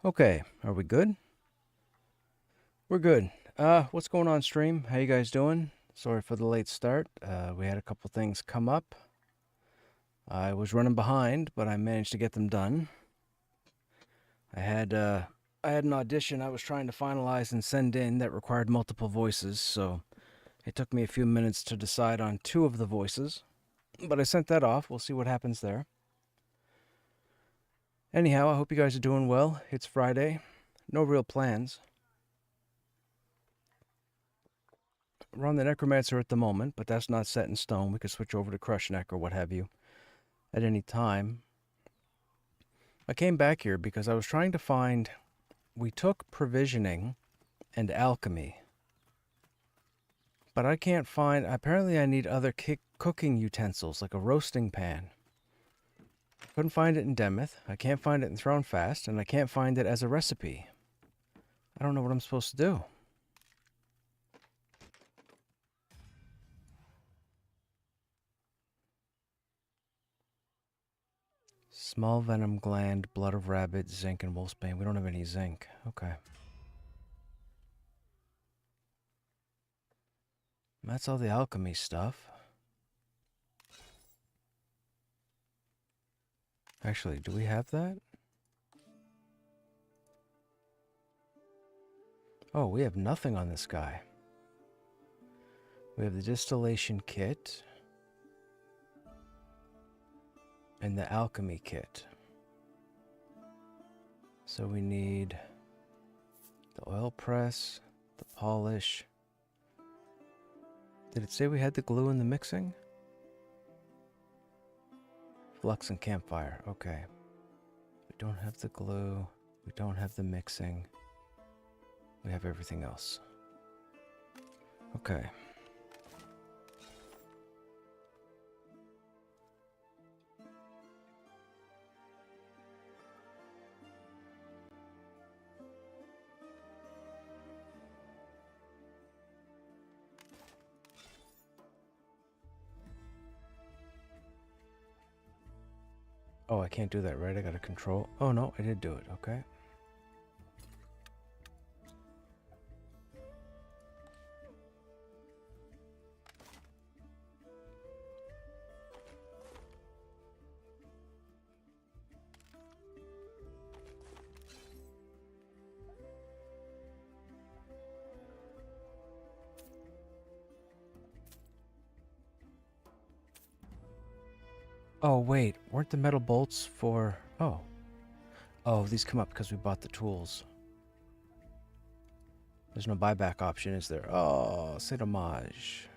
Okay, are we good? We're good. What's going on, stream? How you guys doing? Sorry for the late start. We had a couple things come up. I was running behind, but I managed to get them done. I had an audition I was trying to finalize and send in that required multiple voices, so it took me a few minutes to decide on two of the voices. But I sent that off. We'll see what happens there. Anyhow, I hope you guys are doing well. It's Friday. No real plans. We're on the Necromancer at the moment, but that's not set in stone. We could switch over to Krushnek or what have you at any time. I came back here because I was trying to find... We took provisioning and alchemy, but I can't find... Apparently I need other cooking utensils, like a roasting pan. Couldn't find it in Demeth. I can't find it in Thronefast, and I can't find it as a recipe. I don't know what I'm supposed to do. Small venom gland, blood of rabbit, zinc, and wolfsbane. We don't have any zinc. Okay. That's all the alchemy stuff. Actually, do we have that? Oh, we have nothing on this guy. We have the distillation kit and the alchemy kit. So we need the oil press, the polish. Did it say we had the glue in the mixing? Flux and campfire. Okay. We don't have the glue. We don't have the mixing. We have everything else. Okay. Oh, I can't do that, right? I gotta control. Oh, no, I did do it. Okay. Oh, wait. Weren't the metal bolts for... Oh. Oh, these come up because we bought the tools. There's no buyback option, is there? Oh, c'est dommage.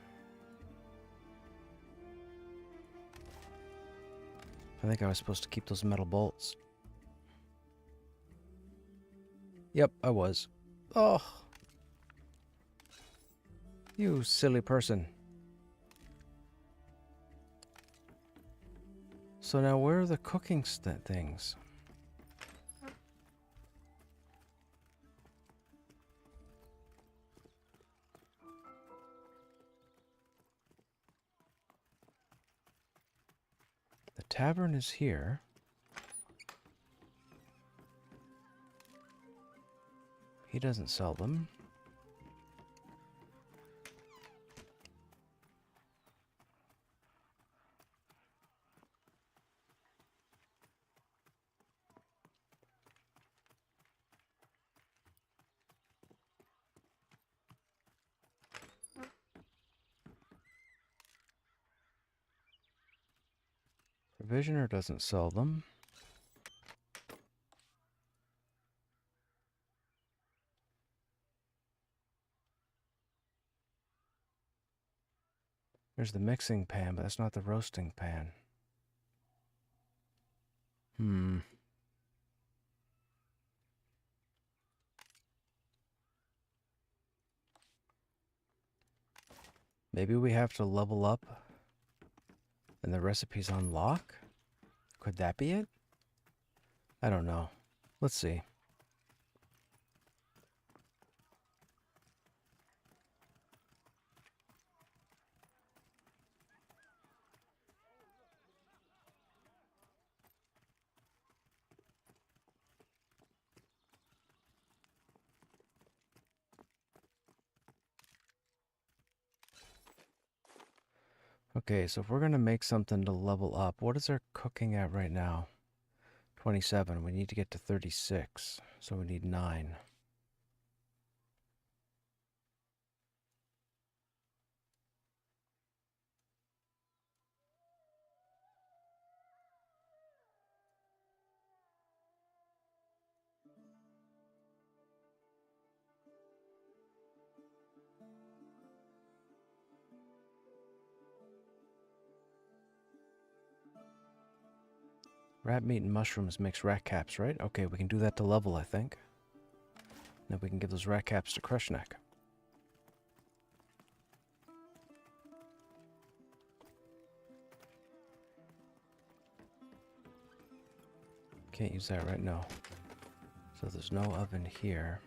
I think I was supposed to keep those metal bolts. Yep, I was. Oh. You silly person. So now where are the cooking things? The tavern is here. He doesn't sell them. Provisioner doesn't sell them. There's the mixing pan, but that's not the roasting pan. Maybe we have to level up and the recipes unlock? Could that be it? I don't know. Let's see. Okay, so if we're going to make something to level up, what is our cooking at right now? 27. We need to get to 36. So we need 9. Rat meat and mushrooms makes rat caps, right? Okay, we can do that to level, I think. Then we can give those rat caps to Krushnek. Can't use that right now. So there's no oven here.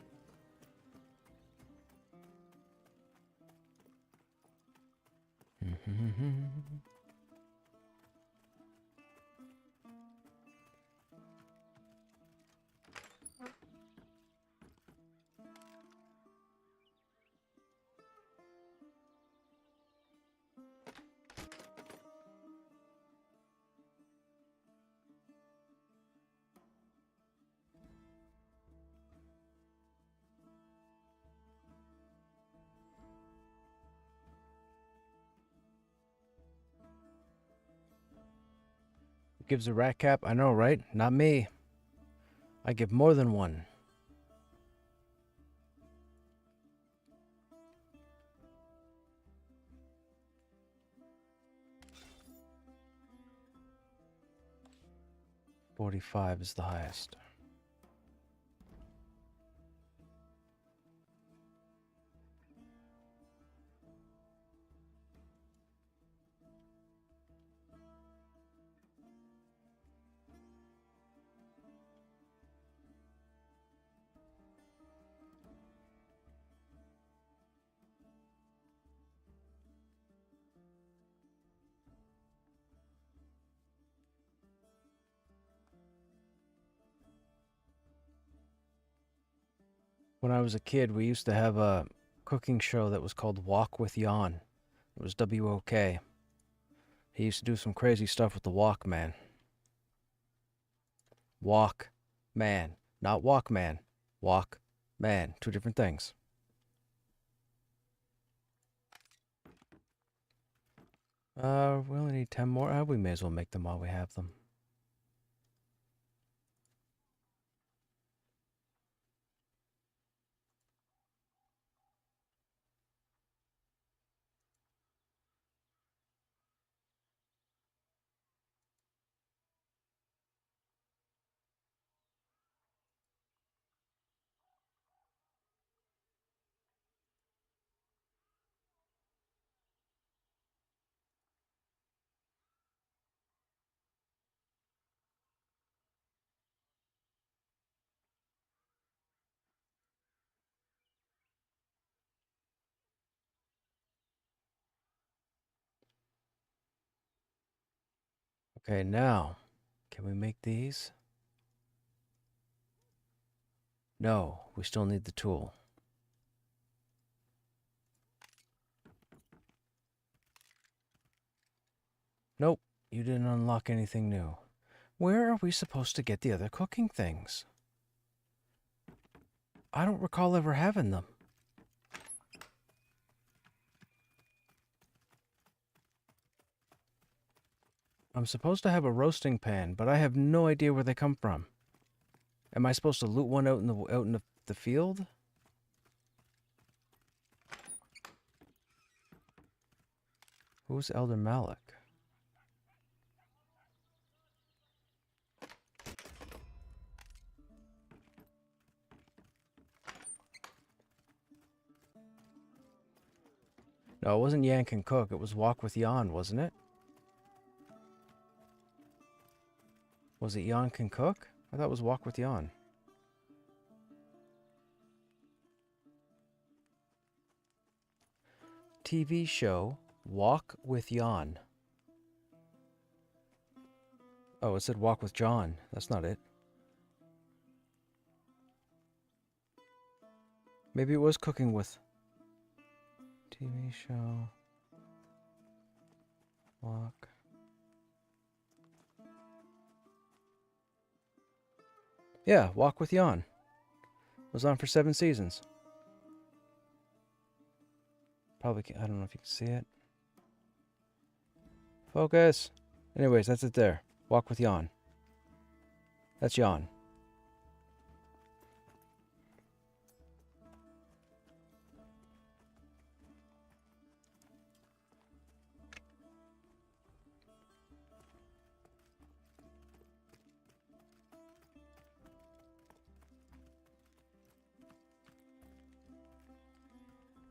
Gives a rat cap? I know, right? Not me. I give more than one. $45 is the highest. When I was a kid, we used to have a cooking show that was called Walk with Jan. It was WOK. He used to do some crazy stuff with the Walkman. Walk man, not Walkman. Walk man, 2 different things. We only need 10 more. We may as well make them while we have them. Okay, now, can we make these? No, we still need the tool. Nope, you didn't unlock anything new. Where are we supposed to get the other cooking things? I don't recall ever having them. I'm supposed to have a roasting pan, but I have no idea where they come from. Am I supposed to loot one out in the field? Who's Elder Malik? No, it wasn't Yan Can Cook. It was Walk with Jan, wasn't it? Was it Jan Can Cook? I thought it was Walk with Jan. TV show Walk with Jan. Oh, it said Walk with John. That's not it. Maybe it was cooking with... TV show... Walk. Yeah, Walk with Jan. It was on for 7 seasons. Probably can't, I don't know if you can see it. Focus. Anyways, that's it there. Walk with Jan. That's Jan.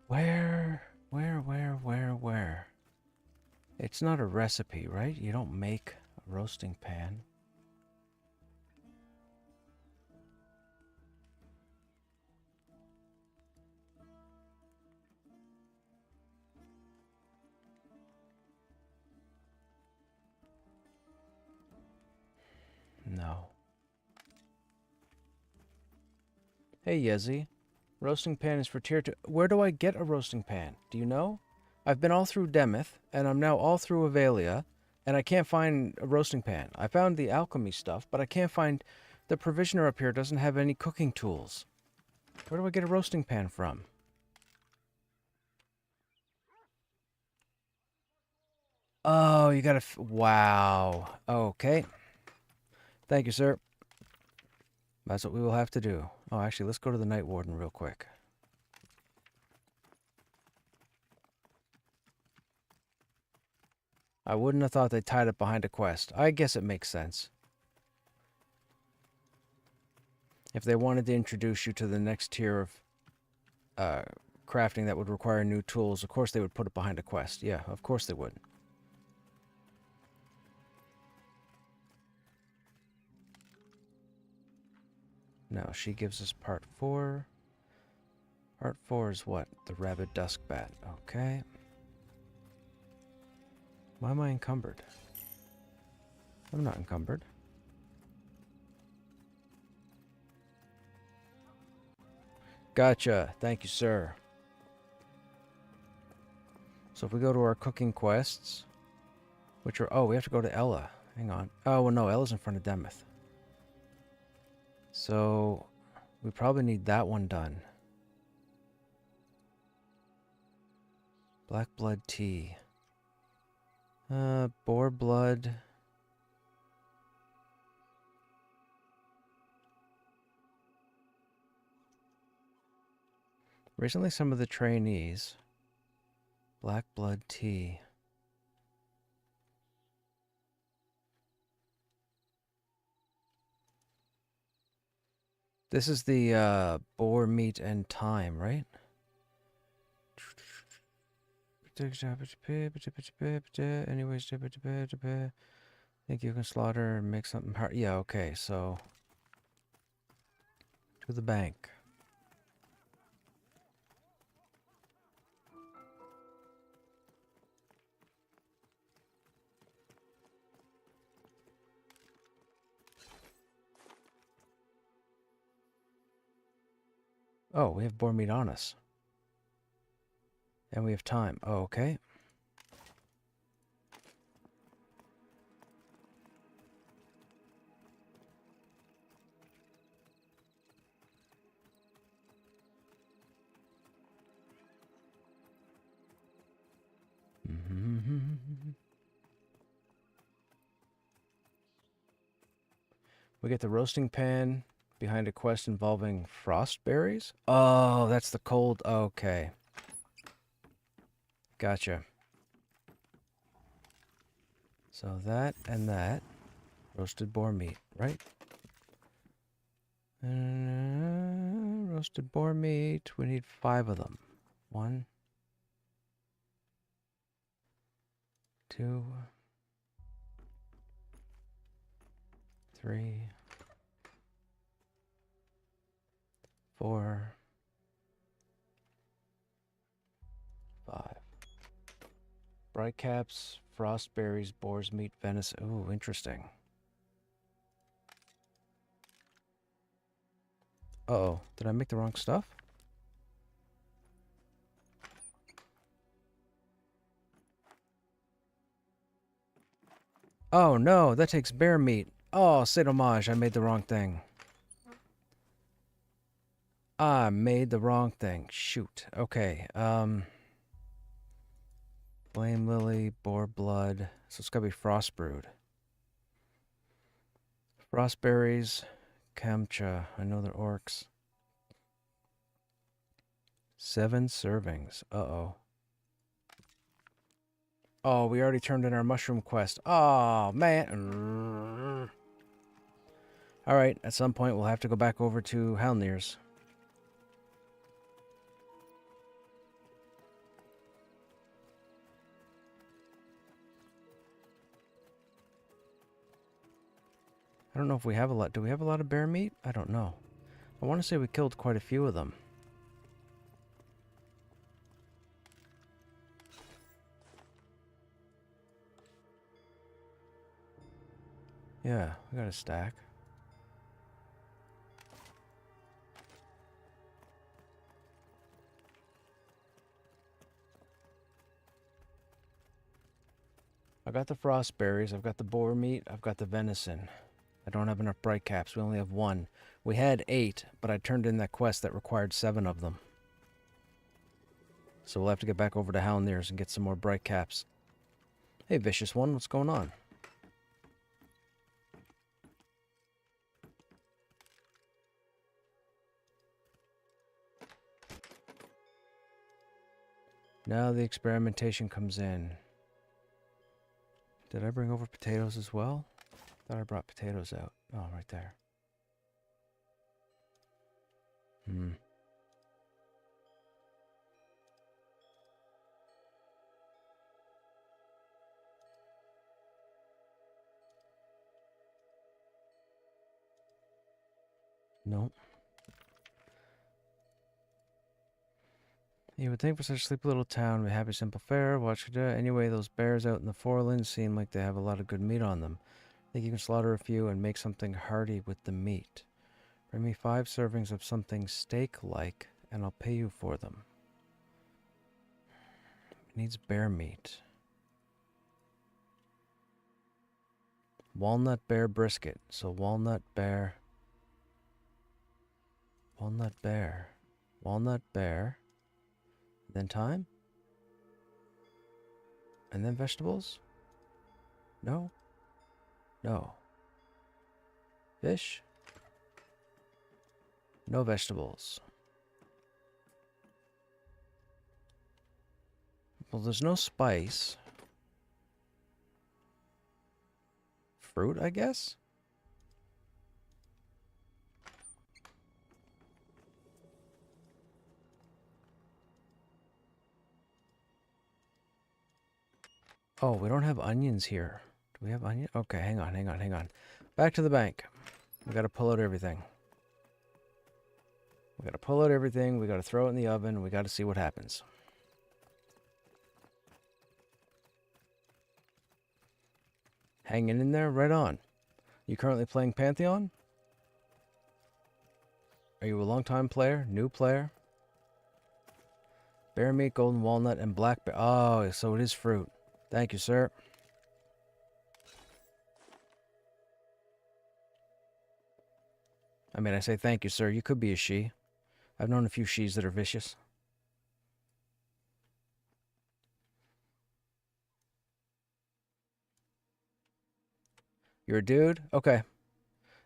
Where? It's not a recipe, right? You don't make a roasting pan. No. Hey, Yezi. Roasting pan is for tier 2. Where do I get a roasting pan? Do you know? I've been all through Demeth, and I'm now all through Avelia, and I can't find a roasting pan. I found the alchemy stuff, but I can't find... The provisioner up here doesn't have any cooking tools. Where do I get a roasting pan from? Oh, you gotta... Wow. Okay. Thank you, sir. That's what we will have to do. Oh, actually, let's go to the Night Warden real quick. I wouldn't have thought they tied it behind a quest. I guess it makes sense. If they wanted to introduce you to the next tier of crafting that would require new tools, of course they would put it behind a quest. Yeah, of course they would. No, she gives us part 4. Part 4 is what? The Rabid Dusk Bat. Okay. Why am I encumbered? I'm not encumbered. Gotcha. Thank you, sir. So if we go to our cooking quests, which are... Oh, we have to go to Ella. Hang on. Oh, well, no. Ella's in front of Demeth. So we probably need that one done. Black blood tea. Boar blood. Recently, some of the trainees. Black blood tea. This is the boar meat and thyme, right? Anyways, think you can slaughter and make something hard. Yeah, okay, so to the bank. Oh, we have boar meat on us. And we have time. Oh, okay. We get the roasting pan behind a quest involving frost berries. Oh, that's the cold. Okay. Gotcha. So that and that. Roasted boar meat, right? Roasted boar meat. We need 5 of them. 1, 2, 3, 4, 5. Bright caps, frost berries, boar's meat, venison. Ooh, interesting. Uh-oh, did I make the wrong stuff? Oh no, that takes bear meat. Oh, c'est dommage, I made the wrong thing. I made the wrong thing. Shoot. Okay, Flame Lily, Boar Blood. So it's gotta be Frost Brood. Frostberries, Kamcha. I know they're orcs. 7 servings. Uh-oh. Oh, we already turned in our mushroom quest. Oh, man. Alright, at some point we'll have to go back over to Halnir's. I don't know if we have a lot. Do we have a lot of bear meat? I don't know. I want to say we killed quite a few of them. Yeah, we got a stack. I got the frost berries, I've got the boar meat, I've got the venison. I don't have enough bright caps, we only have 1. We had 8, but I turned in that quest that required 7 of them. So we'll have to get back over to Halnir's and get some more bright caps. Hey, Vicious One, what's going on? Now the experimentation comes in. Did I bring over potatoes as well? Thought I brought potatoes out. Oh, right there. Nope. You would think for such a sleepy little town, we have a simple fare, watch it. Anyway, those bears out in the forelands seem like they have a lot of good meat on them. I think you can slaughter a few and make something hearty with the meat. Bring me 5 servings of something steak-like, and I'll pay you for them. It needs bear meat. Walnut bear brisket. So walnut bear. Walnut bear. Walnut bear. Then thyme? And then vegetables? No? No. Fish? No vegetables. Well, there's no spice. Fruit, I guess? Oh, we don't have onions here. Do we have onion? Okay, hang on. Back to the bank. We gotta pull out everything. We gotta pull out everything. We gotta throw it in the oven. We gotta see what happens. Hanging in there? Right on. You currently playing Pantheon? Are you a long-time player? New player? Bear meat, golden walnut, and blackberry. Oh, so it is fruit. Thank you, sir. I mean, I say thank you, sir. You could be a she. I've known a few she's that are vicious. You're a dude? Okay.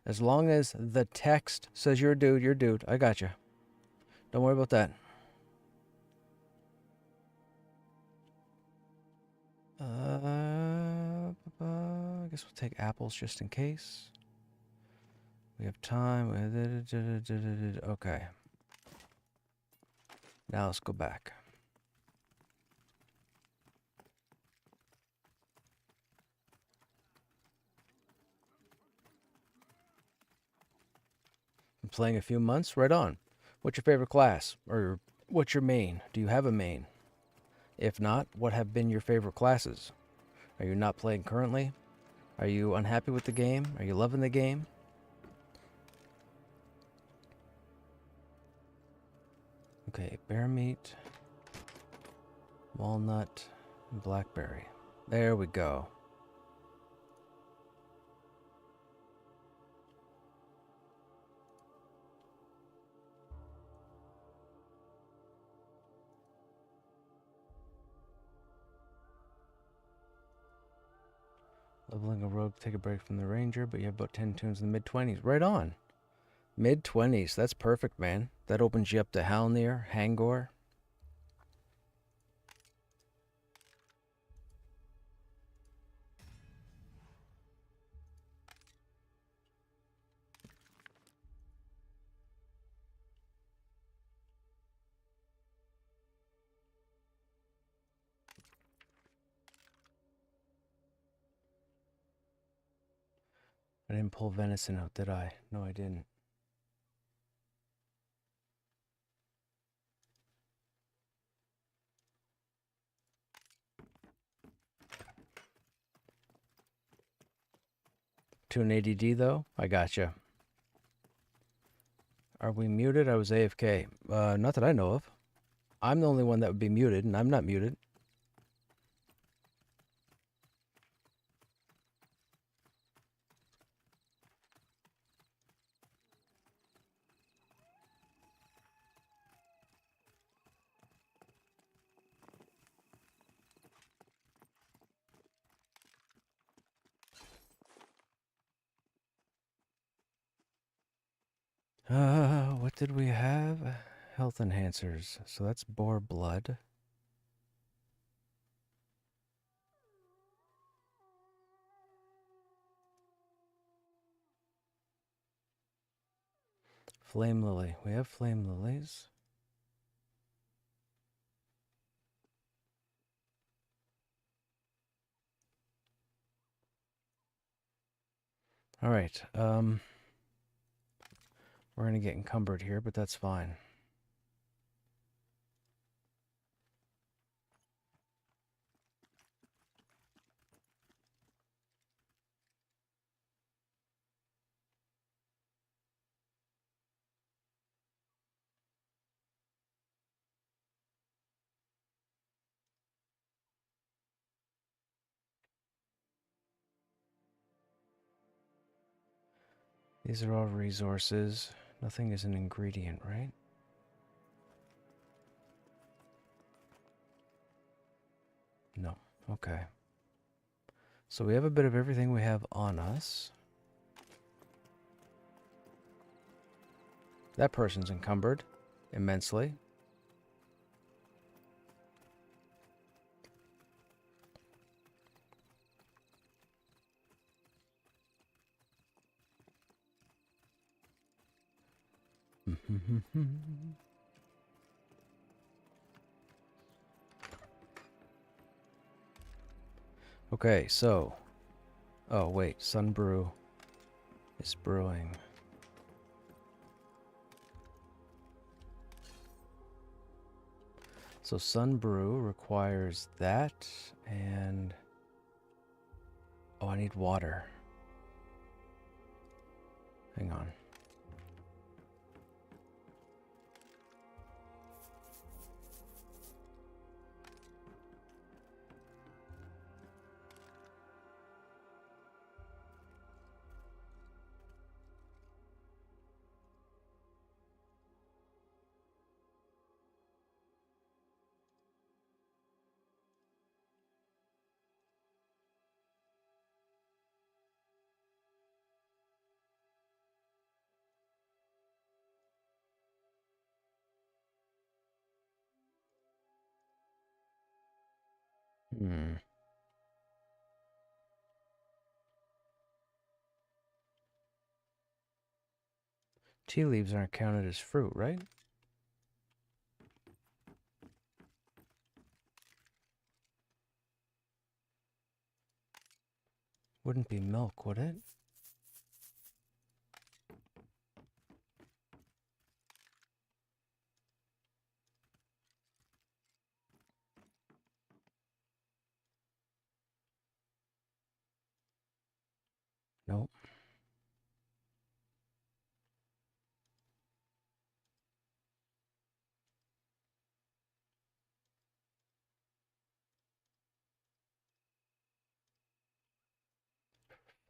As long as the text says you're a dude, you're a dude. I got you. Don't worry about that. I guess we'll take apples just in case. We have time. Okay. Now let's go back. Been playing a few months? Right on. What's your favorite class? Or what's your main? Do you have a main? If not, what have been your favorite classes? Are you not playing currently? Are you unhappy with the game? Are you loving the game? Okay, bear meat, walnut, and blackberry. There we go. Leveling a rogue, take a break from the ranger, but you have about 10 tunes in the mid-20s. Right on. Mid-20s. That's perfect, man. That opens you up to Halnir, Hangor. I didn't pull venison out, did I? No, I didn't. Tune ADD though? I gotcha. Are we muted? I was AFK. Not that I know of. I'm the only one that would be muted, and I'm not muted. What did we have? Health enhancers. So that's boar blood. Flame lily. We have flame lilies. All right. We're gonna get encumbered here, but that's fine. These are all resources. Nothing is an ingredient, right? No. Okay. So we have a bit of everything we have on us. That person's encumbered immensely. Okay, so... Oh, wait. Sun Brew is brewing. So Sun Brew requires that, and... Oh, I need water. Hang on. Tea leaves aren't counted as fruit, right? Wouldn't be milk, would it? Nope.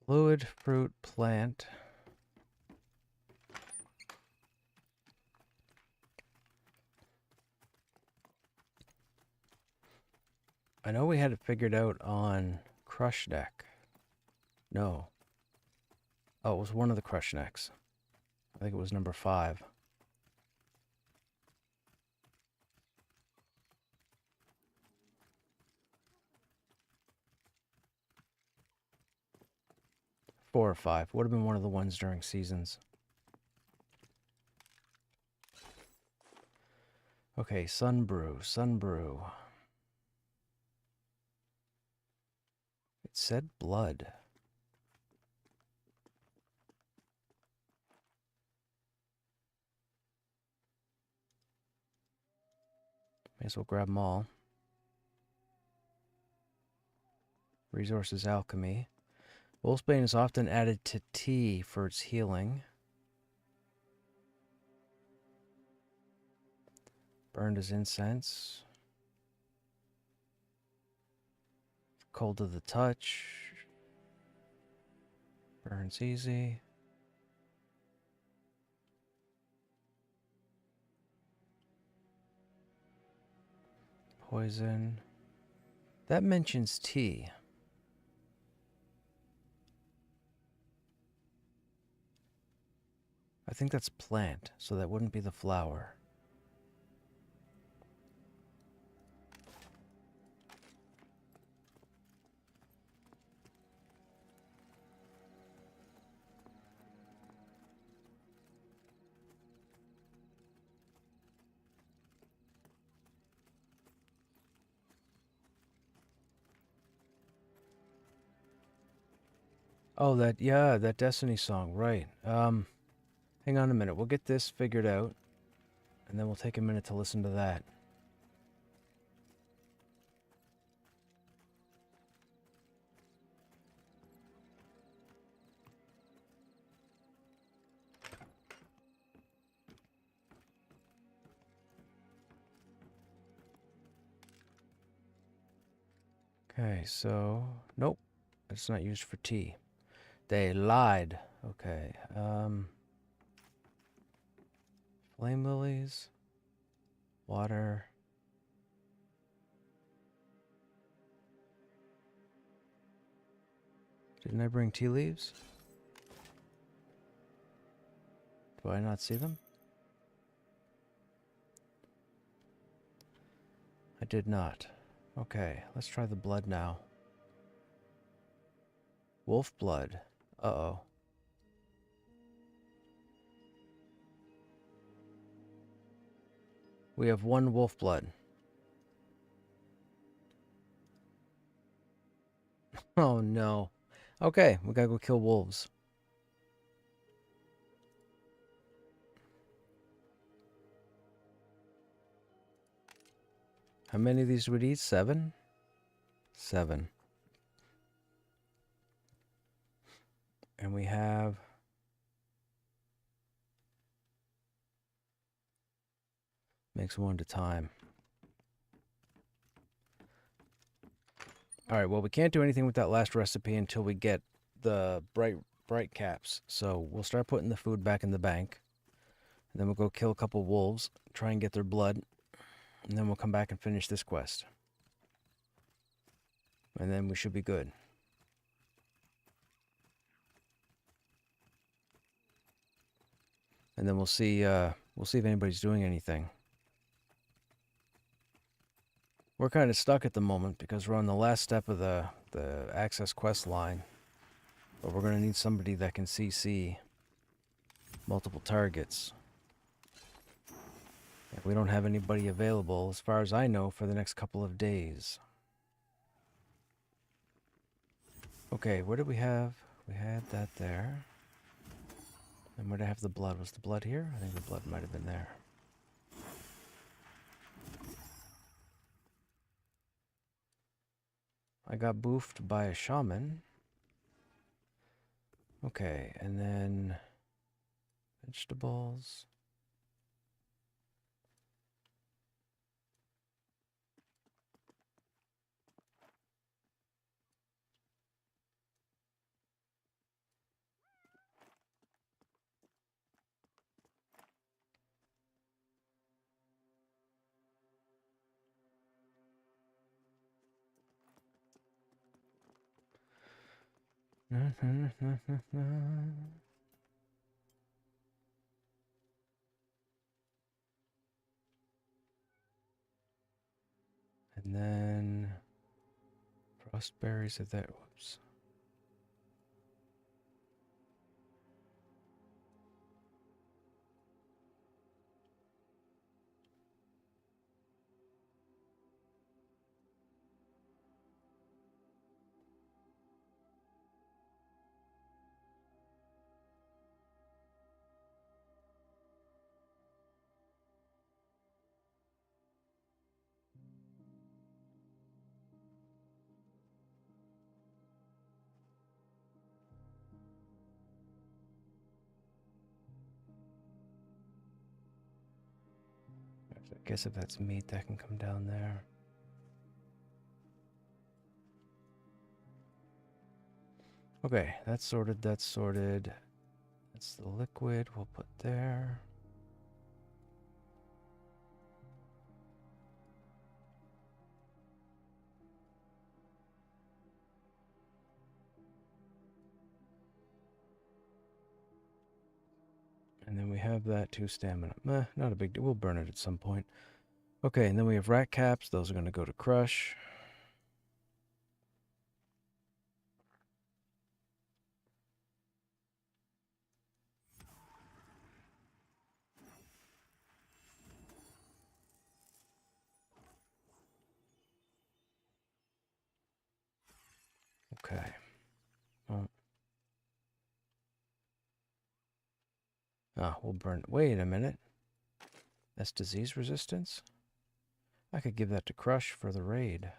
Fluid fruit plant. I know we had it figured out on Krushnek. No. Oh, it was one of the Krushneks. I think it was number 5. Four or 5. Would have been one of the ones during seasons. Okay, Sunbrew, Sunbrew. It said blood. May as well grab them all. Resources alchemy. Wolfsbane is often added to tea for its healing. Burned as incense. Cold to the touch. Burns easy. Poison. That mentions tea. I think that's plant, so that wouldn't be the flower. Oh, that Destiny song, right. Hang on a minute. We'll get this figured out, and then we'll take a minute to listen to that. Okay, so nope, it's not used for tea. They lied. Okay. Flame lilies, water. Didn't I bring tea leaves? Do I not see them? I did not. Okay, let's try the blood now. Wolf blood. Uh-oh. We have 1 wolf blood. Oh no. Okay, we gotta go kill wolves. How many of these would eat? 7? 7. And we have... Makes 1 at a time. Alright, well, we can't do anything with that last recipe until we get the bright caps. So we'll start putting the food back in the bank. And then we'll go kill a couple wolves, try and get their blood. And then we'll come back and finish this quest. And then we should be good. And then we'll see if anybody's doing anything. We're kind of stuck at the moment because we're on the last step of the access quest line. But we're going to need somebody that can CC multiple targets. And we don't have anybody available, as far as I know, for the next couple of days. Okay, where did we have? We had that there. And where did I have the blood? Was the blood here? I think the blood might have been there. I got boofed by a shaman. Okay, and then vegetables. And then frostberries are there. Whoops. I guess if that's meat, that can come down there. Okay, that's sorted, that's sorted. That's the liquid we'll put there. And then we have that 2 stamina. Not a big deal. We'll burn it at some point. Okay, and then we have rat caps. Those are going to go to crush. Okay. We'll burn. Wait a minute. That's disease resistance? I could give that to crush for the raid.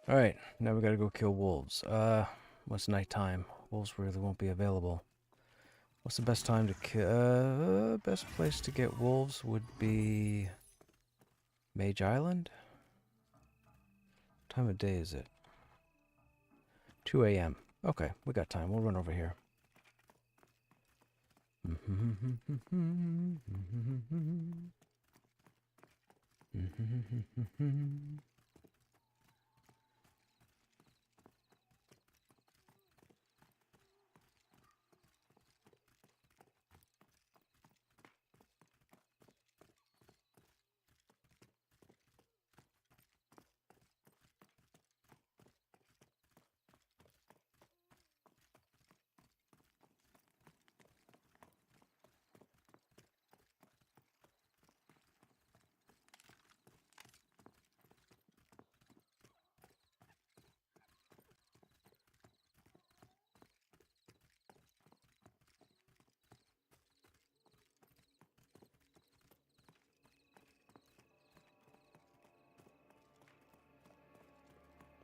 Alright, now we gotta go kill wolves. What's nighttime? Wolves really won't be available. What's the best time to kill? Best place to get wolves would be Mage Island? What time of day is it? 2 a.m. Okay, we got time. We'll run over here.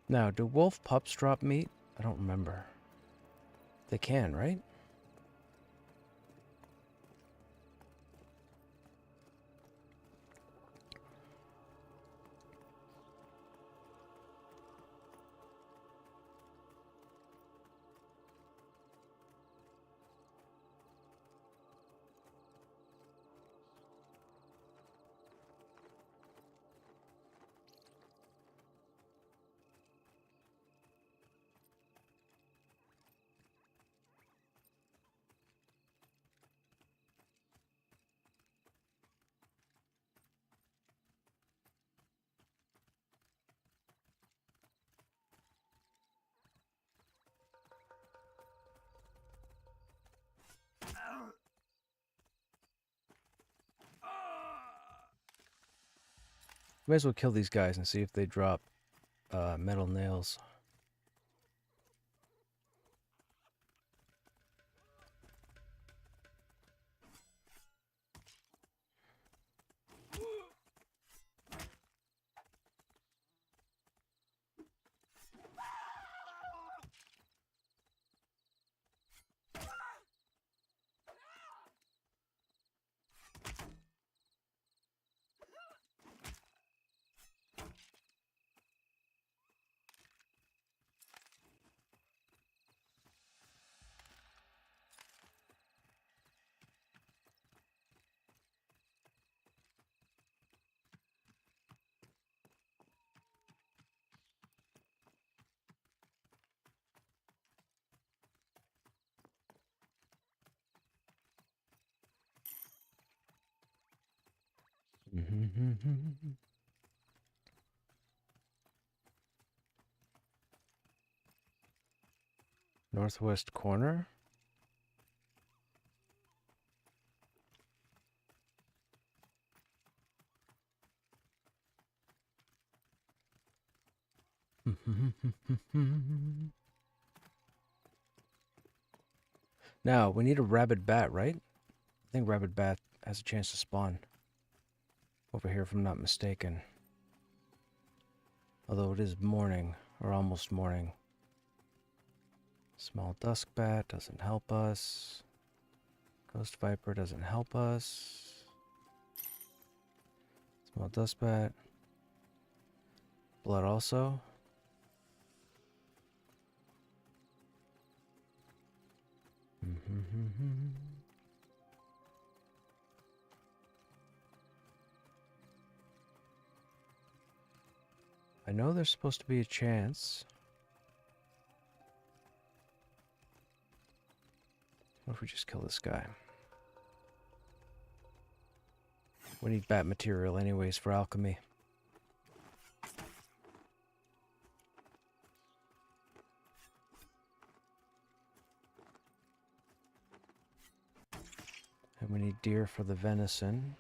Now, do wolf pups drop meat? I don't remember. They can, right? May as well kill these guys and see if they drop metal nails. Northwest corner. Now, we need a rabid bat, right? I think rabid bat has a chance to spawn over here if I'm not mistaken. Although it is morning, or almost morning. Small dusk bat doesn't help us. Ghost viper doesn't help us. Small dusk bat. Blood also. I know there's supposed to be a chance. What if we just kill this guy? We need bat material anyways for alchemy. And we need deer for the venison.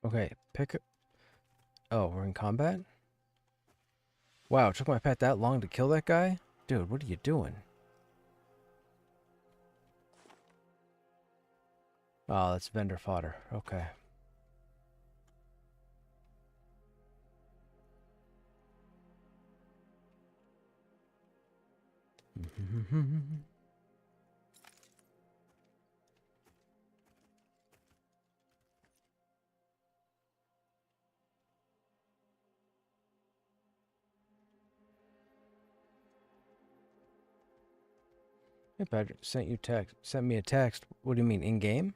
Okay, pick. Oh, we're in combat? Wow, it took my pet that long to kill that guy? Dude, what are you doing? Oh, that's vendor fodder. Okay. Hey, Patrick, sent me a text. What do you mean, in-game?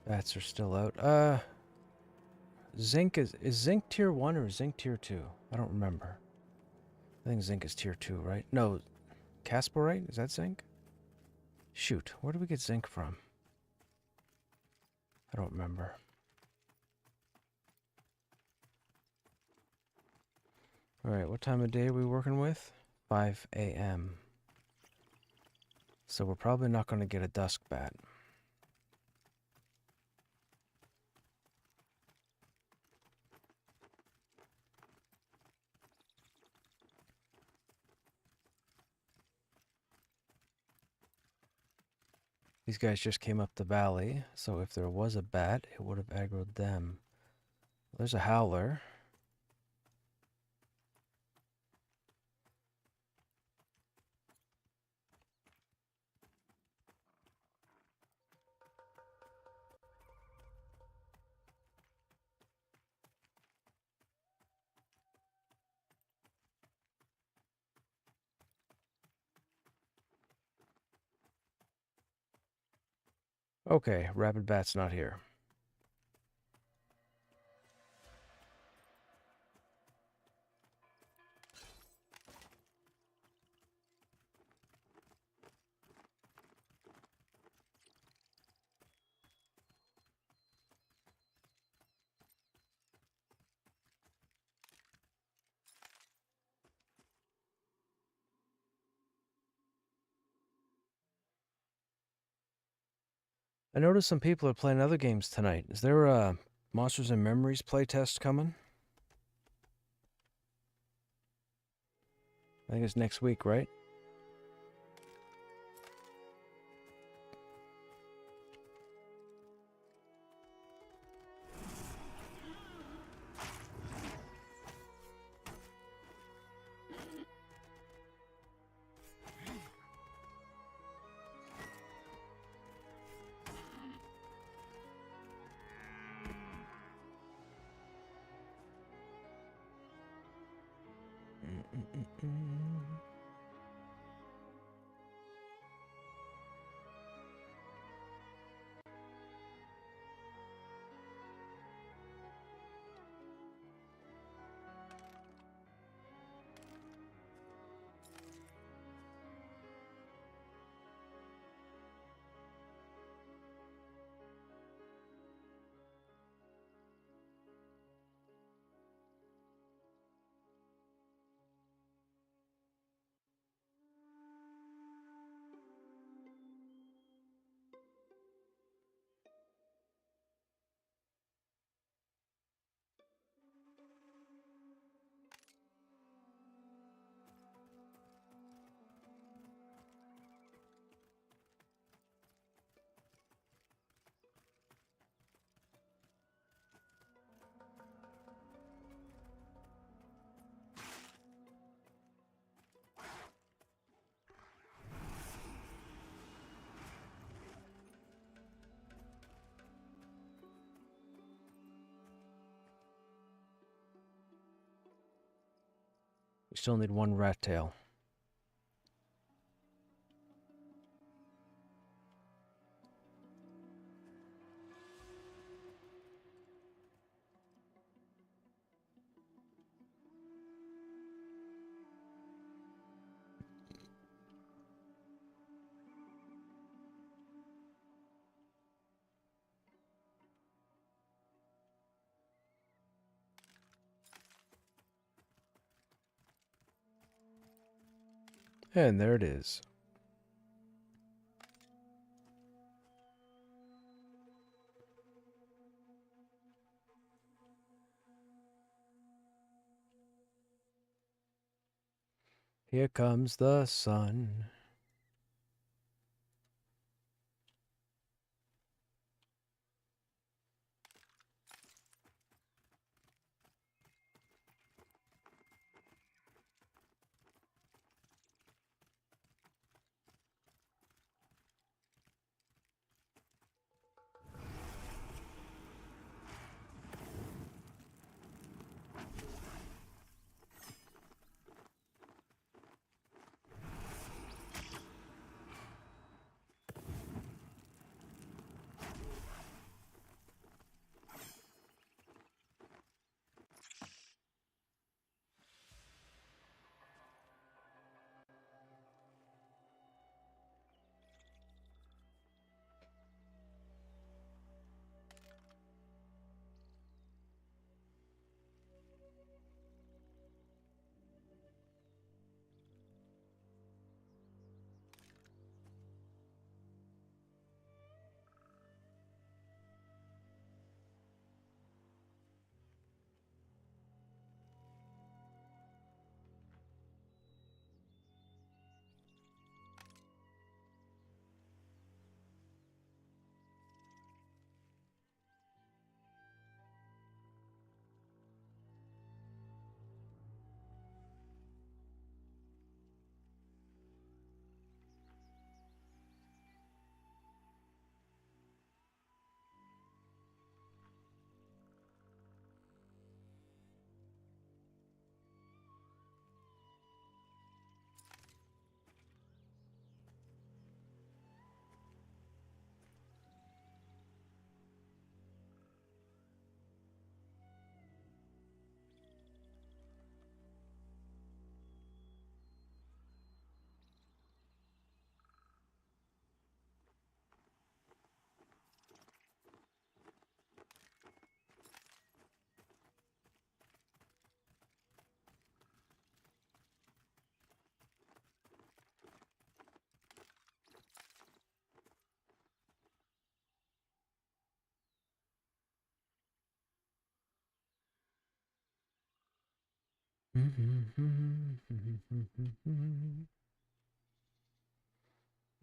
Bats are still out. Zinc is zinc tier 1 or zinc tier 2? I don't remember. I think zinc is tier 2, right? No, Casperite? Is that zinc? Shoot, where do we get zinc from? I don't remember. Alright, what time of day are we working with? 5 a.m. So we're probably not going to get a dusk bat. These guys just came up the valley, so if there was a bat, it would have aggroed them. There's a howler. Okay, rabid bat's not here. I noticed some people are playing other games tonight. Is there a Monsters and Memories playtest coming? I think it's next week, right? We still need one rat tail. And there it is. Here comes the sun.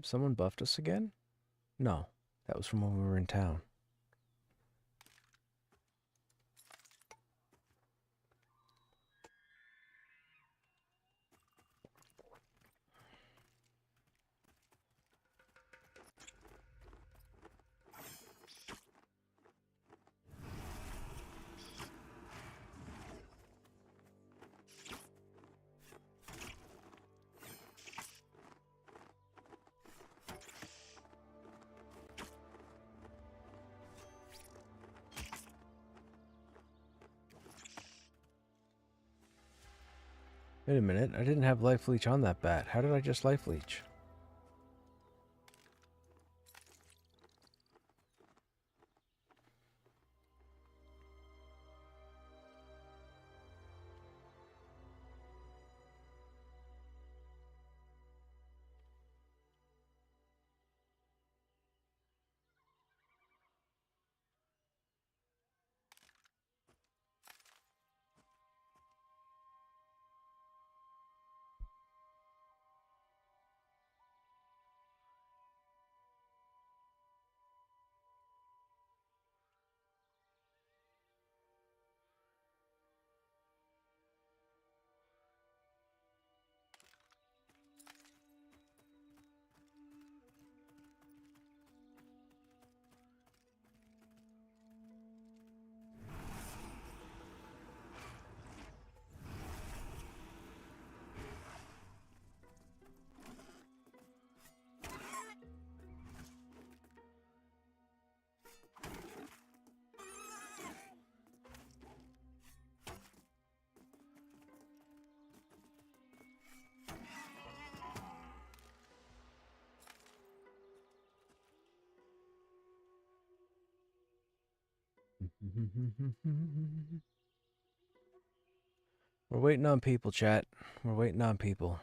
Someone buffed us again? No, that was from when we were in town. Wait a minute, I didn't have life leech on that bat. How did I just life leech? We're waiting on people, chat. We're waiting on people.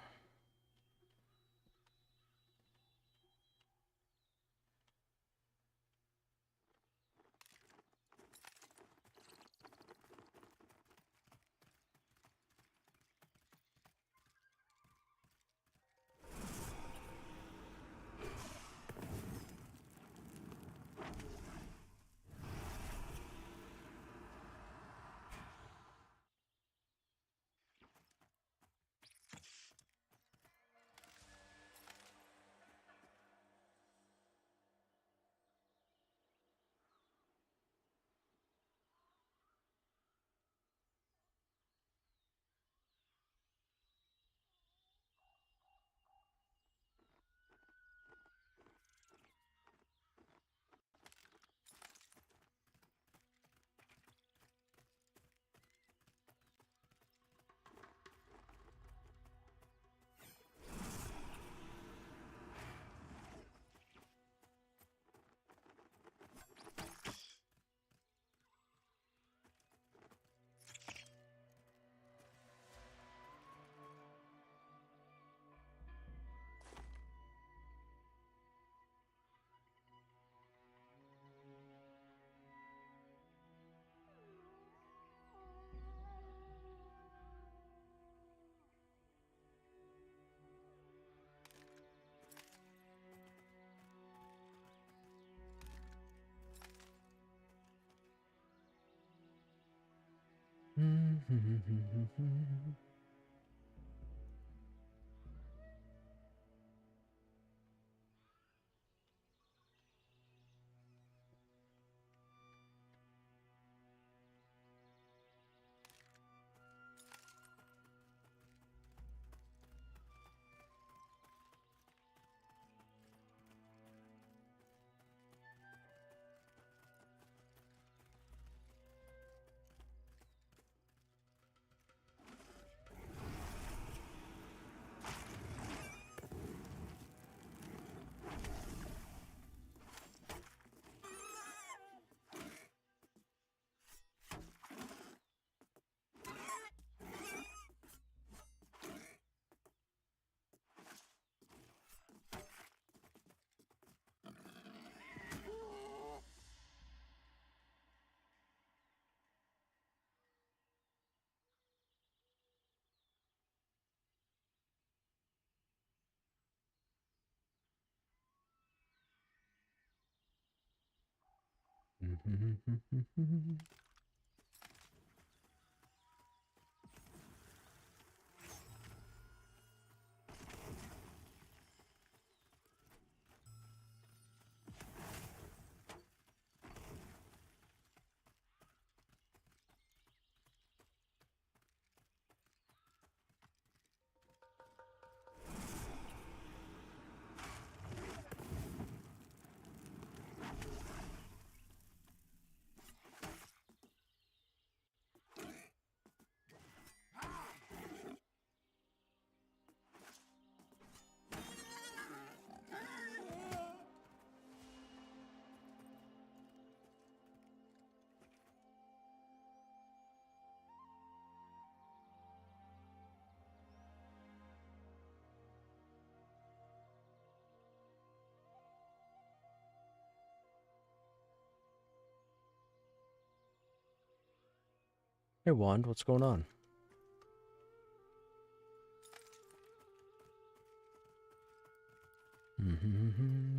Hey, Wand, what's going on?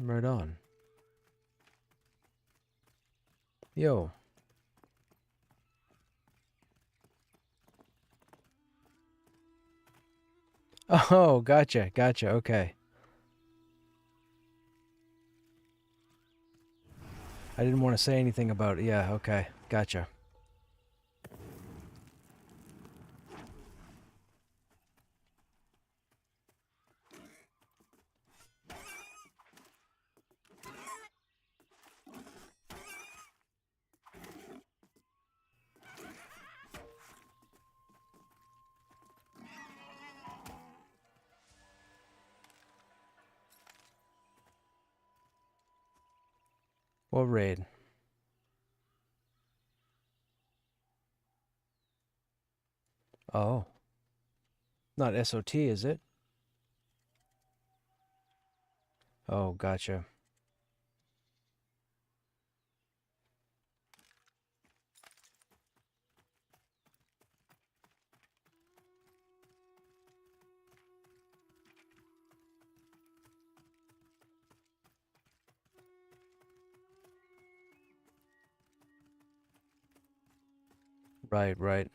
Right on. Yo. Oh, gotcha, gotcha, okay. I didn't want to say anything about it. Yeah, okay, gotcha. What raid? Oh. Not SOT, is it? Oh, gotcha. Right, right.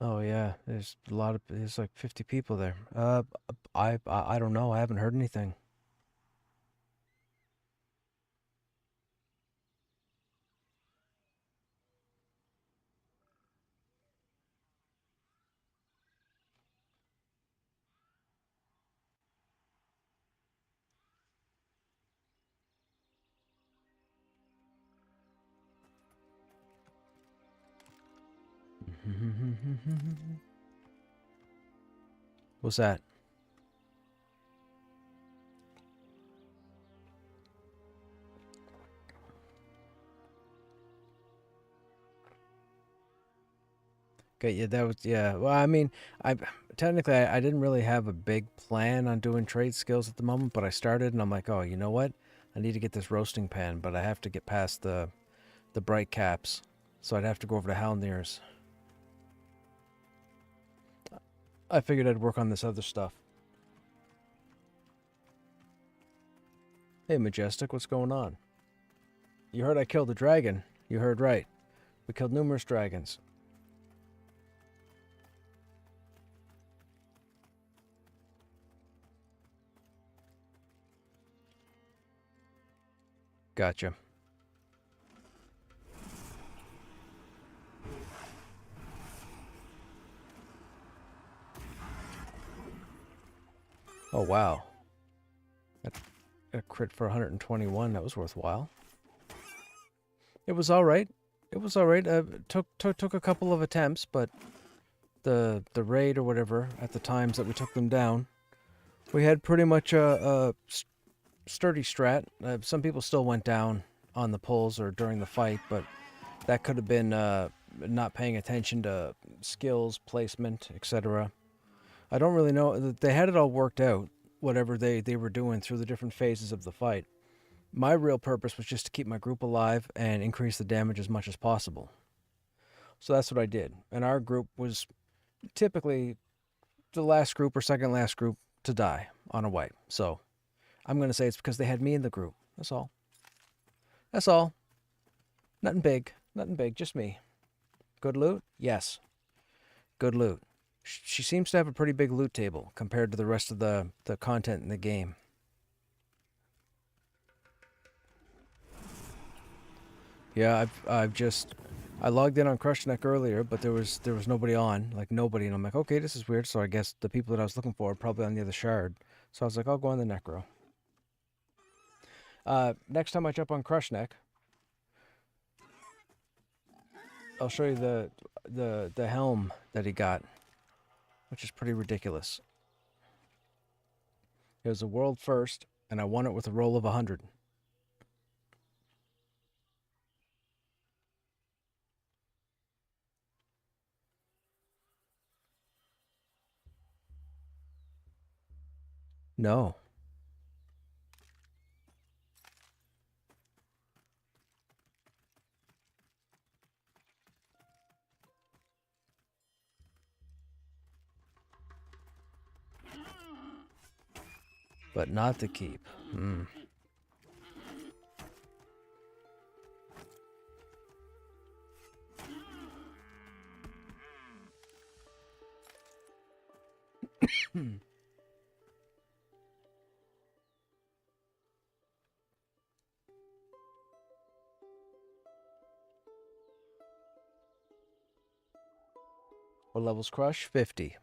Oh yeah, there's like 50 people there. I don't know. I haven't heard anything. What's that? Okay, yeah, that was yeah. Well, I mean, I technically I didn't really have a big plan on doing trade skills at the moment, but I started and I'm like, oh, you know what? I need to get this roasting pan, but I have to get past the bright caps, so I'd have to go over to Halnir's. I figured I'd work on this other stuff. Hey, Majestic, what's going on? You heard I killed a dragon. You heard right. We killed numerous dragons. Gotcha. Oh, wow. A crit for 121. That was worthwhile. It was all right. It was all right. Took a couple of attempts, but the raid or whatever at the times that we took them down, we had pretty much a sturdy strat. Some people still went down on the pulls or during the fight, but that could have been not paying attention to skills, placement, etc. I don't really know. They had it all worked out, whatever they were doing through the different phases of the fight. My real purpose was just to keep my group alive and increase the damage as much as possible. So that's what I did. And our group was typically the last group or second last group to die on a wipe. So I'm going to say it's because they had me in the group. That's all. That's all. Nothing big. Nothing big. Just me. Good loot? Yes. Good loot. She seems to have a pretty big loot table compared to the rest of the content in the game. Yeah, I logged in on Krushnek earlier, but there was nobody on, like nobody, and I'm like, okay, this is weird. So I guess the people that I was looking for are probably on the other shard. So I was like, I'll go on the Necro. Next time I jump on Krushnek, I'll show you the helm that he got, which is pretty ridiculous. It was a world first, and I won it with a roll of 100. No. But not to keep. What level's Crush? 50.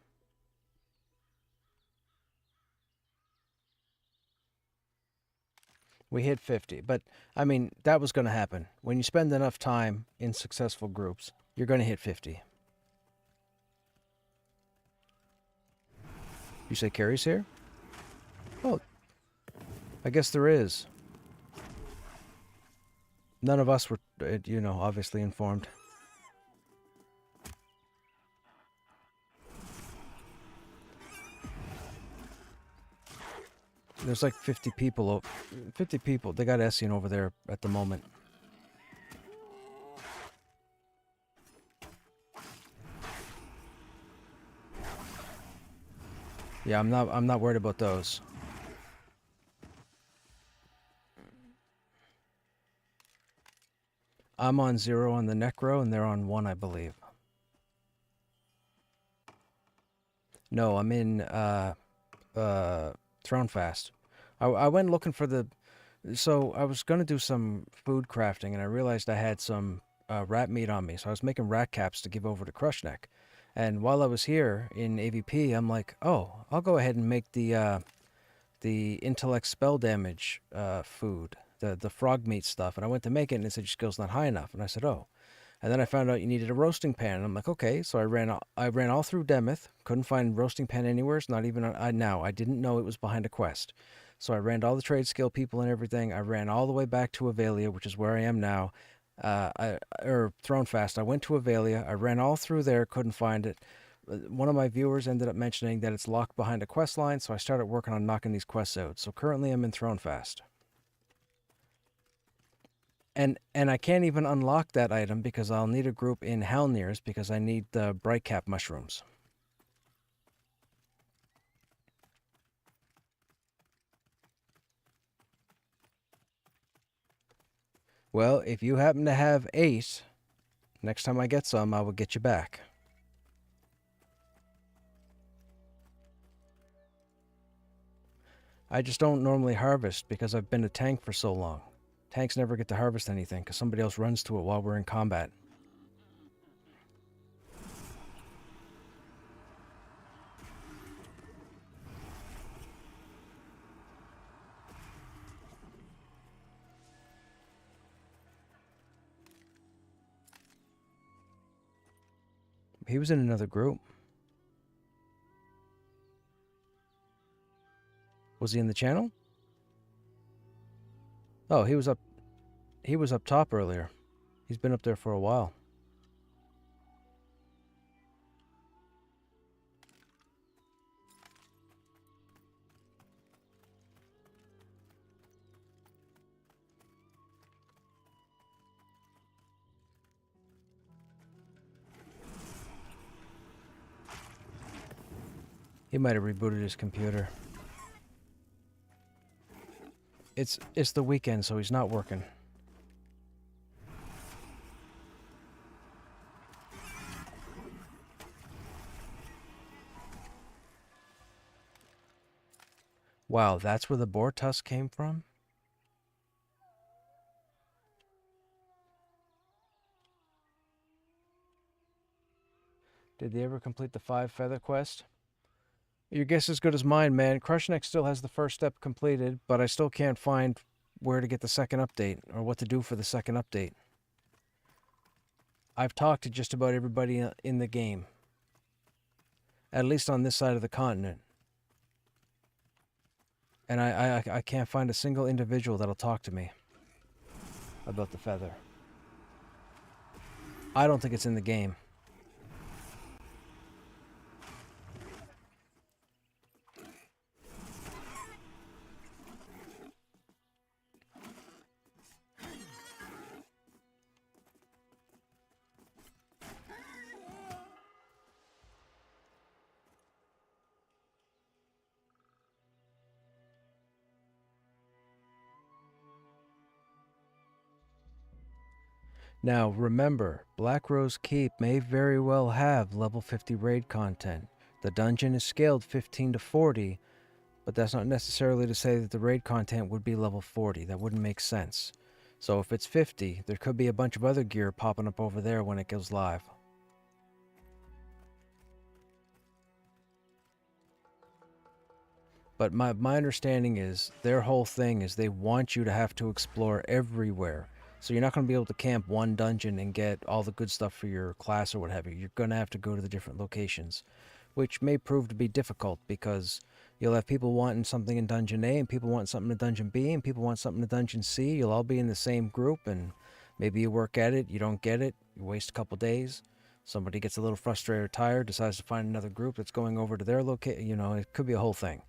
We hit 50, but I mean, that was going to happen. When you spend enough time in successful groups, you're going to hit 50. You say Carrie's here? Oh, I guess there is. None of us were, obviously informed. There's like 50 people. 50 people. They got Essien over there at the moment. Yeah, I'm not worried about those. I'm on 0 on the Necro, and they're on 1, I believe. No, I'm in Throne Fast. I went looking for the... So I was going to do some food crafting, and I realized I had some rat meat on me. So I was making rat caps to give over to Krushnek. And while I was here in AVP, I'm like, oh, I'll go ahead and make the intellect spell damage food, the frog meat stuff. And I went to make it, and it said your skill's not high enough. And I said, oh. And then I found out you needed a roasting pan. And I'm like, okay. So I ran all through Demeth. Couldn't find roasting pan anywhere. It's not even now. I didn't know it was behind a quest. So I ran all the trade skill people and everything. I ran all the way back to Avelia, which is where I am now. Throne Fast. I went to Avelia. I ran all through there. Couldn't find it. One of my viewers ended up mentioning that it's locked behind a quest line. So I started working on knocking these quests out. So currently I'm in Throne Fast. And I can't even unlock that item because I'll need a group in Halnirs because I need the bright cap mushrooms. Well, if you happen to have 8, next time I get some, I will get you back. I just don't normally harvest because I've been a tank for so long. Tanks never get to harvest anything because somebody else runs to it while we're in combat. He was in another group. Was he in the channel? Oh, he was up top earlier. He's been up there for a while. He might have rebooted his computer. It's the weekend, so he's not working. Wow, that's where the boar tusk came from? Did they ever complete the 5 feather quest? Your guess is as good as mine, man. Krushnek still has the first step completed, but I still can't find where to get the second update or what to do for the second update. I've talked to just about everybody in the game, at least on this side of the continent. And I can't find a single individual that'll talk to me about the feather. I don't think it's in the game. Now, remember, Black Rose Keep may very well have level 50 raid content. The dungeon is scaled 15 to 40, but that's not necessarily to say that the raid content would be level 40. That wouldn't make sense. So if it's 50, there could be a bunch of other gear popping up over there when it goes live. But my understanding is their whole thing is they want you to have to explore everywhere. So you're not going to be able to camp one dungeon and get all the good stuff for your class or what have you. You're going to have to go to the different locations, which may prove to be difficult because you'll have people wanting something in Dungeon A and people want something in Dungeon B and people want something in Dungeon C. You'll all be in the same group and maybe you work at it, you don't get it, you waste a couple days. Somebody gets a little frustrated or tired, decides to find another group that's going over to their location. You know, it could be a whole thing.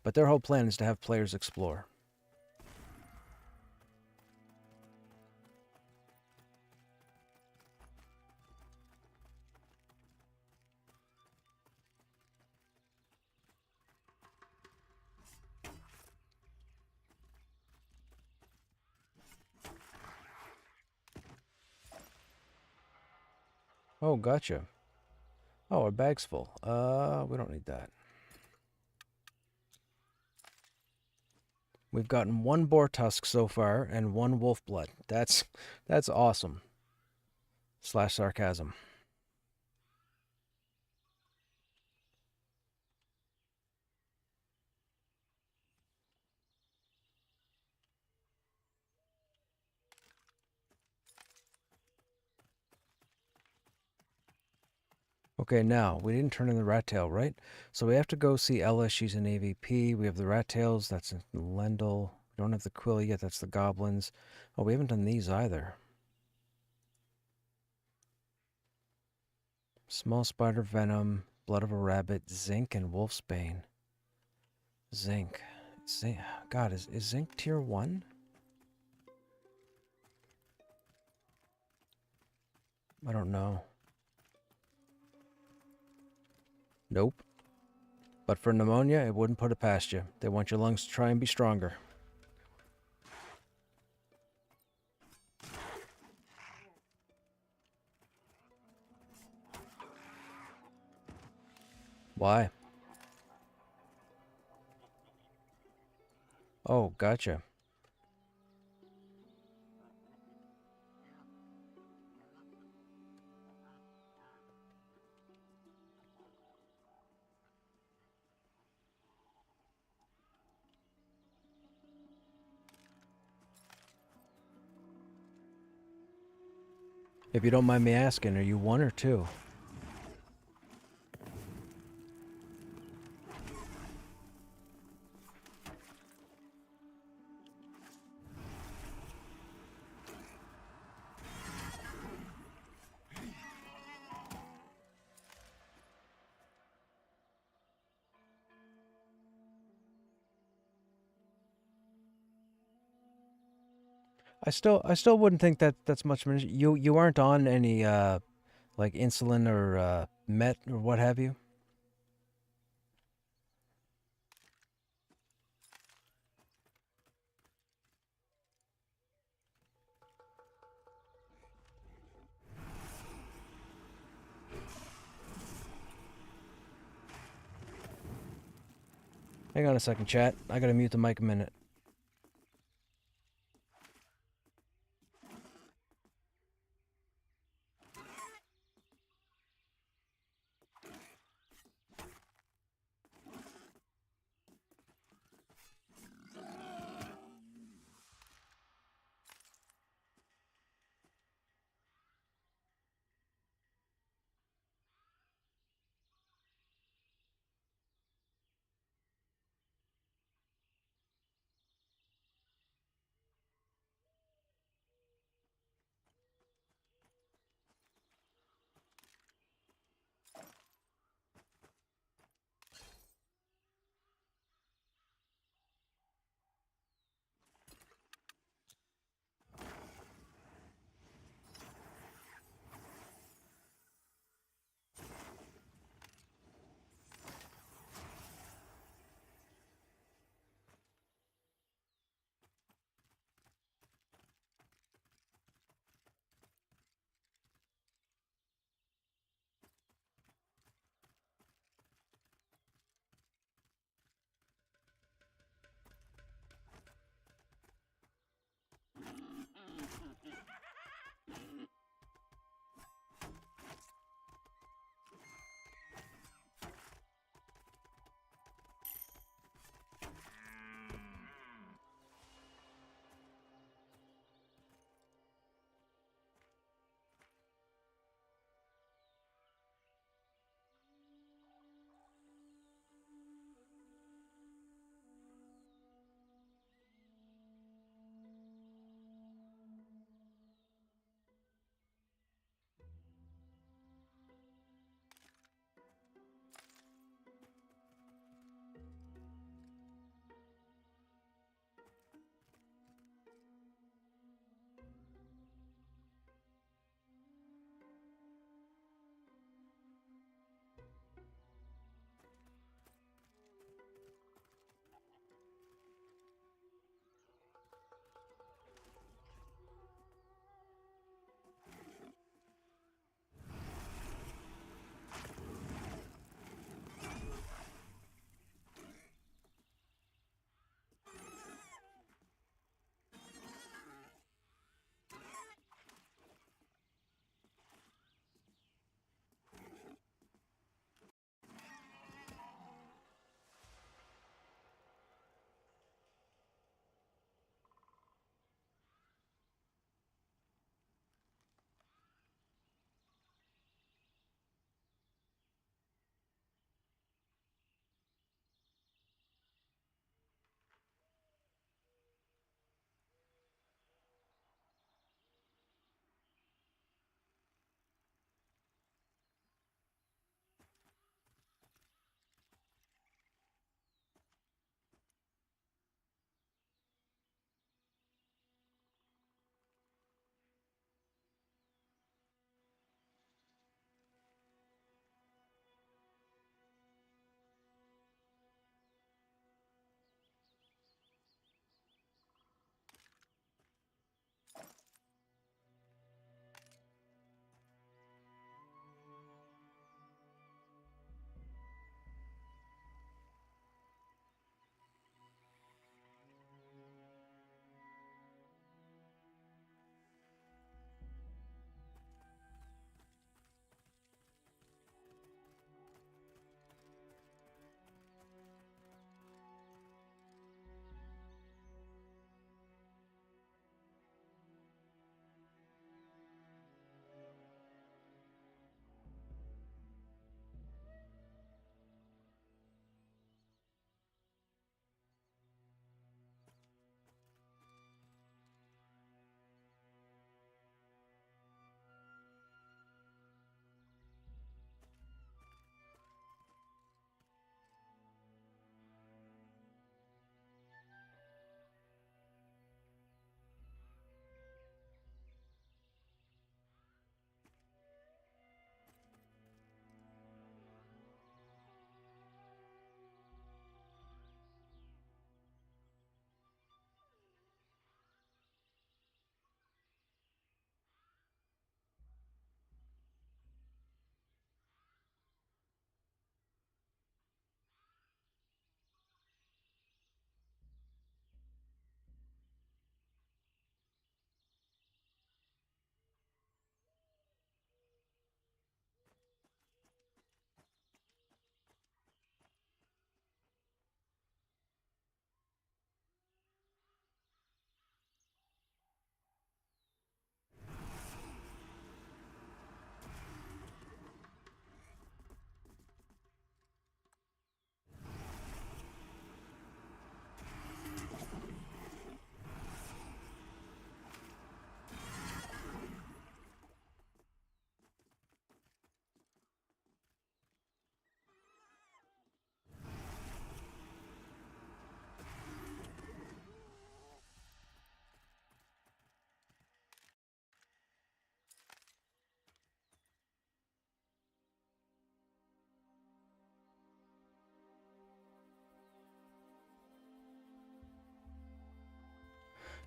But their whole plan is to have players explore. Oh, gotcha. Oh, our bag's full. We don't need that. We've gotten 1 boar tusk so far and 1 wolf blood. That's awesome. / sarcasm. Okay, now, we didn't turn in the rat tail, right? So we have to go see Ella. She's an AVP. We have the rat tails. That's in Lendl. We don't have the quill yet. That's the goblins. Oh, we haven't done these either. Small spider venom, blood of a rabbit, zinc, and wolfsbane. Zinc. God, is zinc tier 1? I don't know. Nope. But for pneumonia, it wouldn't put it past you. They want your lungs to try and be stronger. Why? Oh, gotcha. If you don't mind me asking, are you 1 or 2? I still wouldn't think that that's much of an issue. You aren't on any like insulin or met or what have you. Hang on a second, chat. I gotta mute the mic a minute.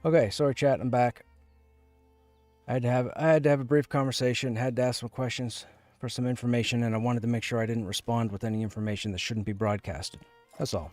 Okay, sorry chat, I'm back. I had to have a brief conversation, had to ask some questions for some information, and I wanted to make sure I didn't respond with any information that shouldn't be broadcasted. That's all.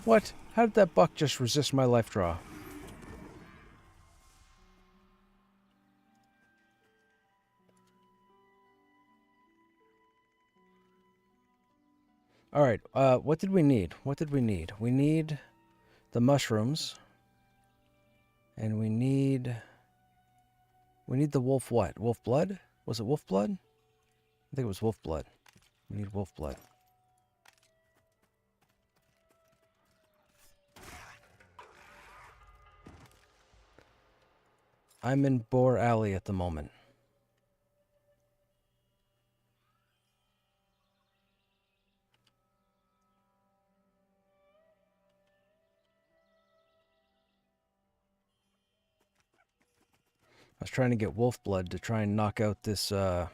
What? How did that buck just resist my life draw? Alright, what did we need? What did we need? We need the mushrooms. And we need the wolf what? Wolf blood? Was it wolf blood? I think it was wolf blood. We need wolf blood. I'm in Boar Alley at the moment. I was trying to get wolf blood to try and knock out this other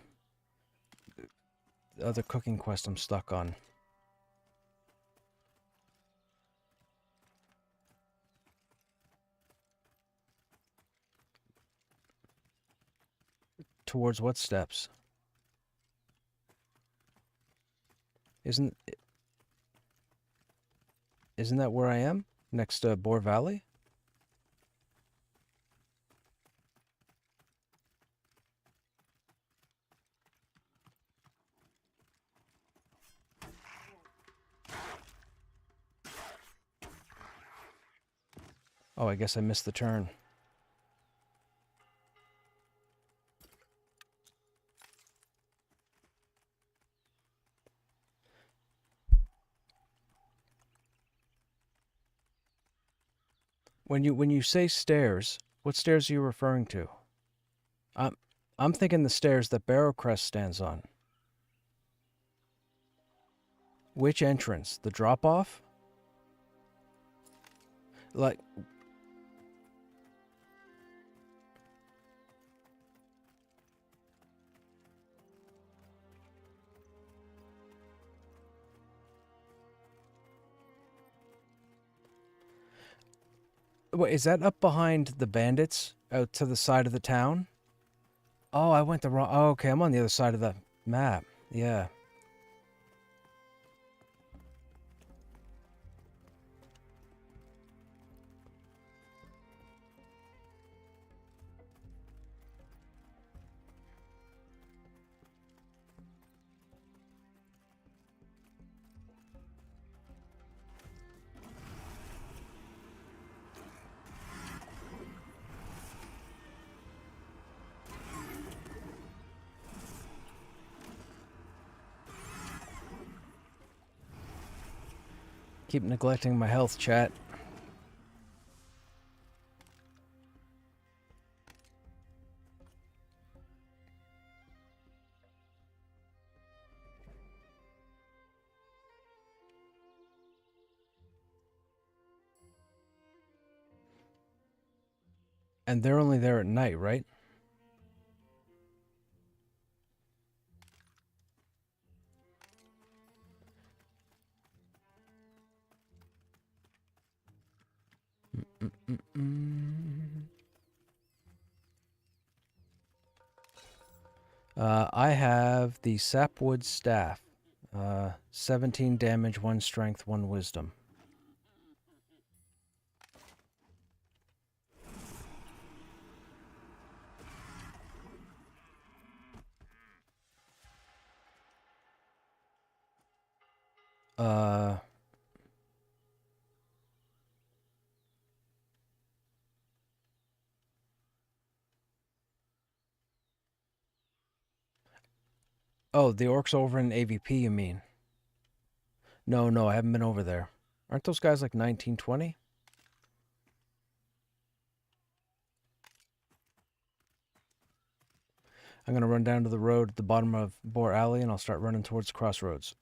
cooking quest I'm stuck on. Towards what steps? Isn't that where I am? Next to Boar Valley? Oh, I guess I missed the turn. When you say stairs, what stairs are you referring to? I'm thinking the stairs that Barrowcrest stands on. Which entrance? The drop-off? Like... Wait, is that up behind the bandits? Out to the side of the town? Oh, I went the wrong... Oh, okay, I'm on the other side of the map. Yeah. Keep neglecting my health, chat. And they're only there at night, right? I have the Sapwood Staff. 17 damage, 1 strength, 1 wisdom. Oh, the orcs over in AVP, you mean? No, no, I haven't been over there. Aren't those guys like 1920? I'm going to run down to the road at the bottom of Boar Alley, and I'll start running towards Crossroads.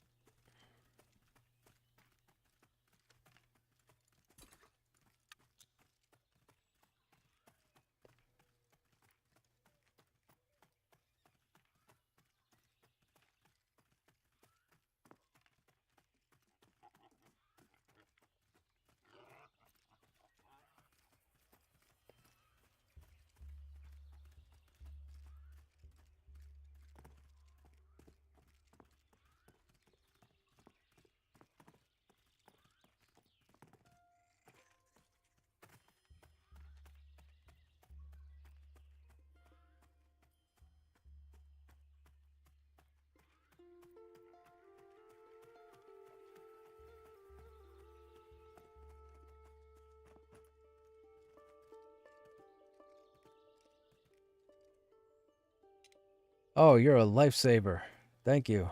Oh, you're a lifesaver. Thank you.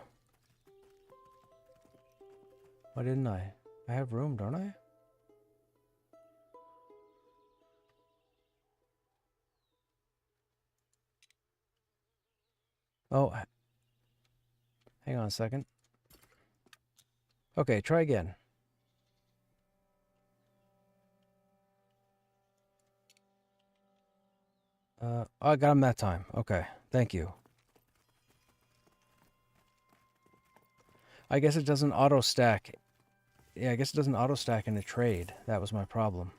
Why didn't I? I have room, don't I? Oh, hang on a second. Okay, try again. I got him that time. Okay, thank you. I guess it doesn't auto stack. Yeah, I guess it doesn't auto stack in a trade. That was my problem.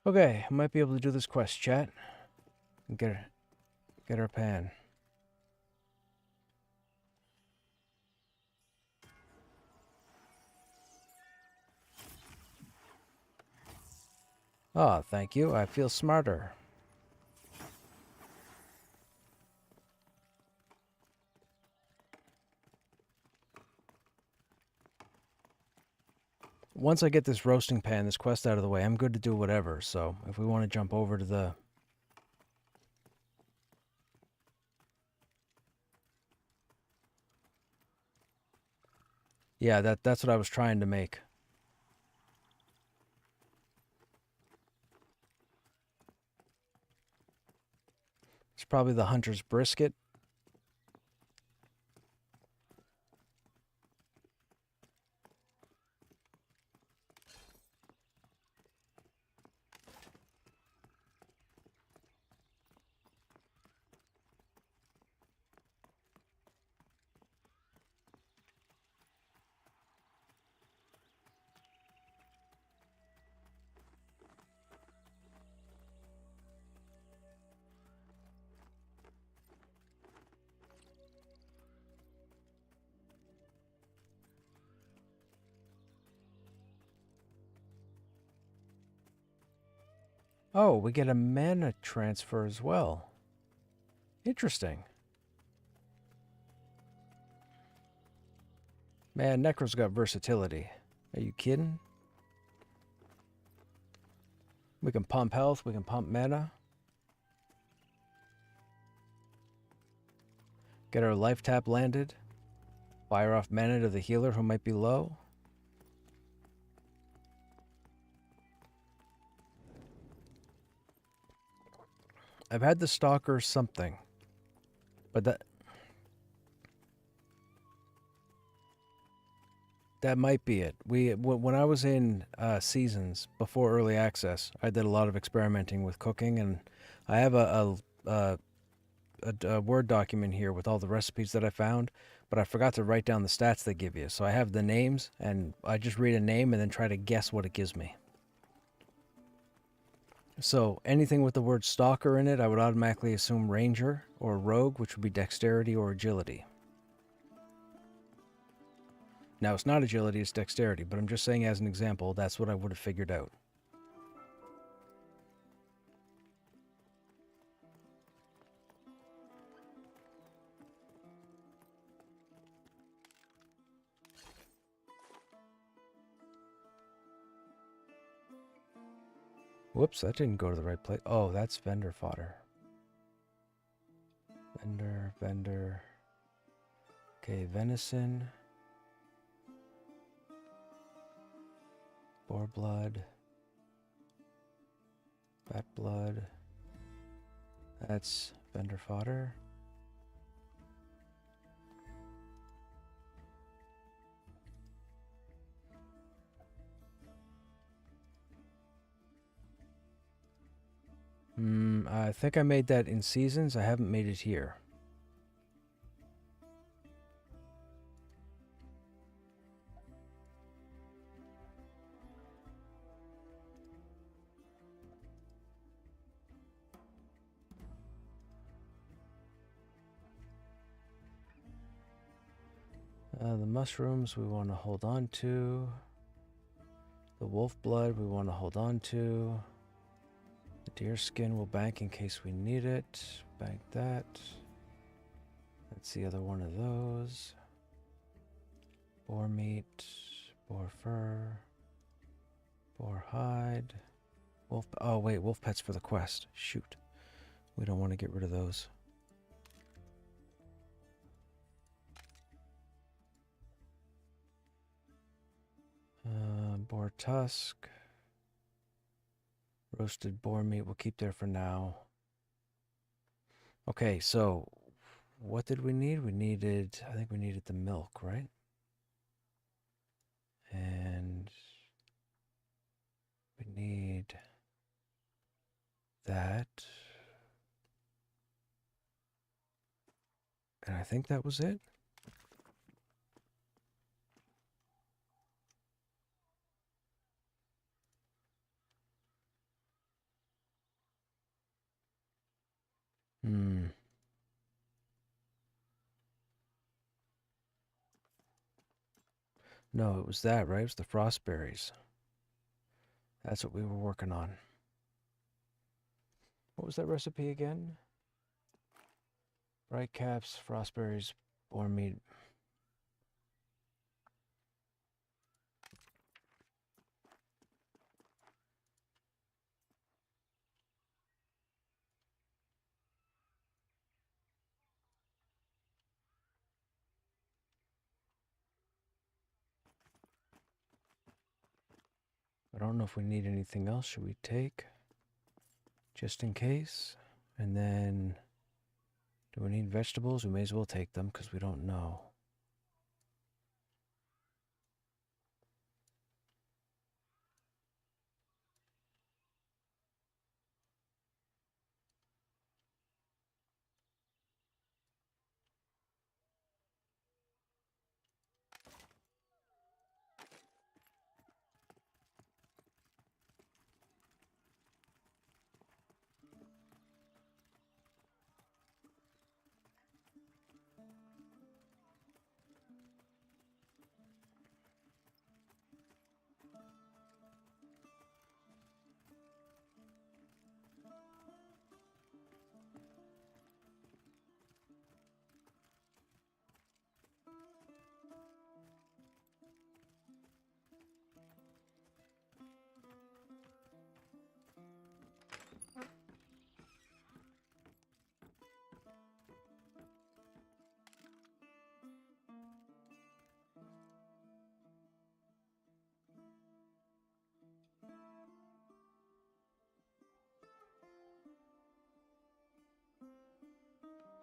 Okay, I might be able to do this quest, chat. And get her pan. Ah, thank you. I feel smarter. Once I get this roasting pan, this quest out of the way, I'm good to do whatever. So if we want to jump over to the... Yeah, that's what I was trying to make. It's probably the hunter's brisket. Oh, we get a mana transfer as well. Interesting. Man, Necro's got versatility. Are you kidding? We can pump health, we can pump mana. Get our life tap landed. Fire off mana to the healer who might be low. I've had the stalker something. But that might be it. When I was in Seasons before early access, I did a lot of experimenting with cooking, and I have a Word document here with all the recipes that I found, but I forgot to write down the stats they give you. So I have the names, and I just read a name and then try to guess what it gives me. So anything with the word stalker in it, I would automatically assume ranger or rogue, which would be dexterity or agility. Now, it's not agility, it's dexterity, but I'm just saying as an example, that's what I would have figured out. Whoops, that didn't go to the right place. Oh, that's vendor fodder. Vendor. Okay, venison. Boar blood. Bat blood. That's vendor fodder. I think I made that in seasons. I haven't made it here. The mushrooms we want to hold on to. The wolf blood we want to hold on to. The deer skin we'll bank in case we need it. Bank that. That's the other one of those. Boar meat, boar fur, boar hide. Wolf. Oh wait, wolf pets for the quest. Shoot, we don't want to get rid of those. Boar tusk. Roasted boar meat we'll keep there for now. Okay, so what did we need? I think we needed the milk, right? And we need that. And I think that was it. No, it was that, right? It was the frost berries. That's what we were working on. What was that recipe again? Bright caps, frost berries, boar meat. I don't know if we need anything else. Should we take? Just in case. And then, do we need vegetables? We may as well take them because we don't know.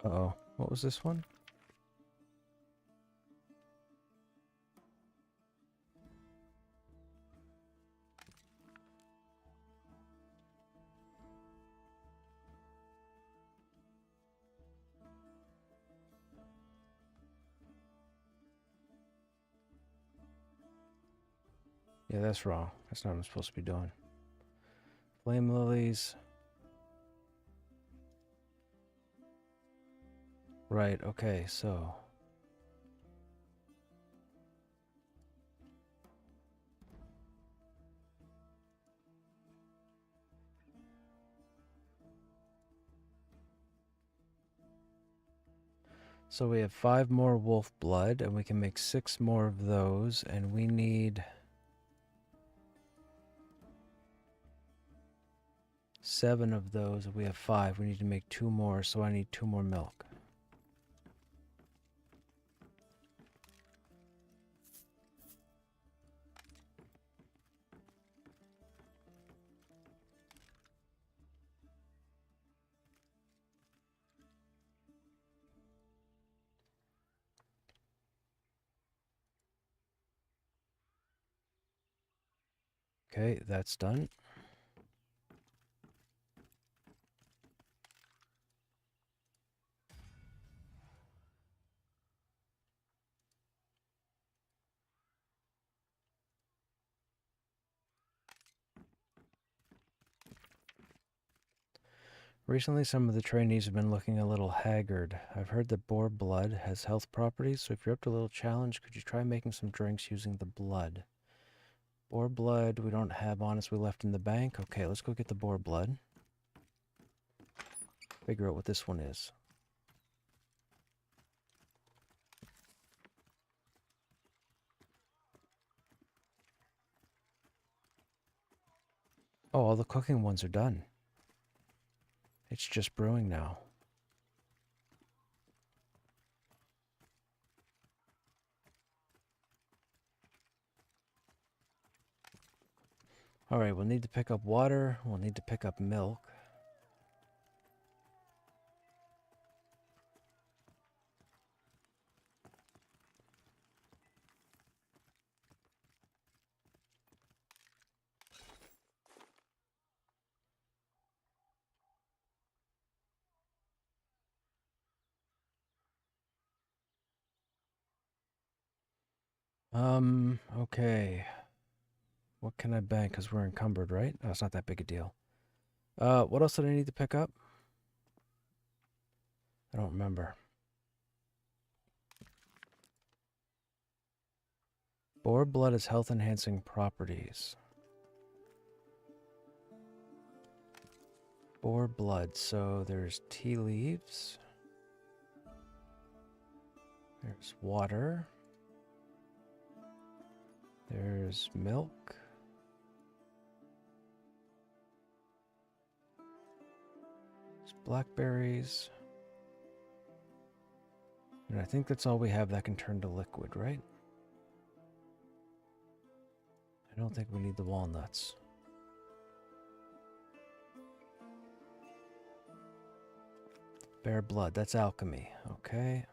Uh-oh. What was this one? Yeah, that's wrong. That's not what I'm supposed to be doing. Flame lilies. Right, okay, so... So we have 5 more wolf blood, and we can make 6 more of those, and we need 7 of those. We have 5. We need to make 2 more, so I need 2 more milk. Okay, that's done. Recently, some of the trainees have been looking a little haggard. I've heard that boar blood has health properties, so if you're up to a little challenge, could you try making some drinks using the blood? Boar blood we don't have on us, we left in the bank. Okay, let's go get the boar blood. Figure out what this one is. Oh, all the cooking ones are done. It's just brewing now. Alright, we'll need to pick up water. We'll need to pick up milk. Okay. What can I bank? Because we're encumbered, right? Oh, it's not that big a deal. What else did I need to pick up? I don't remember. Boar blood has health-enhancing properties. Boar blood. So there's tea leaves. There's water. There's milk. There's blackberries. And I think that's all we have that can turn to liquid, right? I don't think we need the walnuts. Bear blood, that's alchemy, okay.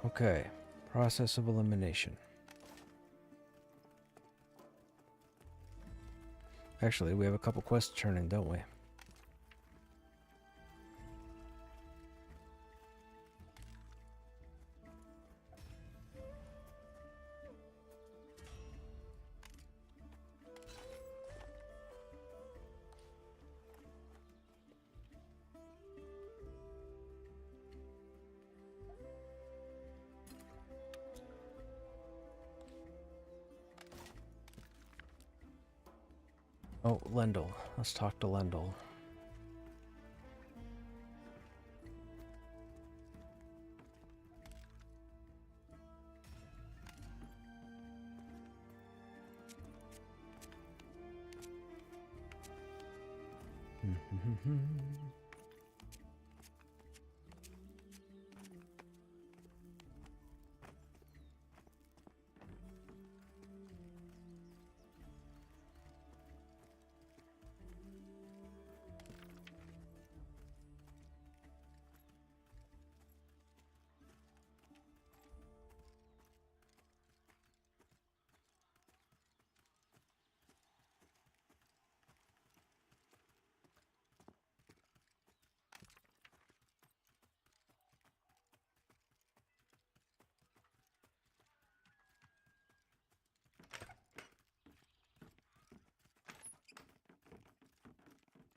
Okay, process of elimination. Actually, we have a couple quests to turn in, don't we? Oh, Lendl. Let's talk to Lendl.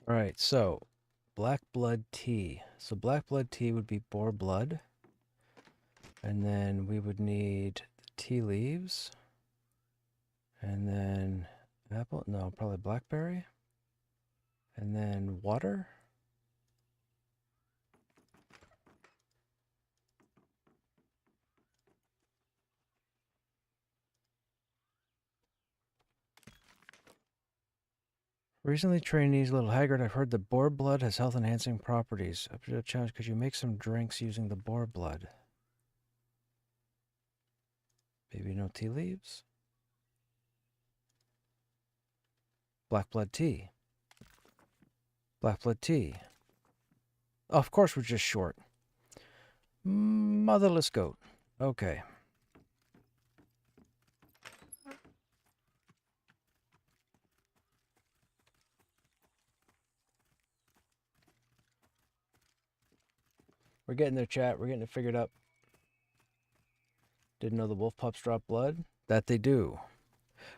Alright, so black blood tea. So black blood tea would be boar blood. And then we would need tea leaves. And then apple, no, probably blackberry. And then water. Recently trainees, a little haggard. I've heard that boar blood has health enhancing properties. Up to the challenge, could you make some drinks using the boar blood? Maybe no tea leaves? Black blood tea. Black blood tea. Oh, of course we're just short. Motherless goat. Okay. We're getting there, chat. We're getting it figured up. Didn't know the wolf pups drop blood? That they do.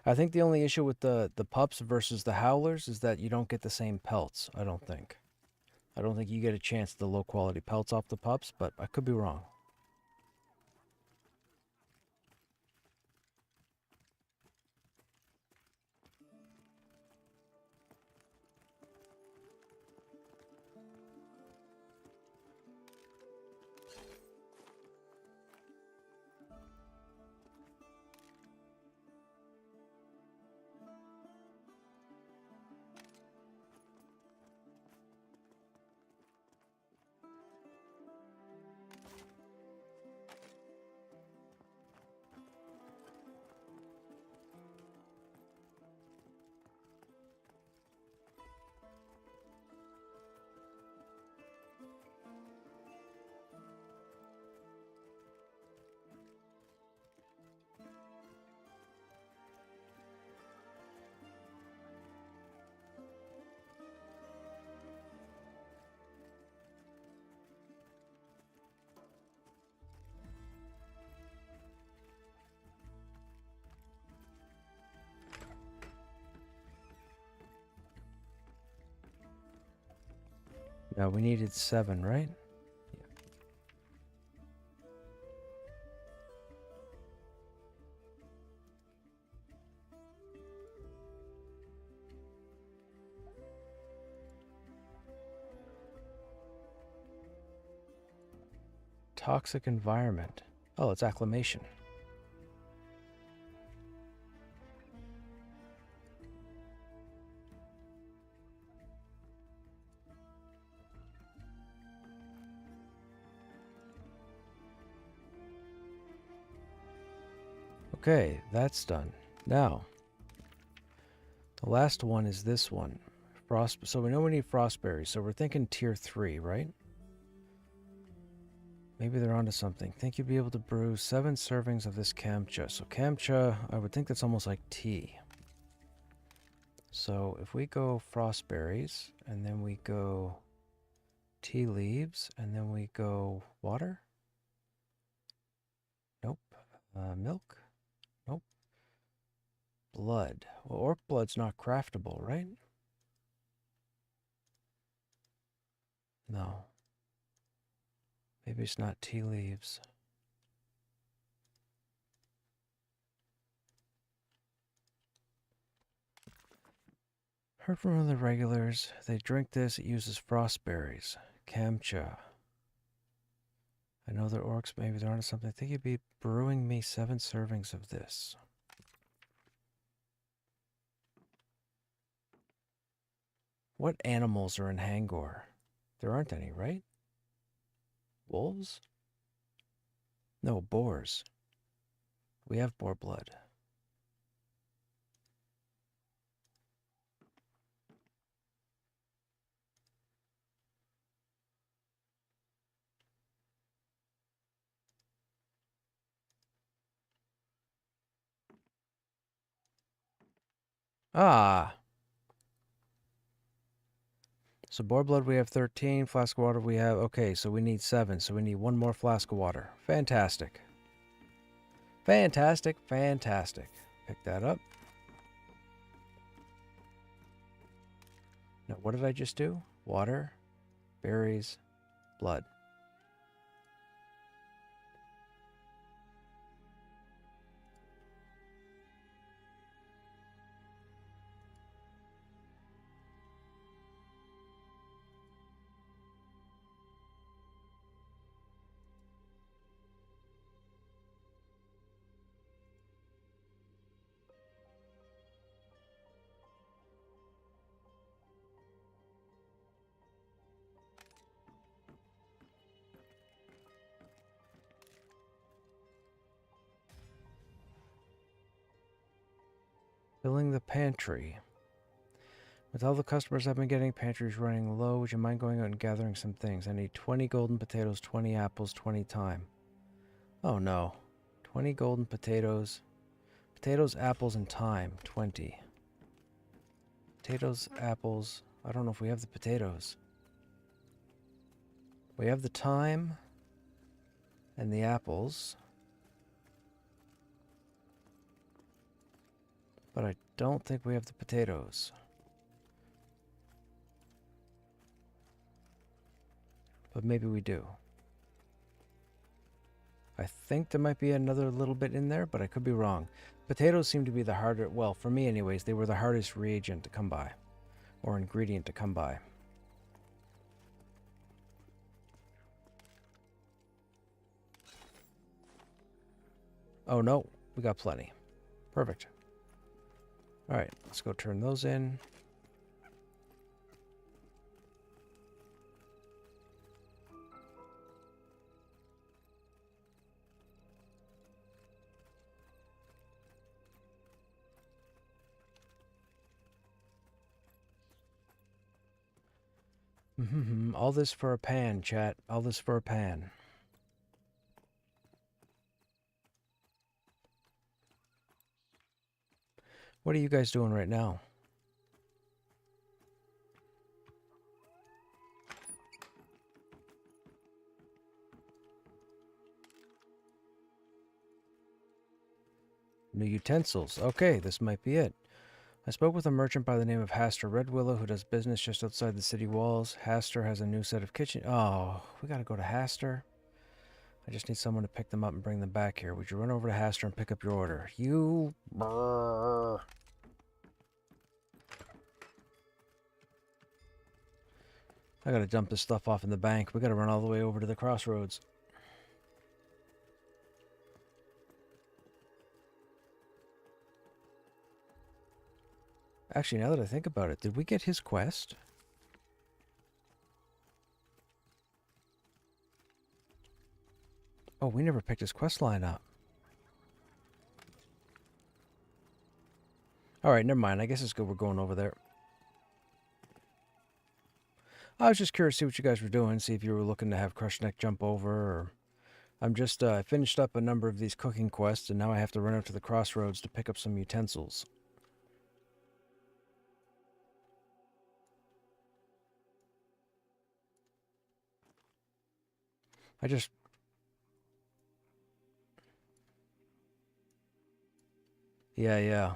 I think the only issue with the pups versus the howlers is that you don't get the same pelts, I don't think. I don't think you get a chance at the low quality pelts off the pups, but I could be wrong. Now we needed 7, right? Yeah. Toxic environment. Oh, it's acclimation. Okay, that's done. Now, the last one is this one. So we know we need frostberries, so we're thinking tier 3, right? Maybe they're onto something. Think you'd be able to brew 7 servings of this kamcha. So kamcha, I would think that's almost like tea. So if we go frostberries, and then we go tea leaves, and then we go water? Nope. Milk? Nope. Blood. Well, orc blood's not craftable, right? No. Maybe it's not tea leaves. Heard from one of the regulars. They drink this. It uses frostberries. Kamcha. I know they're orcs. Maybe they're onto something. I think you'd be brewing me 7 servings of this. What animals are in Hangor? There aren't any, right? Wolves? No, boars. We have boar blood. Ah! So boar blood we have 13, flask of water we have... Okay, so we need 7, so we need 1 more flask of water. Fantastic. Fantastic, fantastic. Pick that up. Now, what did I just do? Water, berries, blood. Filling the pantry. With all the customers I've been getting, pantry's running low. Would you mind going out and gathering some things? I need 20 golden potatoes, 20 apples, 20 thyme. Oh no. 20 golden potatoes. Potatoes, apples, and thyme. 20. Potatoes, apples. I don't know if we have the potatoes. We have the thyme and the apples. But I don't think we have the potatoes. But maybe we do. I think there might be another little bit in there, but I could be wrong. Potatoes seem to be the harder, well, for me anyways, they were the hardest reagent to come by. Or ingredient to come by. Oh no, we got plenty. Perfect. Alright, let's go turn those in. All this for a pan, chat. All this for a pan. What are you guys doing right now? New utensils. Okay, this might be it. I spoke with a merchant by the name of Haster Red Willow who does business just outside the city walls. Haster has a new set of kitchen... Oh, we gotta go to Haster. I just need someone to pick them up and bring them back here. Would you run over to Haster and pick up your order? You... Brrr. I gotta dump this stuff off in the bank. We gotta run all the way over to the crossroads. Actually, now that I think about it, did we get his quest? Oh, we never picked his quest line up. Alright, never mind. I guess it's good we're going over there. I was just curious to see what you guys were doing, see if you were looking to have Krushnek jump over, or... I'm just, I finished up a number of these cooking quests, and now I have to run out to the crossroads to pick up some utensils. I just... Yeah.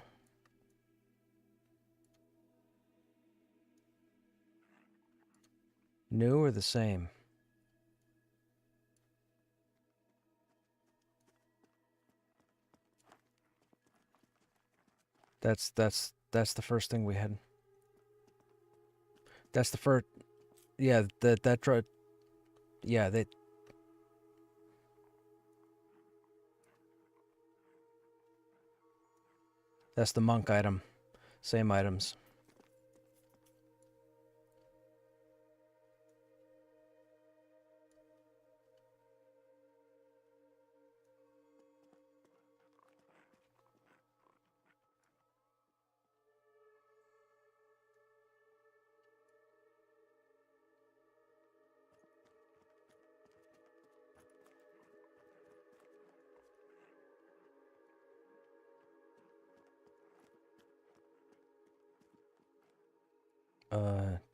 New or the same? That's the first thing we had. That's the first... Yeah, yeah, that's the monk item. Same items.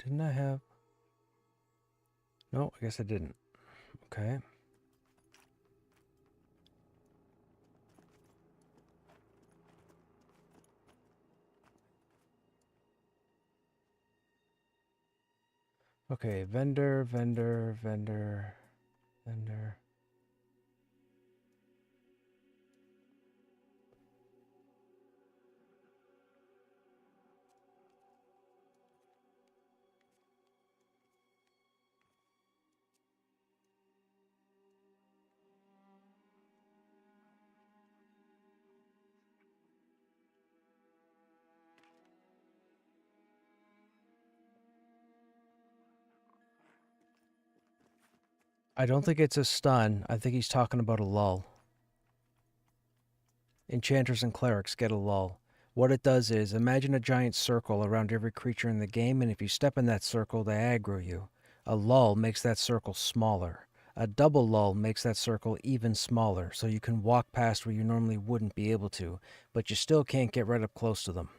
Didn't I have... No, I guess I didn't. Okay. Okay, vendor, vendor, vendor, vendor. I don't think it's a stun. I think he's talking about a lull. Enchanters and clerics get a lull. What it does is, imagine a giant circle around every creature in the game, and if you step in that circle, they aggro you. A lull makes that circle smaller. A double lull makes that circle even smaller, so you can walk past where you normally wouldn't be able to, but you still can't get right up close to them.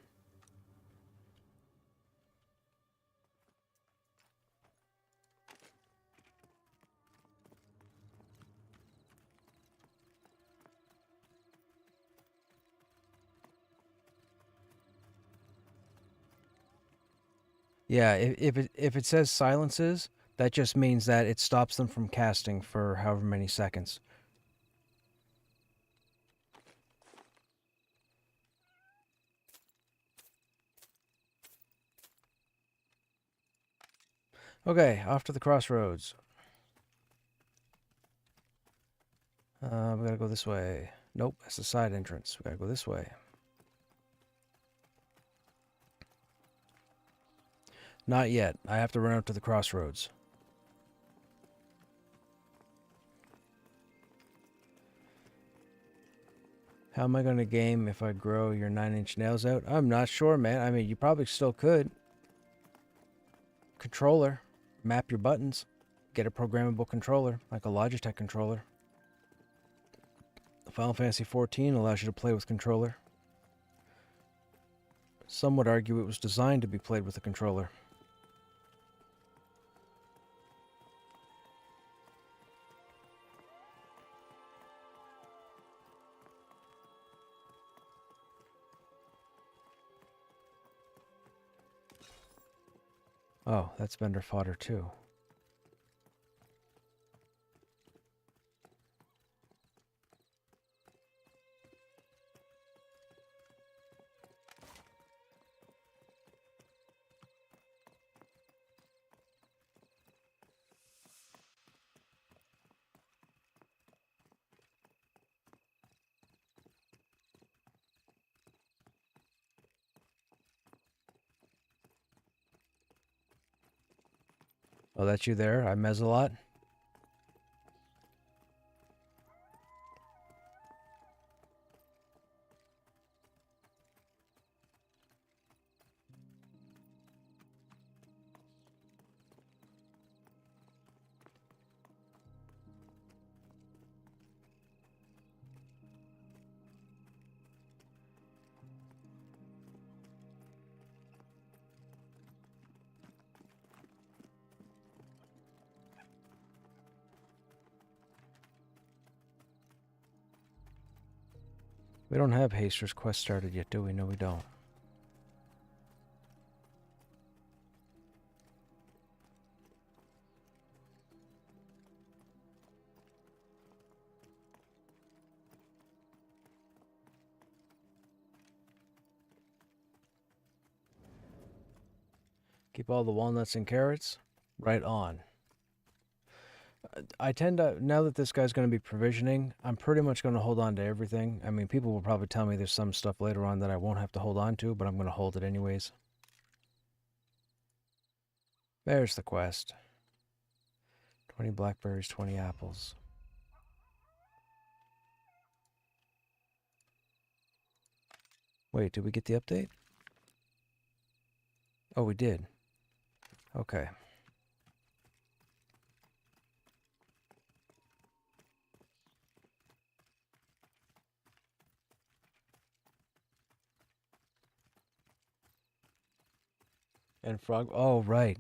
Yeah, if it says silences, that just means that it stops them from casting for however many seconds. Okay, off to the crossroads. We gotta go this way. Nope, that's the side entrance. We gotta go this way. Not yet. I have to run up to the crossroads. How am I going to game if I grow your 9-inch nails out? I'm not sure, man. I mean, you probably still could. Controller. Map your buttons. Get a programmable controller, like a Logitech controller. Final Fantasy XIV allows you to play with controller. Some would argue it was designed to be played with a controller. Oh, that's vendor fodder too. Oh, that's you there? I mez a lot? We don't have Haster's quest started yet, do we? No, we don't. Keep all the walnuts and carrots? Right on. I tend to, now that this guy's going to be provisioning, I'm pretty much going to hold on to everything. I mean, people will probably tell me there's some stuff later on that I won't have to hold on to, but I'm going to hold it anyways. There's the quest. 20 blackberries, 20 apples. Wait, did we get the update? Oh, we did. Okay. And frog. Oh, right.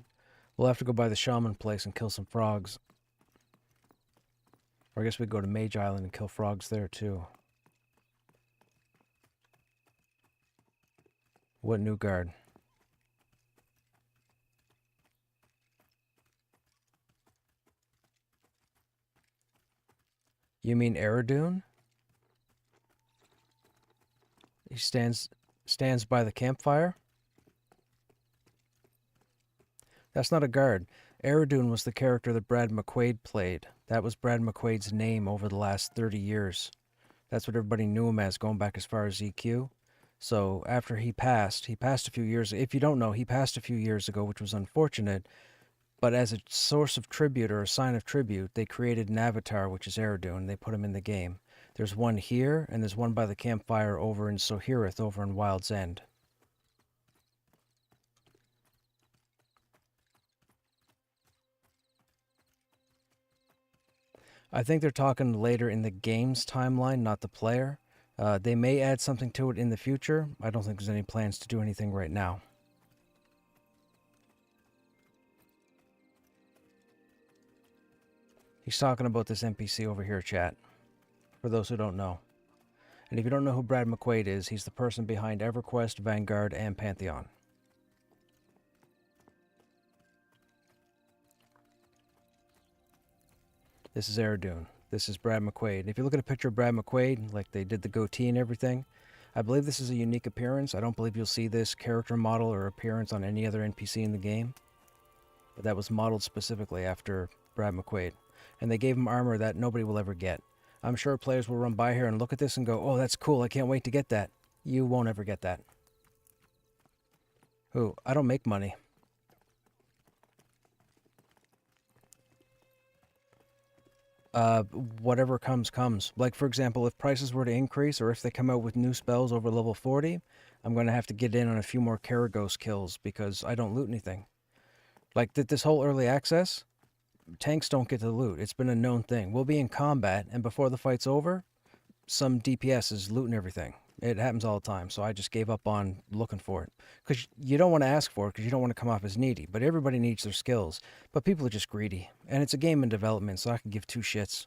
We'll have to go by the shaman place and kill some frogs. Or I guess we go to Mage Island and kill frogs there too. What new guard? You mean Eridune? He stands by the campfire? That's not a guard. Eridune was the character that Brad McQuaid played. That was Brad McQuaid's name over the last 30 years. That's what everybody knew him as, going back as far as EQ. So after he passed a few years. If you don't know, he passed a few years ago, which was unfortunate. But as a source of tribute or a sign of tribute, they created an avatar, which is Eridune. They put him in the game. There's one here, and there's one by the campfire over in Sohirith, over in Wild's End. I think they're talking later in the game's timeline, not the player. They may add something to it in the future. I don't think there's any plans to do anything right now. He's talking about this NPC over here, chat, for those who don't know. And if you don't know who Brad McQuaid is, he's the person behind EverQuest, Vanguard, and Pantheon. This is Eridune. This is Brad McQuaid. If you look at a picture of Brad McQuaid, like they did the goatee and everything, I believe this is a unique appearance. I don't believe you'll see this character model or appearance on any other NPC in the game. But that was modeled specifically after Brad McQuaid. And they gave him armor that nobody will ever get. I'm sure players will run by here and look at this and go, oh, that's cool, I can't wait to get that. You won't ever get that. Who? I don't make money. Whatever comes, comes. Like, for example, if prices were to increase or if they come out with new spells over level 40, I'm going to have to get in on a few more Karagos kills because I don't loot anything. Like, this whole early access, tanks don't get to loot. It's been a known thing. We'll be in combat, and before the fight's over, some DPS is looting everything. It happens all the time, so I just gave up on looking for it. Because you don't want to ask for it, because you don't want to come off as needy. But everybody needs their skills. But people are just greedy. And it's a game in development, so I can give two shits.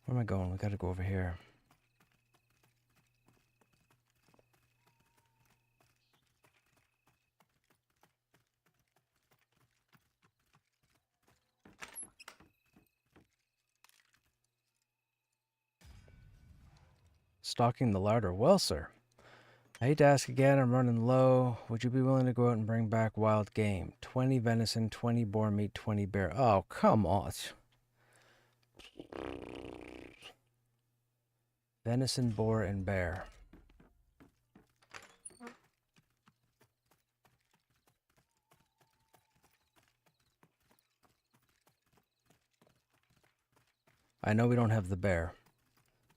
Where am I going? We gotta go over here. Stocking the larder. Well, sir. I hate to ask again, I'm running low. Would you be willing to go out and bring back wild game? 20 venison, 20 boar meat, 20 bear. Oh, come on. Venison, boar, and bear. I know we don't have the bear.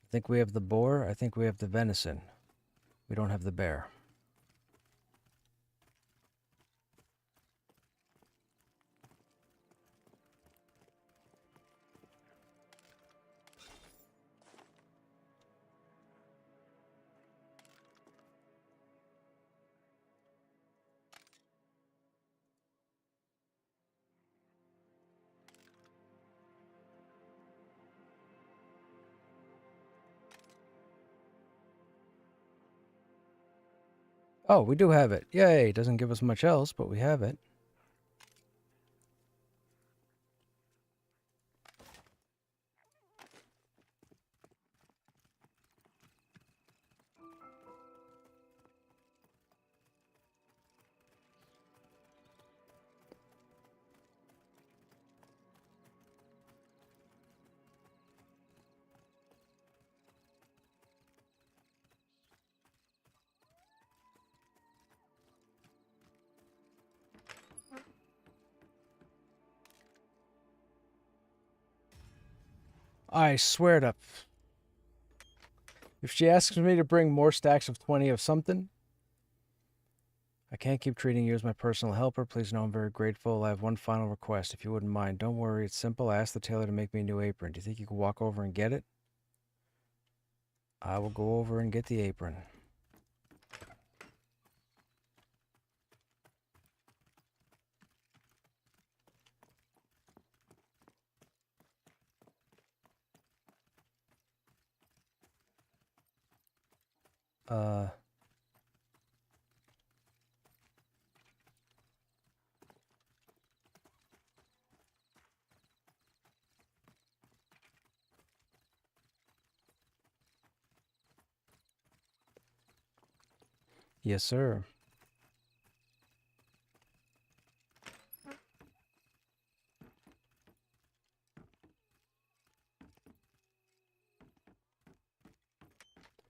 I think we have the boar. I think we have the venison. We don't have the bear. Oh, we do have it. Yay, doesn't give us much else, but we have it. I swear to... If she asks me to bring more stacks of 20 of something, I can't keep treating you as my personal helper. Please know I'm very grateful. I have one final request, if you wouldn't mind. Don't worry, it's simple. I asked the tailor to make me a new apron. Do you think you could walk over and get it? I will go over and get the apron. Yes, sir.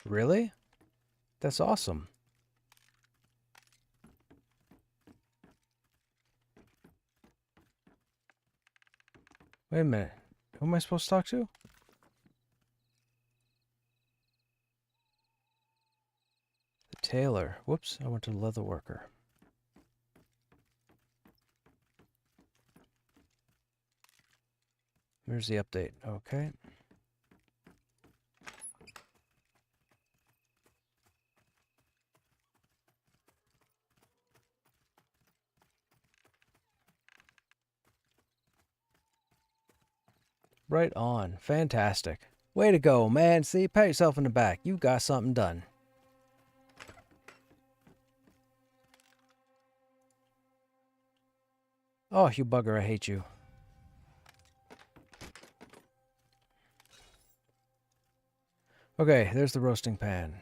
Really? That's awesome. Wait a minute. Who am I supposed to talk to? The tailor. Whoops, I went to the leather worker. Here's the update. Okay. Right on. Fantastic. Way to go, man. See, pat yourself in the back. You got something done. Oh, you bugger, I hate you. Okay, there's the roasting pan.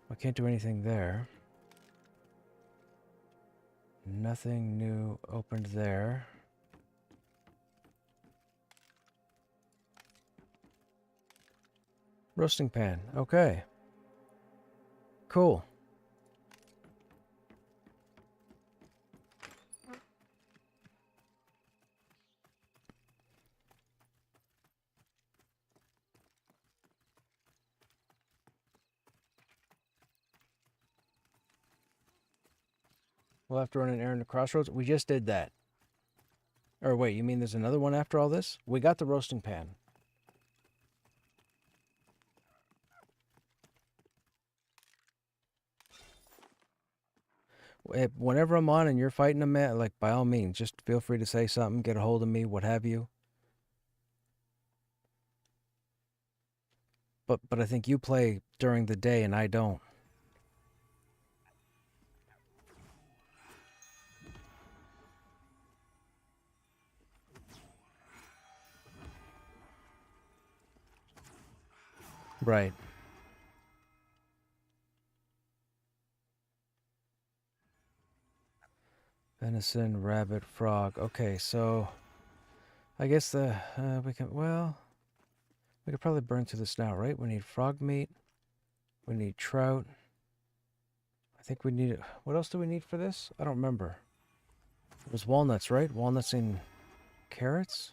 I can't do anything there. Nothing new opened there. Roasting pan. Okay. Cool. We'll have to run an errand to Crossroads. We just did that. Or wait, you mean there's another one after all this? We got the roasting pan. Whenever I'm on and you're fighting a man, like, by all means, just feel free to say something, get a hold of me, what have you. But I think you play during the day and I don't. Right. Venison, rabbit, frog. Okay, so I guess we could probably burn through this now, right? We need frog meat. We need trout. I think we need, what else do we need for this? I don't remember. It was walnuts, right? Walnuts and carrots?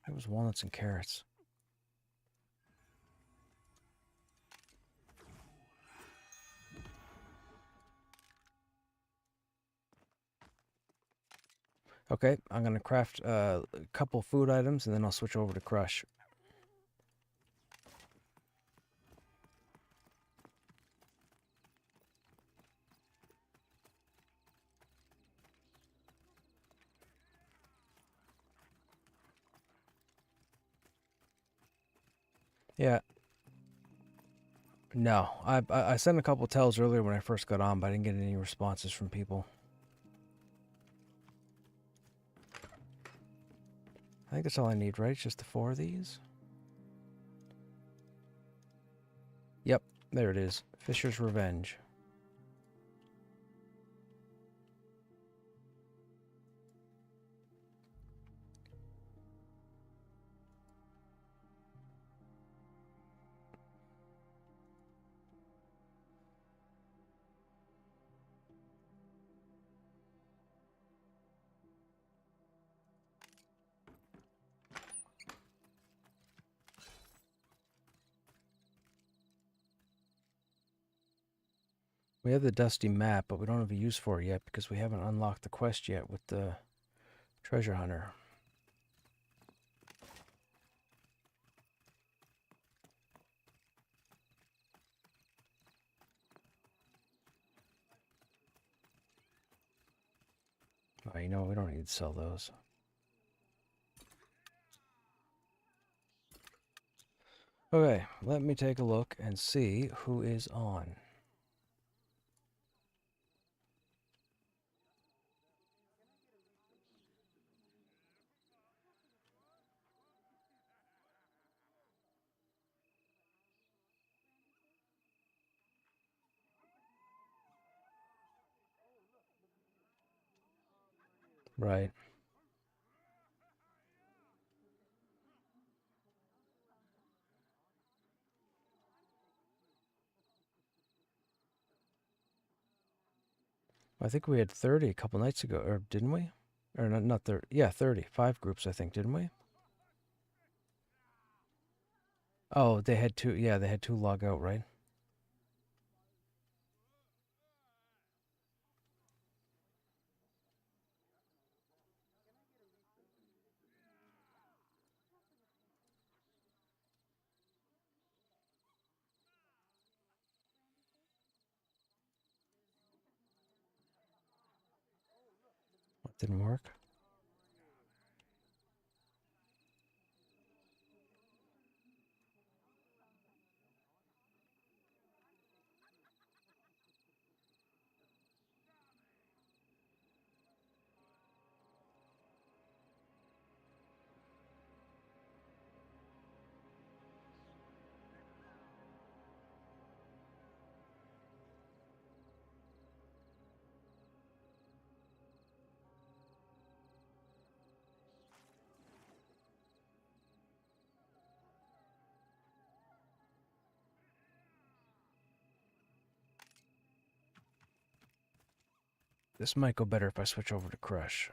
It was walnuts and carrots. Okay, I'm going to craft a couple food items and then I'll switch over to Crush. Yeah. No, I sent a couple tells earlier when I first got on, but I didn't get any responses from people. I think that's all I need, right? Just the 4 of these? Yep, there it is. Fisher's Revenge. We have the dusty map, but we don't have a use for it yet because we haven't unlocked the quest yet with the treasure hunter. You know, we don't need to sell those. Okay, let me take a look and see who is on. Right. I think we had 30 a couple nights ago, or didn't we? Or not 30. Yeah, 30. 5 groups, I think, didn't we? Oh, they had 2. Yeah, they had 2 log out, right? What didn't work? This might go better if I switch over to Crush.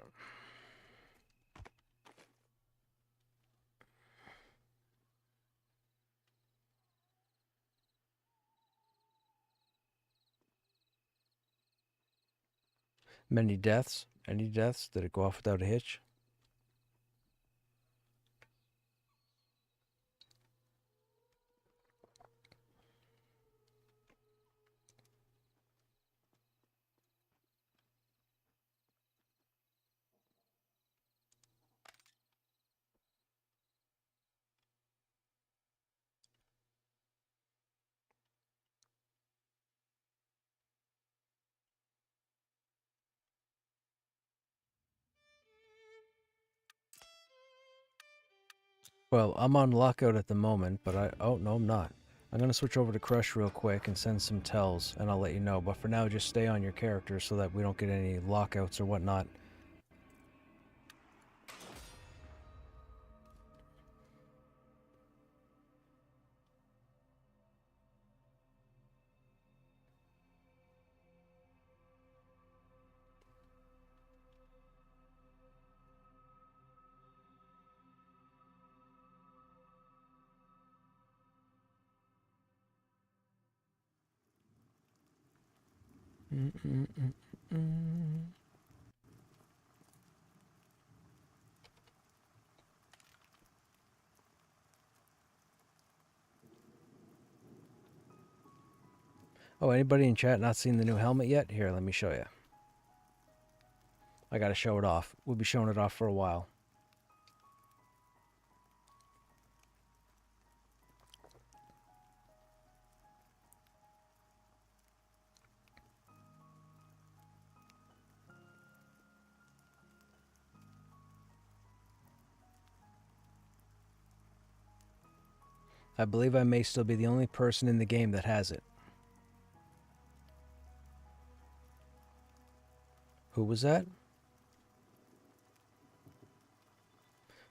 Many deaths? Any deaths? Did it go off without a hitch? Well, I'm on lockout at the moment, but oh, no, I'm not. I'm going to switch over to Crush real quick and send some tells, and I'll let you know. But for now, just stay on your character so that we don't get any lockouts or whatnot. Oh, anybody in chat not seen the new helmet yet? Here, let me show you. I gotta show it off. We'll be showing it off for a while. I believe I may still be the only person in the game that has it. Who was that?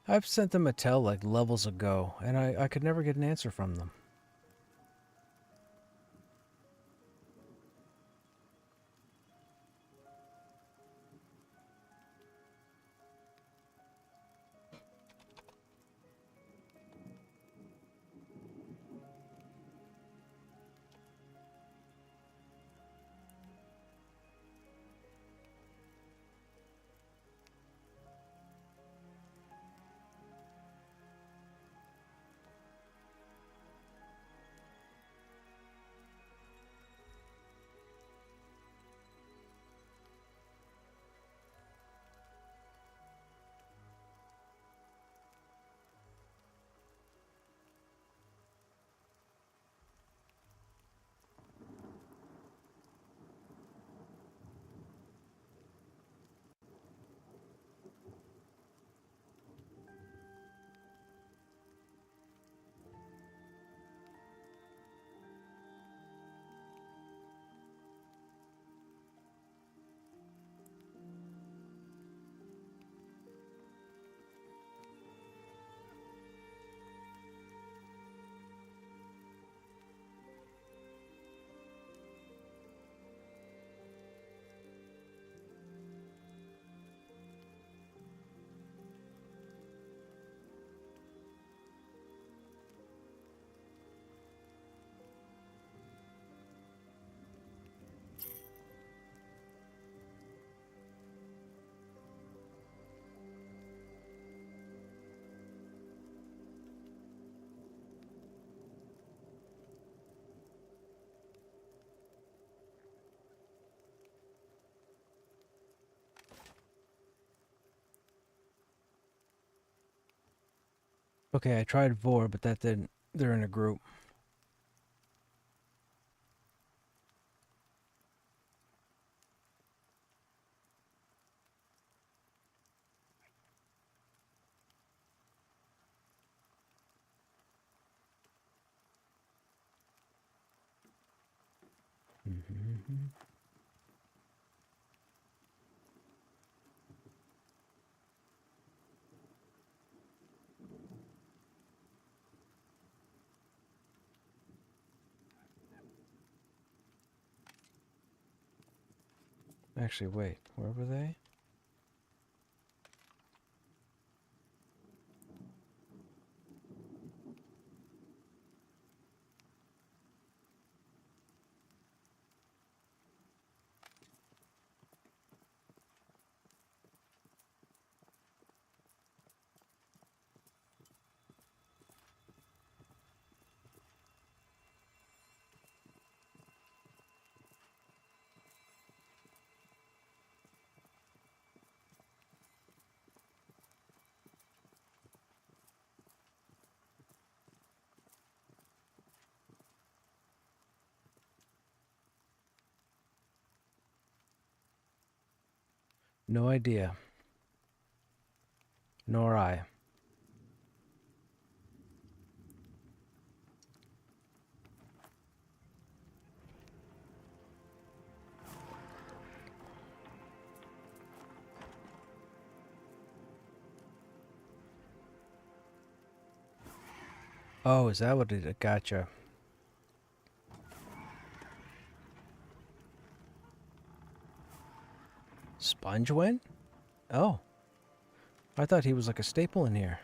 I've sent them a tell like levels ago, and I could never get an answer from them. Okay, I tried Vor, but that didn't. They're in a group. Actually, wait. Where were they? No idea. Nor I. Oh, is that what it? Gotcha. Sponge went? Oh, I thought he was like a staple in here.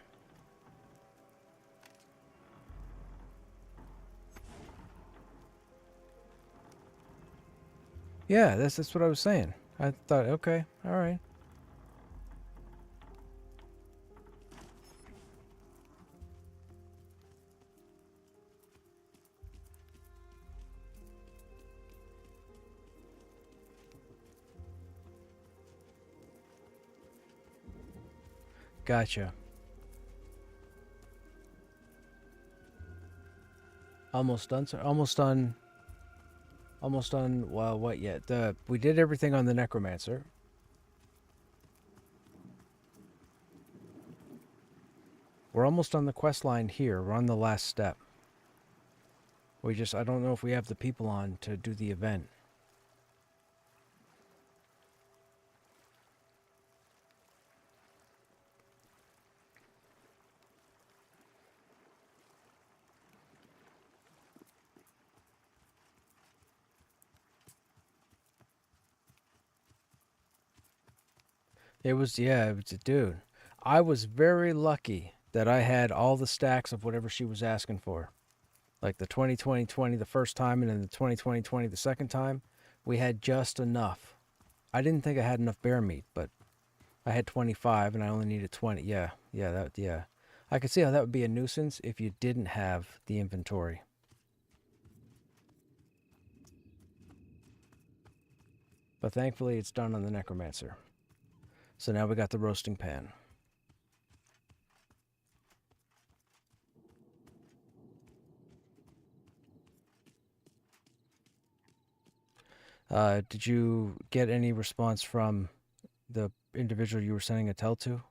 Yeah, that's what I was saying. I thought, okay, all right. Gotcha. Almost done, sir. Almost done. Almost done. Well, what yet? We did everything on the necromancer. We're almost on the quest line here. We're on the last step. I don't know if we have the people on to do the event. Yeah, dude. I was very lucky that I had all the stacks of whatever she was asking for. Like the 20-20-20 the first time and then the 20-20-20 the second time. We had just enough. I didn't think I had enough bear meat, but I had 25 and I only needed 20. Yeah. I could see how that would be a nuisance if you didn't have the inventory. But thankfully it's done on the necromancer. So now we got the roasting pan. Did you get any response from the individual you were sending a tell to?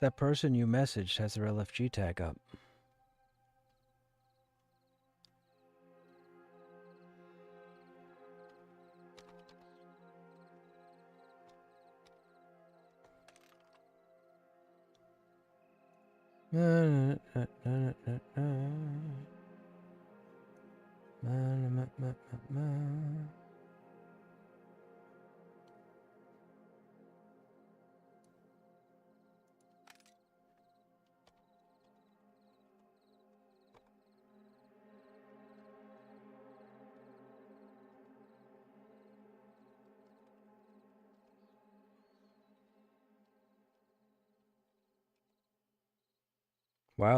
That person you messaged has their LFG tag up. Wow,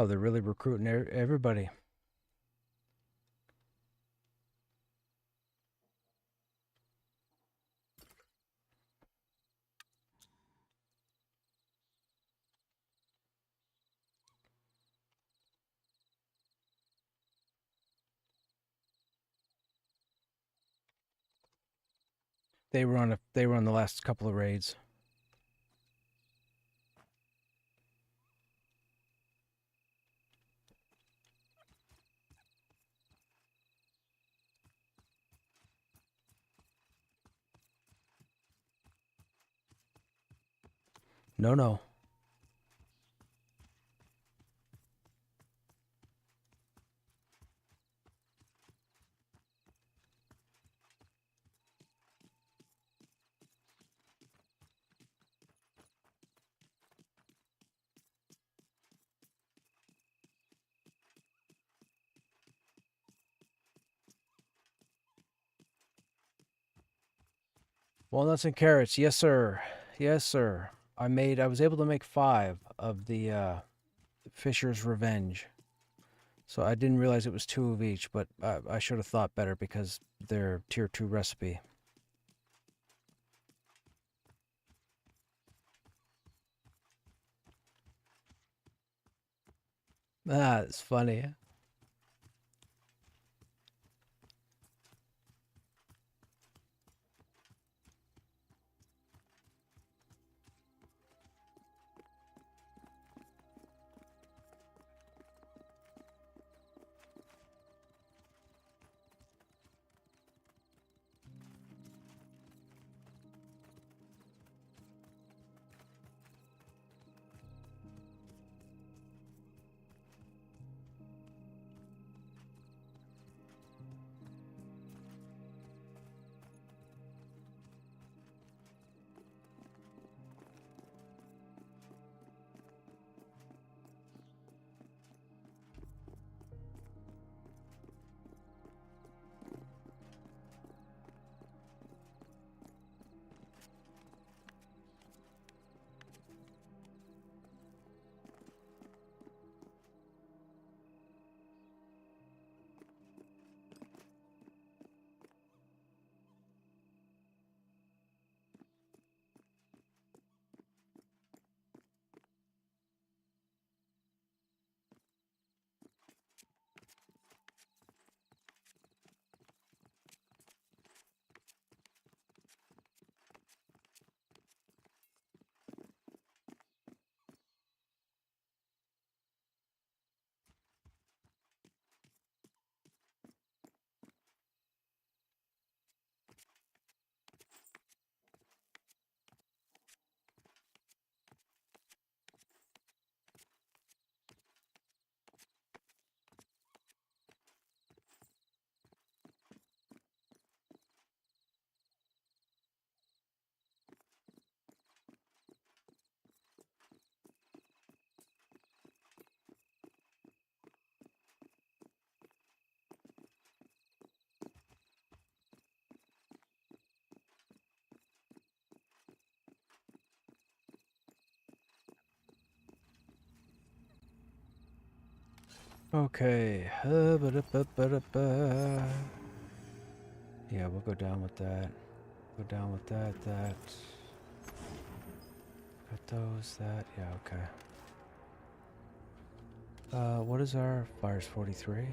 they're really recruiting everybody. They were on the last couple of raids. No, no. Walnuts and carrots, yes sir, yes sir. I was able to make 5 of the Fisher's Revenge. So I didn't realize it was 2 of each, but I should have thought better because they're tier 2 recipe. Ah, it's funny. Okay. Yeah, we'll go down with that. Go down with that. Got those, that. Yeah, okay. What is our fire's 43?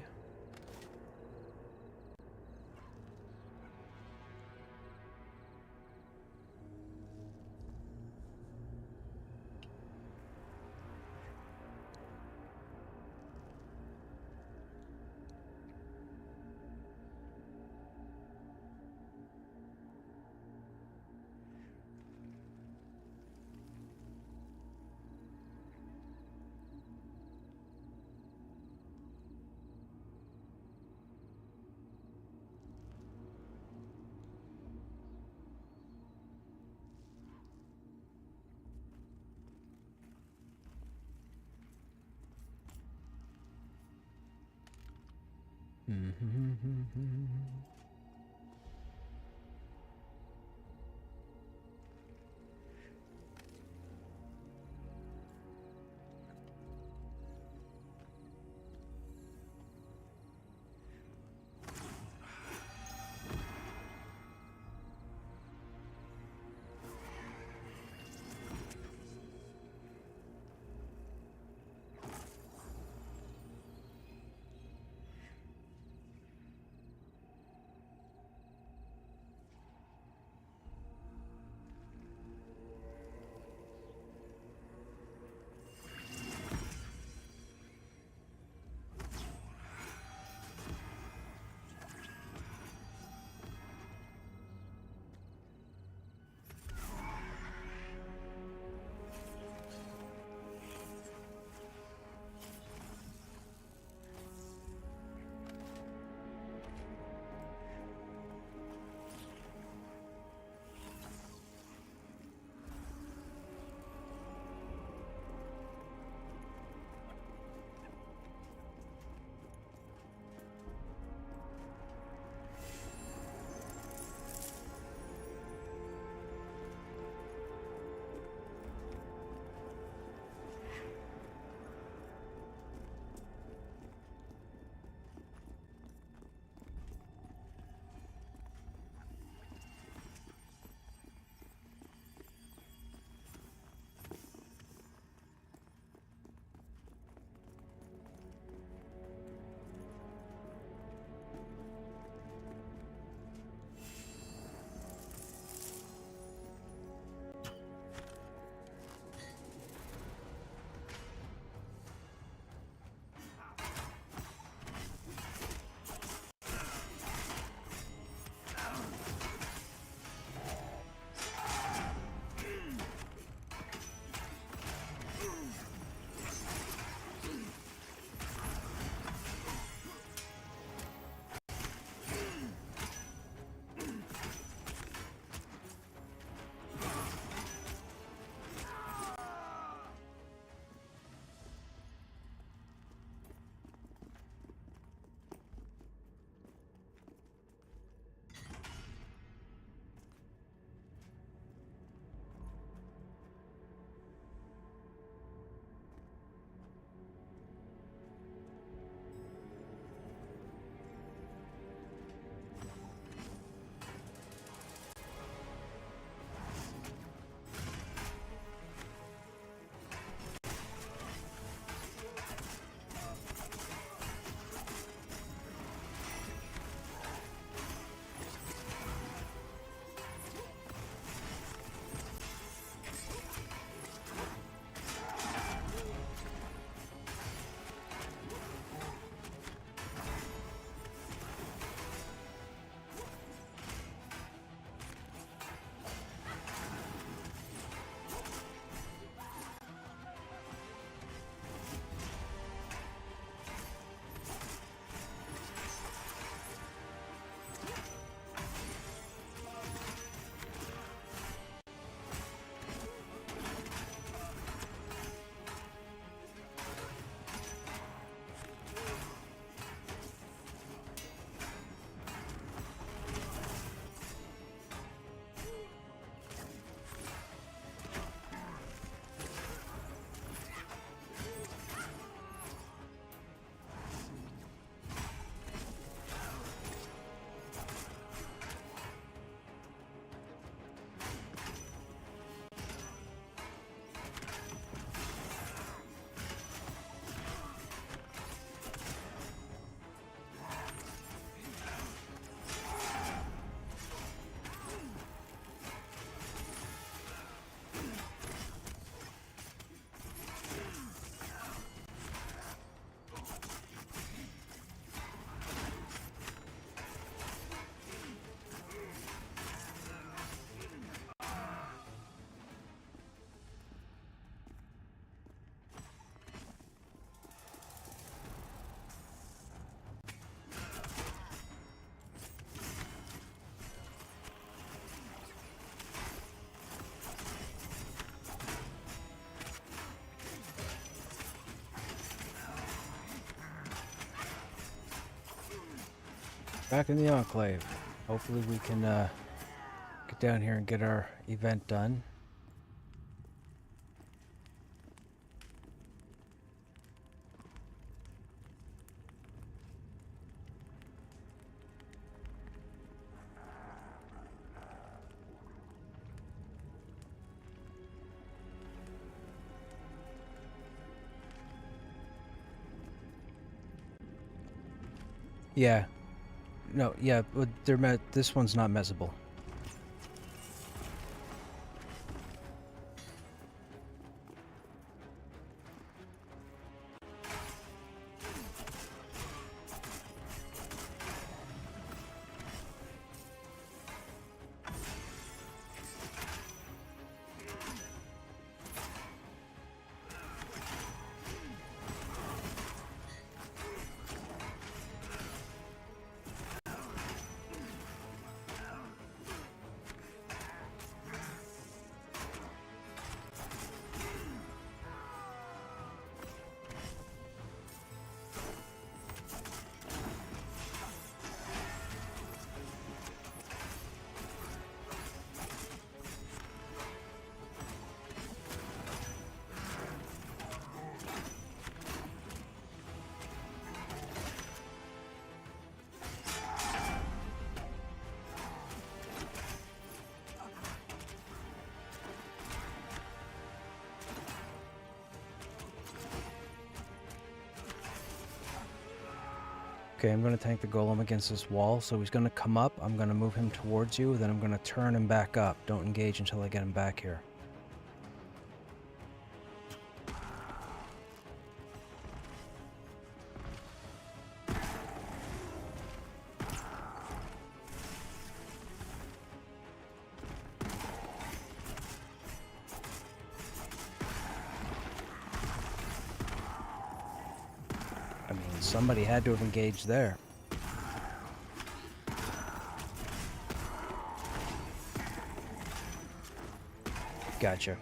Back in the Enclave. Hopefully we can get down here and get our event done. Yeah. No, yeah, but this one's not messable. Okay, I'm going to tank the golem against this wall, so he's going to come up. I'm going to move him towards you, then I'm going to turn him back up. Don't engage until I get him back here. I mean, somebody had to have engaged there. Gotcha.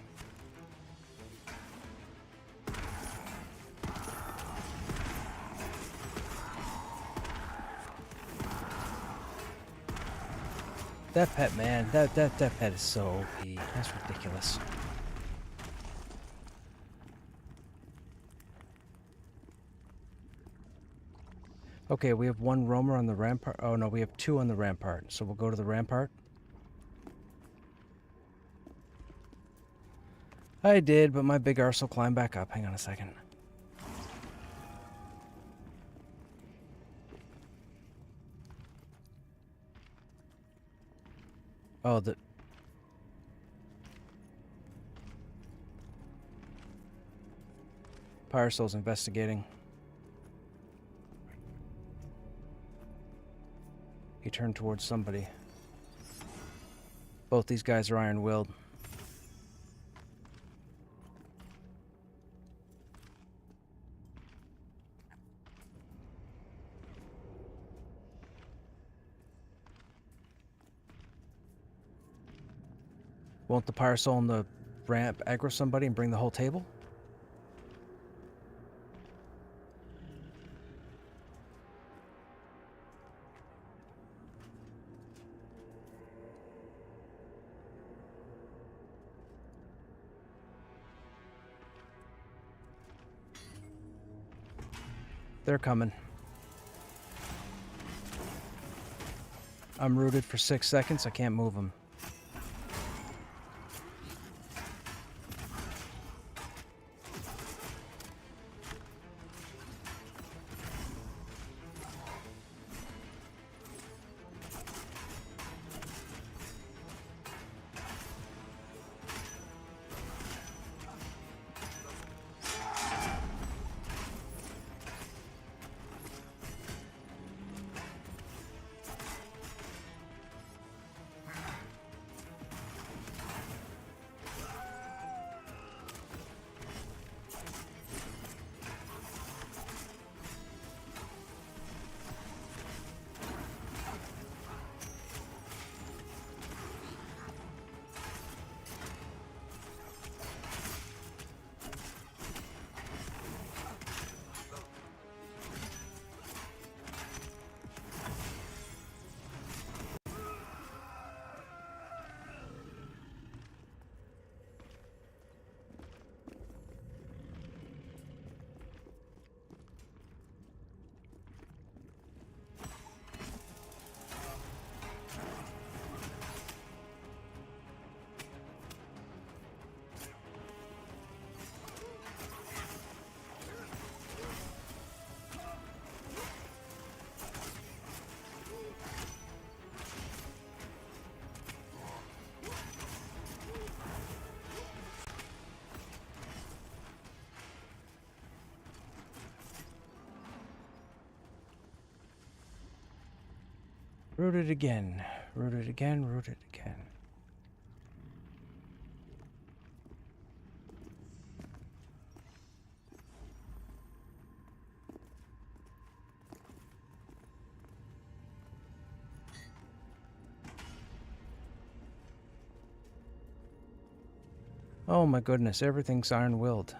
That pet, man, that pet is so OP. That's ridiculous. Okay, we have one roamer on the rampart. Oh no, we have two on the rampart. So we'll go to the rampart. I did, but my big arse will climb back up. Hang on a second. Oh, the... Pyrosoul's investigating. He turned towards somebody. Both these guys are iron-willed. Won't the Pyrosoul on the ramp aggro somebody and bring the whole table? They're coming. I'm rooted for 6 seconds. I can't move them. Root it again. Root it again. Root it again. Oh my goodness, everything's iron-willed.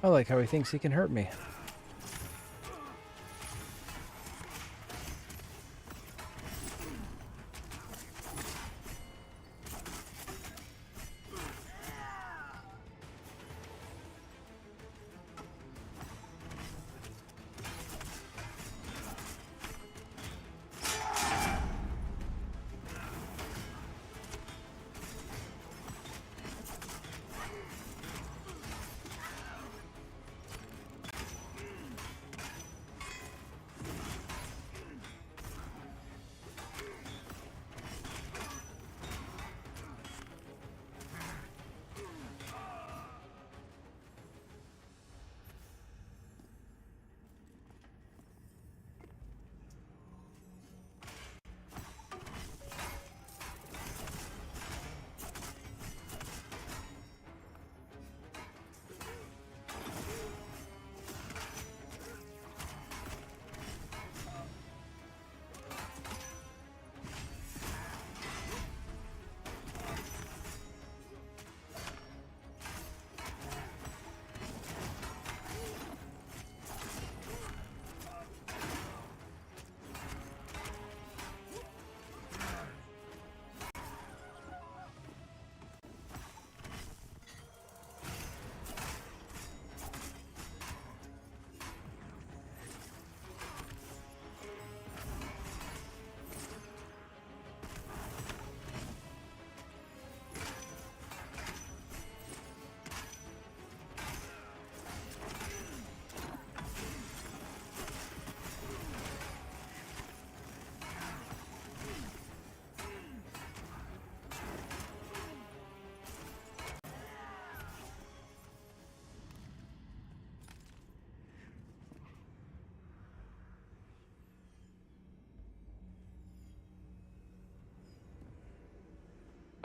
I like how he thinks he can hurt me.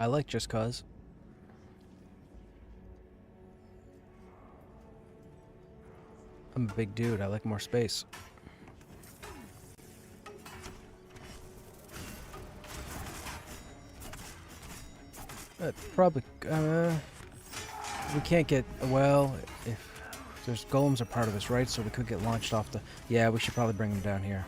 I like just cause. I'm a big dude. I like more space. Probably, we can't get, well, if there's golems are part of this, right? So we could get launched off the, yeah, we should probably bring them down here.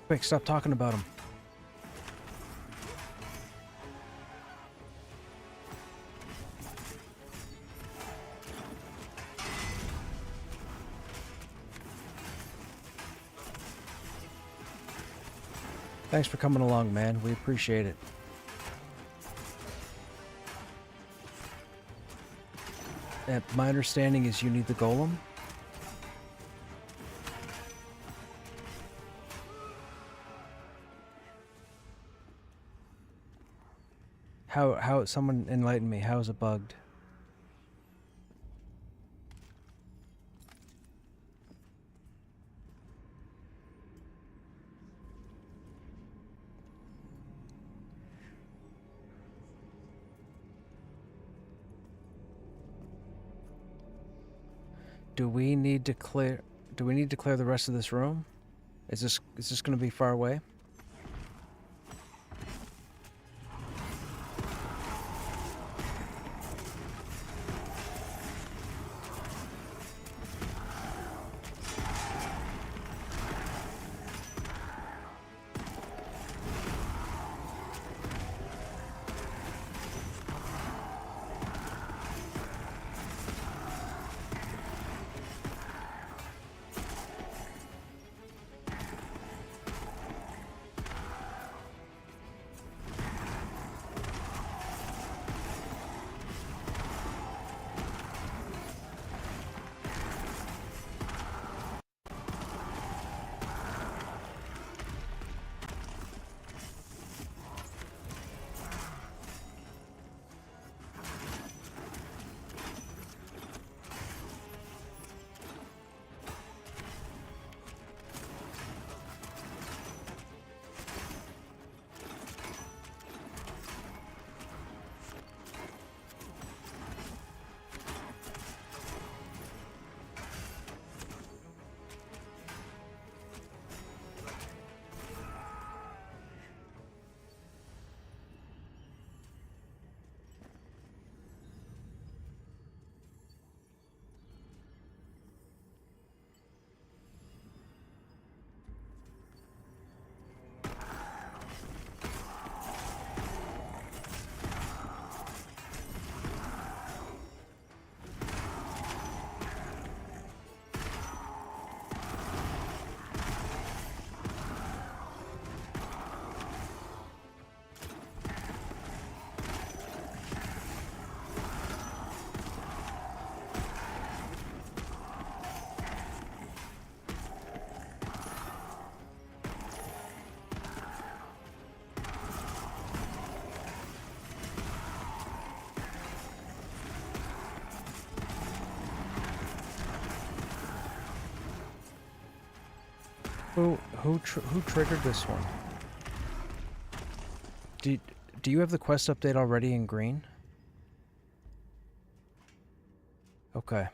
Quick, stop talking about him. Thanks for coming along, man. We appreciate it. My understanding is you need the golem? How, someone enlighten me, how is it bugged? Do we need to clear the rest of this room? Is this gonna be far away? Who triggered this one? Do you have the quest update already in green? Okay.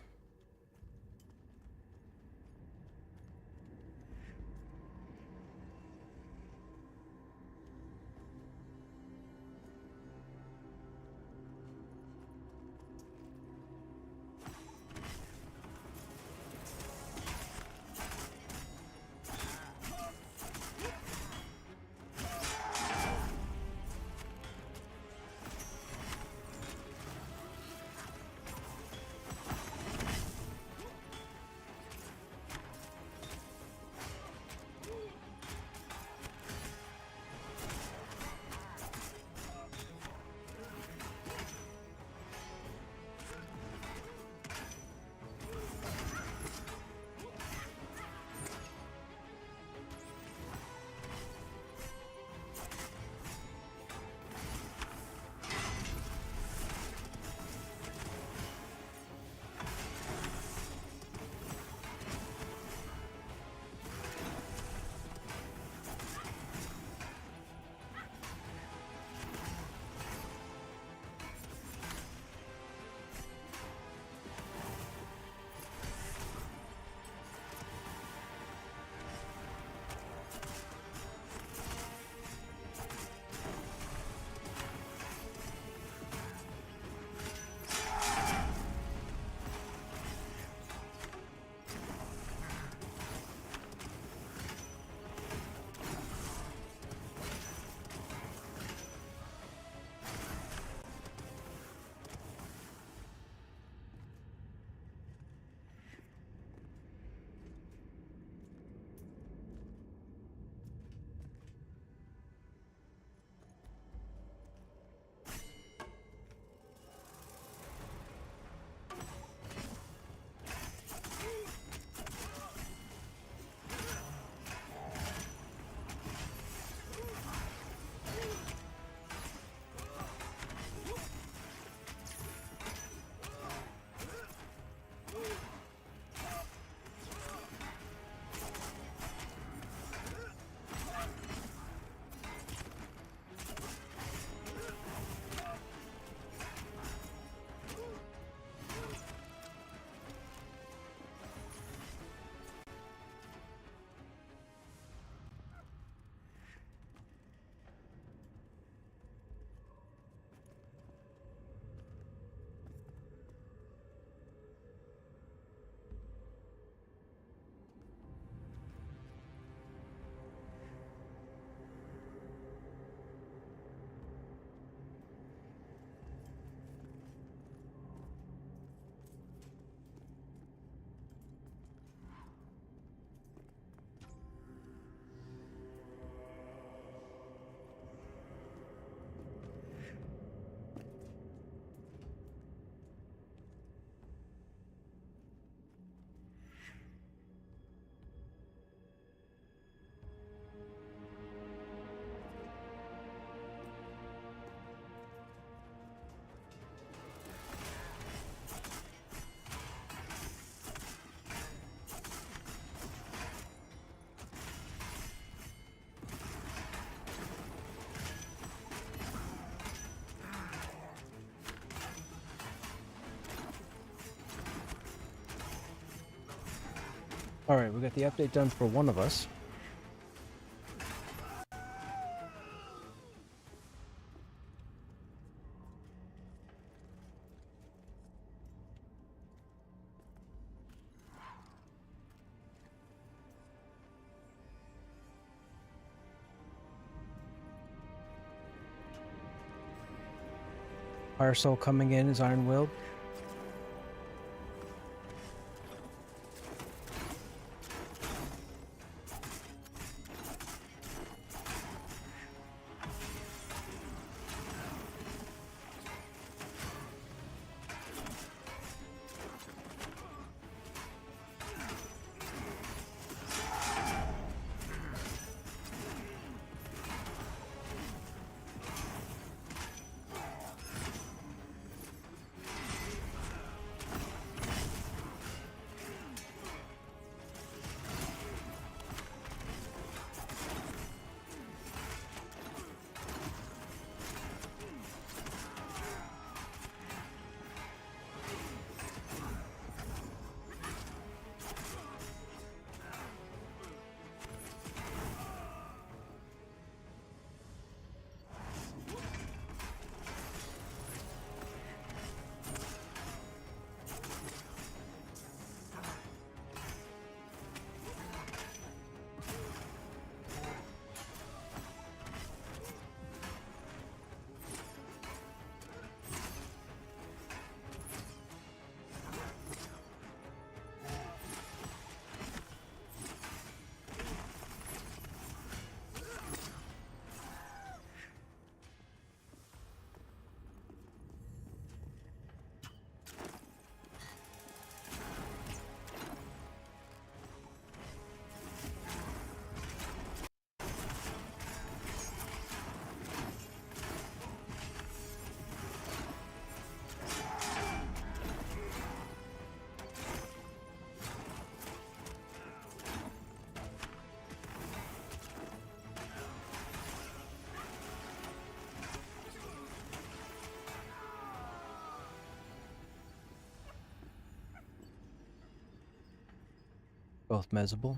Alright, we got the update done for one of us. Fire Soul coming in is Iron Willed. both mezzable.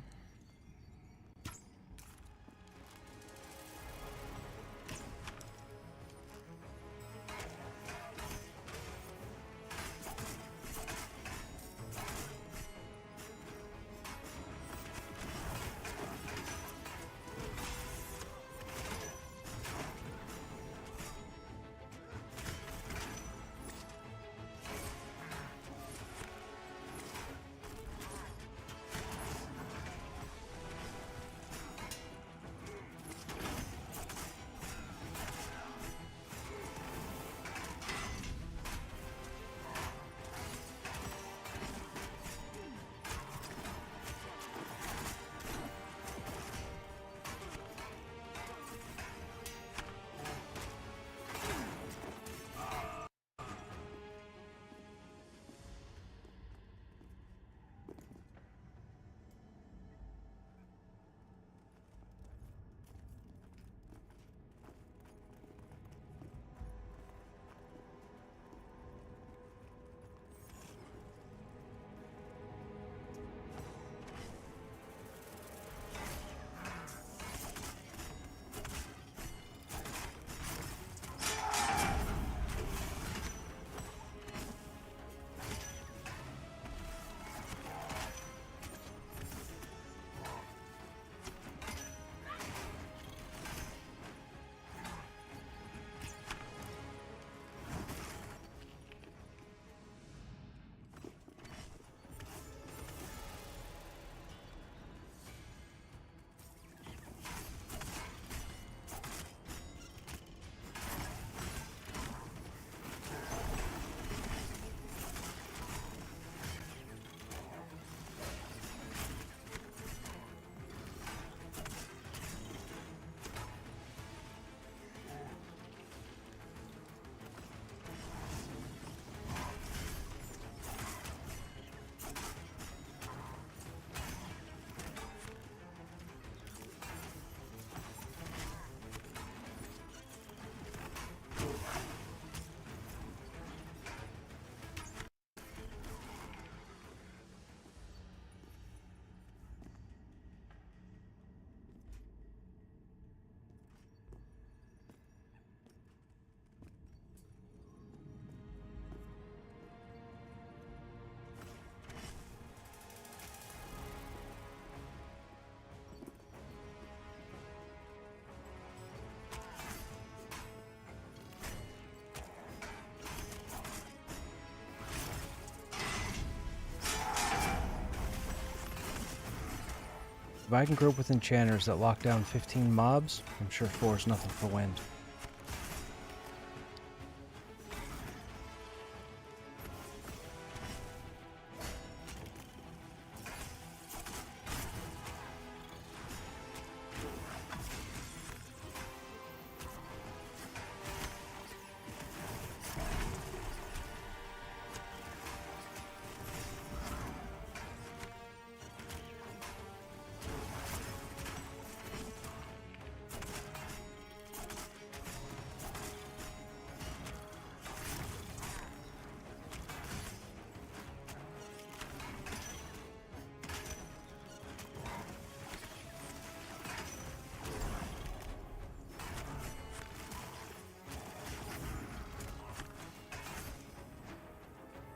If I can group with enchanters that lock down 15 mobs, I'm sure 4 is nothing for wind.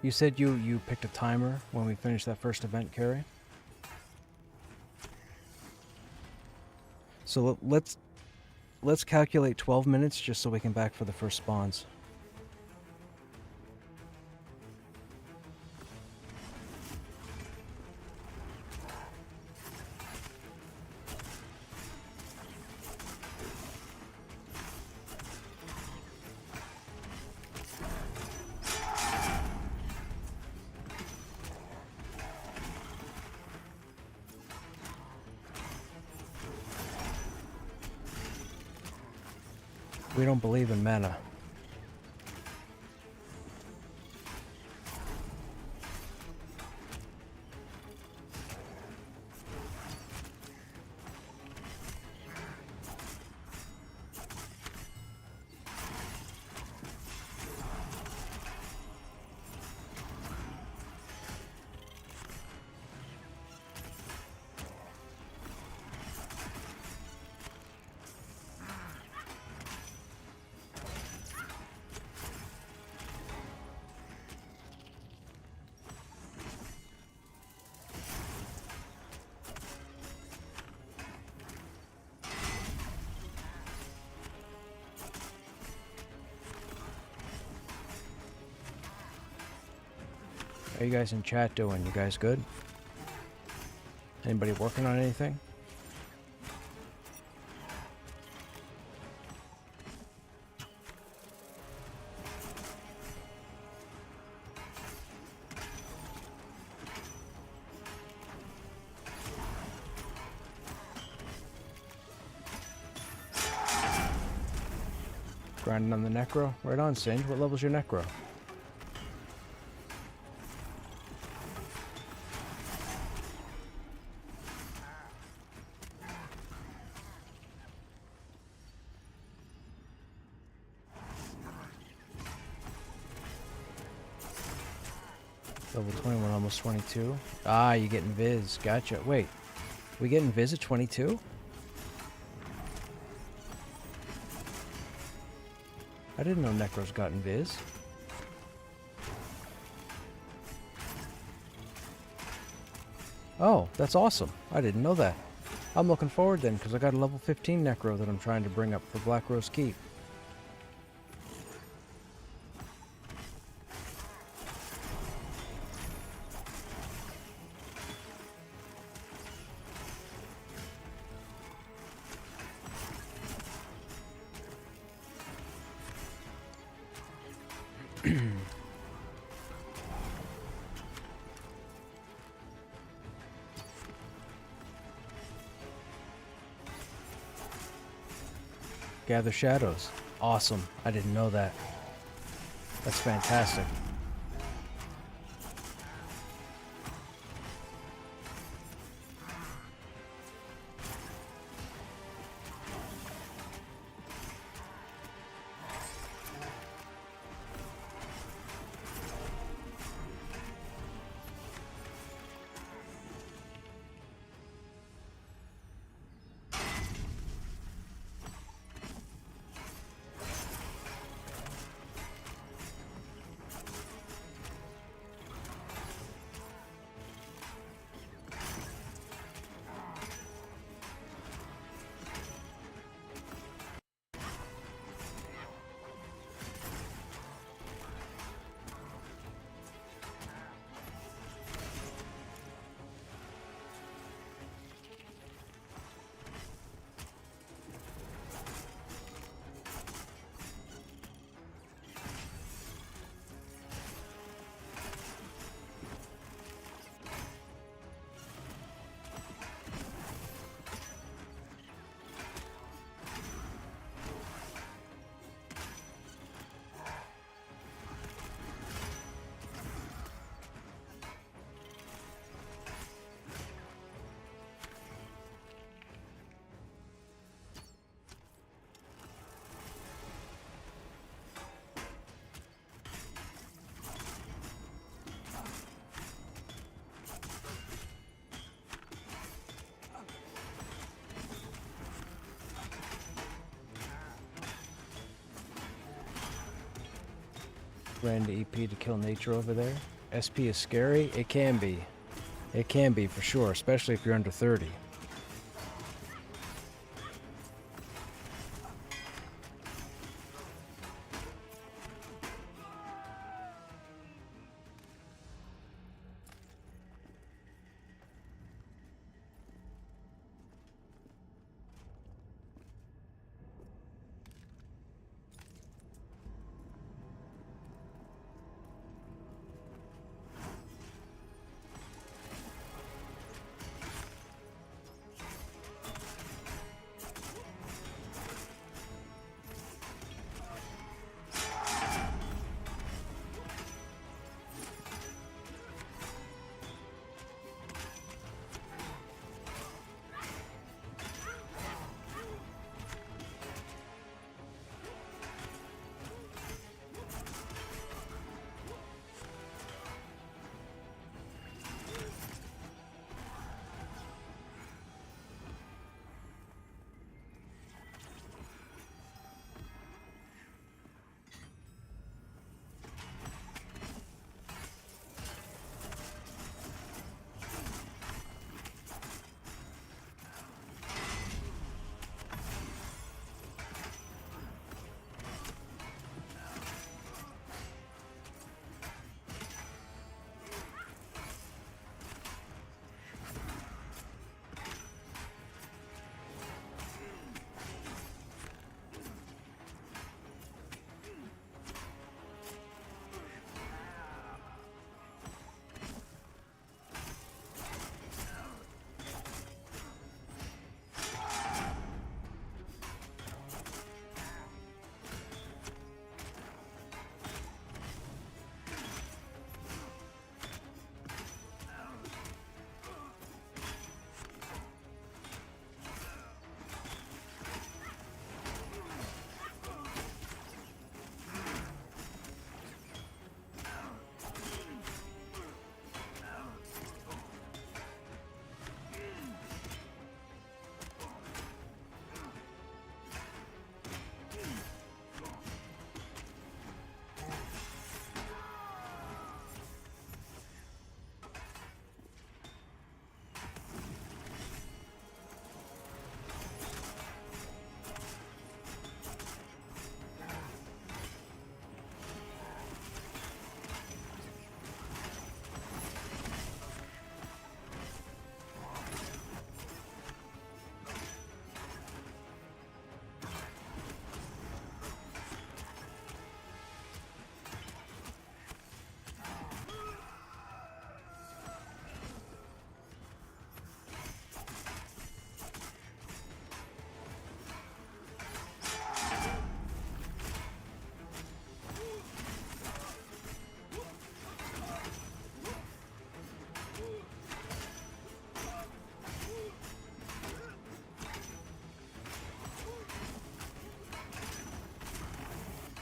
You said you picked a timer when we finished that first event, Carrie? So let's calculate 12 minutes just so we can back for the first spawns. We don't believe in mana. How you guys in chat doing? You guys good? Anybody working on anything? Grinding on the Necro? Right on, Singe. What level's your Necro? Level 21, almost 22. Ah, you getting Viz. Gotcha. Wait, we getting Viz at 22? I didn't know Necro's gotten Viz. Oh, that's awesome. I didn't know that. I'm looking forward then, because I got a level 15 Necro that I'm trying to bring up for Black Rose Keep. Gather Shadows. Awesome. I didn't know that. That's fantastic. Ran to EP to kill nature over there. SP is scary? It can be. It can be for sure, especially if you're under 30.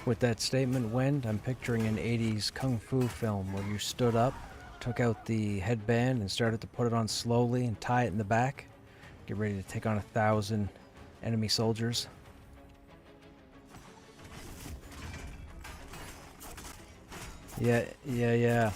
With that statement, Wend, I'm picturing an 80s kung fu film where you stood up, took out the headband, and started to put it on slowly and tie it in the back. Get ready to take on 1,000 enemy soldiers. Yeah.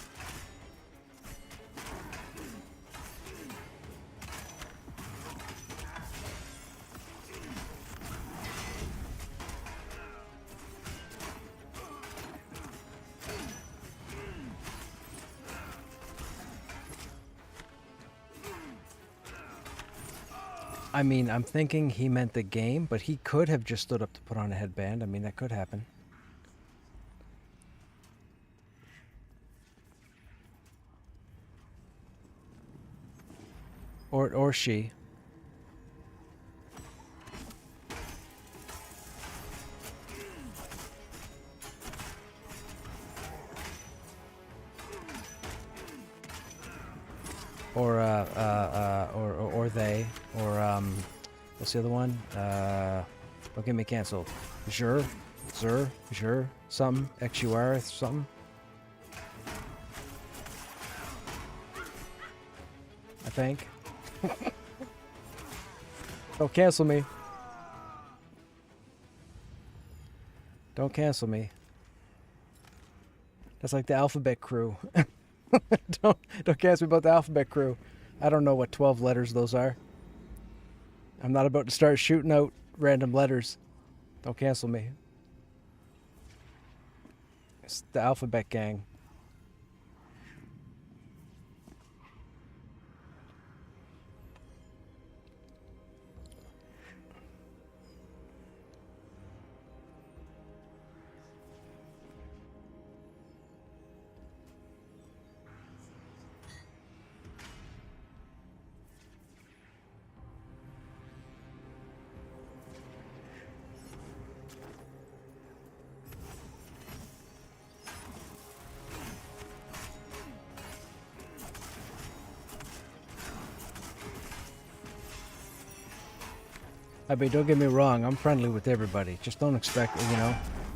I mean, I'm thinking he meant the game, but he could have just stood up to put on a headband. I mean, that could happen. Or she. Or they, or what's the other one? Don't get me canceled. Zur, something, XUR, something. I think. Don't cancel me. Don't cancel me. That's like the Alphabet Crew. Don't cancel me about the Alphabet Crew. I don't know what 12 letters those are. I'm not about to start shooting out random letters. Don't cancel me. It's the Alphabet Gang. I mean, don't get me wrong, I'm friendly with everybody. Just don't expect,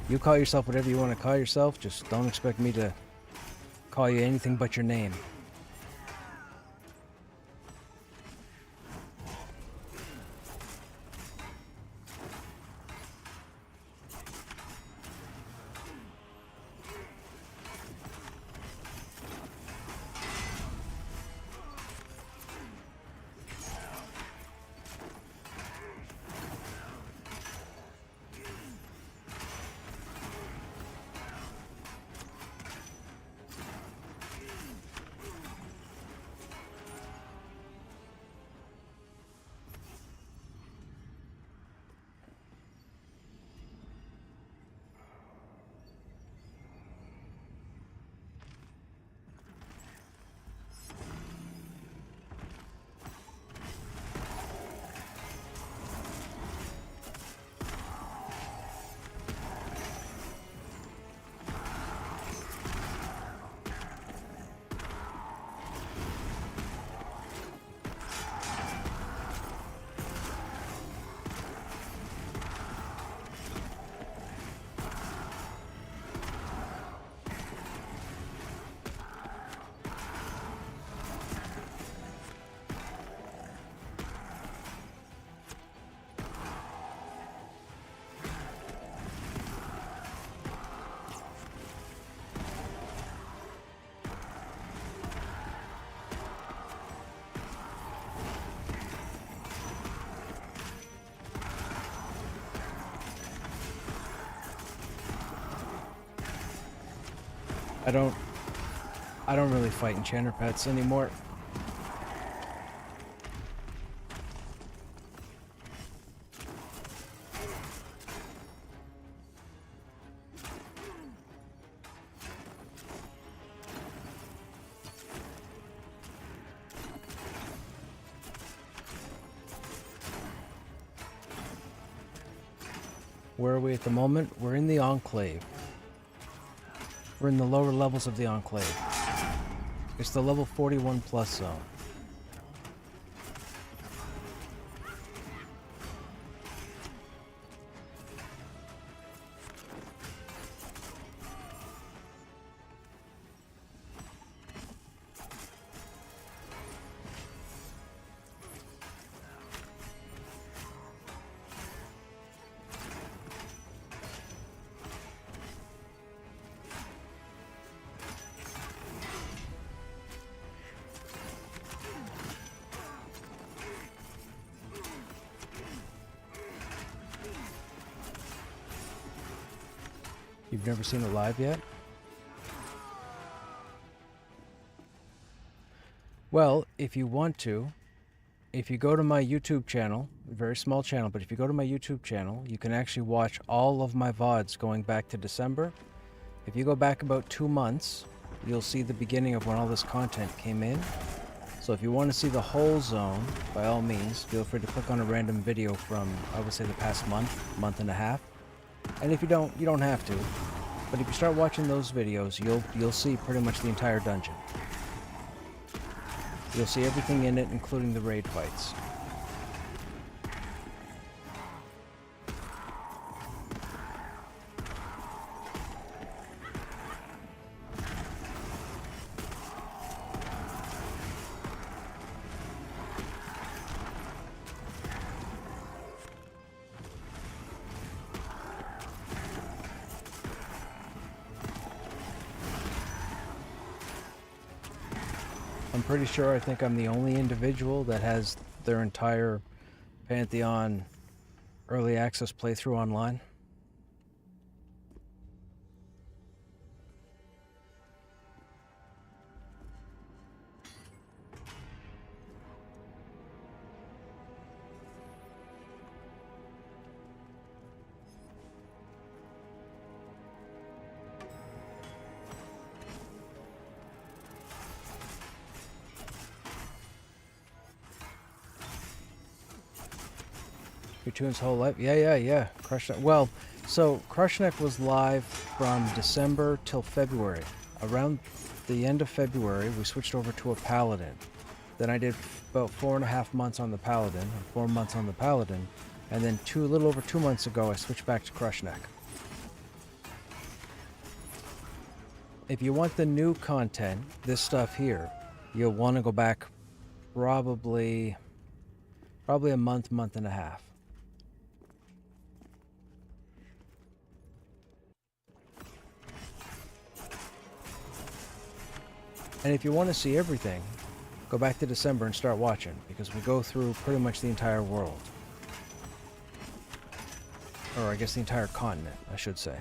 you call yourself whatever you want to call yourself, just don't expect me to call you anything but your name. I don't really fight enchanter pets anymore. Where are we at the moment? We're in the Enclave. We're in the lower levels of the Enclave. It's the level 41 plus zone. You've never seen it live yet? Well, if you want to, if you go to my YouTube channel, a very small channel, but if you go to my YouTube channel, you can actually watch all of my VODs going back to December. If you go back about 2 months, you'll see the beginning of when all this content came in. So if you want to see the whole zone, by all means, feel free to click on a random video from, I would say, the past month and a half. And if you don't, you don't have to. But if you start watching those videos, you'll see pretty much the entire dungeon. You'll see everything in it, including the raid fights. I'm pretty sure I think I'm the only individual that has their entire Pantheon early access playthrough online. TQ2's whole life? Yeah. Krushnek. Well, so Krushnek was live from December till February. Around the end of February, we switched over to a Paladin. Then I did about 4.5 months on the Paladin, or 4 months on the Paladin, and then a little over 2 months ago, I switched back to Krushnek. If you want the new content, this stuff here, you'll want to go back probably a month and a half. And if you want to see everything, go back to December and start watching, because we go through pretty much the entire world. Or I guess the entire continent, I should say.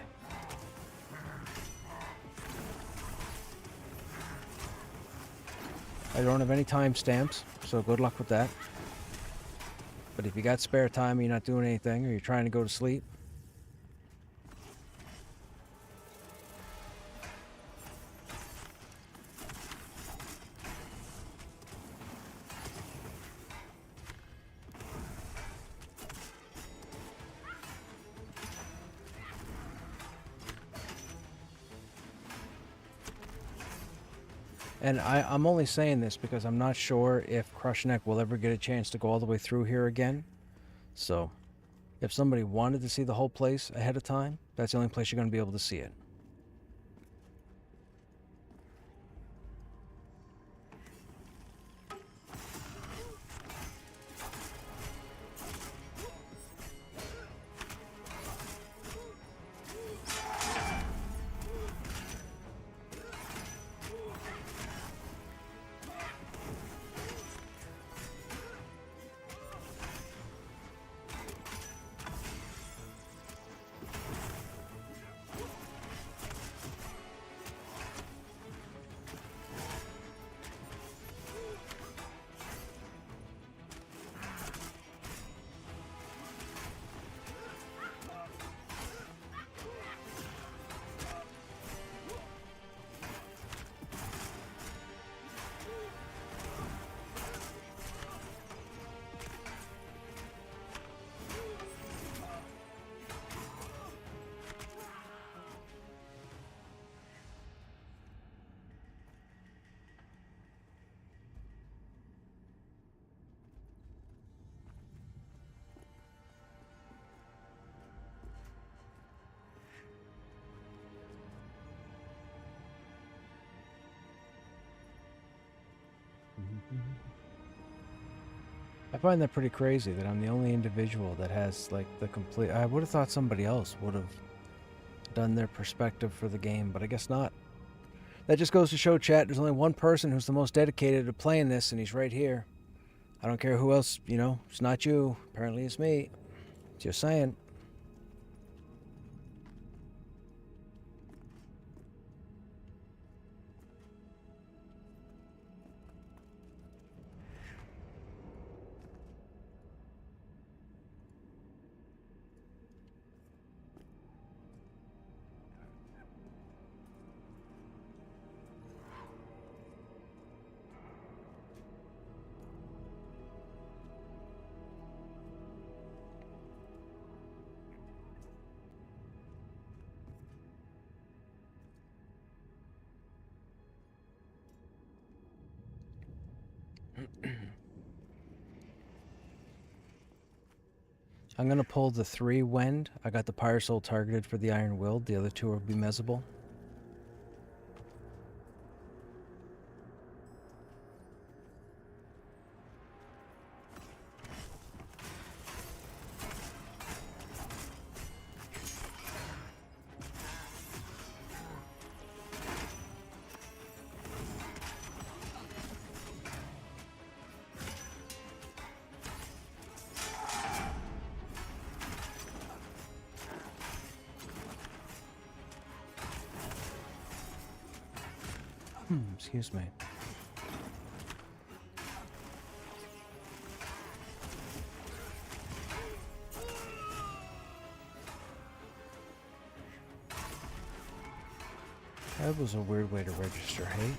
I don't have any timestamps, so good luck with that. But if you got spare time, you're not doing anything, or you're trying to go to sleep, and I'm only saying this because I'm not sure if Krushnek will ever get a chance to go all the way through here again. So, if somebody wanted to see the whole place ahead of time, that's the only place you're going to be able to see it. I find that pretty crazy that I'm the only individual that has like the complete. I would have thought somebody else would have done their perspective for the game, but I guess not. That just goes to show, chat, there's only one person who's the most dedicated to playing this, and he's right here. I don't care who else, you know, it's not you. Apparently it's me. Just saying. I'm going to pull the 3 Wend. I got the Pyre Soul targeted for the Iron Will. The other 2 will be mesable. Excuse me. That was a weird way to register hate.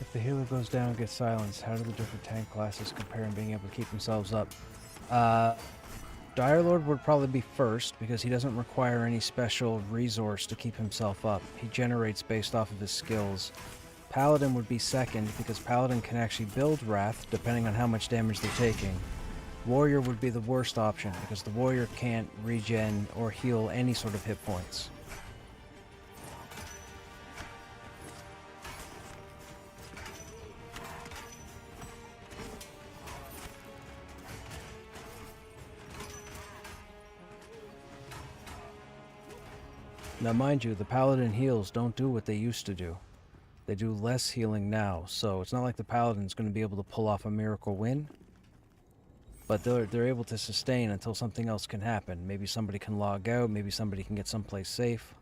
If the healer goes down and gets silenced, how do the different tank classes compare in being able to keep themselves up? Dire Lord would probably be first because he doesn't require any special resource to keep himself up. He generates based off of his skills. Paladin would be second because Paladin can actually build Wrath depending on how much damage they're taking. Warrior would be the worst option because the Warrior can't regen or heal any sort of hit points. Now mind you, the Paladin heals don't do what they used to do. They do less healing now, so it's not like the Paladin's going to be able to pull off a miracle win. But they're able to sustain until something else can happen. Maybe somebody can log out, maybe somebody can get someplace safe.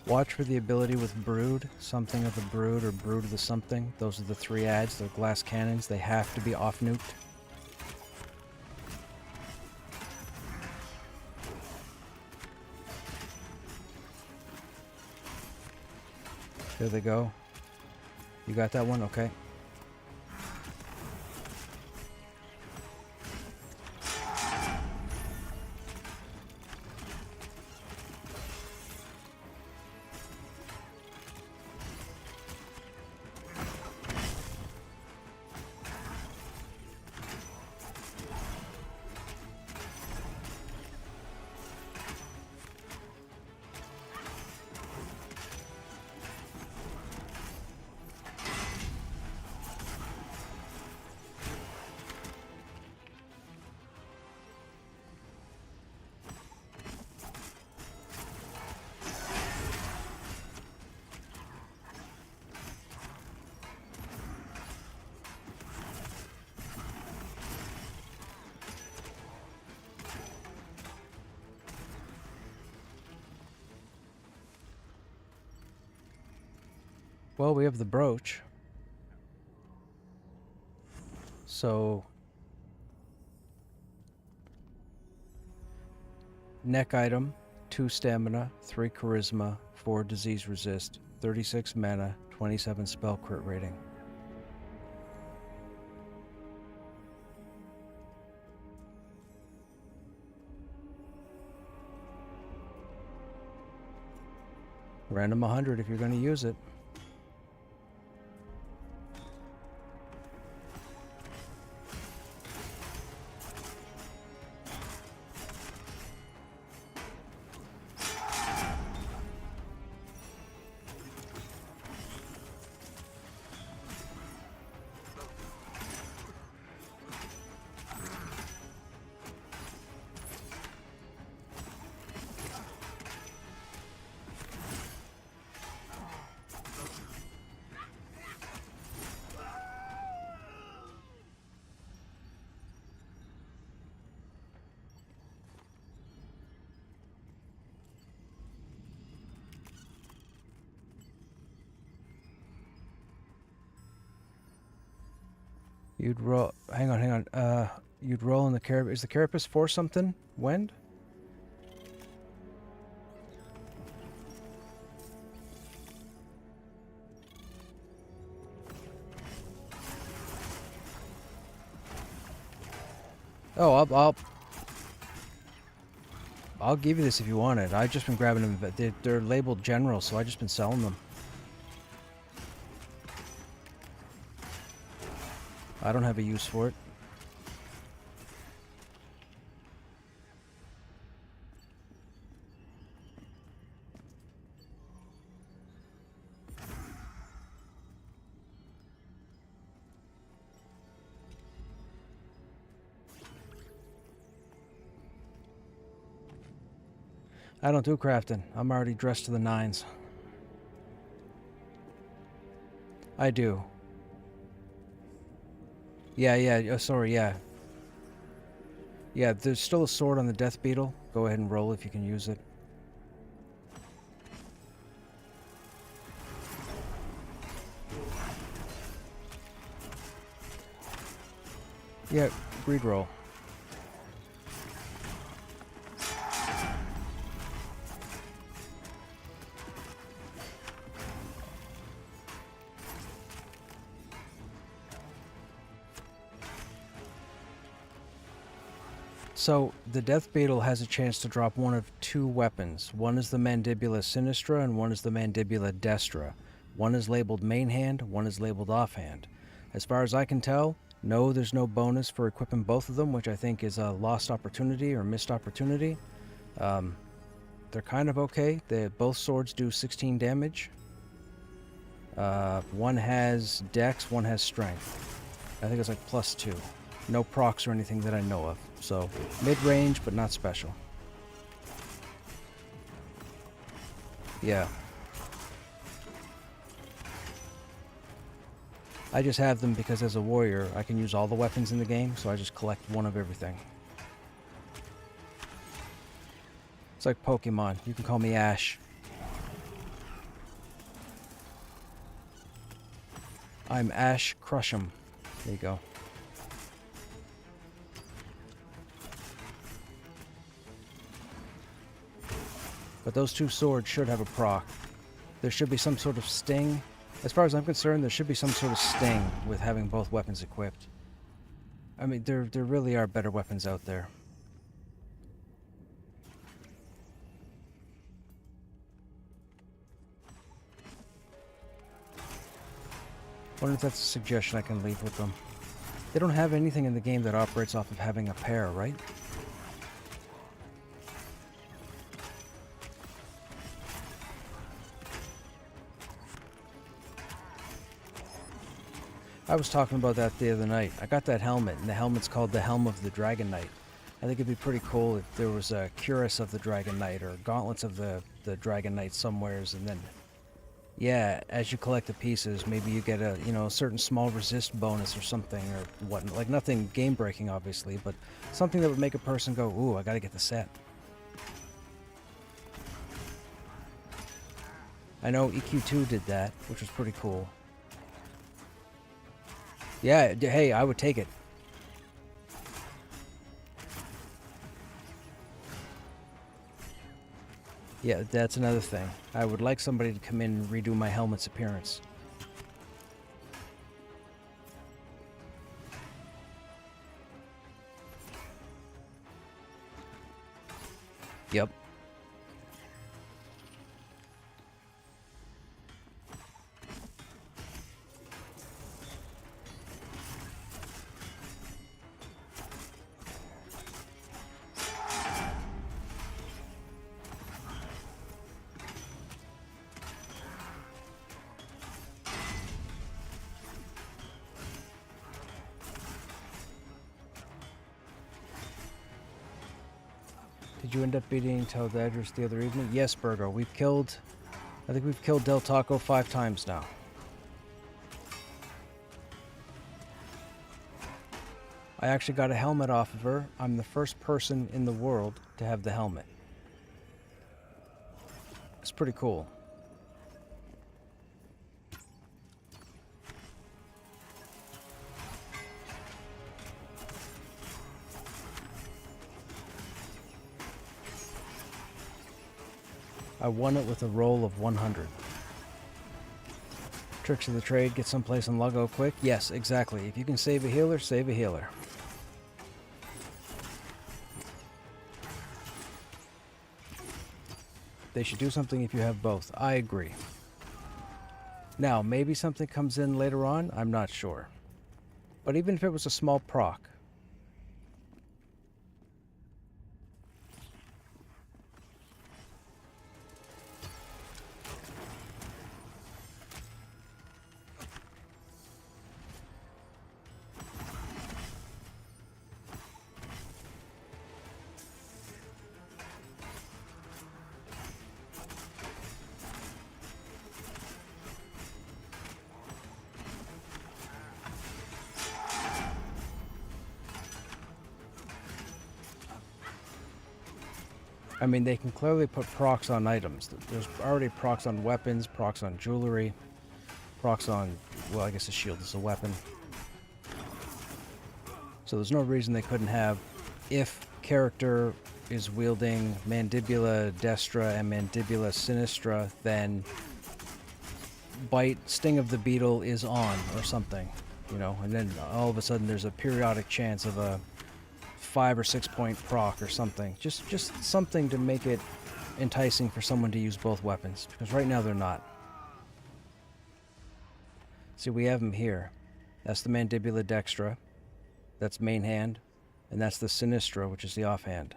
Watch for the ability with Brood, something of the Brood or Brood of the something. Those are the 3 adds. They're glass cannons. They have to be off-nuked. There they go. You got that one? Okay. Well, we have the brooch. So... neck item, 2 stamina, 3 charisma, 4 disease resist, 36 mana, 27 spell crit rating. Random 100 if you're going to use it. You'd roll... hang on. You'd roll in the carapace. Is the carapace for something? Wind? Oh, I'll give you this if you want it. I've just been grabbing them, but they're labeled general, so I've just been selling them. I don't have a use for it. I don't do crafting. I'm already dressed to the nines. I do. Yeah, sorry, yeah. Yeah, there's still a sword on the Death Beetle. Go ahead and roll if you can use it. Yeah, greed roll. So, the Death Beetle has a chance to drop one of 2 weapons. One is the Mandibula Sinistra and one is the Mandibula Destra. One is labeled main hand, one is labeled offhand. As far as I can tell, no, there's no bonus for equipping both of them, which I think is a lost opportunity or missed opportunity. They're kind of okay. Both swords do 16 damage. One has dex, one has strength. I think it's like +2. No procs or anything that I know of. So, mid-range, but not special. Yeah. I just have them because as a warrior, I can use all the weapons in the game, so I just collect one of everything. It's like Pokemon. You can call me Ash. I'm Ash Crush'em. There you go. But those 2 swords should have a proc. There should be some sort of sting. As far as I'm concerned, there should be some sort of sting with having both weapons equipped. I mean, there really are better weapons out there. I wonder if that's a suggestion I can leave with them. They don't have anything in the game that operates off of having a pair, right? I was talking about that the other night. I got that helmet, and the helmet's called the Helm of the Dragon Knight. I think it'd be pretty cool if there was a Cuirass of the Dragon Knight or gauntlets of the Dragon Knight somewheres, and then, yeah, as you collect the pieces, maybe you get a, a certain small resist bonus or something or whatnot. Like nothing game-breaking, obviously, but something that would make a person go, ooh, I gotta get the set. I know EQ2 did that, which was pretty cool. Yeah, hey, I would take it. Yeah, that's another thing. I would like somebody to come in and redo my helmet's appearance. Yep. Did you end up beating Teledadris the other evening? Yes, Burgo. I think we've killed Del Taco 5 times now. I actually got a helmet off of her. I'm the first person in the world to have the helmet. It's pretty cool. I won it with a roll of 100. Tricks of the trade, get someplace and Luggo quick. Yes, exactly. If you can save a healer, save a healer. They should do something if you have both. I agree. Now, maybe something comes in later on, I'm not sure. But even if it was a small proc, I mean, they can clearly put procs on items. There's already procs on weapons, procs on jewelry, procs on, well, I guess a shield is a weapon. So there's no reason they couldn't have, if character is wielding Mandibula Destra and Mandibula Sinistra, then Bite, Sting of the Beetle is on, or something, you know, and then all of a sudden there's a periodic chance of a 5 or 6 point proc or something. Just something to make it enticing for someone to use both weapons, because right now they're not. See, we have them here. That's the Mandibula Dextra. That's main hand. And that's the Sinistra, which is the offhand.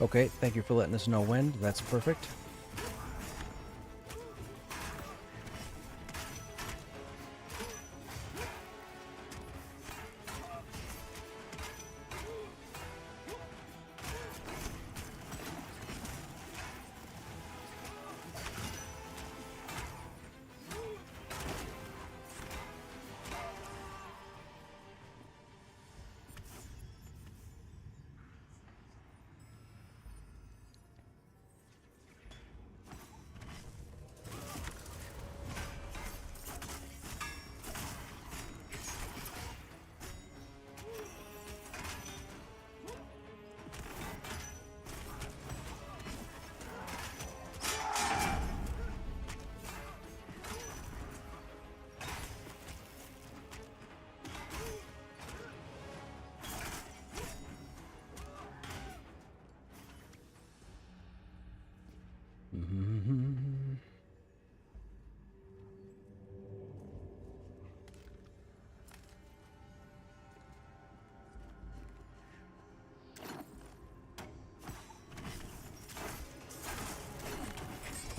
Okay, thank you for letting us know when. That's perfect.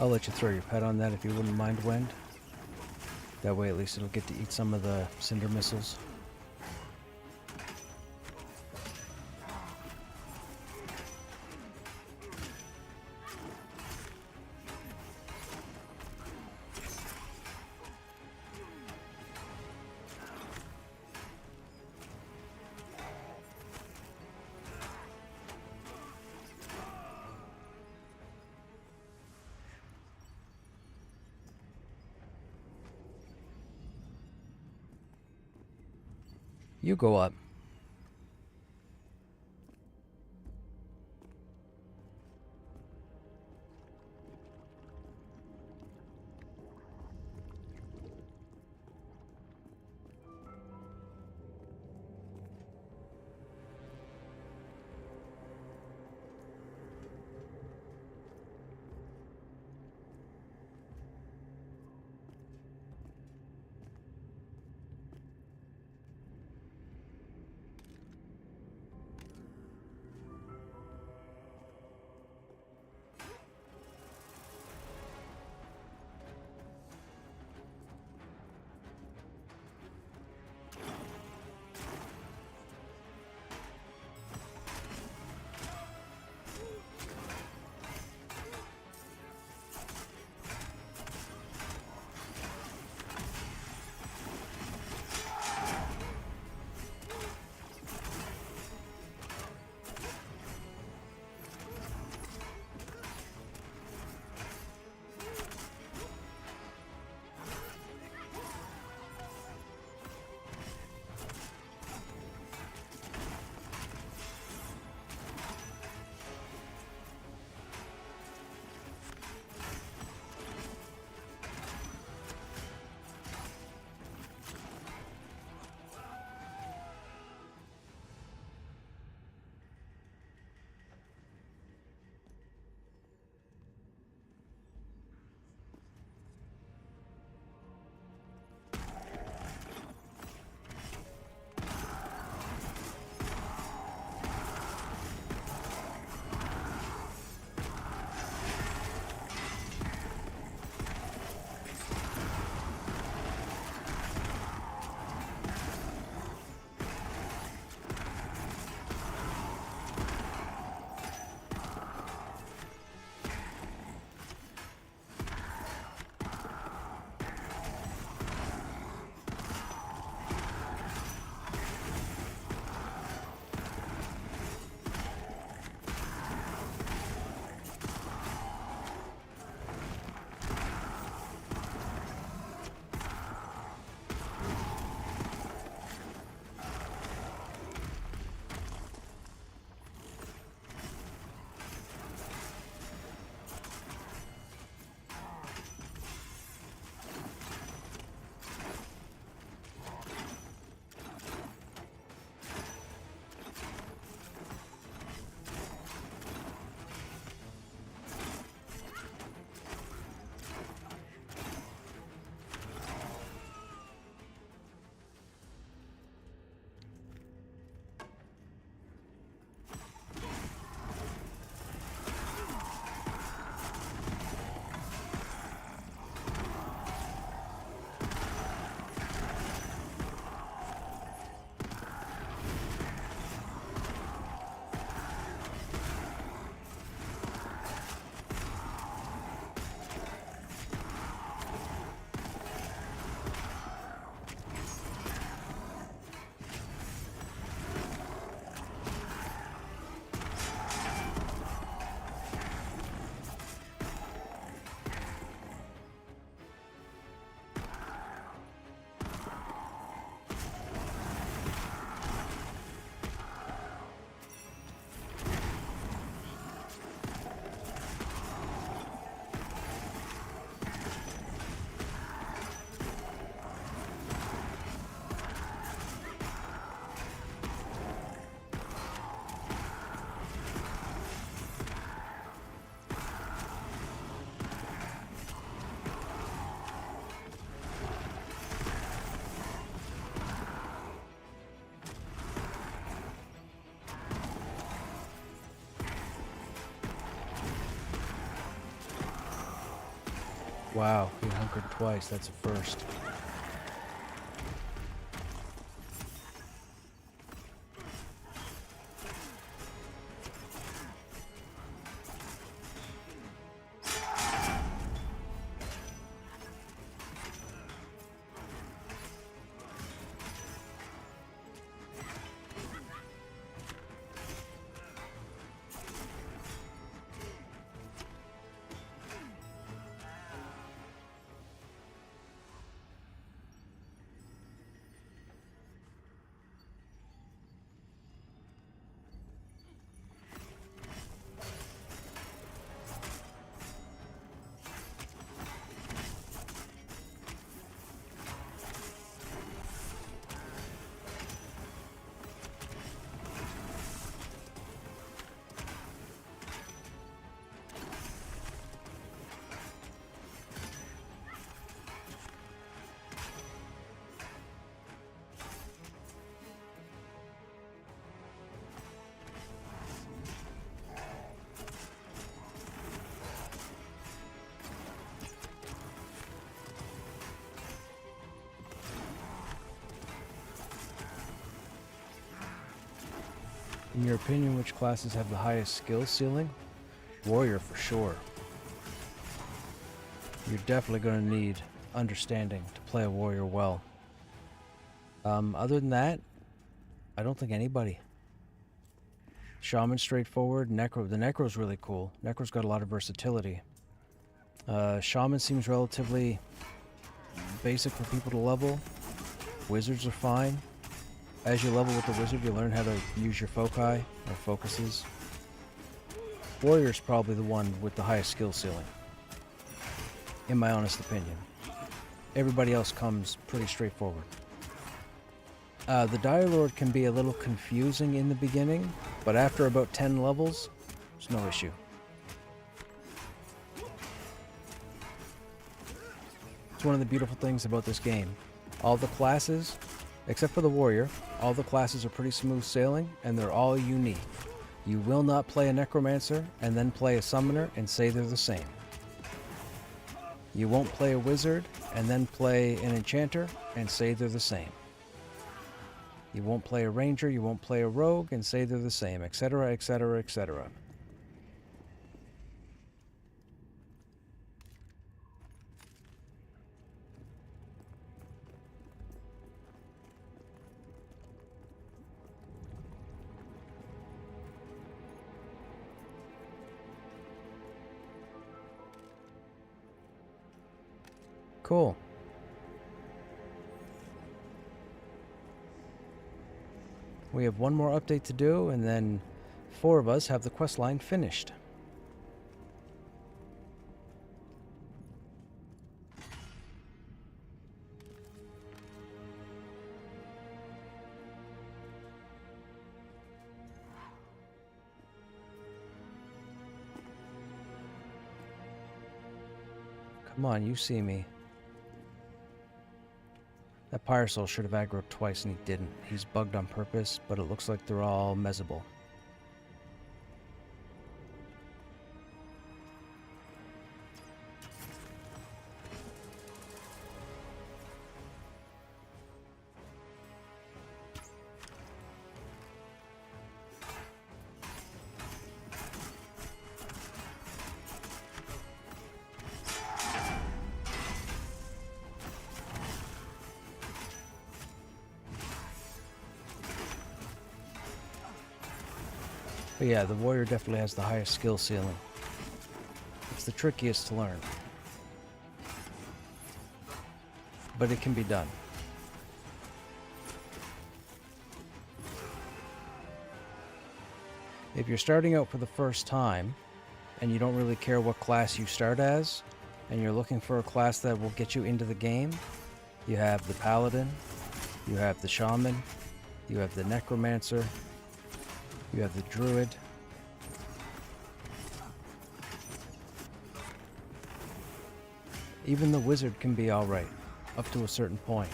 I'll let you throw your pet on that if you wouldn't mind, Wend. That way at least it'll get to eat some of the cinder missiles. You go up. Wow, he hunkered twice. That's a first. In your opinion, which classes have the highest skill ceiling? Warrior for sure. You're definitely going to need understanding to play a warrior well. Other than that, I don't think anybody. Shaman straightforward. Necro. The Necro's really cool. Necro's got a lot of versatility. Shaman seems relatively basic for people to level. Wizards are fine. As you level with the wizard, you learn how to use your foci or focuses. Warrior's probably the one with the highest skill ceiling, in my honest opinion. Everybody else comes pretty straightforward. The Dire Lord can be a little confusing in the beginning, but after about 10 levels, there's no issue. It's one of the beautiful things about this game. All the classes, except for the warrior, all the classes are pretty smooth sailing, and they're all unique. You will not play a necromancer and then play a summoner and say they're the same. You won't play a wizard and then play an enchanter and say they're the same. You won't play a ranger, you won't play a rogue and say they're the same, etc., etc., etc. Cool. We have one more update to do, and then 4 of us have the quest line finished. Come on, you see me. That Pyre Soul should have aggroed twice and he didn't. He's bugged on purpose, but it looks like they're all mesable. But yeah, the warrior definitely has the highest skill ceiling. It's the trickiest to learn. But it can be done. If you're starting out for the first time, and you don't really care what class you start as, and you're looking for a class that will get you into the game, you have the Paladin, you have the Shaman, you have the Necromancer, you have the Druid. Even the Wizard can be alright, up to a certain point.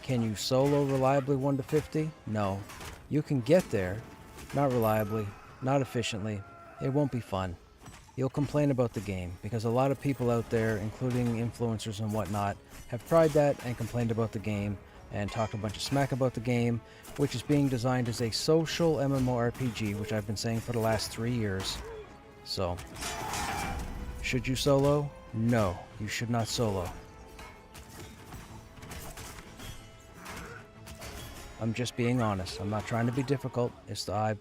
Can you solo reliably 1 to 50? No. You can get there, not reliably, not efficiently. It won't be fun. you'll complain about the game, because a lot of people out there, including influencers and whatnot, have tried that and complained about the game and talked a bunch of smack about the game, which is being designed as a social MMORPG, which I've been saying for the last 3 years. So, should you solo? No, you should not solo. I'm just being honest. I'm not trying to be difficult. I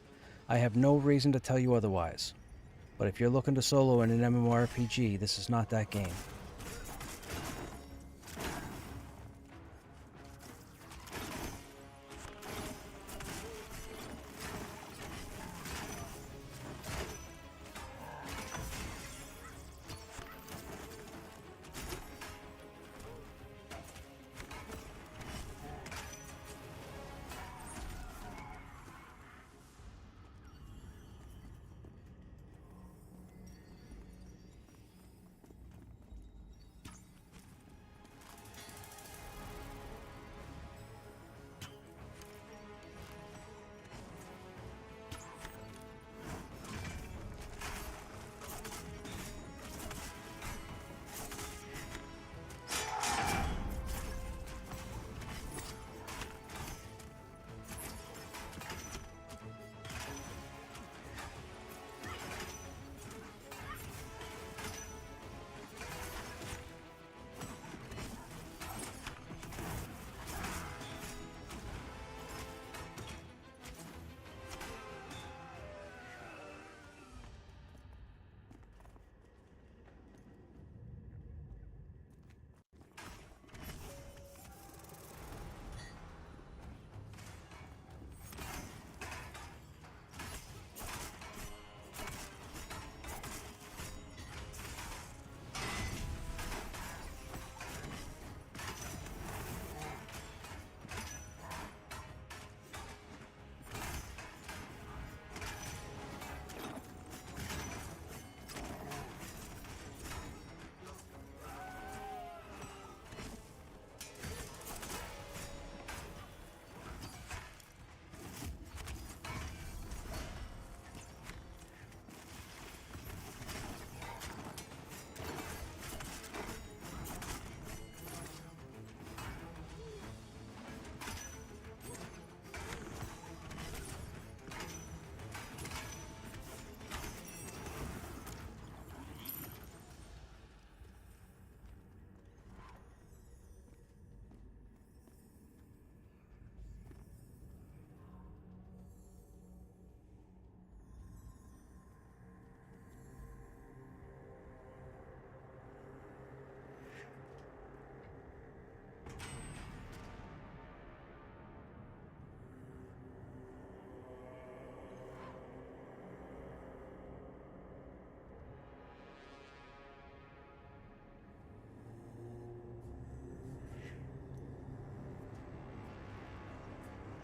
have no reason to tell you otherwise. But if you're looking to solo in an MMORPG, this is not that game.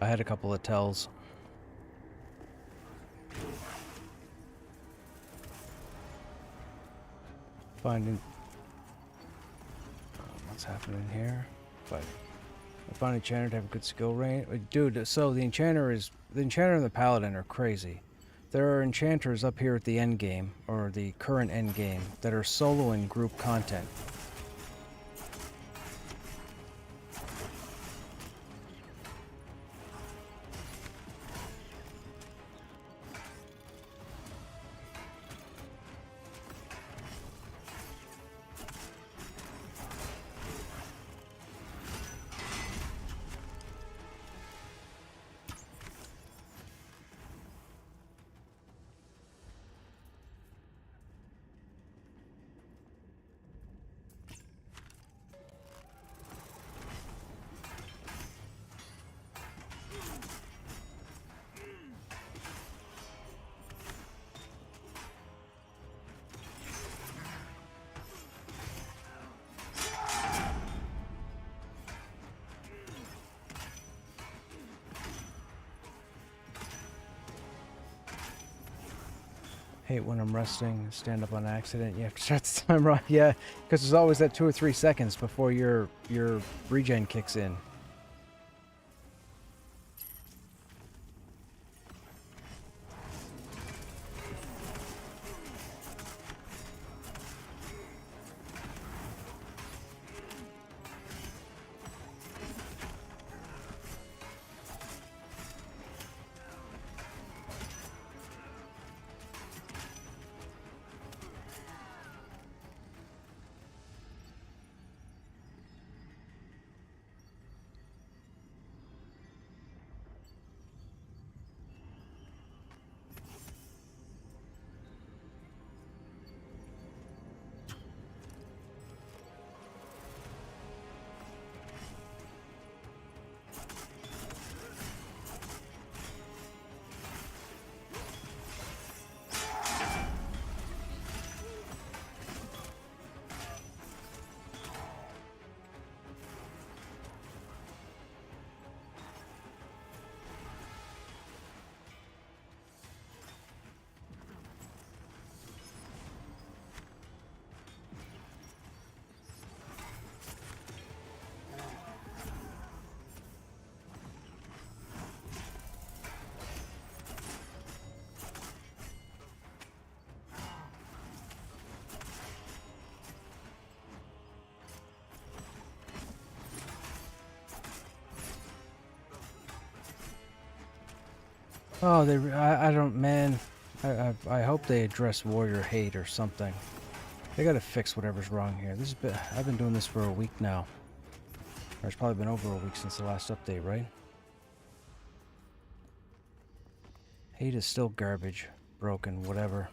I had a couple of tells. Finding what's happening here, but I find enchanter to have a good skill range. Dude, so the enchanter and the paladin are crazy. There are enchanters up here at the end game, or the current end game, that are soloing group content. Hate when I'm resting, stand up on accident. You have to start the timer off. Yeah, because there's always that 2 or 3 seconds before your regen kicks in. Oh, I don't, man. I hope they address warrior hate or something. They gotta fix whatever's wrong here. I've been doing this for a week now. Or it's probably been over a week since the last update, right? Hate is still garbage. Broken, whatever.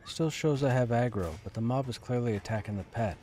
Still shows I have aggro, but the mob is clearly attacking the pet.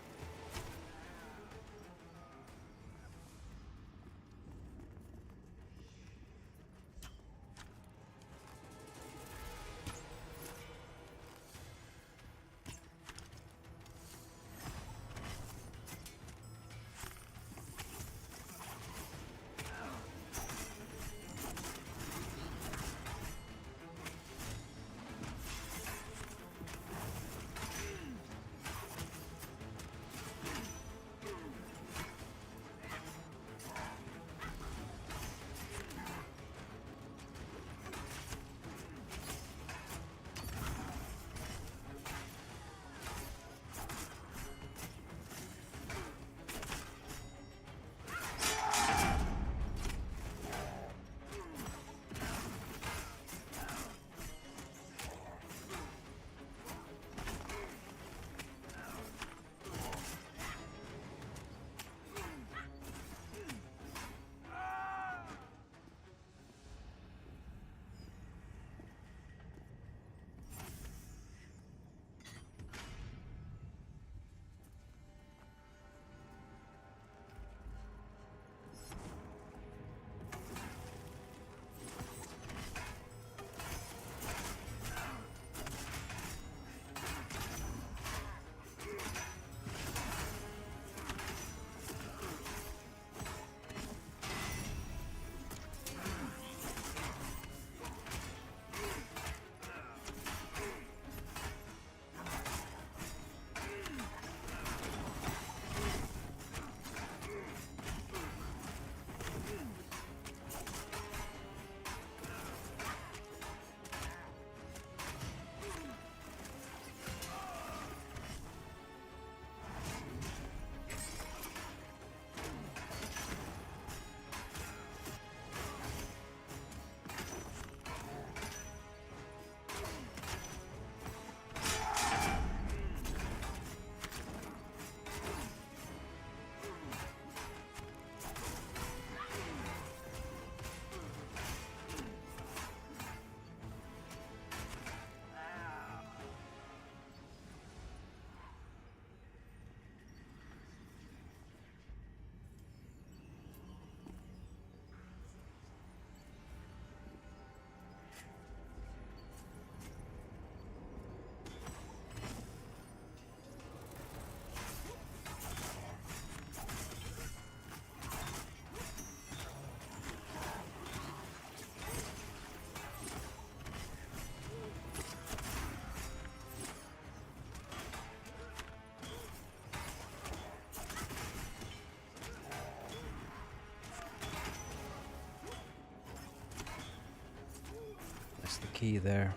key there.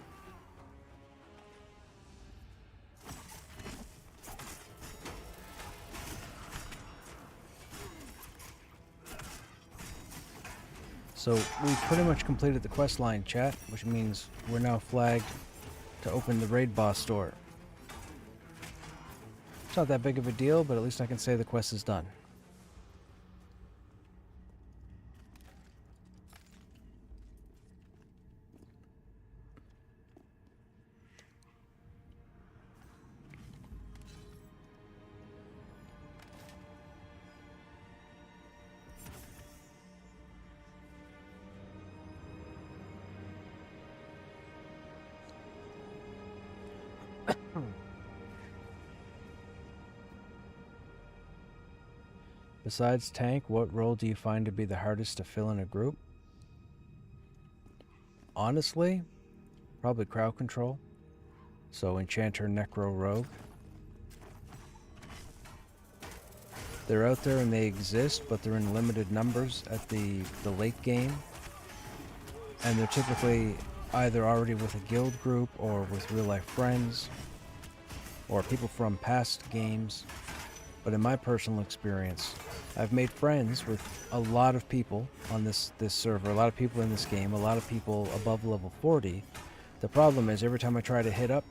So we pretty much completed the quest line, chat, which means we're now flagged to open the raid boss door. It's not that big of a deal, but at least I can say the quest is done. Besides tank, what role do you find to be the hardest to fill in a group? Honestly, probably crowd control. So Enchanter, Necro, Rogue. They're out there and they exist, but they're in limited numbers at the late game. And they're typically either already with a guild group or with real life friends or people from past games. But in my personal experience, I've made friends with a lot of people on this server, a lot of people in this game, a lot of people above level 40. The problem is every time I try to hit up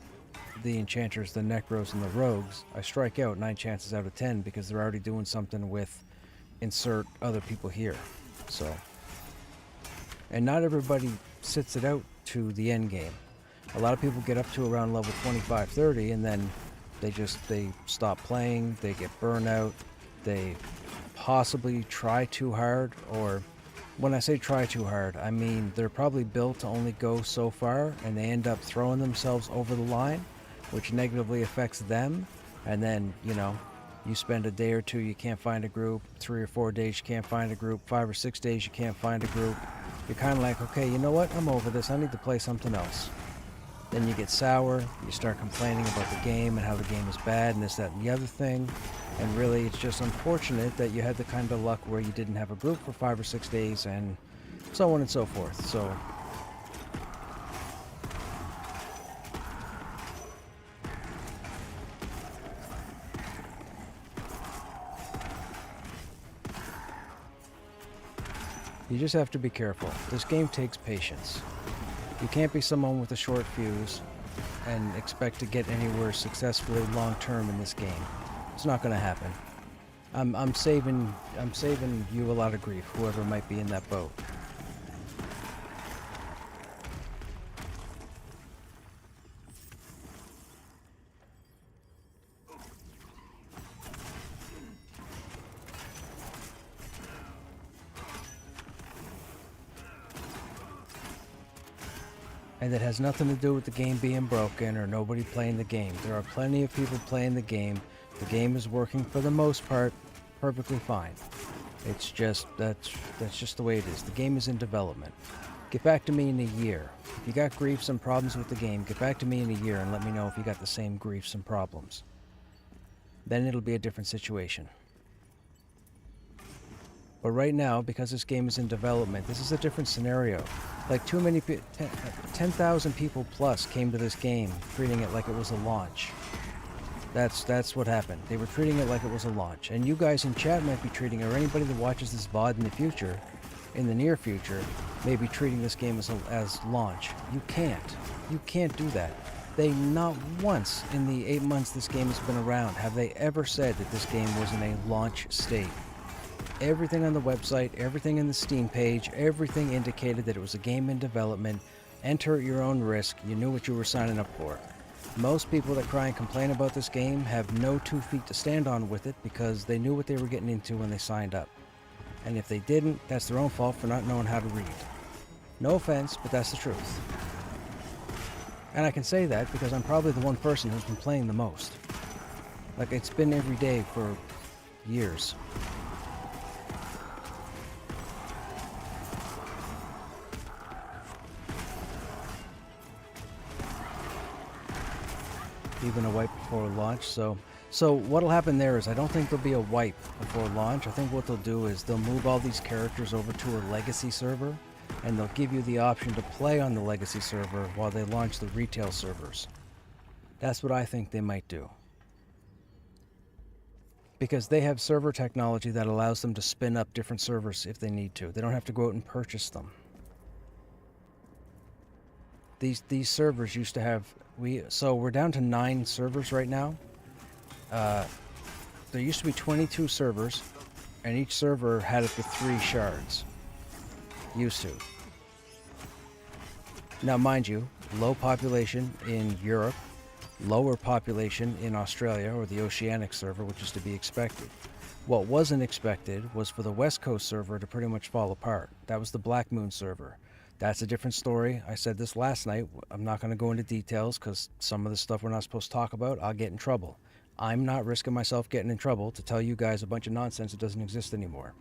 the enchanters, the necros, and the rogues, I strike out 9 chances out of 10 because they're already doing something with insert other people here. So, and not everybody sits it out to the end game. A lot of people get up to around level 25, 30, and then they stop playing, they get burnout, they possibly try too hard, or when I say try too hard, I mean they're probably built to only go so far, and they end up throwing themselves over the line, which negatively affects them, and then, you know, you spend a day or two, you can't find a group, 3 or 4 days, you can't find a group, 5 or 6 days, you can't find a group. You're kind of like, okay, you know what, I'm over this, I need to play something else. Then you get sour, you start complaining about the game and how the game is bad and this, that, and the other thing. And really, it's just unfortunate that you had the kind of luck where you didn't have a group for 5 or 6 days and so on and so forth. So, you just have to be careful. This game takes patience. You can't be someone with a short fuse and expect to get anywhere successfully long term in this game. It's not going to happen. I'm saving you a lot of grief, whoever might be in that boat. And it has nothing to do with the game being broken or nobody playing the game. There are plenty of people playing the game. The game is working for the most part perfectly fine. It's just, that's just the way it is. The game is in development. Get back to me in a year. If you got griefs and problems with the game, get back to me in a year and let me know if you got the same griefs and problems. Then it'll be a different situation. But right now, because this game is in development, this is a different scenario. Like 10,000 people plus came to this game treating it like it was a launch. That's what happened. They were treating it like it was a launch. And you guys in chat might be treating it, or anybody that watches this VOD in the future, in the near future, may be treating this game as launch. You can't do that. They not once in the 8 months this game has been around have they ever said that this game was in a launch state. Everything on the website, everything in the Steam page, everything indicated that it was a game in development. Enter at your own risk. You knew what you were signing up for. Most people that cry and complain about this game have no 2 feet to stand on with it because they knew what they were getting into when they signed up. And if they didn't, that's their own fault for not knowing how to read. No offense, but that's the truth. And I can say that because I'm probably the one person who's been playing the most. Like, it's been every day for years. Even a wipe before launch. So what'll happen there is I don't think there'll be a wipe before launch. I think what they'll do is they'll move all these characters over to a legacy server and they'll give you the option to play on the legacy server while they launch the retail servers. That's what I think they might do. Because they have server technology that allows them to spin up different servers if they need to. They don't have to go out and purchase them. These servers used to have... So we're down to 9 servers right now. There used to be 22 servers, and each server had up to 3 shards. Used to. Now, mind you, low population in Europe, lower population in Australia, or the Oceanic server, which is to be expected. What wasn't expected was for the West Coast server to pretty much fall apart. That was the Black Moon server. That's a different story. I said this last night. I'm not going to go into details because some of the stuff we're not supposed to talk about, I'll get in trouble. I'm not risking myself getting in trouble to tell you guys a bunch of nonsense that doesn't exist anymore.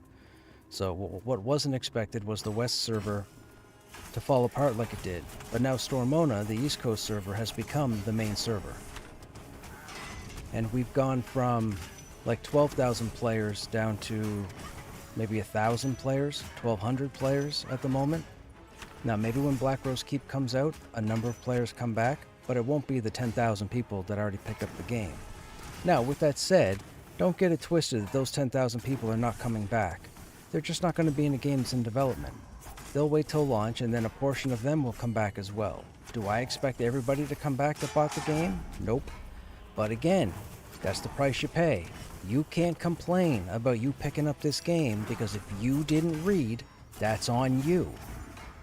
So what wasn't expected was the West server to fall apart like it did. But now Stormona, the East Coast server, has become the main server. And we've gone from like 12,000 players down to maybe 1,000 players, 1,200 players at the moment. Now maybe when Black Rose Keep comes out, a number of players come back, but it won't be the 10,000 people that already picked up the game. Now, with that said, don't get it twisted that those 10,000 people are not coming back. They're just not going to be in a game that's in development. They'll wait till launch, and then a portion of them will come back as well. Do I expect everybody to come back that bought the game? Nope. But again, that's the price you pay. You can't complain about you picking up this game, because if you didn't read, that's on you.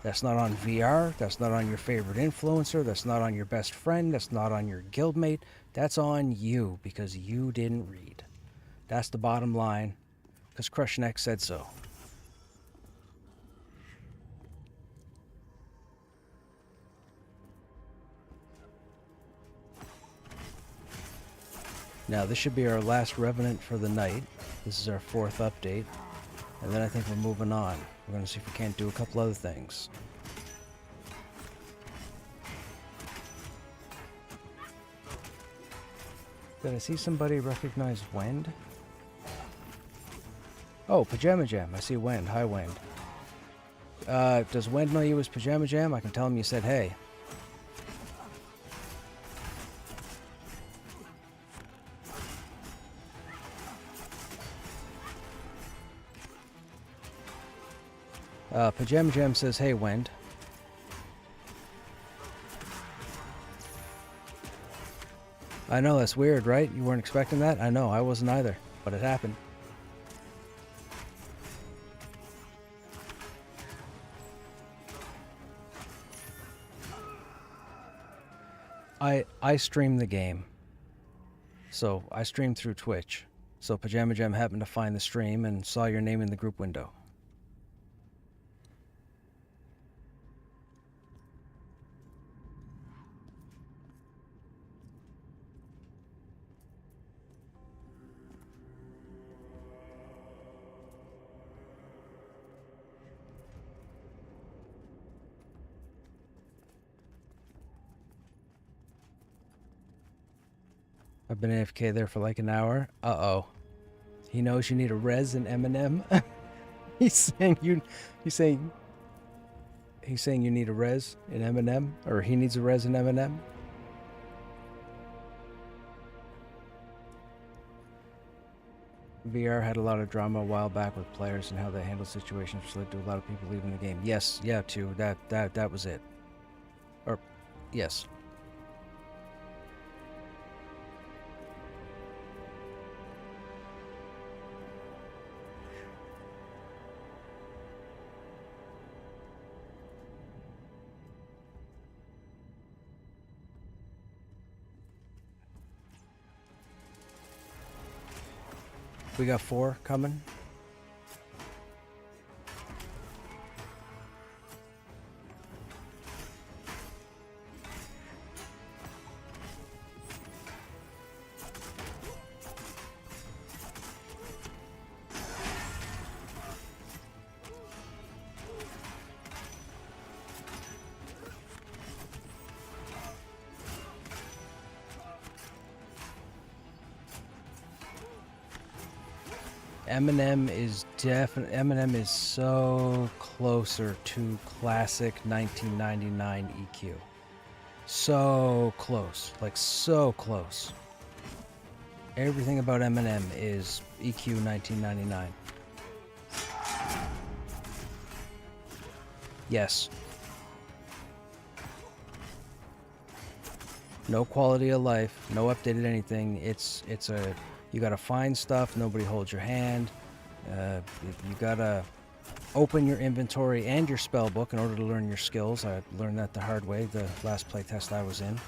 That's not on VR, that's not on your favorite influencer, that's not on your best friend, that's not on your guildmate. That's on you, because you didn't read. That's the bottom line, because Krushnek said so. Now, this should be our last Revenant for the night. This is our 4th update. And then I think we're moving on. We're going to see if we can't do a couple other things. Did I see somebody recognize Wend? Oh, Pajama Jam. I see Wend. Hi, Wend. Does Wend know you as Pajama Jam? I can tell him you said hey. Pajama Jam says, hey, Wend. I know, that's weird, right? You weren't expecting that? I know, I wasn't either, but it happened. I stream the game. So, I stream through Twitch. So, Pajama Jam happened to find the stream and saw your name in the group window. I've been AFK there for like an hour. Uh-oh. He knows you need a res in M&M. He's saying you need a res in M&M, or he needs a res in M&M. VR had a lot of drama a while back with players and how they handle situations, which led to a lot of people leaving the game. Yes, yeah, too. That was it. Or, yes. We got 4 coming. Eminem is Eminem is so closer to classic 1999 EQ. So close, like so close. Everything about Eminem is EQ 1999. Yes. No quality of life, no updated anything. It's a, you gotta find stuff, nobody holds your hand. You gotta open your inventory and your spell book in order to learn your skills. I learned that the hard way the last playtest I was in.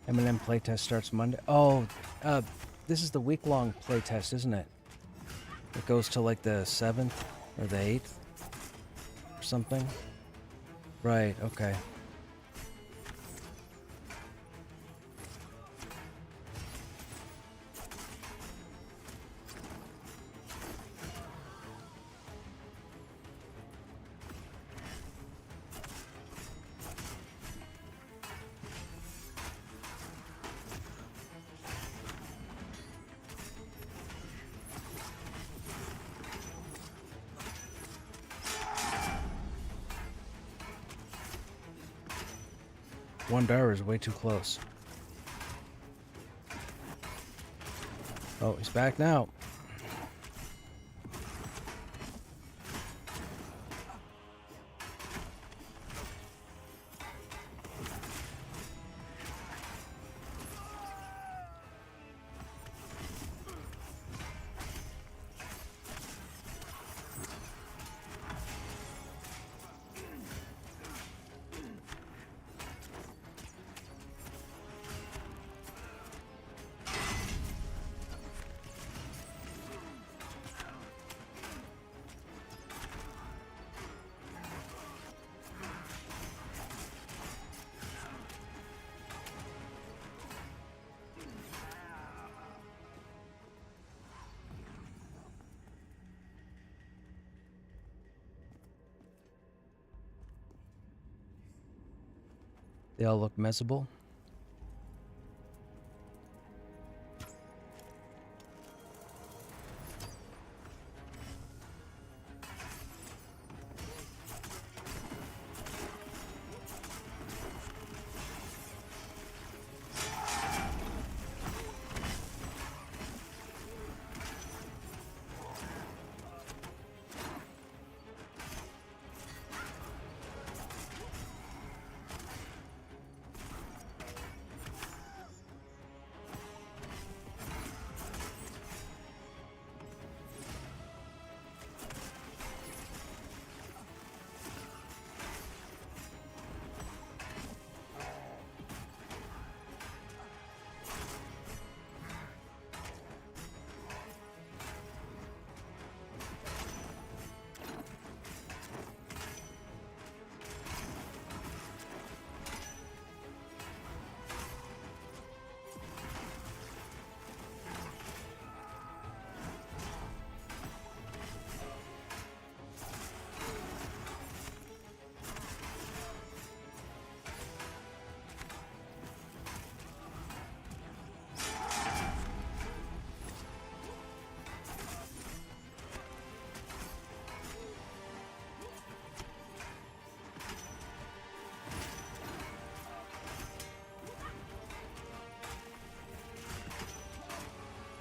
Eminem playtest starts Monday. Oh, this is the week-long playtest, isn't it? It goes to like the 7th or the 8th or something. Right, okay. $1 is way too close. Oh, he's back now. They all look messable.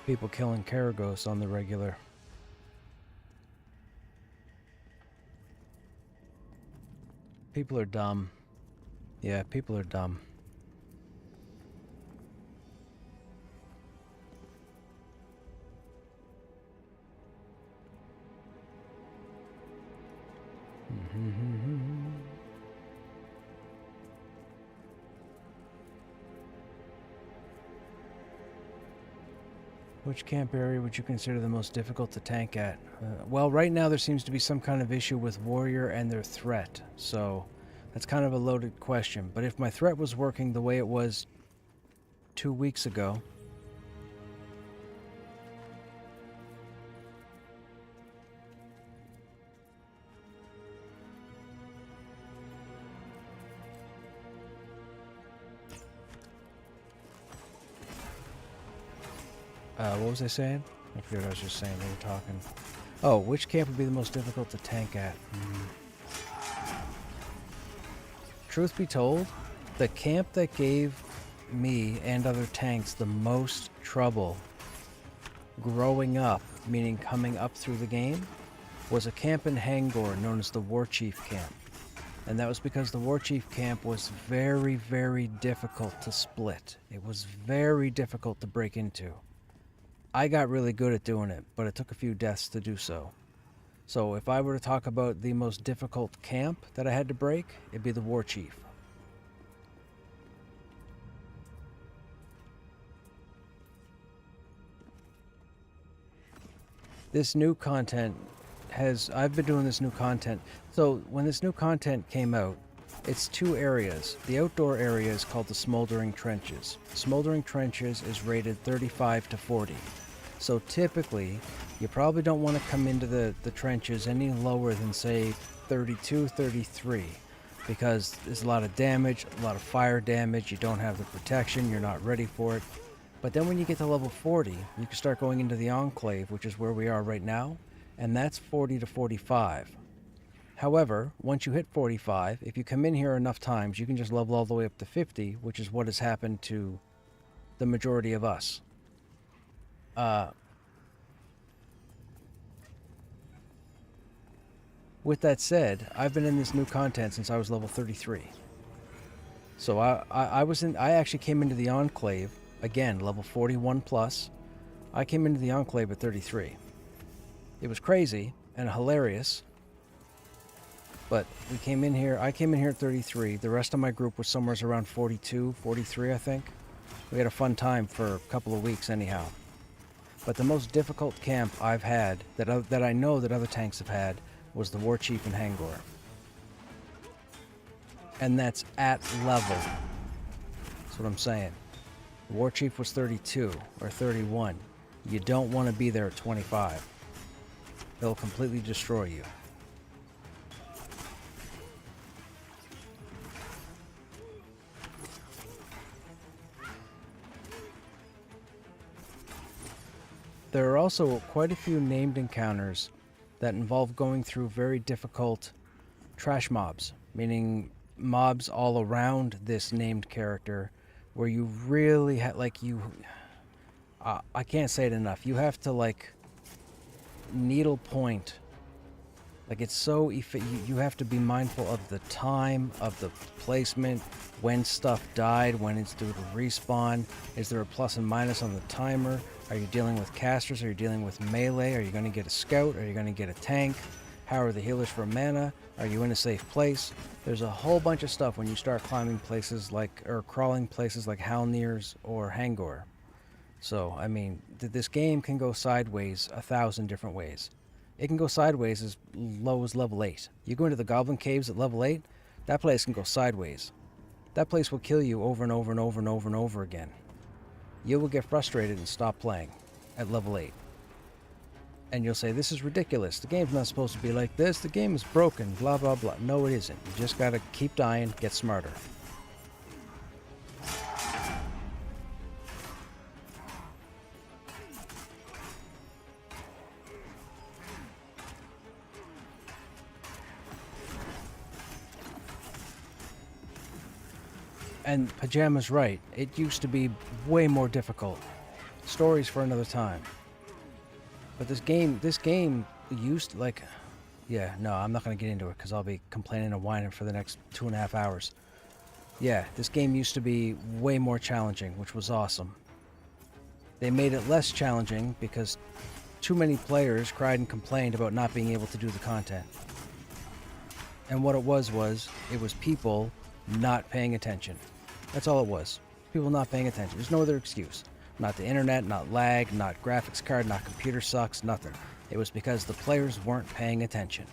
People killing Karagos on the regular. People are dumb. Yeah, people are dumb. Which camp area would you consider the most difficult to tank at? Well, right now there seems to be some kind of issue with warrior and their threat, so that's kind of a loaded question. But if my threat was working the way it was 2 weeks ago, What was I saying? I forget what I was just saying. They were talking. Oh, which camp would be the most difficult to tank at? Truth be told, the camp that gave me and other tanks the most trouble growing up, meaning coming up through the game, was a camp in Hangor known as the War Chief camp. And that was because the War Chief camp was very, very difficult to split. It was very difficult to break into. I got really good at doing it, but it took a few deaths to do so. So if I were to talk about the most difficult camp that I had to break, it'd be the War Chief. This new content I've been doing this new content. So when this new content came out, it's 2 areas. The outdoor area is called the Smoldering Trenches. Smoldering Trenches is rated 35 to 40. So typically, you probably don't want to come into the trenches any lower than, say, 32, 33. Because there's a lot of damage, a lot of fire damage, you don't have the protection, you're not ready for it. But then when you get to level 40, you can start going into the Enclave, which is where we are right now, and that's 40 to 45. However, once you hit 45, if you come in here enough times, you can just level all the way up to 50, which is what has happened to the majority of us. With that said, I've been in this new content since I was level 33. So I actually came into the Enclave, again, level 41 plus. I came into the Enclave at 33. It was crazy and hilarious, but I came in here at 33. The rest of my group was somewhere around 42, 43, I think. We had a fun time for a couple of weeks anyhow. But the most difficult camp I've had, that I know that other tanks have had, was the War Chief in Hangor. And that's at level. That's what I'm saying. The War Chief was 32 or 31. You don't want to be there at 25. They'll completely destroy you. There are also quite a few named encounters that involve going through very difficult trash mobs, meaning mobs all around this named character where you really I can't say it enough. You have to needle point. It's so you have to be mindful of the time, of the placement, when stuff died, when it's due to respawn. Is there a plus and minus on the timer? Are you dealing with casters? Are you dealing with melee? Are you going to get a scout? Are you going to get a tank? How are the healers for mana? Are you in a safe place? There's a whole bunch of stuff when you start climbing places or crawling places like Halnir's or Hangor. So, I mean, this game can go sideways 1,000 different ways. It can go sideways as low as level 8. You go into the Goblin Caves at level 8, that place can go sideways. That place will kill you over and over and over and over and over again. You will get frustrated and stop playing at level 8. And you'll say, this is ridiculous. The game's not supposed to be like this. The game is broken, blah, blah, blah. No, it isn't. You just gotta keep dying, get smarter. And Pajama's right. It used to be way more difficult. Stories for another time. But this game used to, yeah, no, I'm not going to get into it because I'll be complaining and whining for the next 2.5 hours. Yeah, this game used to be way more challenging, which was awesome. They made it less challenging because too many players cried and complained about not being able to do the content. And what it was people not paying attention. That's all it was. People not paying attention. There's no other excuse. Not the internet, not lag, not graphics card, not computer sucks, nothing. It was because the players weren't paying attention.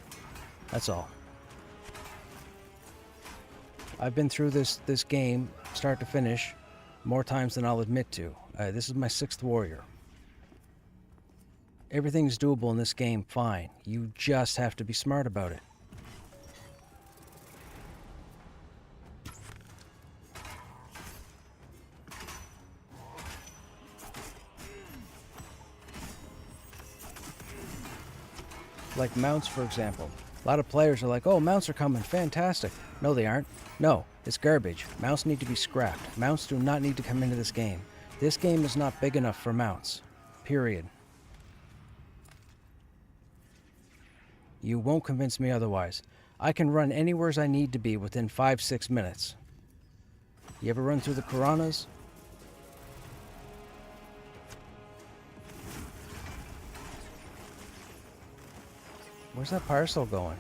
That's all. I've been through this game, start to finish, more times than I'll admit to. This is my 6th warrior. Everything's doable in this game fine. You just have to be smart about it. Like mounts, for example. A lot of players are like, oh, mounts are coming, fantastic. No, they aren't. No, it's garbage. Mounts need to be scrapped. Mounts do not need to come into this game. This game is not big enough for mounts. Period. You won't convince me otherwise. I can run anywhere I need to be within 5-6 minutes. You ever run through the piranhas? Where's that parcel going?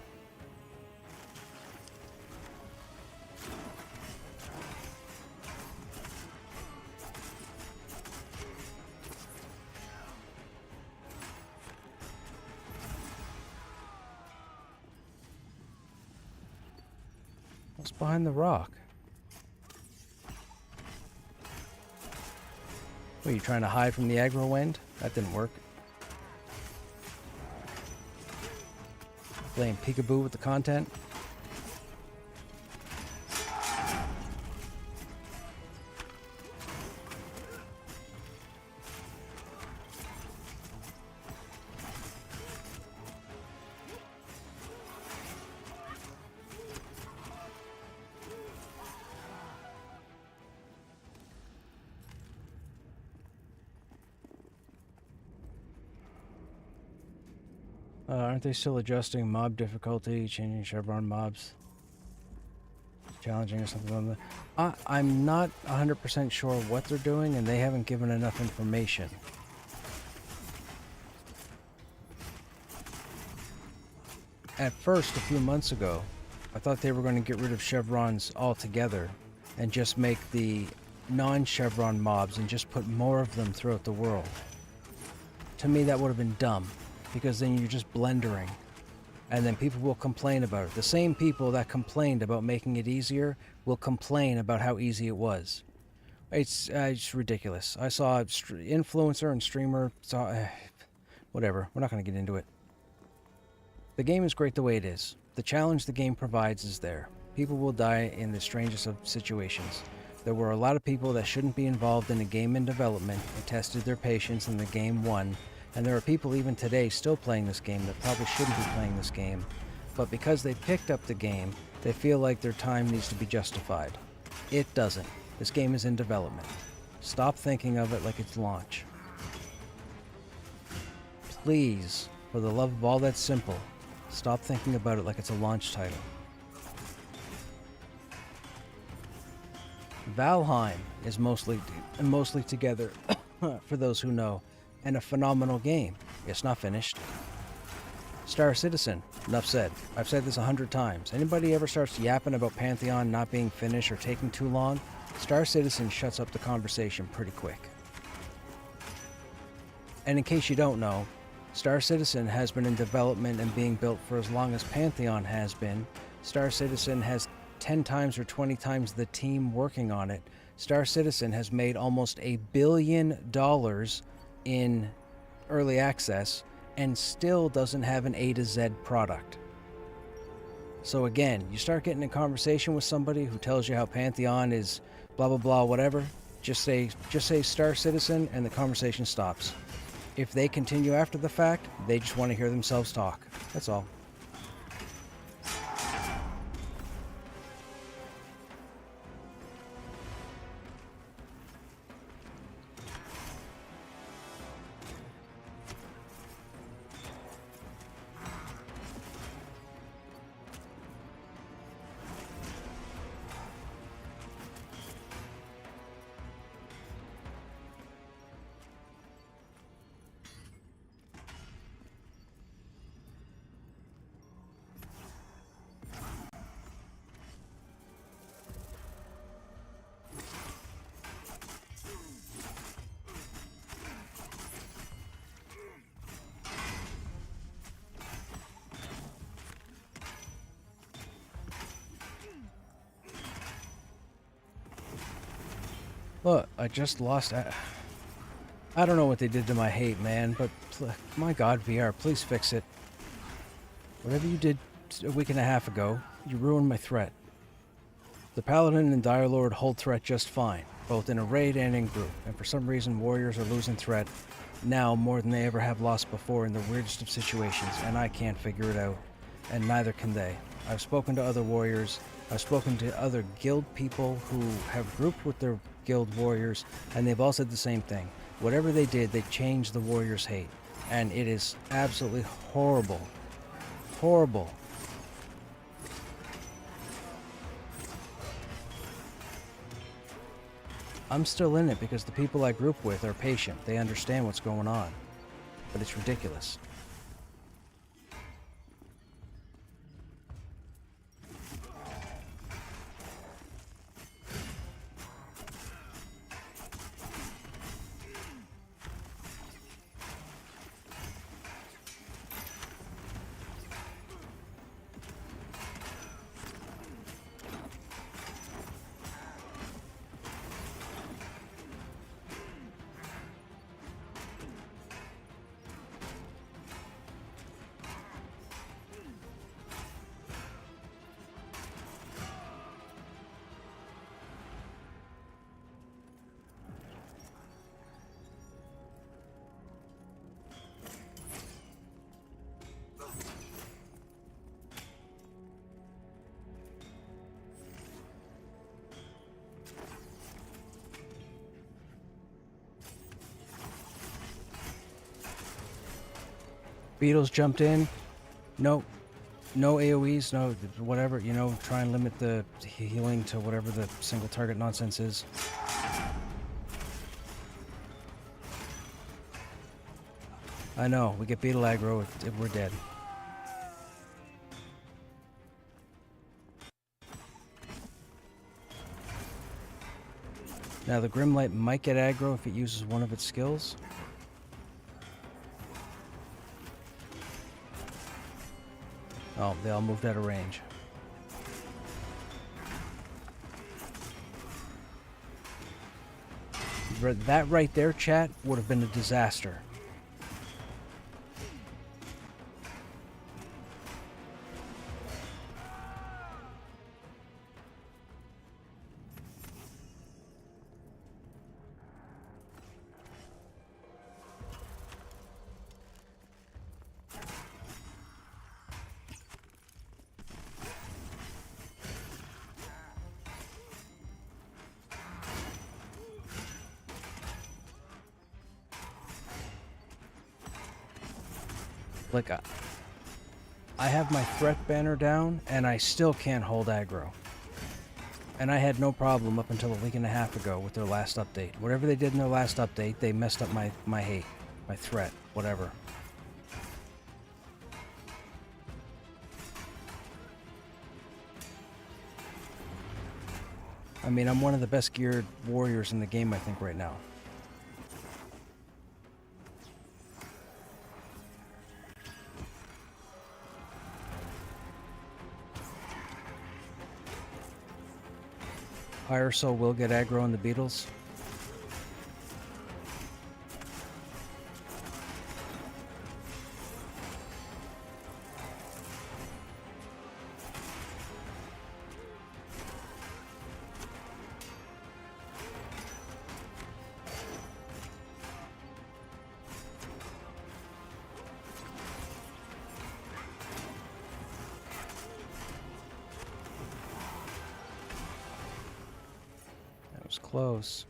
What's behind the rock? What, are you trying to hide from the aggro wind? That didn't work. Playing peekaboo with the content. Aren't they still adjusting mob difficulty, changing chevron mobs? Challenging or something like that? I'm not 100% sure what they're doing, and they haven't given enough information. At first, a few months ago, I thought they were going to get rid of chevrons altogether and just make the non-chevron mobs and just put more of them throughout the world. To me, that would have been dumb, because then you're just blendering, and then people will complain about it. The same people that complained about making it easier will complain about how easy it was. It's ridiculous. I saw an influencer and streamer, whatever, we're not going to get into it. The game is great the way it is. The challenge the game provides is there. People will die in the strangest of situations. There were a lot of people that shouldn't be involved in a game in development and tested their patience, and the game won. And there are people even today still playing this game that probably shouldn't be playing this game. But because they picked up the game, they feel like their time needs to be justified. It doesn't. This game is in development. Stop thinking of it like it's launch. Please, for the love of all that's simple, stop thinking about it like it's a launch title. Valheim is mostly together, for those who know, and a phenomenal game. It's not finished. Star Citizen, enough said. I've said this 100 times. Anybody ever starts yapping about Pantheon not being finished or taking too long, Star Citizen shuts up the conversation pretty quick. And in case you don't know, Star Citizen has been in development and being built for as long as Pantheon has been. Star Citizen has 10 times or 20 times the team working on it. Star Citizen has made almost $1 billion in early access and still doesn't have an A to Z product. So again, you start getting in conversation with somebody who tells you how Pantheon is blah blah blah whatever, just say Star Citizen and the conversation stops. If they continue after the fact, they just want to hear themselves talk. That's all. Look, I just lost. I don't know what they did to my hate, man, but my God, VR, please fix it. Whatever you did a week and a half ago, you ruined my threat. The Paladin and Dire Lord hold threat just fine, both in a raid and in group, and for some reason warriors are losing threat. now more than they ever have lost before in the weirdest of situations, and I can't figure it out, and neither can they. I've spoken to other warriors, I've spoken to other guild people who have grouped with their guild warriors, and they've all said the same thing. Whatever they did, they changed the warriors' hate, and it is absolutely horrible. Horrible. I'm still in it because the people I group with are patient. They understand what's going on. But it's ridiculous. Beetles jumped in. No AoEs, no whatever, you know, try and limit the healing to whatever the single target nonsense is. I know, we get beetle aggro, we're dead. Now the Grimlight might get aggro if it uses one of its skills. Oh, they all moved out of range. That right there, chat, would have been a disaster. Like, I have my threat banner down, and I still can't hold aggro. And I had no problem up until a week and a half ago with their last update. Whatever they did in their last update, they messed up my hate, my threat, whatever. I mean, I'm one of the best geared warriors in the game, I think, right now. Higher Soul will get aggro on the beetles. Close.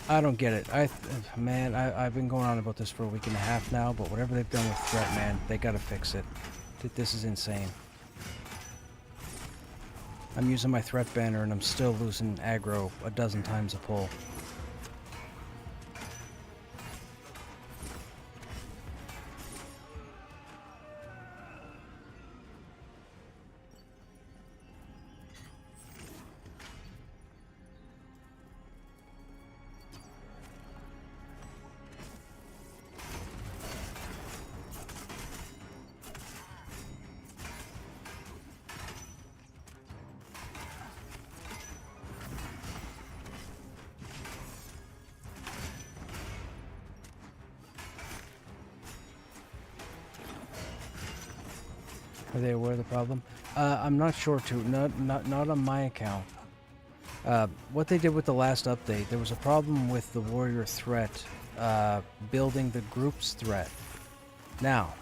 I don't get it. Man, I've been going on about this for a week and a half now, but whatever they've done with threat, man, they gotta fix it. This is insane. I'm using my threat banner and I'm still losing aggro a dozen times a pull. Are they aware of the problem? I'm not sure too. Not on my account. What they did with the last update, there was a problem with the warrior threat building the group's threat. Now,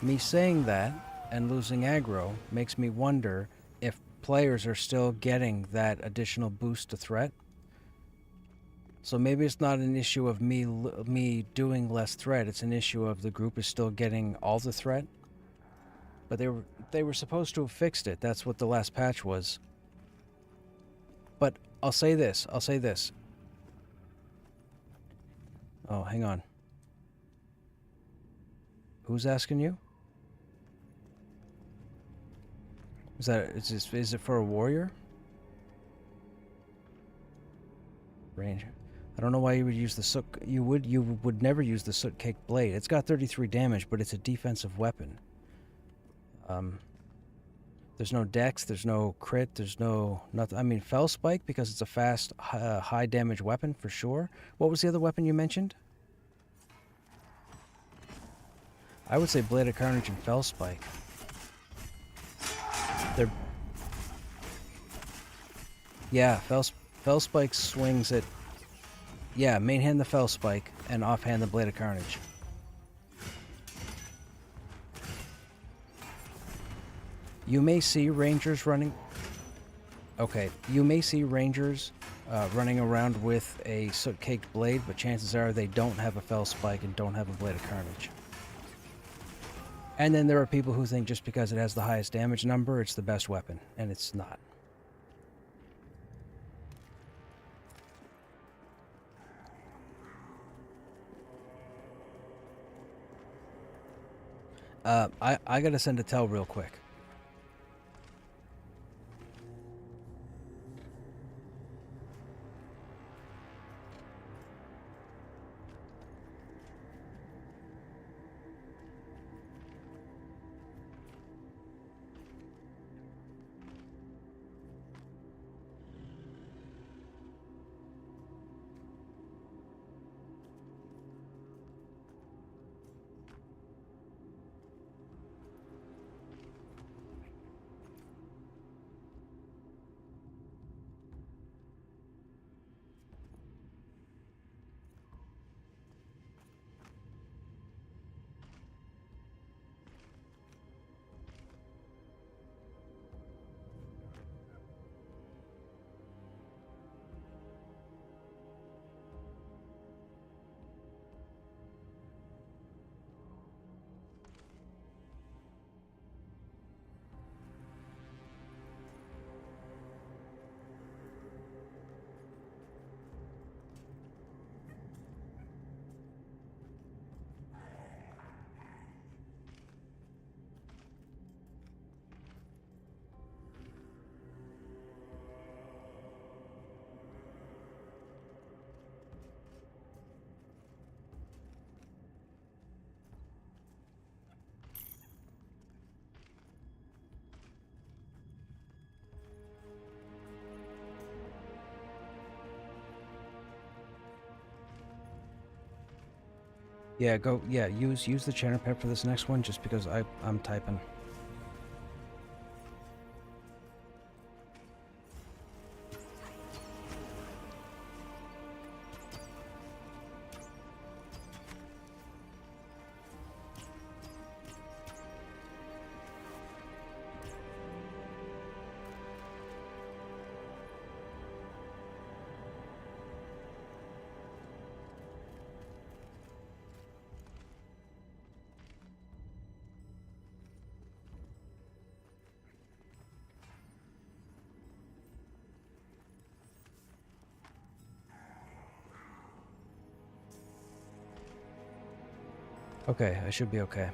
me saying that and losing aggro makes me wonder if players are still getting that additional boost to threat. So maybe it's not an issue of me doing less threat. It's an issue of the group is still getting all the threat. But they were supposed to have fixed it. That's what the last patch was. But I'll say this. Oh, hang on. Who's asking you? Is it for a warrior? Range. I don't know why you would use the soot. You would never use the soot cake blade. It's got 33 damage, but it's a defensive weapon. There's no dex, there's no crit, there's no nothing. I mean, Fell Spike because it's a fast, high damage weapon for sure. What was the other weapon you mentioned? I would say Blade of Carnage and Fell Spike. They're... Yeah, Fell Spike swings at... Yeah, main hand the Fell Spike and offhand the Blade of Carnage. You may see rangers running... Okay, you may see rangers running around with a soot-caked blade, but chances are they don't have a Fell Spike and don't have a Blade of Carnage. And then there are people who think just because it has the highest damage number, it's the best weapon, and it's not. I gotta send a tell real quick. Yeah, use the channel pep for this next one just because I'm typing. Okay, I should be okay.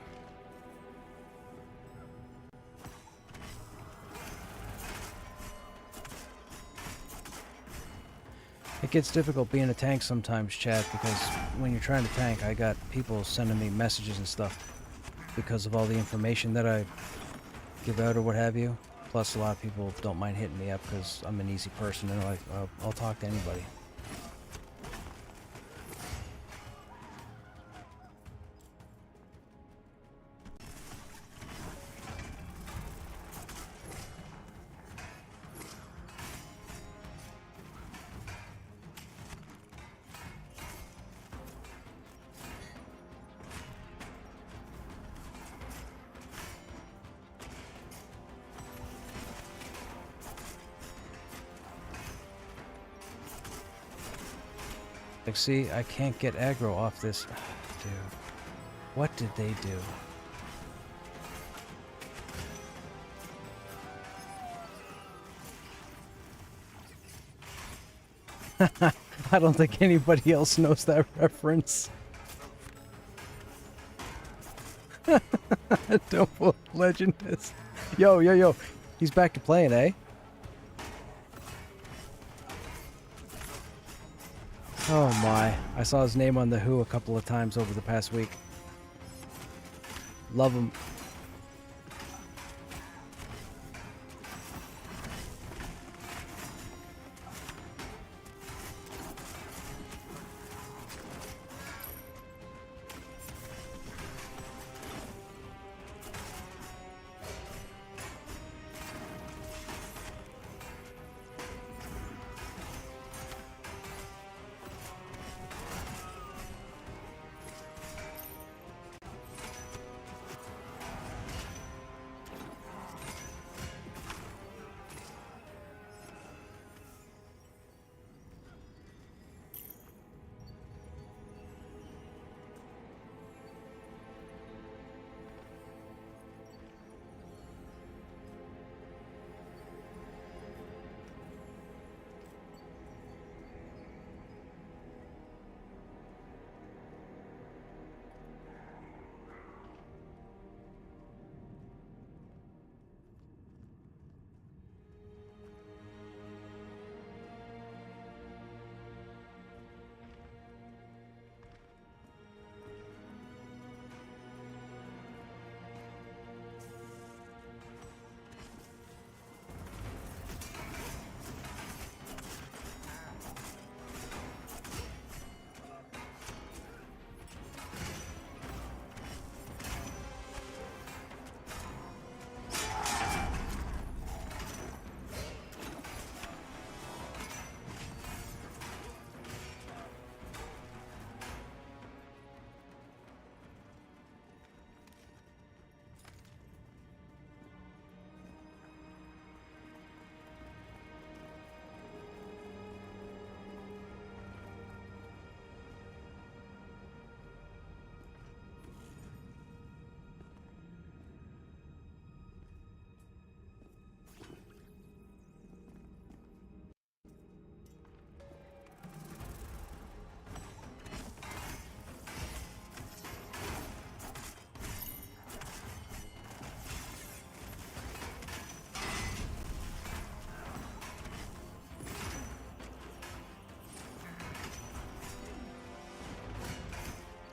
It gets difficult being a tank sometimes, chat, because when you're trying to tank, I got people sending me messages and stuff because of all the information that I give out or what have you. Plus, a lot of people don't mind hitting me up because I'm an easy person and like, I'll talk to anybody. Like, see, I can't get aggro off this. Dude, what did they do? I don't think anybody else knows that reference. Double Legend is. Yo, yo, yo. He's back to playing, eh? Oh my. I saw his name on The Who a couple of times over the past week. Love him.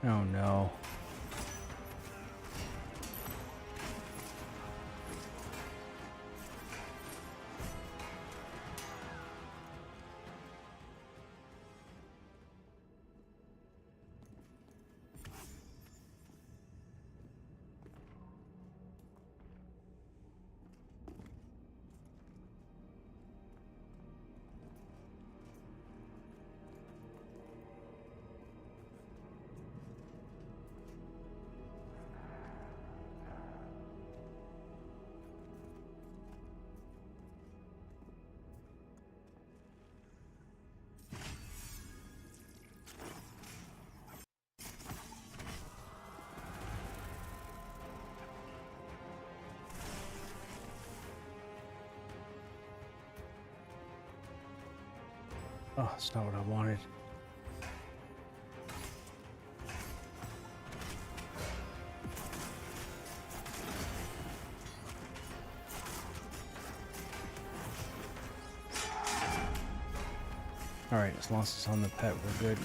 Oh no. Oh, that's not what I wanted. Alright, as long as it's on the pet, we're good.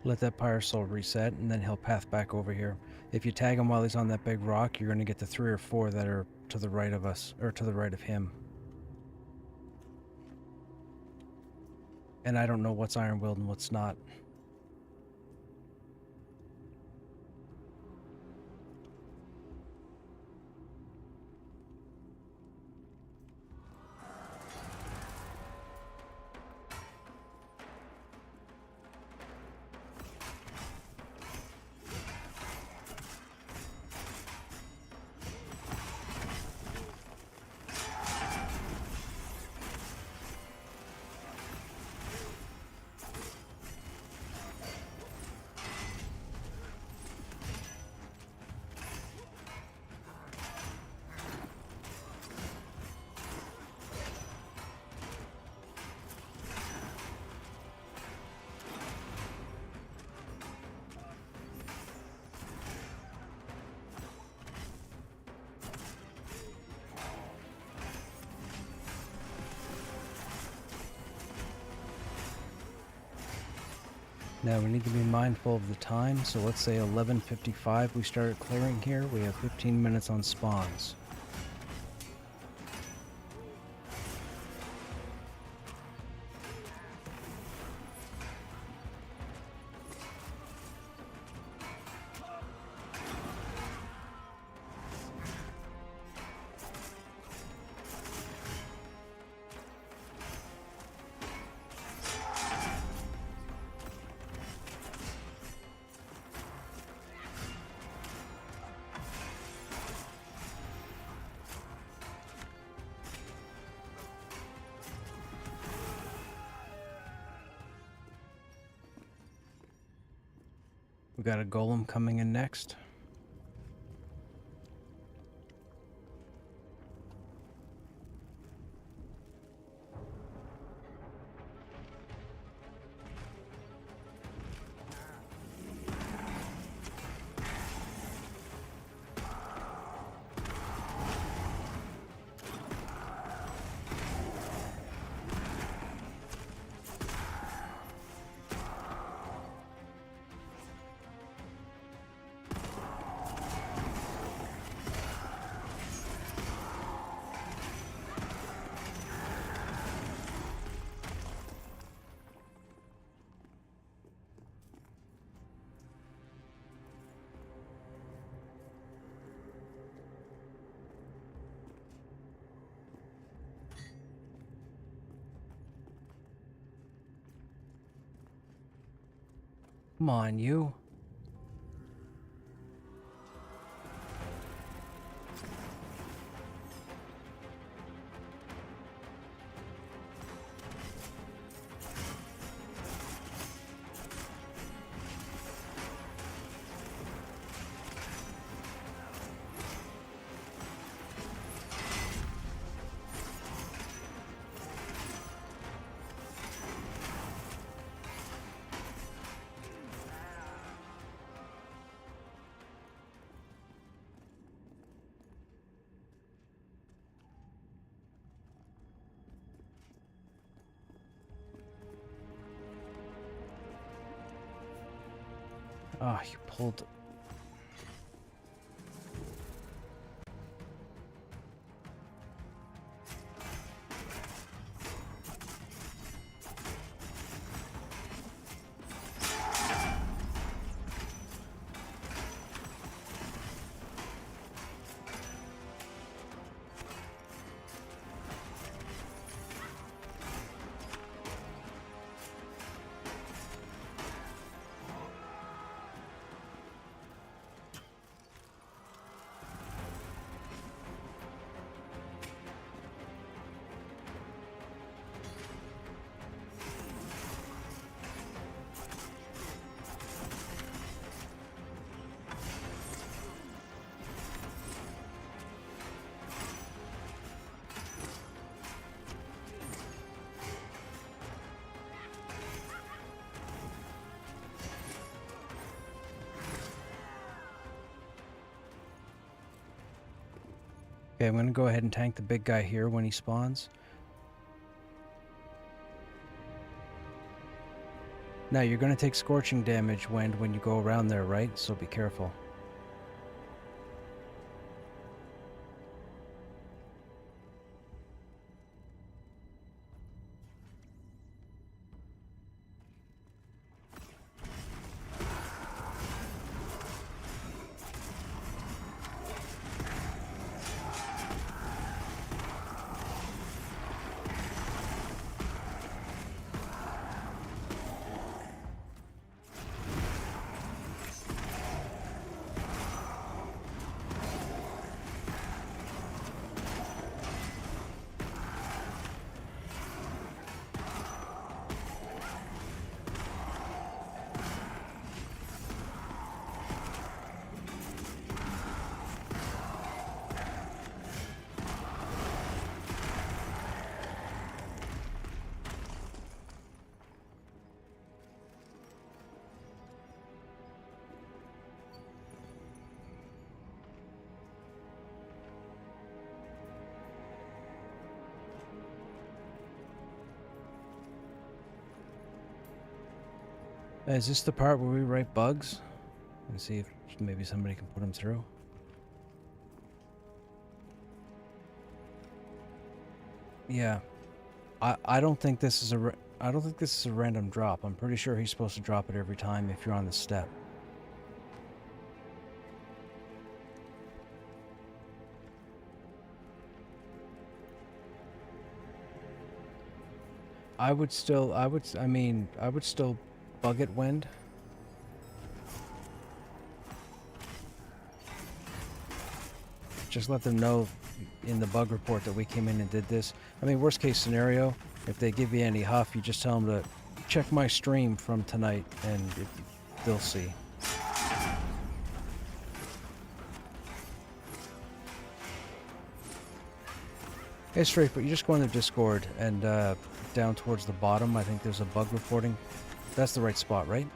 Let that Pyrosoul reset, and then he'll path back over here. If you tag him while he's on that big rock, you're going to get the 3 or 4 that are to the right of us, or to the right of him. And I don't know what's Iron-Willed and what's not. Now we need to be mindful of the time, so let's say 11:55 we started clearing here. We have 15 minutes on spawns. We got a golem coming in next. Come on, you. Ah, you pulled. Okay, I'm going to go ahead and tank the big guy here when he spawns. Now, you're going to take scorching damage, Wind, when you go around there, right? So be careful. Is this the part where we write bugs? And see if maybe somebody can put them through? Yeah. I don't think this is I don't think this is a random drop. I'm pretty sure he's supposed to drop it every time if you're on the step. I would still bug it, Wind. Just let them know in the bug report that we came in and did this. I mean, worst case scenario, if they give you any huff, you just tell them to check my stream from tonight and they'll see. Hey, Strafe, but you just go in their Discord and down towards the bottom, I think there's a bug reporting. That's the right spot, right?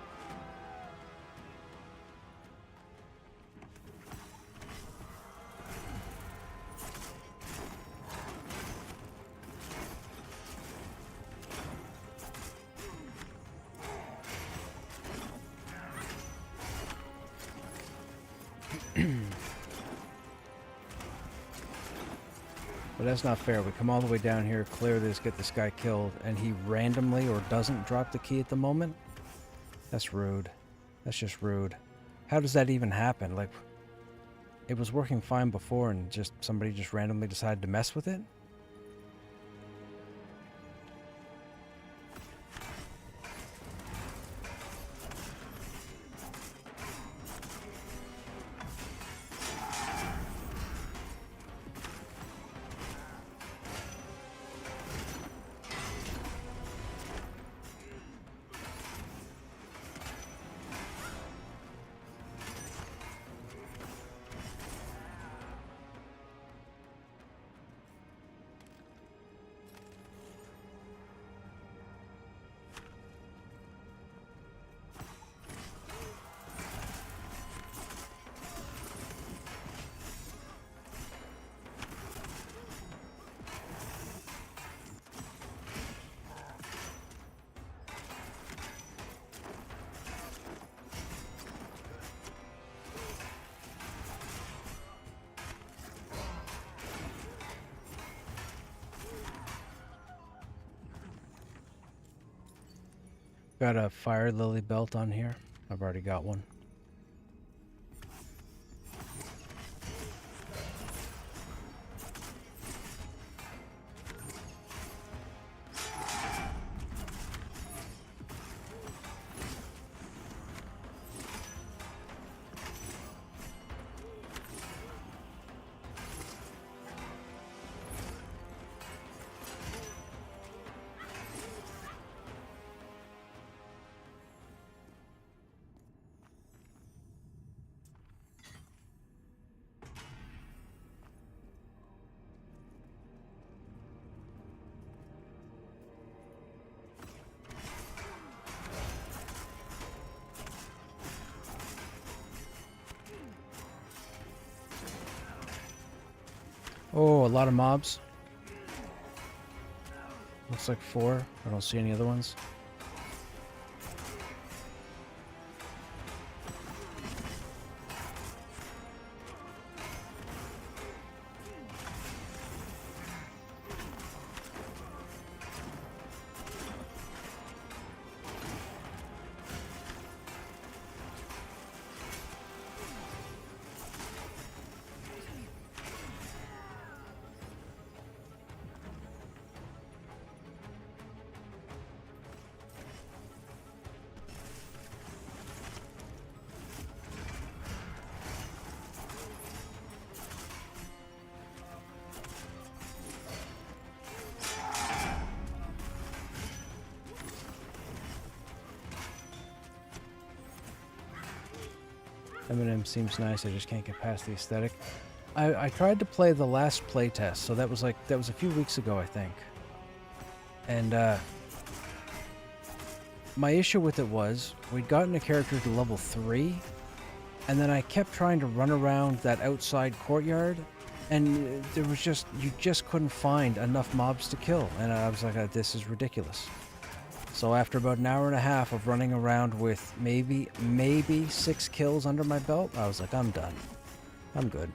But that's not fair. We come all the way down here, clear this, get this guy killed, and he randomly or doesn't drop the key at the moment? That's rude. That's just rude. How does that even happen? Like, it was working fine before and just somebody just randomly decided to mess with it? Got a fire lily belt on here. I've already got one. Oh, a lot of mobs. Looks like 4. I don't see any other ones. Eminem seems nice, I just can't get past the aesthetic. I tried to play the last playtest, so that was a few weeks ago, I think. And my issue with it was, we'd gotten a character to level 3, and then I kept trying to run around that outside courtyard, and there was you just couldn't find enough mobs to kill, and I was like, this is ridiculous. So after about an hour and a half of running around with maybe 6 kills under my belt, I was like, I'm done. I'm good.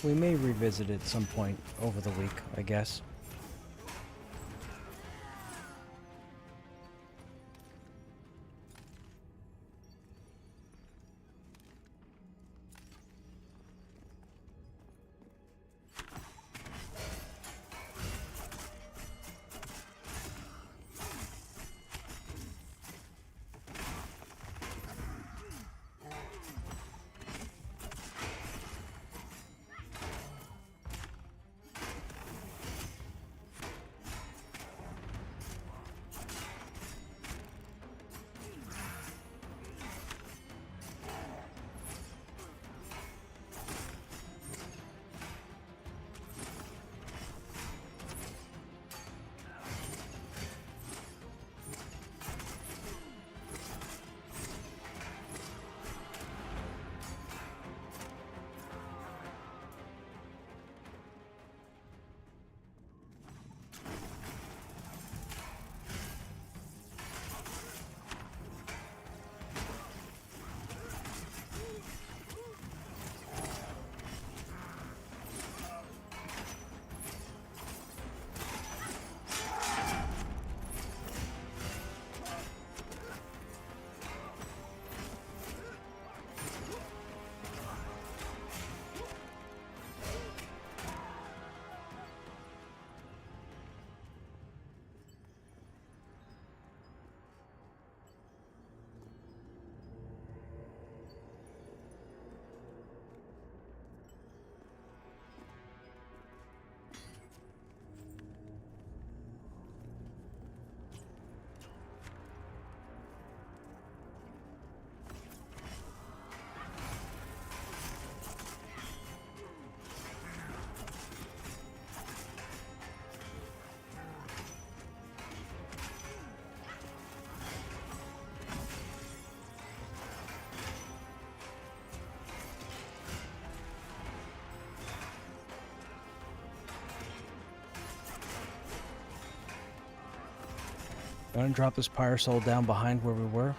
We may revisit it at some point over the week, I guess. Gonna drop this Pyre Soul down behind where we were.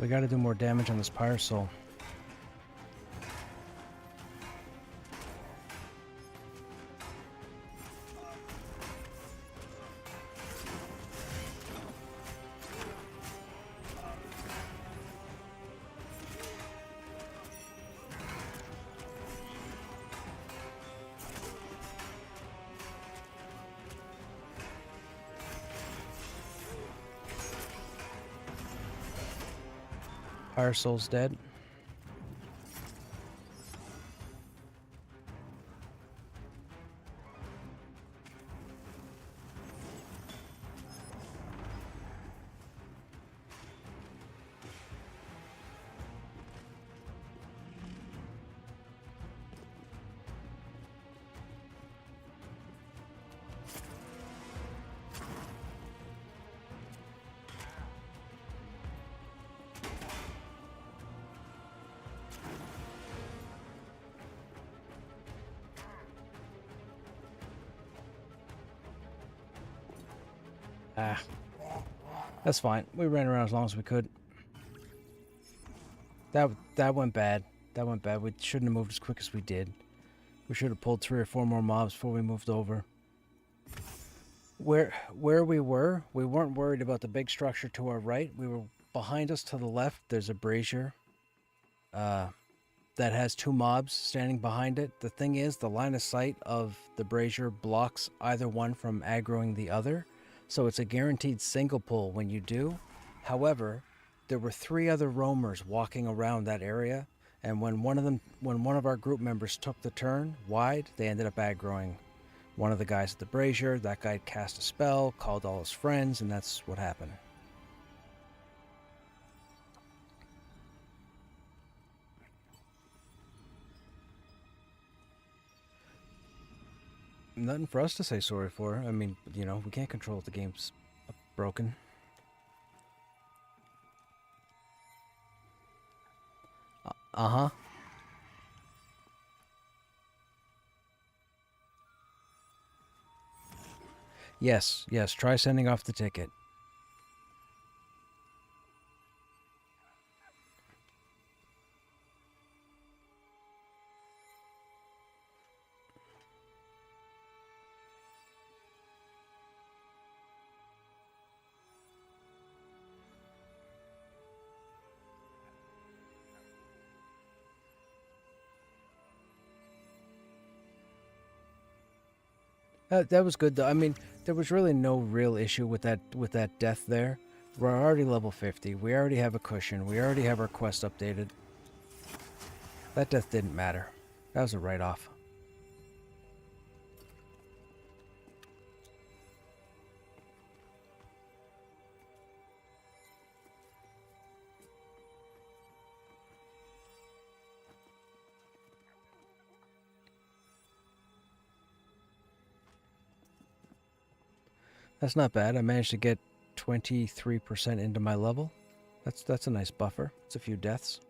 We gotta do more damage on this Pyre Soul. Pyre Soul's dead. Ah, that's fine. We ran around as long as we could. That went bad. That went bad. We shouldn't have moved as quick as we did. We should have pulled 3 or 4 more mobs before we moved over. Where we weren't worried about the big structure to our right. We were behind us to the left. There's a brazier that has 2 mobs standing behind it. The thing is, the line of sight of the brazier blocks either one from aggroing the other, so it's a guaranteed single pull when you do. However, there were 3 other roamers walking around that area, and when one of our group members took the turn wide, they ended up aggroing one of the guys at the brazier. That guy cast a spell, called all his friends, and that's what happened. Nothing for us to say sorry for. I mean, you know, we can't control if the game's broken. Uh-huh. Yes, try sending off the ticket. That was good though. I mean, there was really no real issue with that death there. We're already level 50. We already have a cushion. We already have our quest updated. That death didn't matter. That was a write-off. That's not bad. I managed to get 23% into my level. That's a nice buffer. It's a few deaths.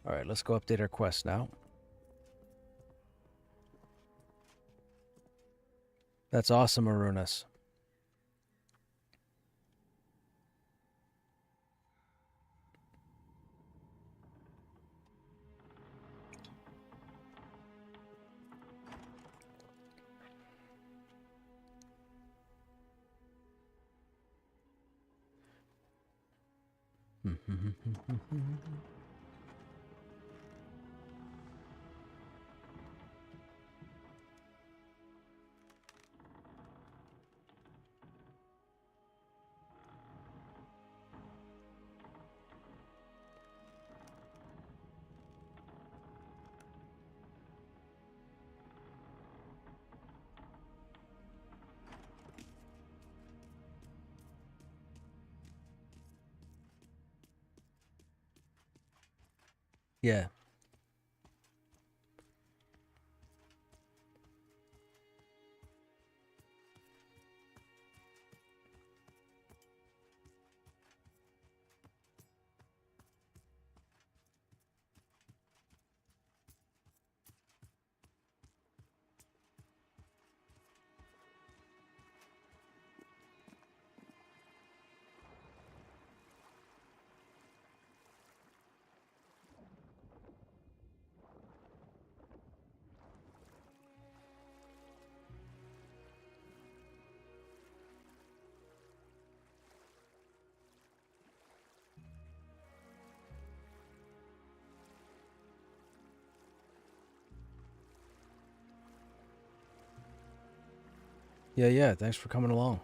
All right, let's go update our quest now. That's awesome, Arunas. Yeah. Yeah, thanks for coming along.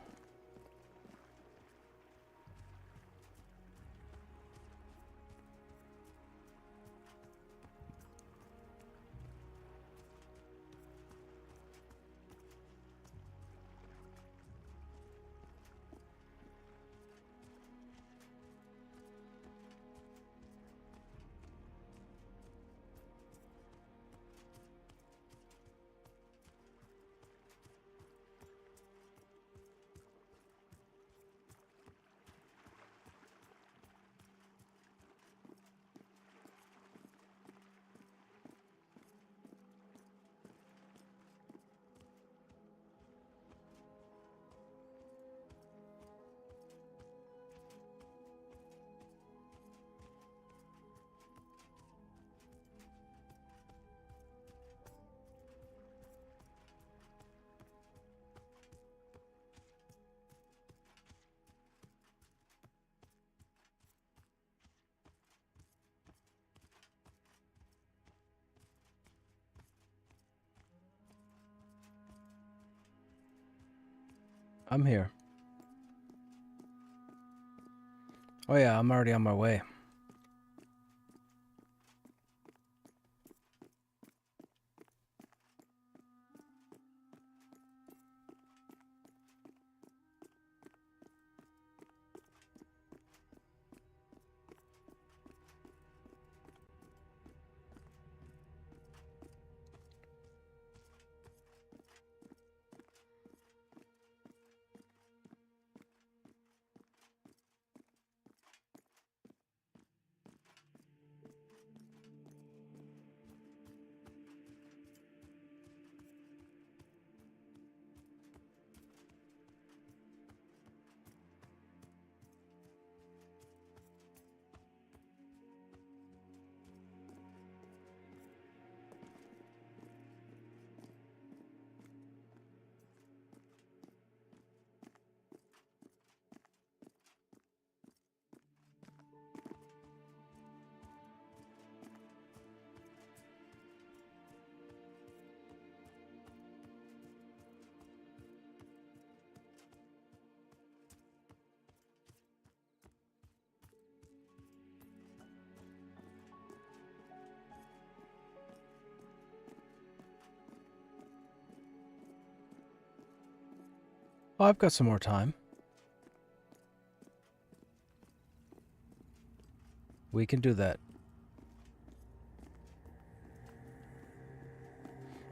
I'm here. Oh yeah, I'm already on my way. Oh, I've got some more time. We can do that.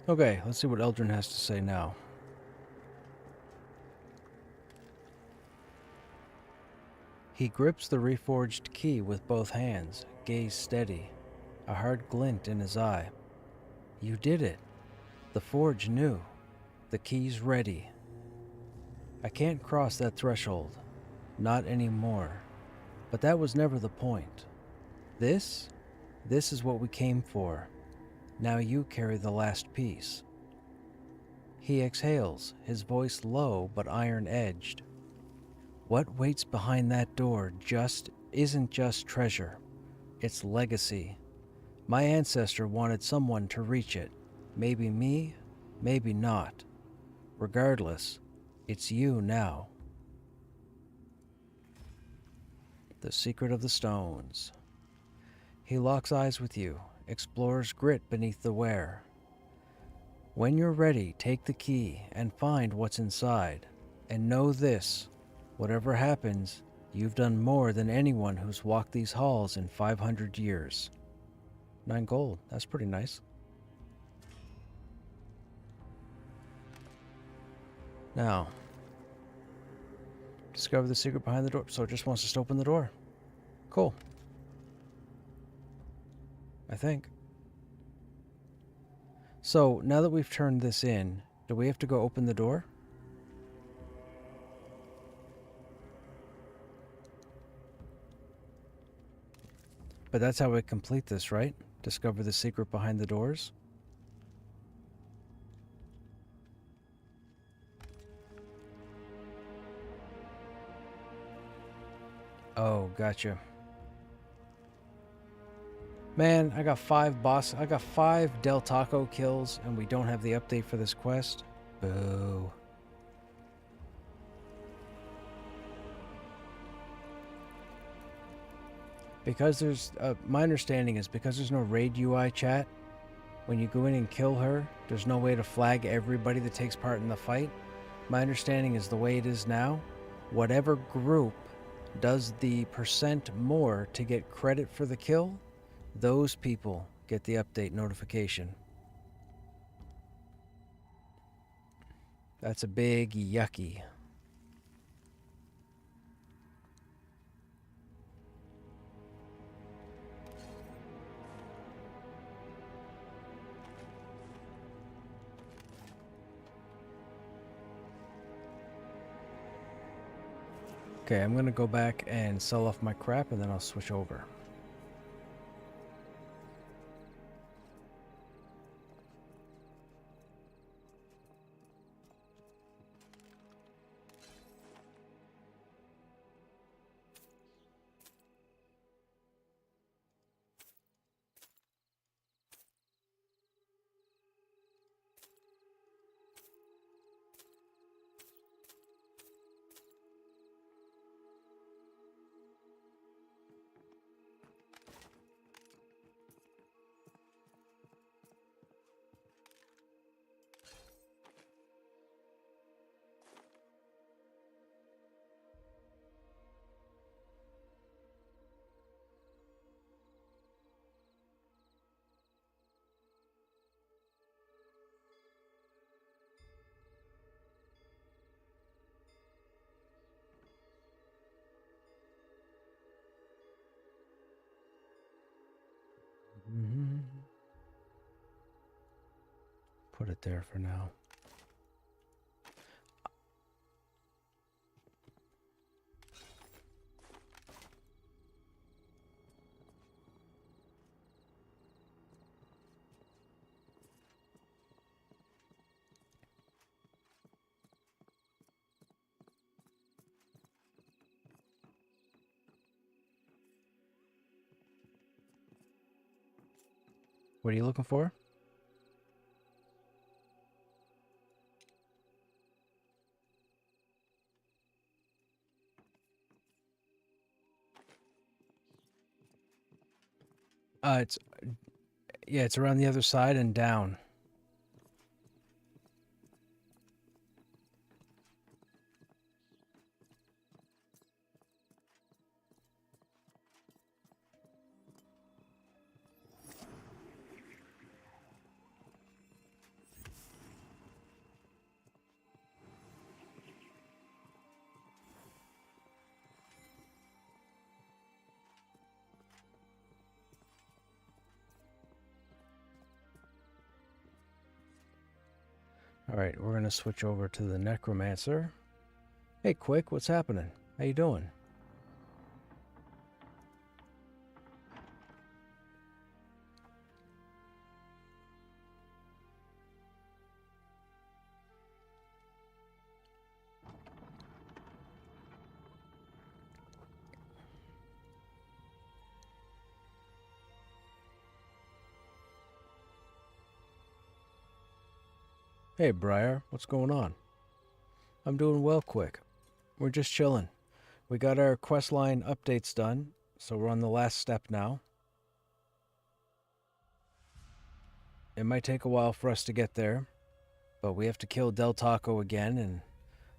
Okay, let's see what Eldrin has to say now. He grips the reforged key with both hands, gaze steady, a hard glint in his eye. You did it. The forge knew. The key's ready. I can't cross that threshold. Not anymore. But that was never the point. This is what we came for. Now you carry the last piece. He exhales, his voice low but iron-edged. What waits behind that door isn't just treasure. It's legacy. My ancestor wanted someone to reach it. Maybe me, maybe not. Regardless, it's you now. The secret of the stones. He locks eyes with you, explores grit beneath the wear. When you're ready, take the key and find what's inside. And know this, whatever happens, you've done more than anyone who's walked these halls in 500 years. 9 gold, that's pretty nice. Now, discover the secret behind the door. So it just wants us to open the door. Cool. I think. So, now that we've turned this in, do we have to go open the door? But that's how we complete this, right? Discover the secret behind the doors? Oh, gotcha. Man, I got 5 Del Taco kills, and we don't have the update for this quest. Boo. Because there's, my understanding is because there's no raid UI chat, when you go in and kill her, there's no way to flag everybody that takes part in the fight. My understanding is the way it is now, whatever group does the % more to get credit for the kill, those people get the update notification. That's a big yucky. Okay, I'm gonna go back and sell off my crap and then I'll switch over. put it there for now. What are you looking for? It's around the other side and down. Alright, we're gonna switch over to the Necromancer. Hey, Quick, what's happening? How you doing? Hey, Briar, what's going on? I'm doing well, Quick. We're just chilling. We got our quest line updates done, so we're on the last step now. It might take a while for us to get there, but we have to kill Del Taco again, and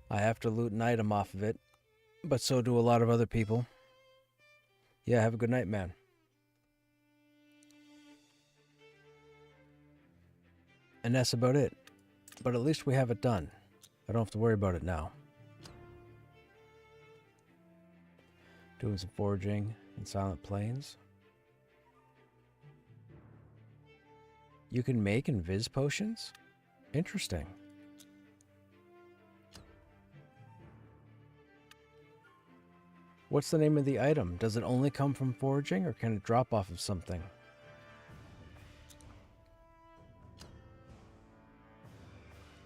I have to loot an item off of it, but so do a lot of other people. Yeah, have a good night, man. And that's about it. But at least we have it done. I don't have to worry about it now. Doing some foraging in Silent Plains. You can make invis potions? Interesting. What's the name of the item? Does it only come from foraging, or can it drop off of something?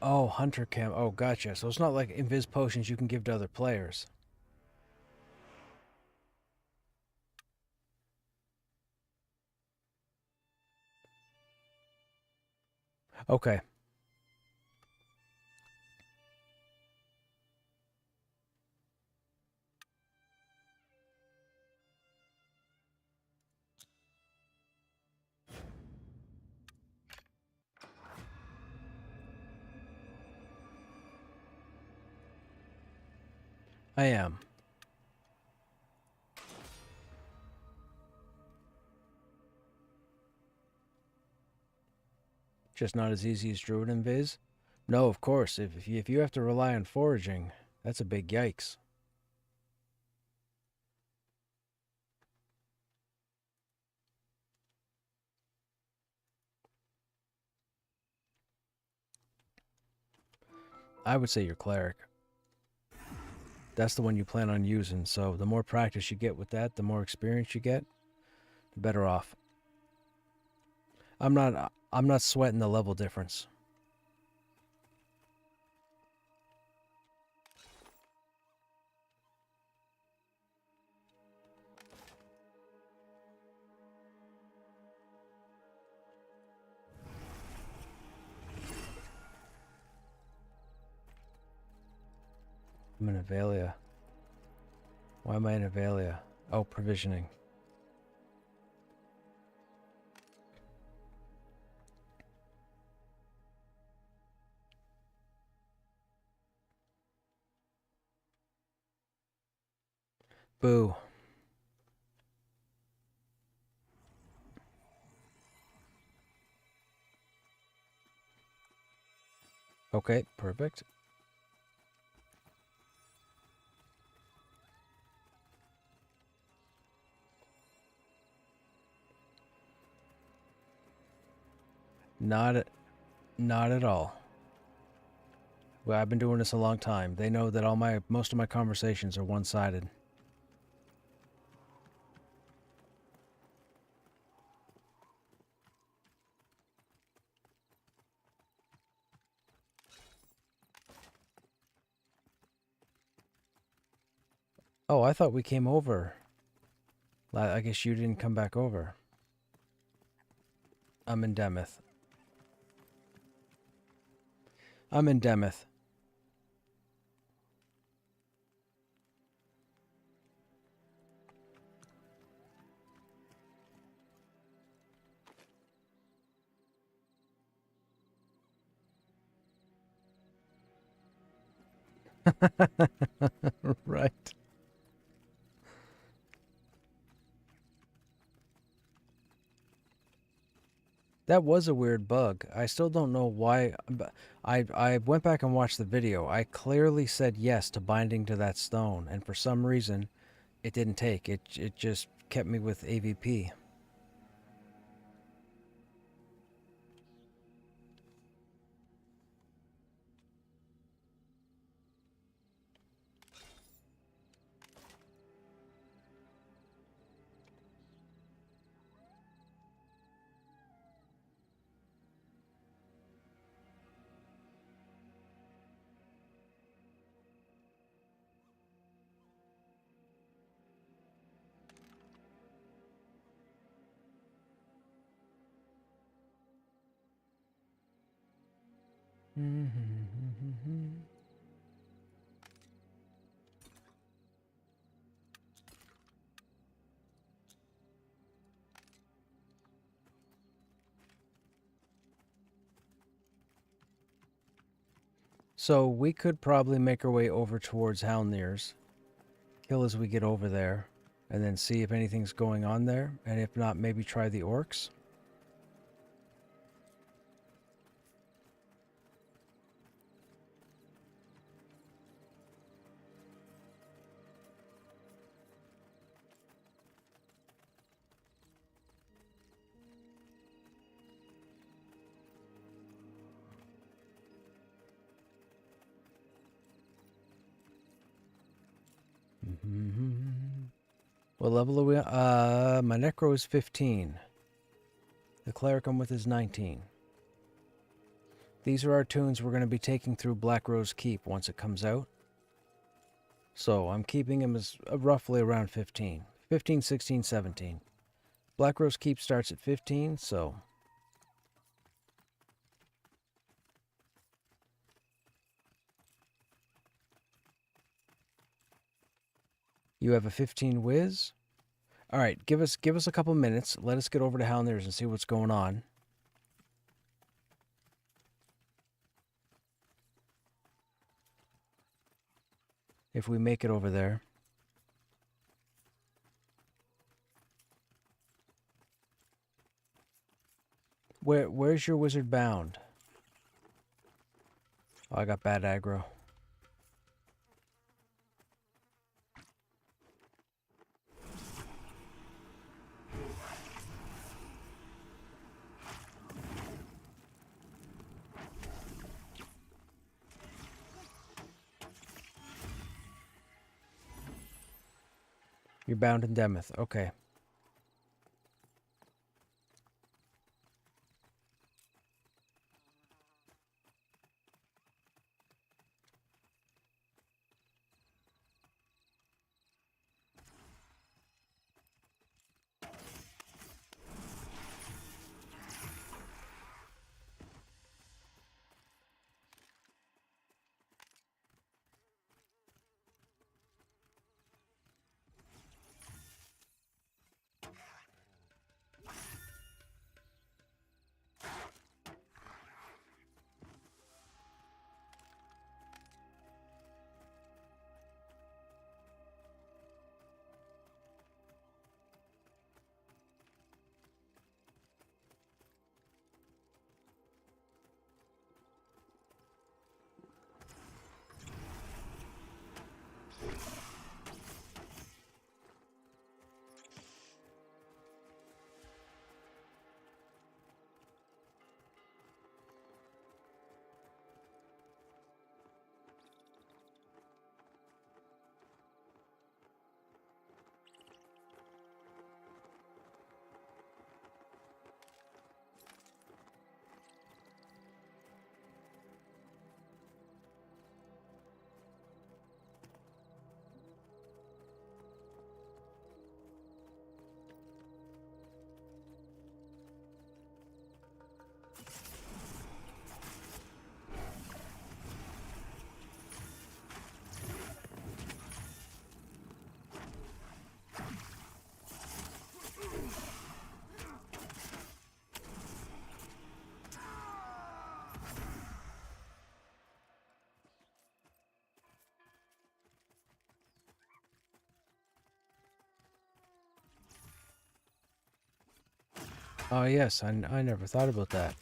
Oh, Hunter Cam. Oh, gotcha. So it's not like invis potions you can give to other players. Okay. I am. Just not as easy as Druid Invis? No, of course. If you have to rely on foraging, that's a big yikes. I would say your Cleric. That's the one you plan on using, so the more practice you get with that, the more experience you get, the better off. I'm not sweating the level difference. I'm in Avalia. Why am I in Avalia? Oh, provisioning. Boo. Okay, perfect. Not Not at all. Well, I've been doing this a long time. They know that most of my conversations are one-sided. Oh, I thought we came over. I guess you didn't come back over. I'm in Demeth. I'm in Demeth. Right. That was a weird bug. I still don't know why. I went back and watched the video. I clearly said yes to binding to that stone, and for some reason, it didn't take. It just kept me with AVP. So we could probably make our way over towards Halnir's, kill as we get over there, and then see if anything's going on there, and if not, maybe try the orcs. What level are we on? My Necro is 15. The Cleric I'm with is 19. These are our tunes we're going to be taking through Black Rose Keep once it comes out. So I'm keeping him as roughly around 15. 15, 16, 17. Black Rose Keep starts at 15, so... You have a 15 whiz? Alright, give us a couple minutes. Let us get over to Halnir's and see what's going on. If we make it over there. Where's your wizard bound? Oh, I got bad aggro. You're bound in Demeth. Okay. Oh, yes, I never thought about that.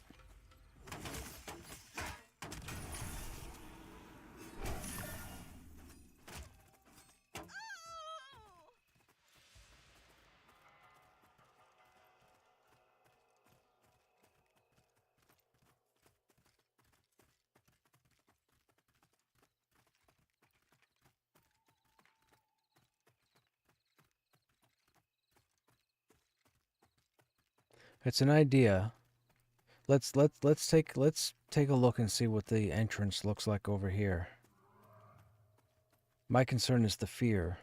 It's an idea. Let's take a look and see what the entrance looks like over here. My concern is the fear.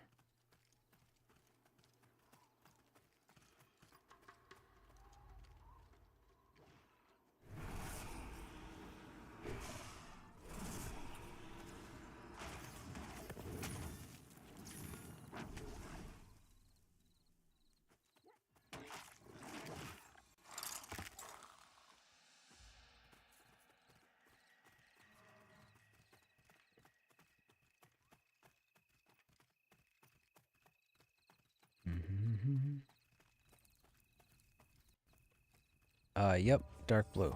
Yep, dark blue.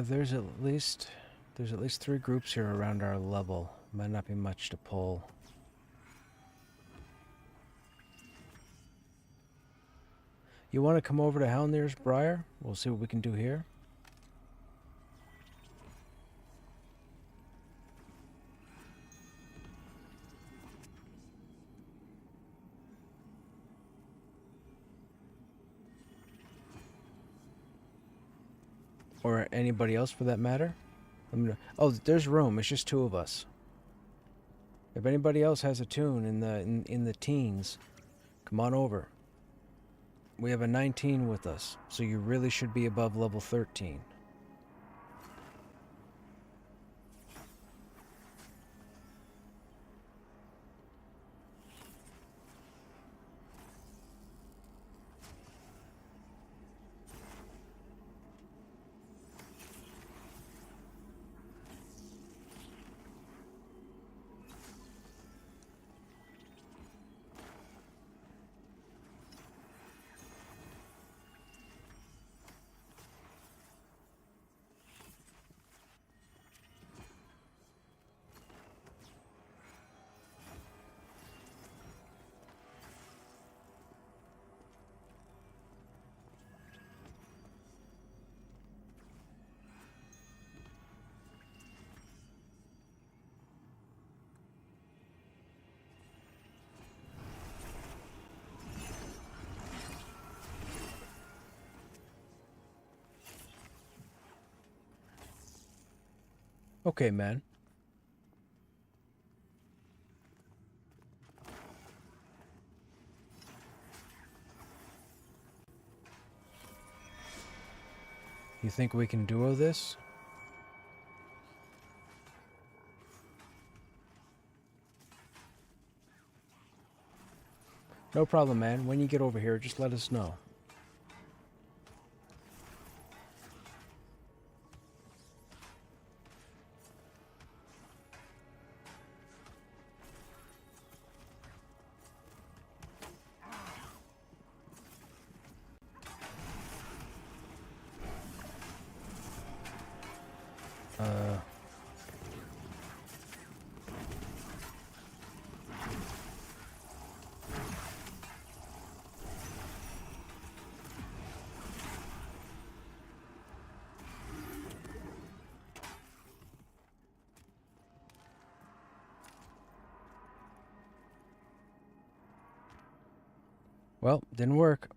There's at least 3 groups here around our level. Might not be much to pull. You want to come over to Halnir's Briar? We'll see what we can do here. Or anybody else for that matter. Oh, there's room. It's just 2 of us. If anybody else has a tune in the teens, come on over. We have a 19 with us, so you really should be above level 13. Okay, man. You think we can duo this? No problem, man. When you get over here, just let us know. Well, didn't work.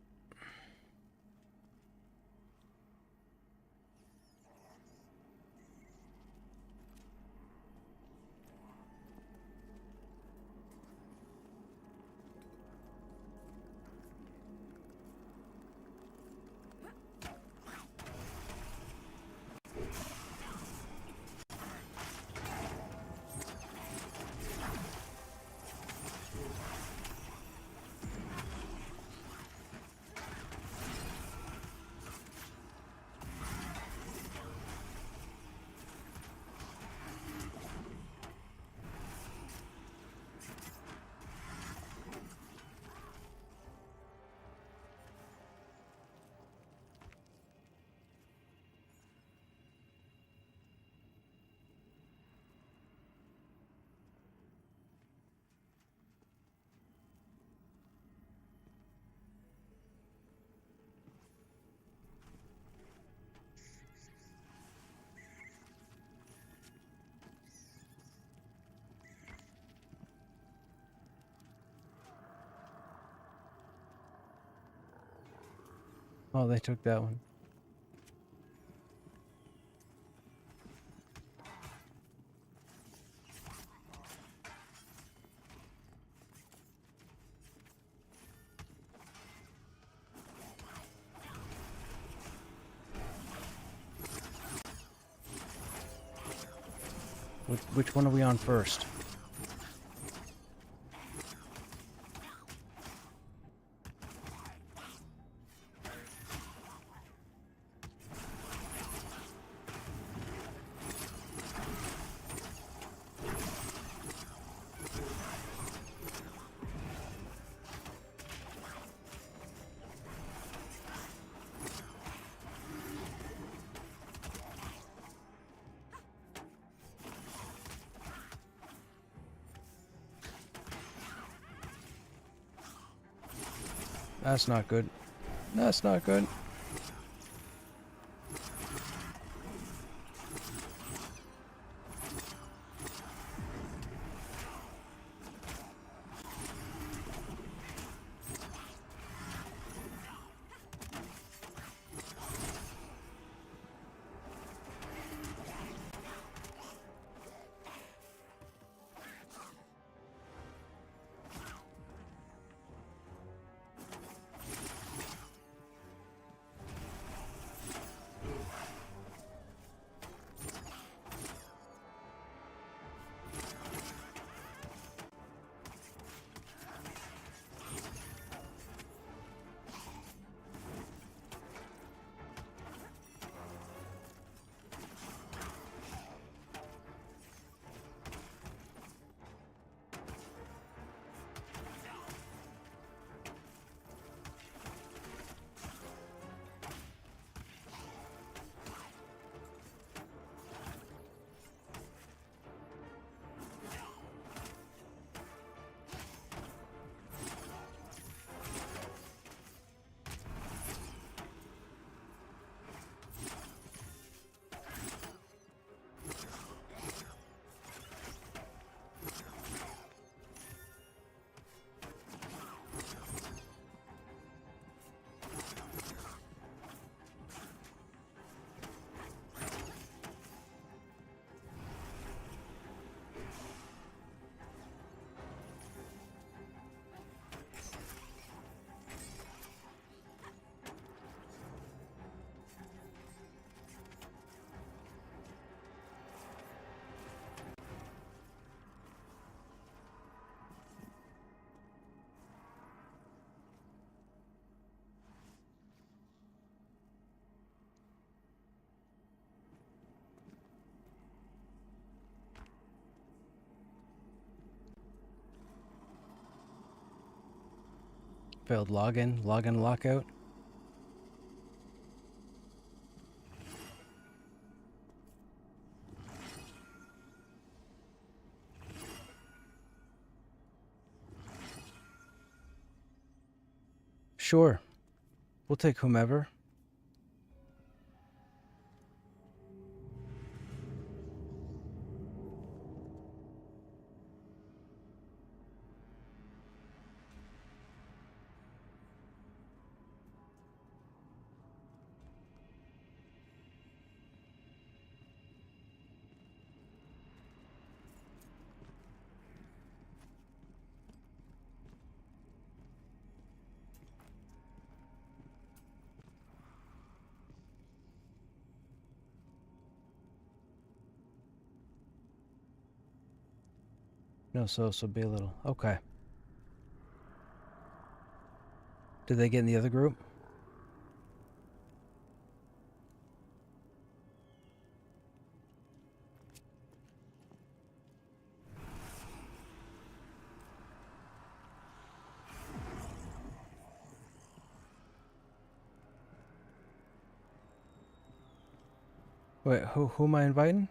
Oh, they took that one. Which one are we on first? That's not good. That's not good. Failed login, lockout. Sure. We'll take whomever. No, so be a little. Okay. Did they get in the other group? Wait, who am I inviting?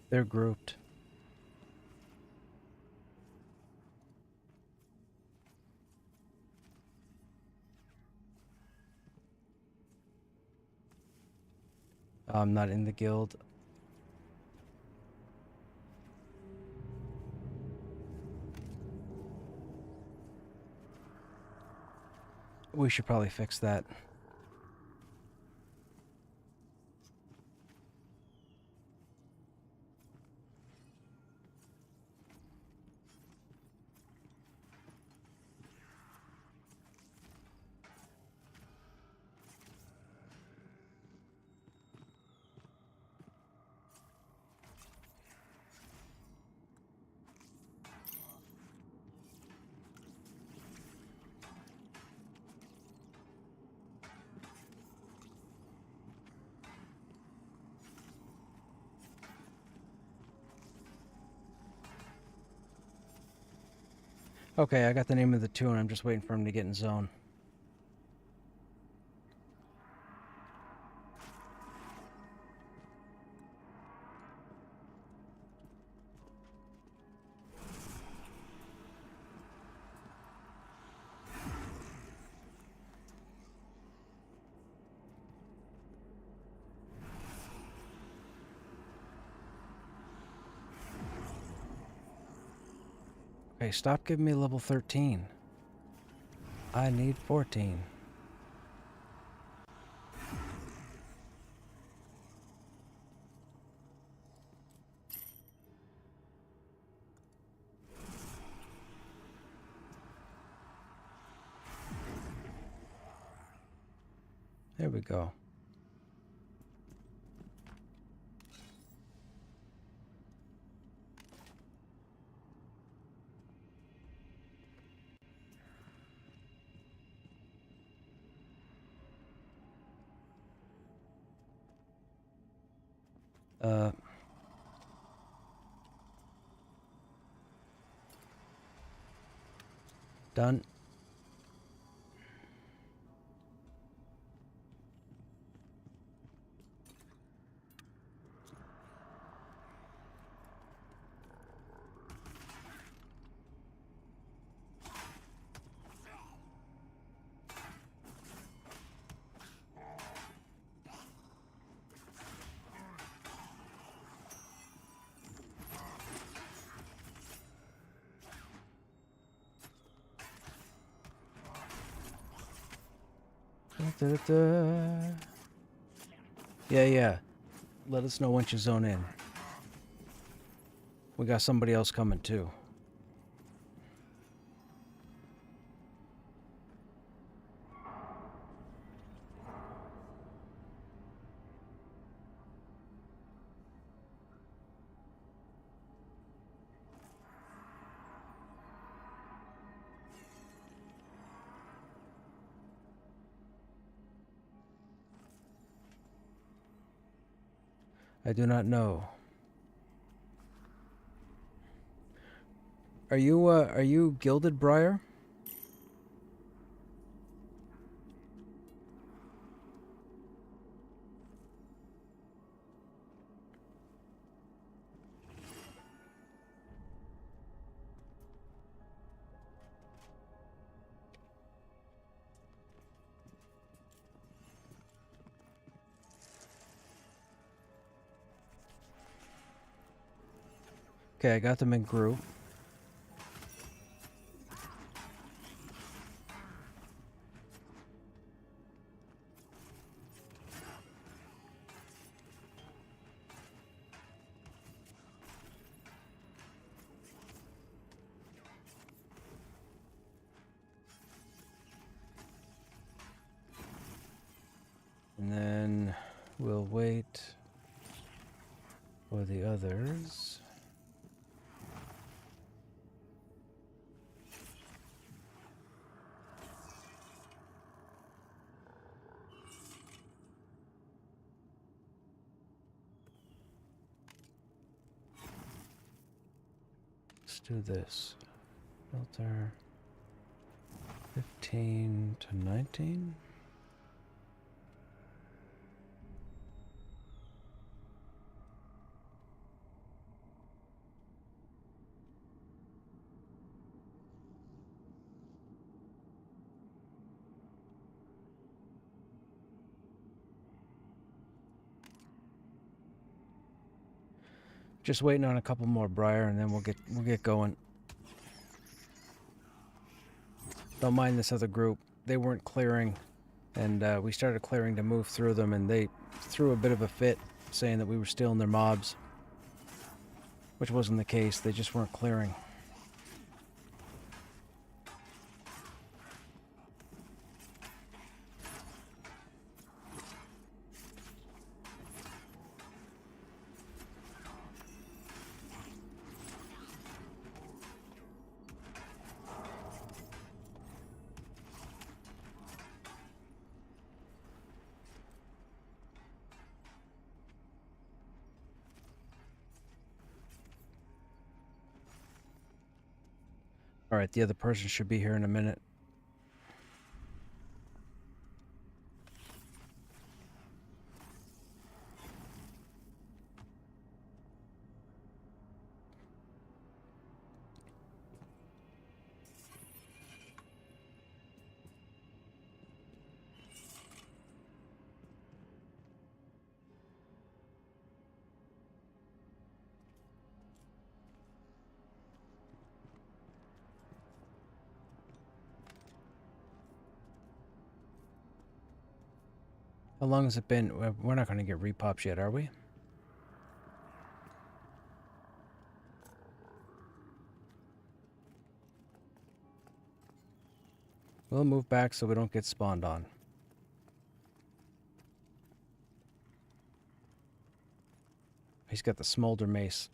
They're grouped. I'm not in the guild. We should probably fix that. Okay, I got the name of the tune. I'm just waiting for him to get in zone. Okay, stop giving me level 13. I need 14. There we go. Done. Yeah. Let us know once you zone in. We got somebody else coming too. I do not know. Are you Gilded Briar? Okay, I got them in group. And then we'll wait for the others. Let's do this. Filter 15 to 19. Just waiting on a couple more briar, and then we'll get going. Don't mind this other group. They weren't clearing, and we started clearing to move through them, and they threw a bit of a fit, saying that we were stealing their mobs, which wasn't the case. They just weren't clearing. All right, the other person should be here in a minute. How long has it been? We're not going to get repops yet, are we? We'll move back so we don't get spawned on. He's got the smolder mace.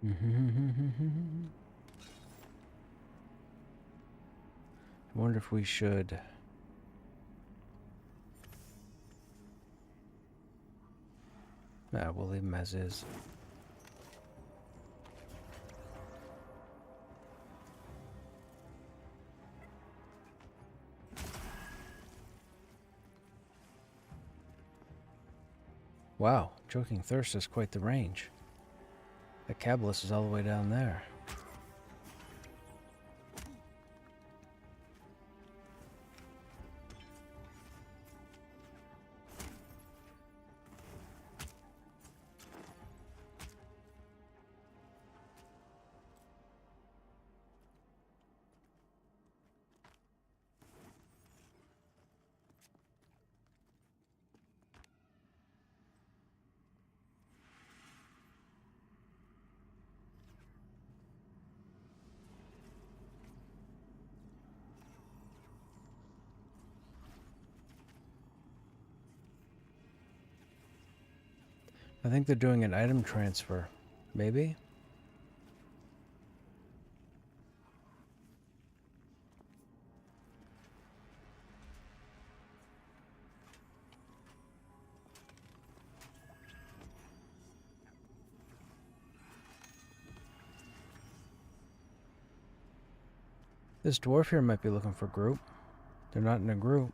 I wonder if we should... Nah, we'll leave them as is. Wow, Choking Thirst is quite the range. The Cabalist is all the way down there. I think they're doing an item transfer. Maybe? This dwarf here might be looking for group. They're not in a group.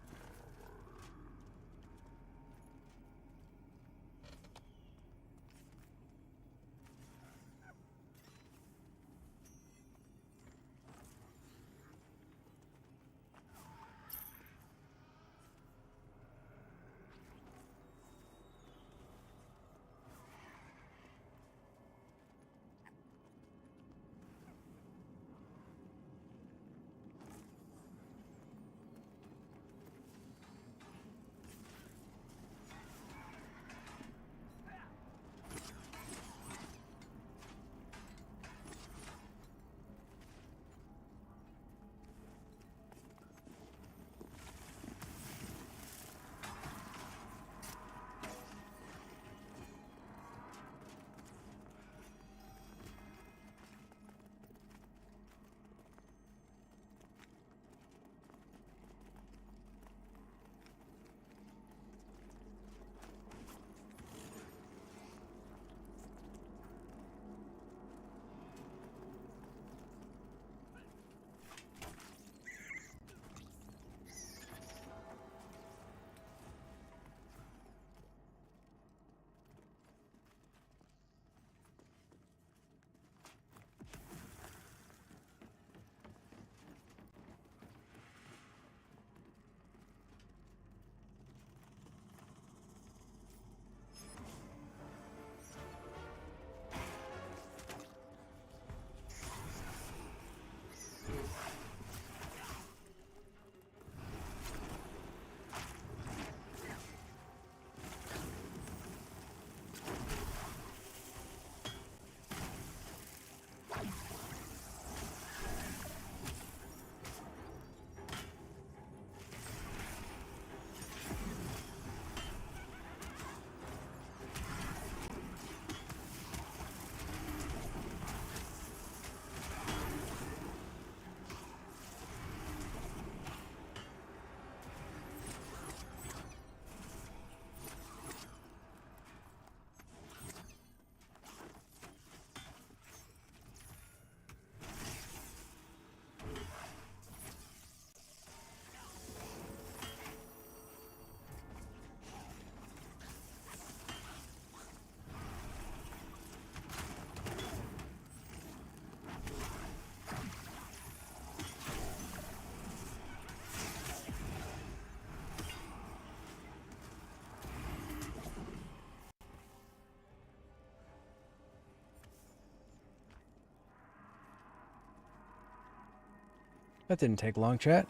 That didn't take long, chat.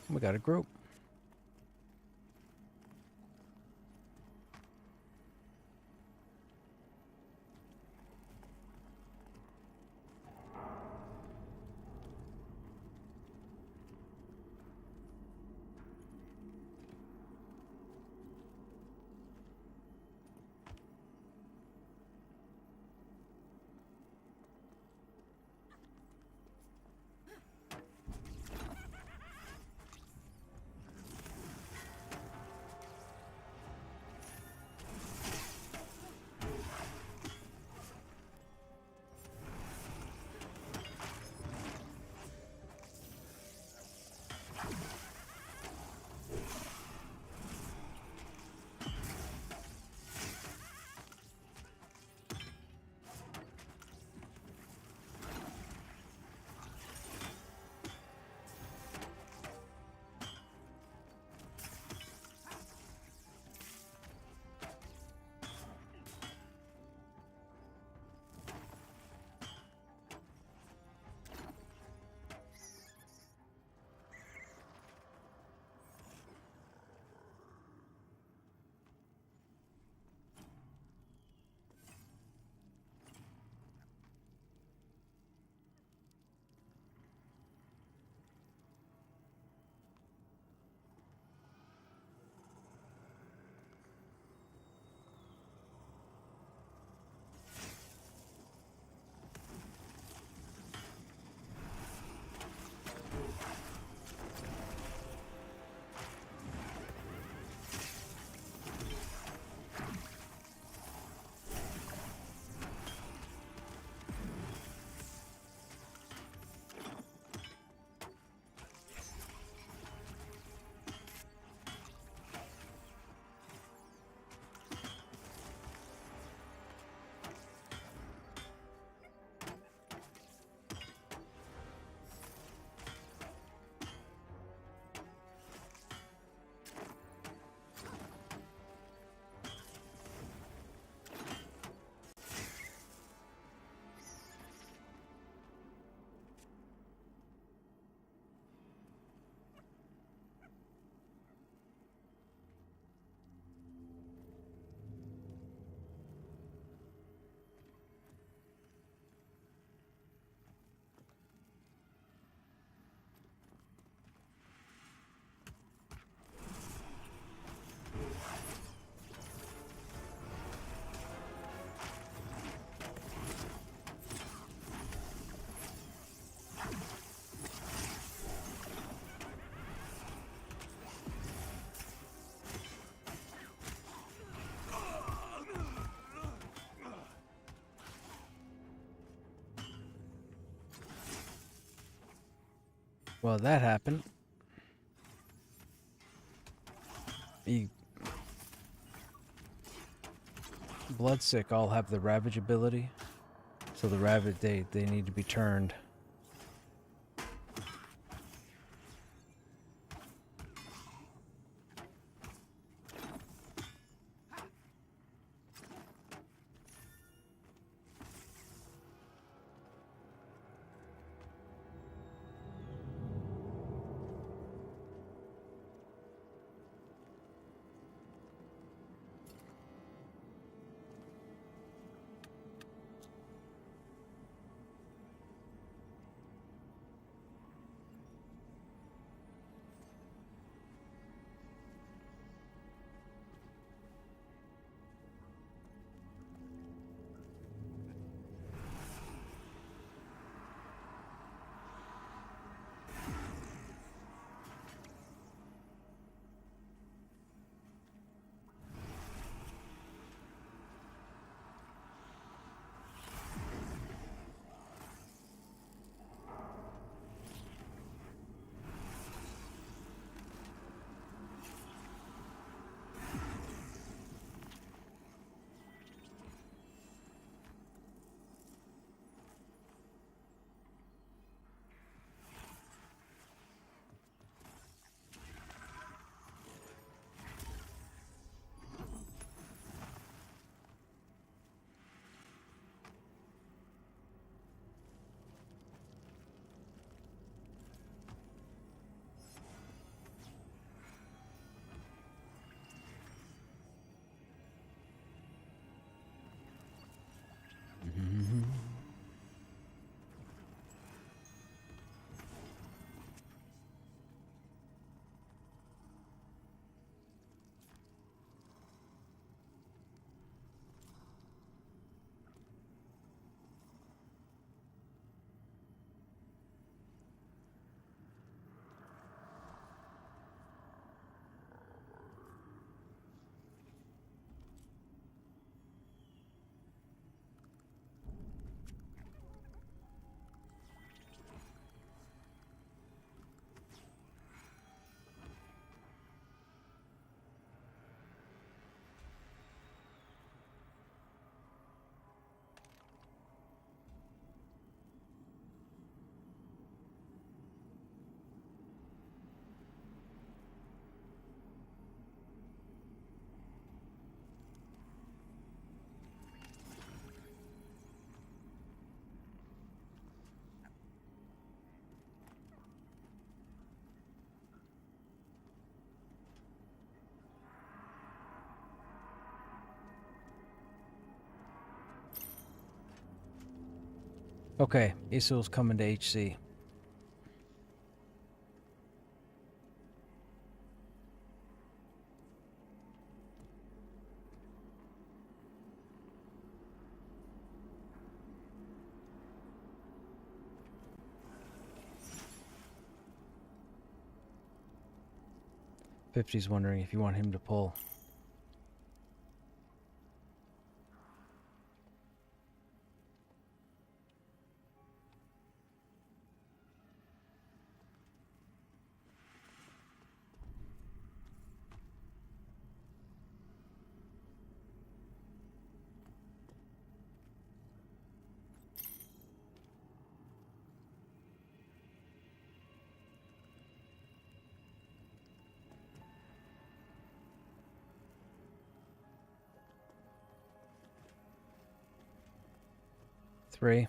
We got a group. Well, that happened. Bloodsick all have the Ravage ability. So the Ravage, they need to be turned. Okay, Isil's coming to HC. Fifty's wondering if you want him to pull. Three.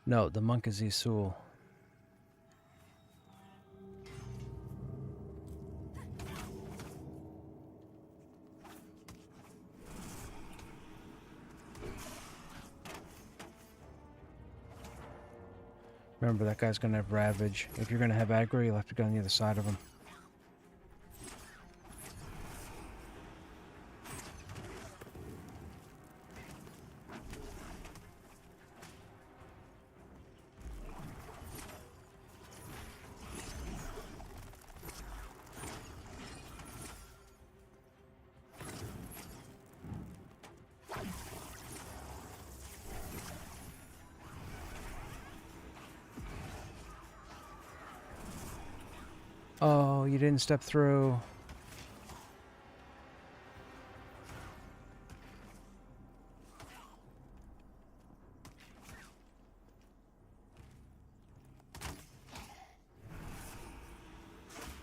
No, the monk is Isul. Remember, that guy's gonna have Ravage. If you're gonna have aggro, you'll have to go on the other side of him. Oh, you didn't step through.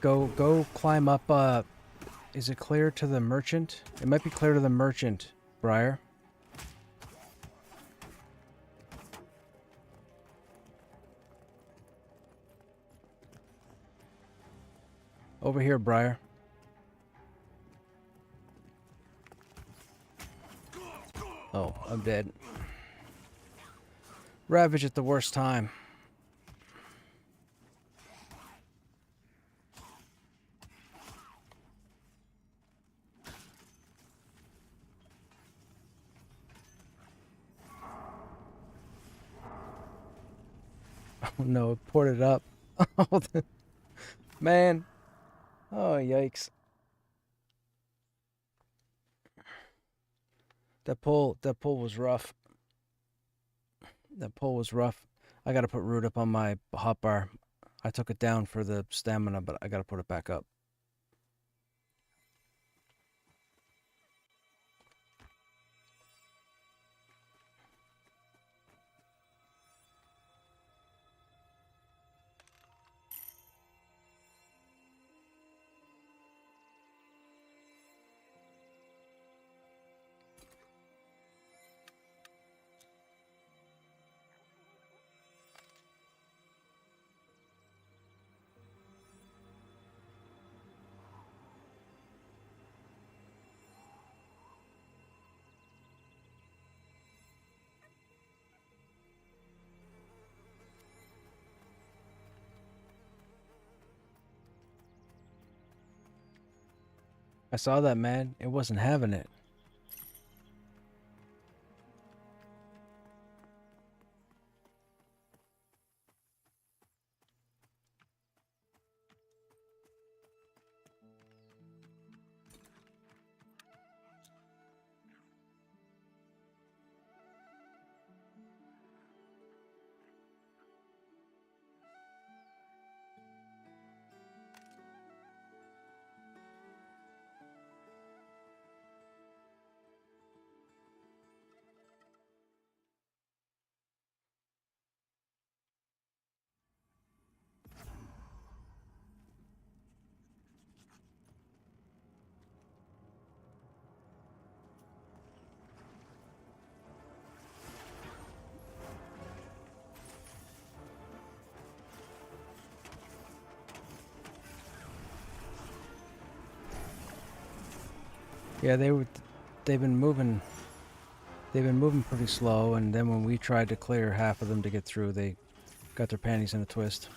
Go climb up, is it clear to the merchant? It might be clear to the merchant, Briar. Over here, Briar. Oh, I'm dead. Ravage at the worst time. Oh no, it ported up. Oh, man. Oh, yikes. That pull was rough. That pull was rough. I gotta put root up on my hotbar. I took it down for the stamina, but I gotta put it back up. I saw that, man. It wasn't having it. Yeah, they've been moving pretty slow, and then when we tried to clear half of them to get through, they got their panties in a twist.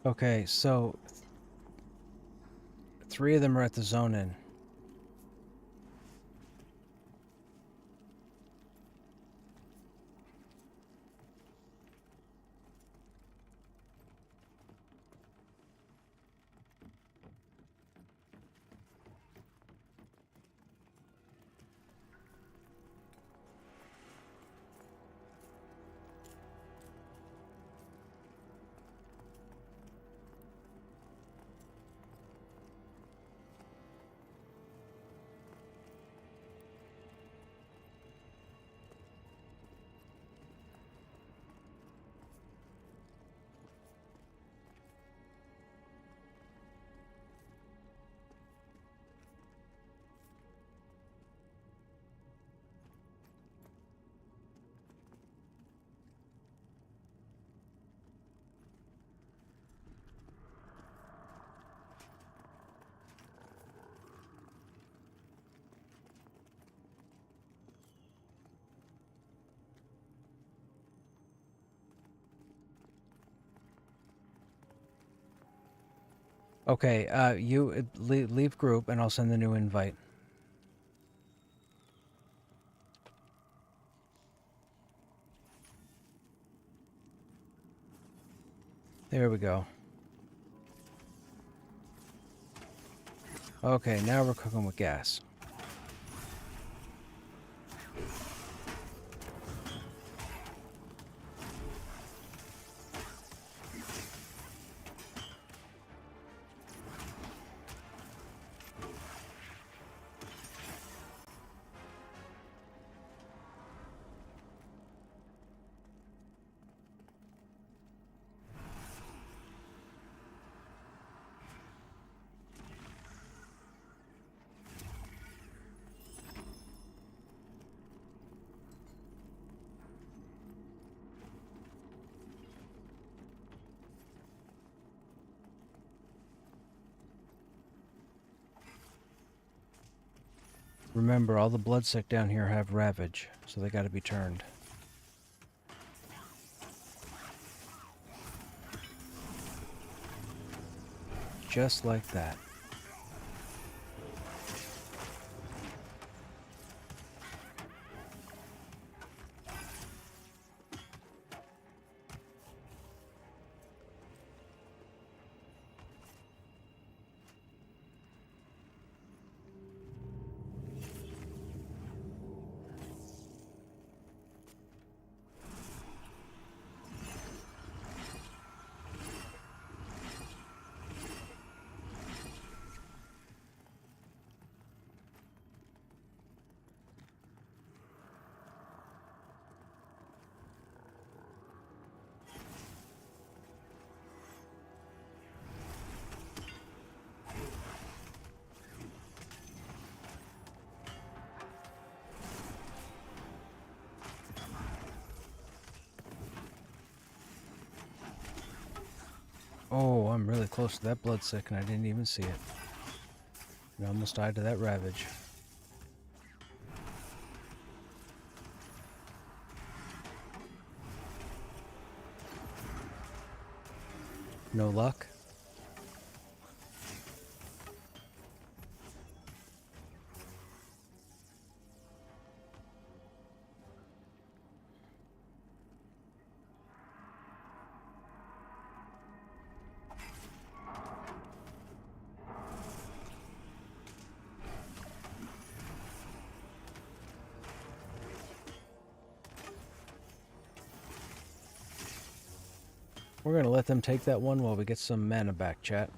Okay, so 3 of them are at the zone in. Okay, you leave group and I'll send the new invite. There we go. Okay, now we're cooking with gas. Remember, all the bloodsick down here have ravage, so they gotta be turned. Just like that. Oh, I'm really close to that bloodsick and I didn't even see it. I almost died to that ravage. No luck? We're gonna let them take that one while we get some mana back, chat.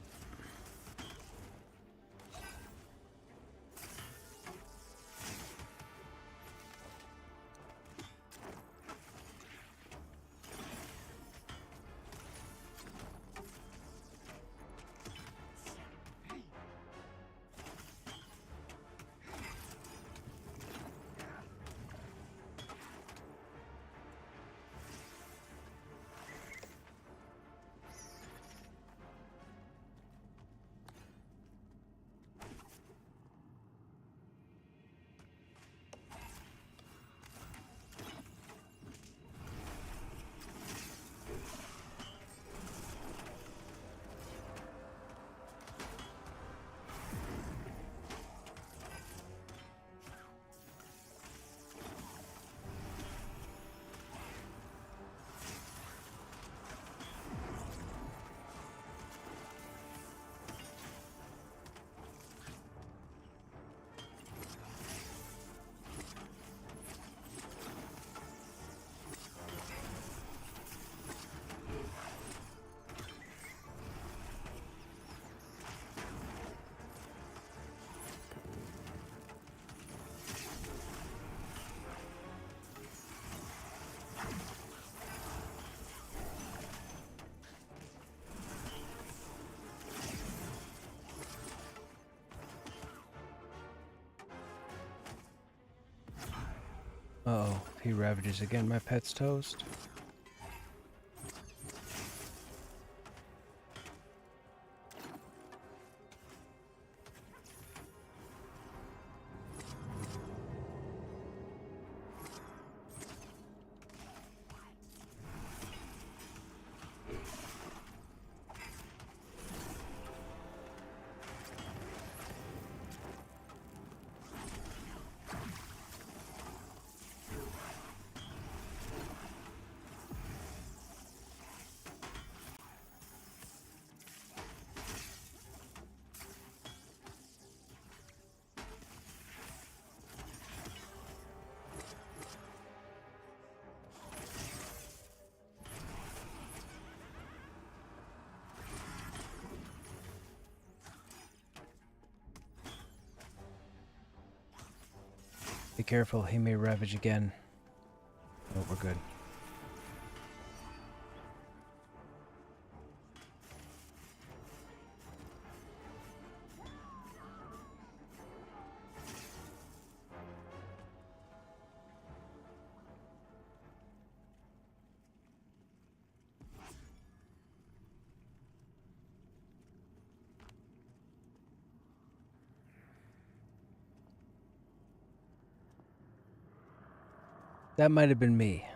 Uh-oh, if he ravages again, my pet's toast. Be careful, he may ravage again. Oh, we're good. That might have been me.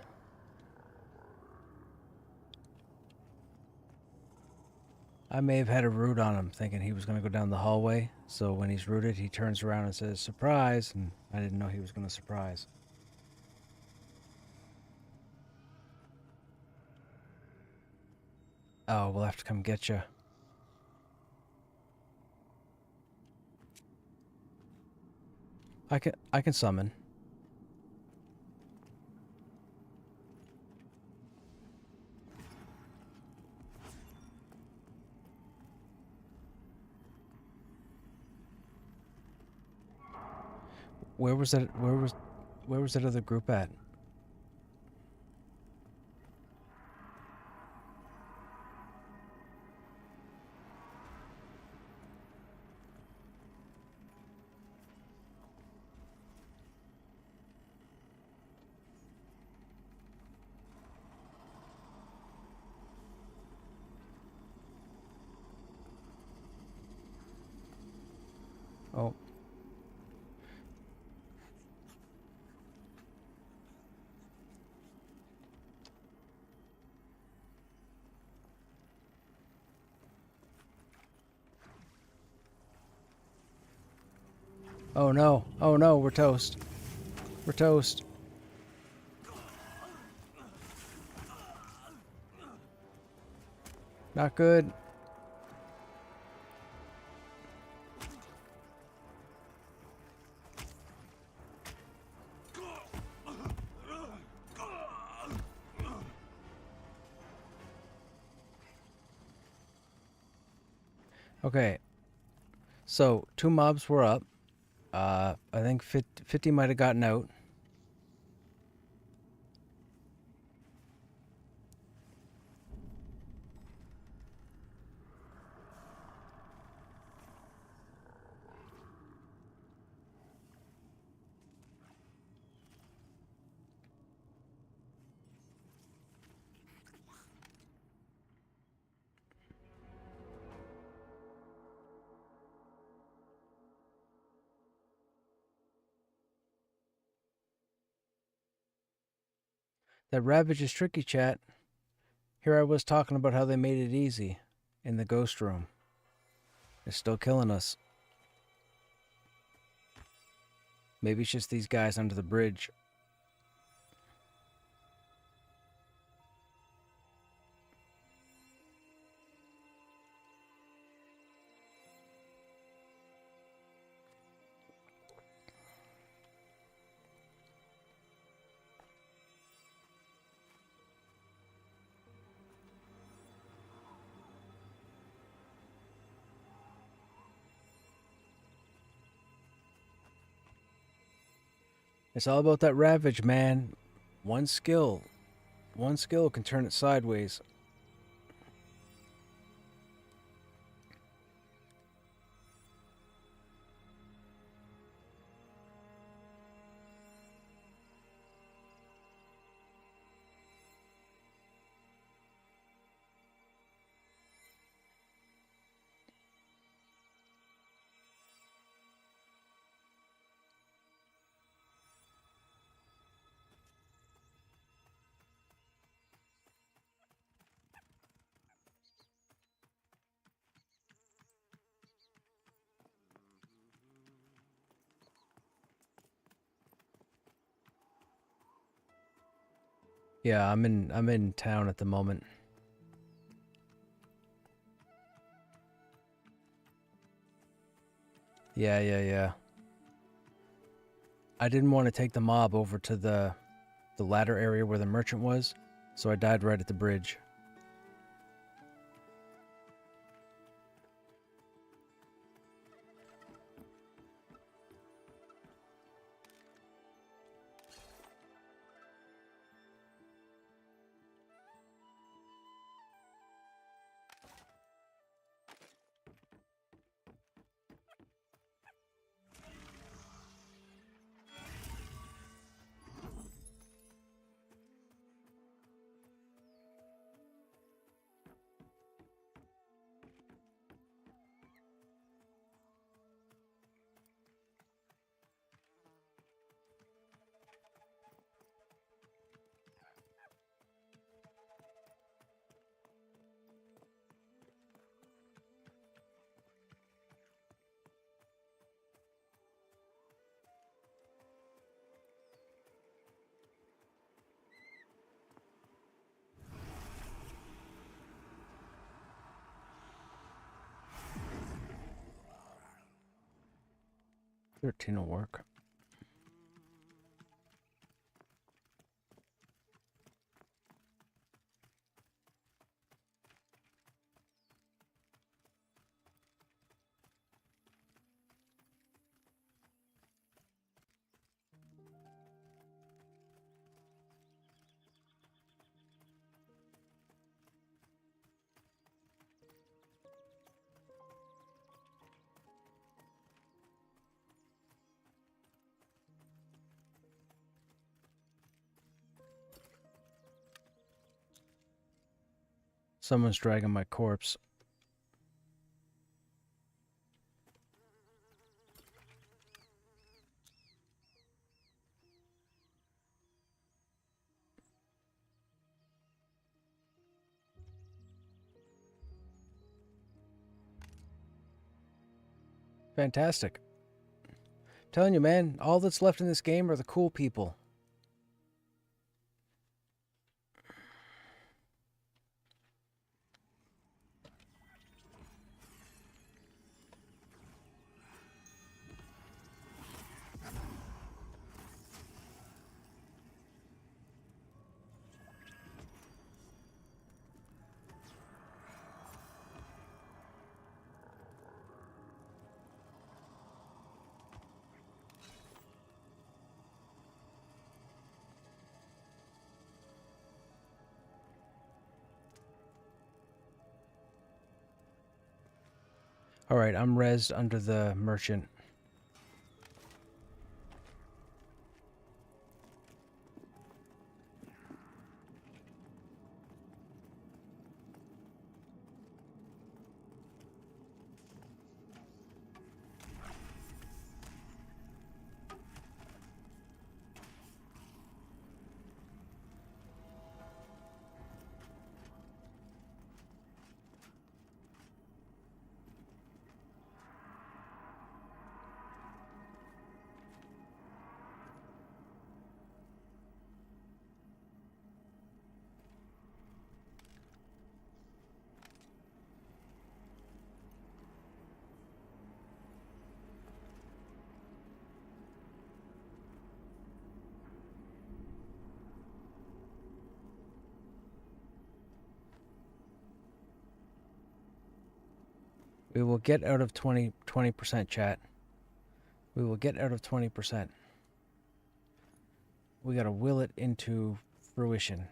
I may have had a root on him, thinking he was going to go down the hallway. So when he's rooted, he turns around and says, "Surprise!" And I didn't know he was going to surprise. Oh, we'll have to come get you. I can summon. Where was that? Where was that other group at? Oh. Oh no. Oh no, we're toast. We're toast. Not good. Okay. So, 2 mobs were up. I think 50 might have gotten out. That Ravage is tricky, chat. Here I was talking about how they made it easy in the ghost room. They're still killing us. Maybe it's just these guys under the bridge. It's all about that Ravage, man. One skill can turn it sideways. Yeah, I'm in town at the moment. Yeah. I didn't want to take the mob over to the ladder area where the merchant was, so I died right at the bridge. 13 will work. Someone's dragging my corpse. Fantastic. I'm telling you, man, all that's left in this game are the cool people. All right, I'm rezzed under the merchant. We will get out of 20% chat. We will get out of 20%. We gotta will it into fruition.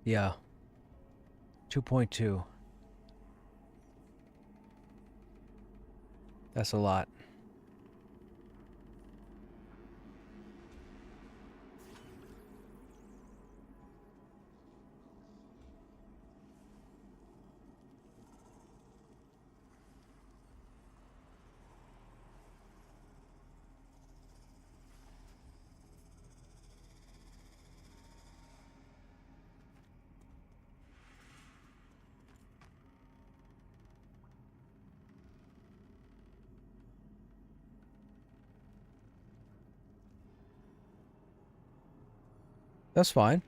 Yeah. 2.2. That's a lot. That's fine.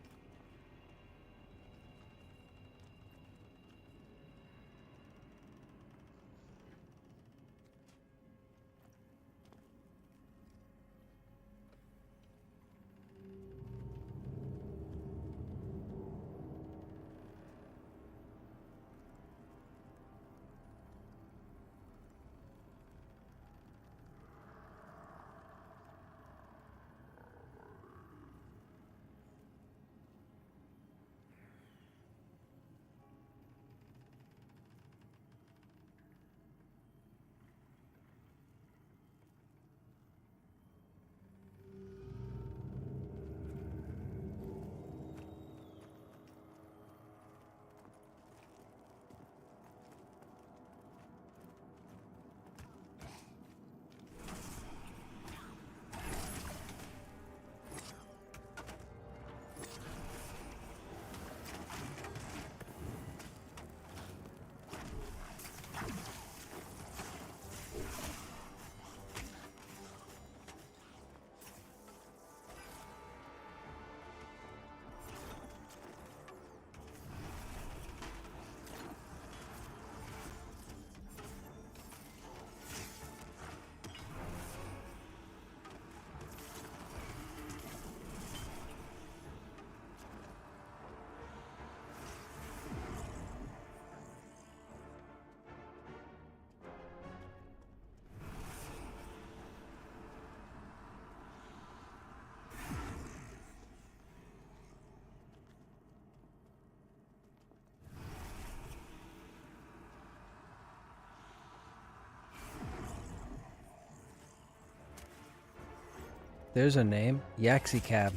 There's a name. Yaxi Cab.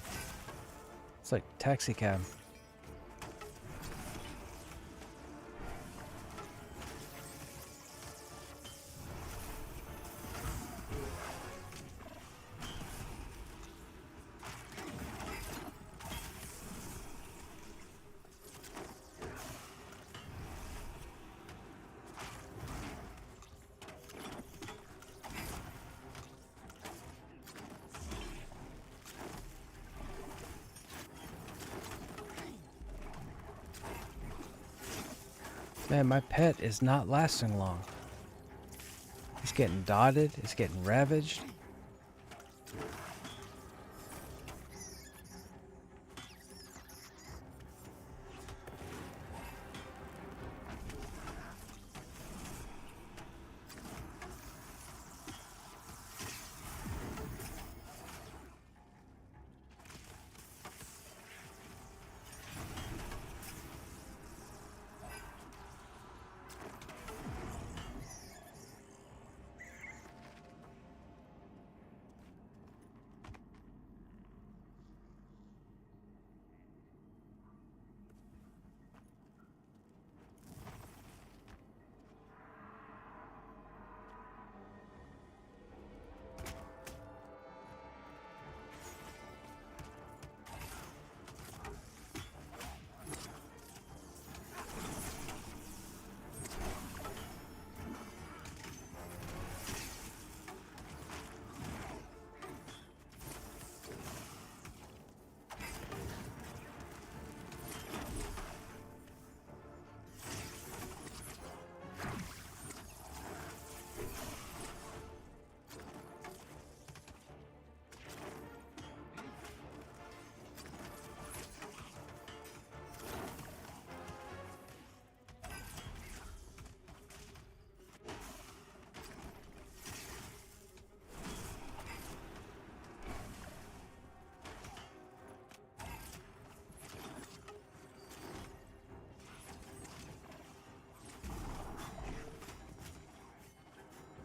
It's like taxi cab. Man, my pet is not lasting long. It's getting dotted. It's getting ravaged.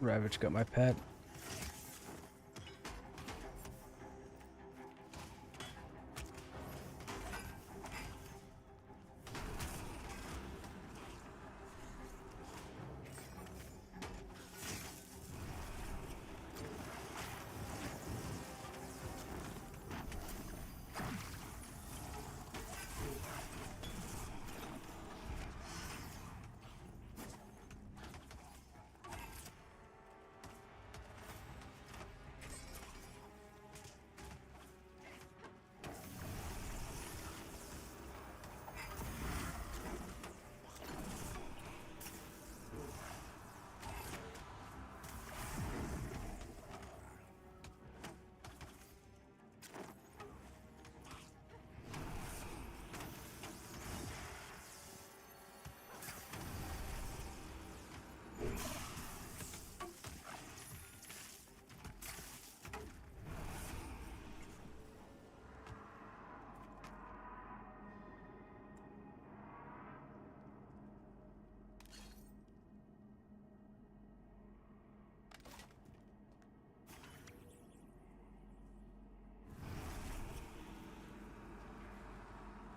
Ravage got my pet.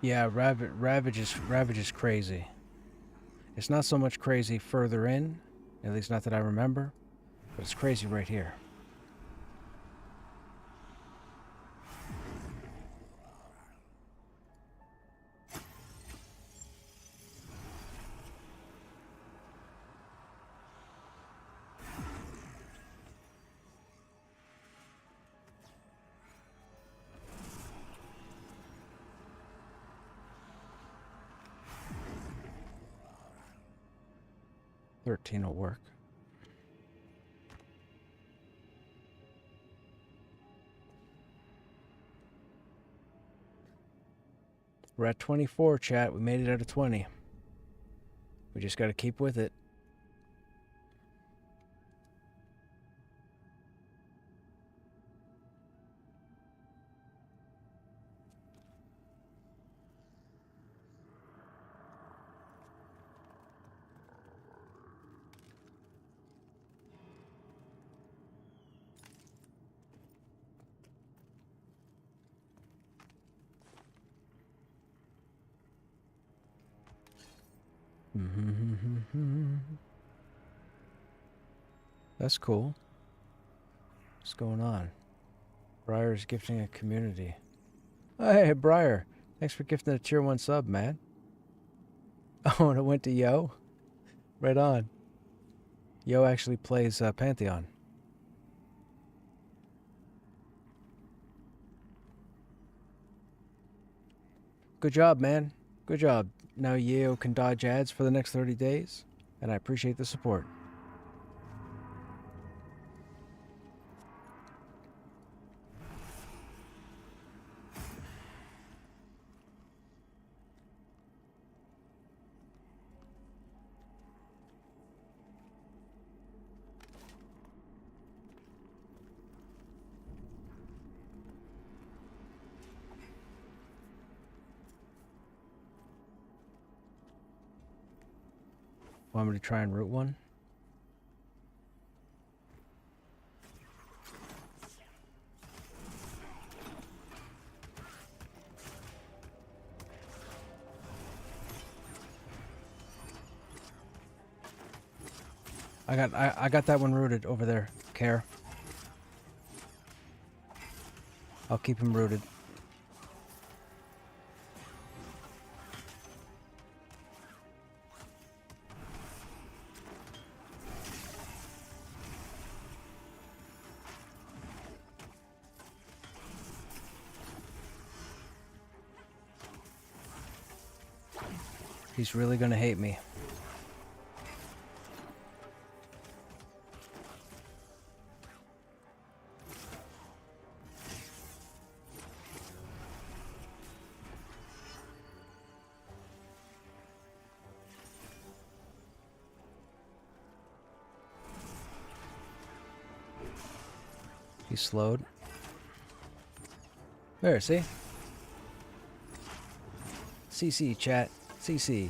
Yeah, Ravage is crazy. It's not so much crazy further in, at least not that I remember, but it's crazy right here. $13 will work. We're at 24, chat. We made it out of 20. We just got to keep with it. That's cool. What's going on? Briar's gifting a community. Oh, hey, Briar. Thanks for gifting a tier 1 sub, man. Oh, and it went to Yo? Right on. Yo actually plays Pantheon. Good job, man. Good job. Now Yo can dodge ads for the next 30 days, and I appreciate the support. Want me to try and root one? I got that one rooted over there. Care. I'll keep him rooted. He's really gonna hate me. He slowed. There, see? CC, chat. CC.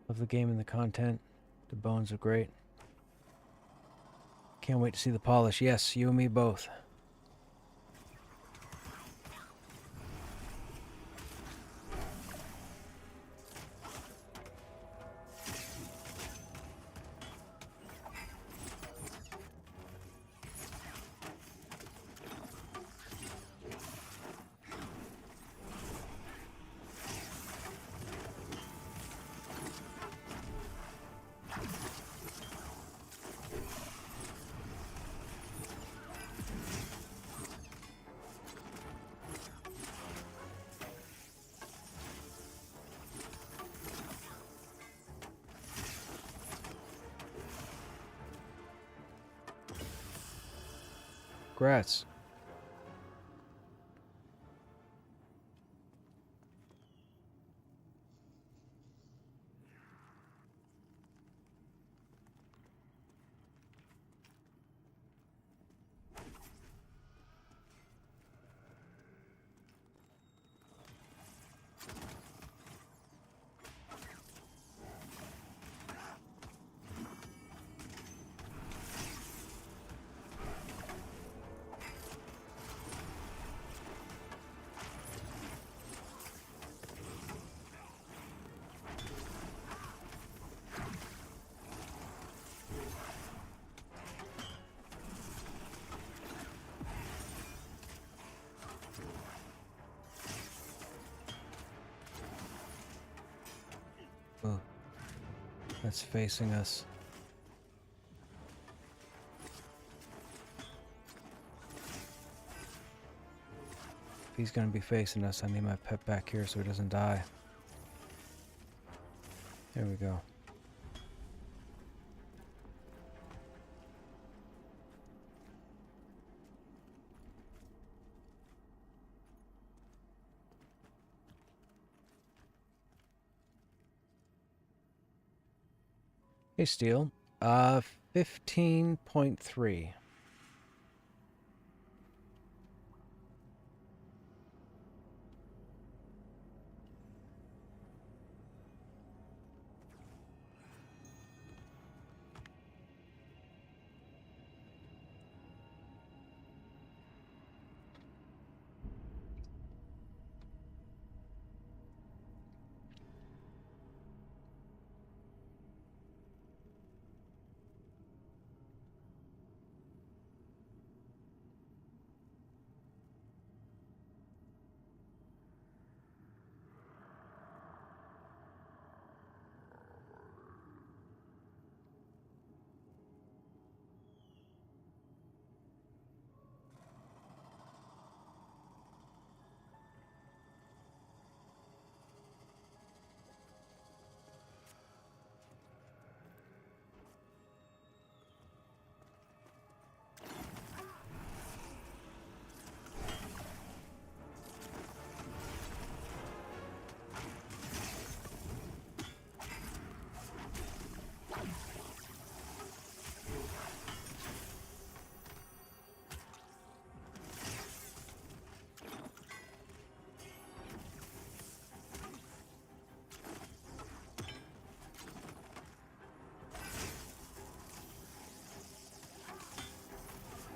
Love the game and the content. The bones are great. Can't wait to see the polish. Yes, you and me both. Grats. Oh, that's facing us. If he's gonna be facing us, I need my pet back here so he doesn't die. There we go. Hey, Steel. 15.3.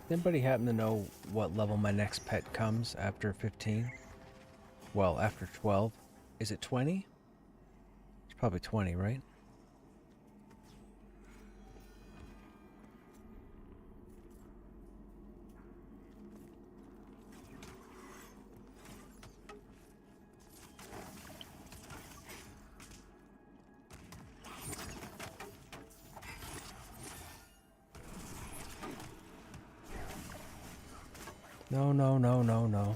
Anybody happen to know what level my next pet comes after 15? Well, after 12. Is it 20? It's probably 20, right? No, no, no, no, no.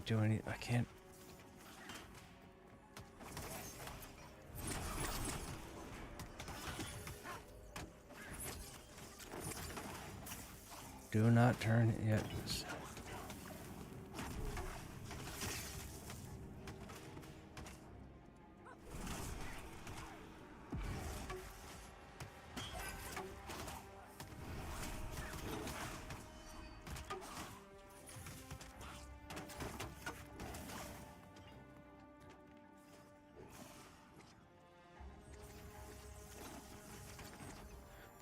can't do any... I can't... Do not turn yet.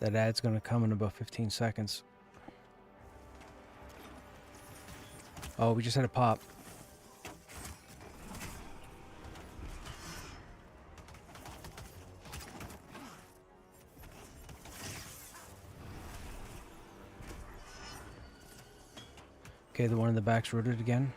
That ad's going to come in about 15 seconds. Oh, we just had a pop. Okay, the one in the back's rooted again.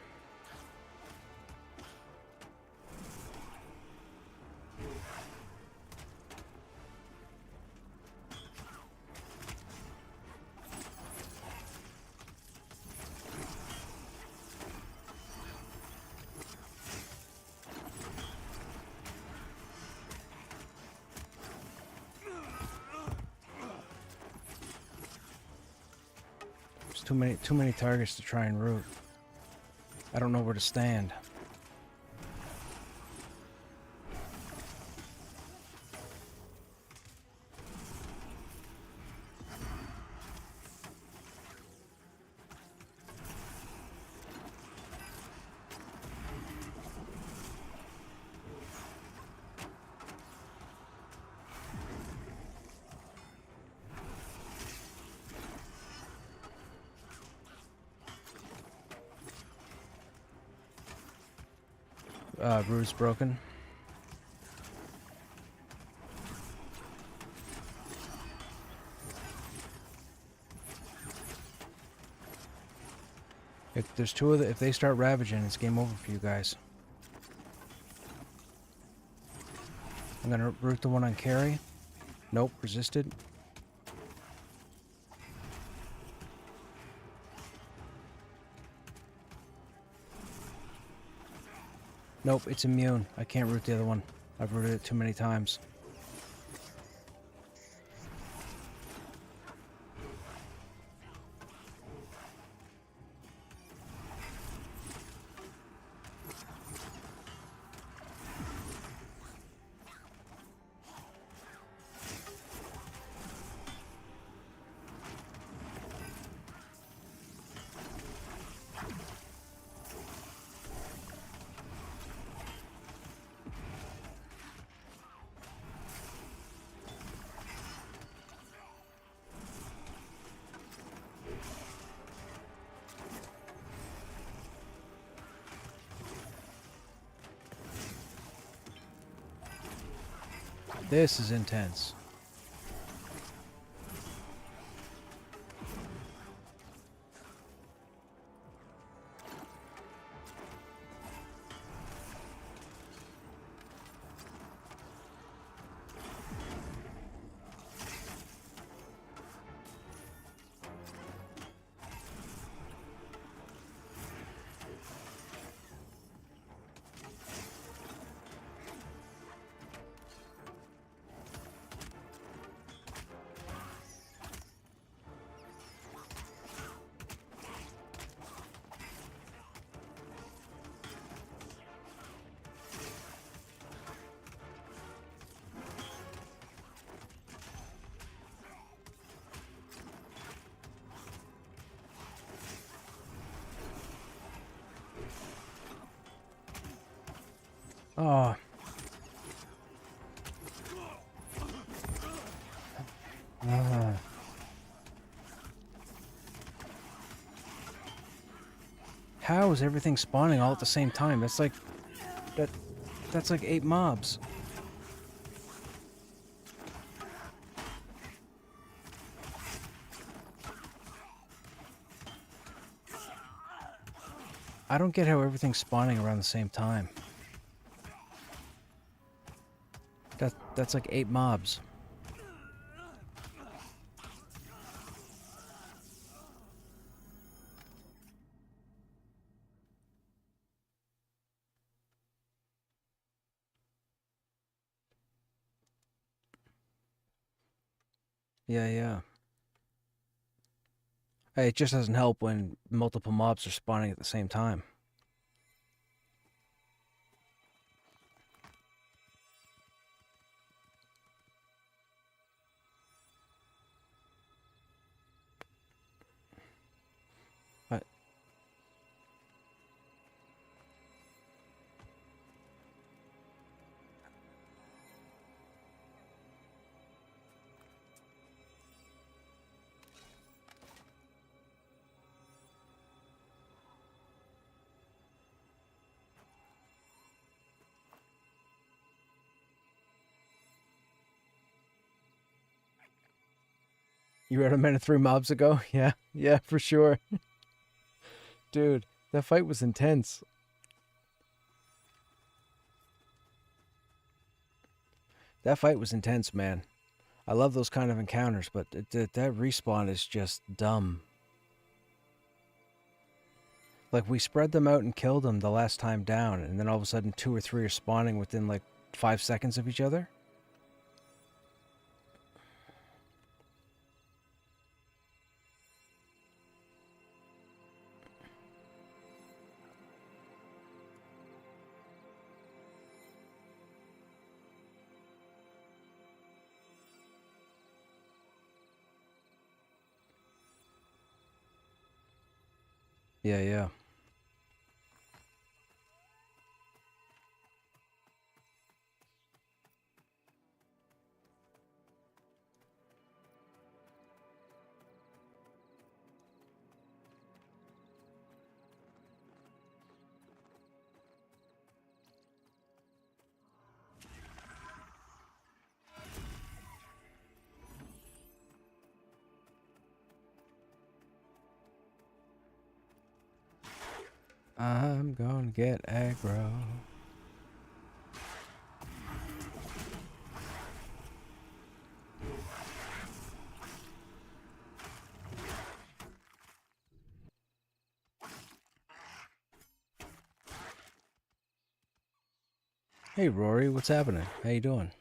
Too many targets to try and root. I don't know where to stand. Root's broken. If there's two of the, if they start ravaging, it's game over for you guys. I'm gonna root the one on carry. Nope, resisted. Nope, it's immune. I can't root the other one. I've rooted it too many times. This is intense. Oh. How is everything spawning all at the same time? That's like that's like 8 mobs. I don't get how everything's spawning around the same time. That's like 8 mobs. Yeah, yeah. Hey, it just doesn't help when multiple mobs are spawning at the same time. I, you read a minute 3 mobs ago? Yeah, yeah, for sure. Dude, that fight was intense. That fight was intense, man. I love those kind of encounters, but that respawn is just dumb. Like, we spread them out and killed them the last time down, and then all of a sudden 2 or 3 are spawning within like 5 seconds of each other? Yeah, yeah. I'm gonna get aggro. Hey, Rory, what's happening? How you doing?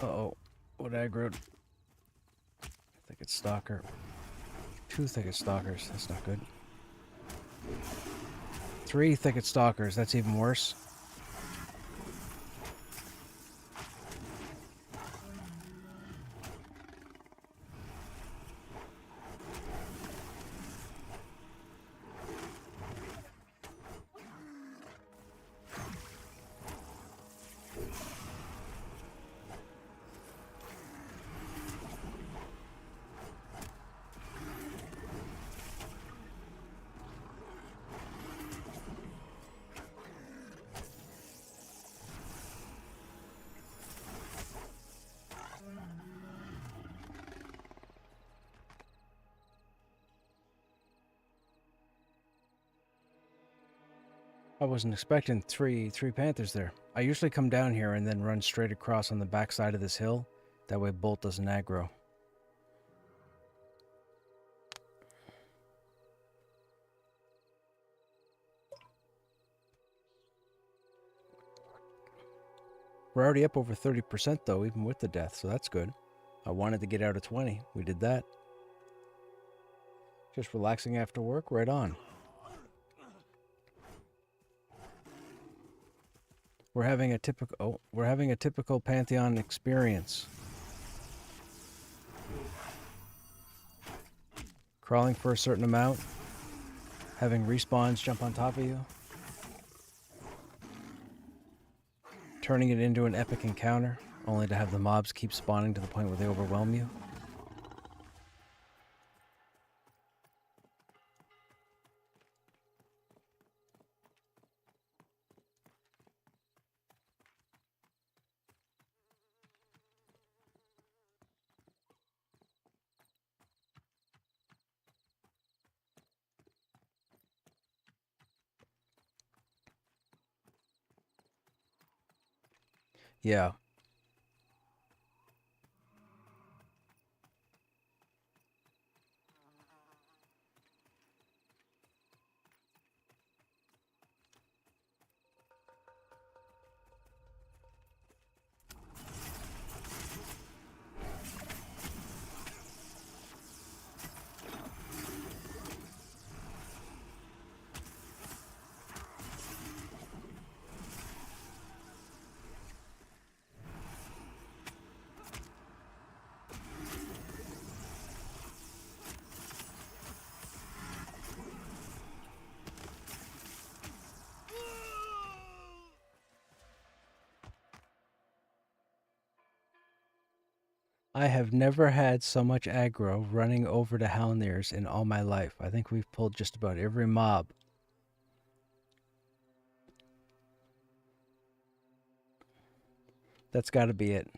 Uh-oh. What aggroed? Thicket Stalker. 2 Thicket Stalkers. That's not good. 3 Thicket Stalkers. That's even worse. I wasn't expecting three panthers there. I usually come down here and then run straight across on the backside of this hill. That way Bolt doesn't aggro. We're already up over 30% though, even with the death, so that's good. I wanted to get out of 20. We did that. Just relaxing after work, right on. We're having a typical Pantheon experience. Crawling for a certain amount, having respawns jump on top of you, turning it into an epic encounter, only to have the mobs keep spawning to the point where they overwhelm you. Yeah. I have never had so much aggro running over to Halnirs in all my life. I think we've pulled just about every mob. That's got to be it.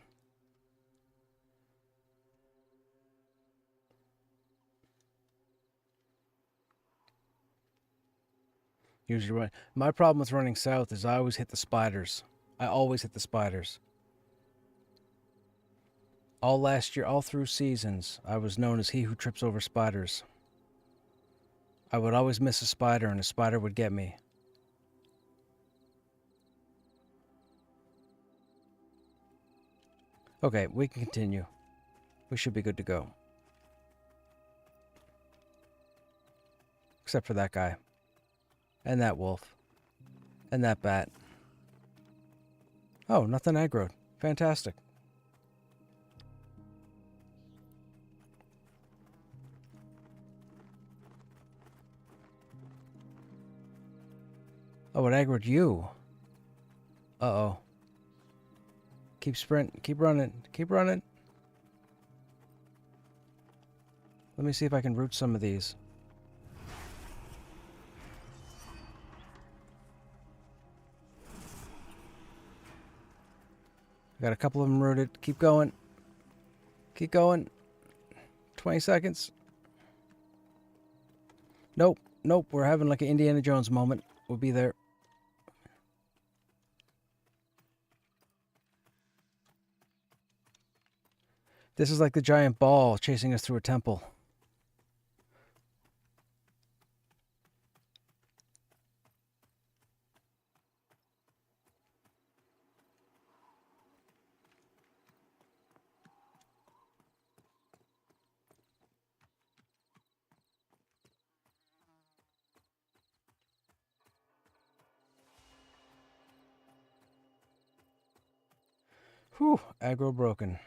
Usually run. My problem with running south is I always hit the spiders. I always hit the spiders. All last year, all through seasons, I was known as he who trips over spiders. I would always miss a spider and a spider would get me. Okay, we can continue. We should be good to go. Except for that guy. And that wolf. And that bat. Oh, nothing aggroed. Fantastic. Oh, it aggroed you. Uh-oh. Keep sprinting. Keep running. Keep running. Let me see if I can root some of these. Got a couple of them rooted. Keep going. Keep going. 20 seconds. Nope. Nope. We're having like an Indiana Jones moment. We'll be there. This is like the giant ball chasing us through a temple. Whew. Aggro broken.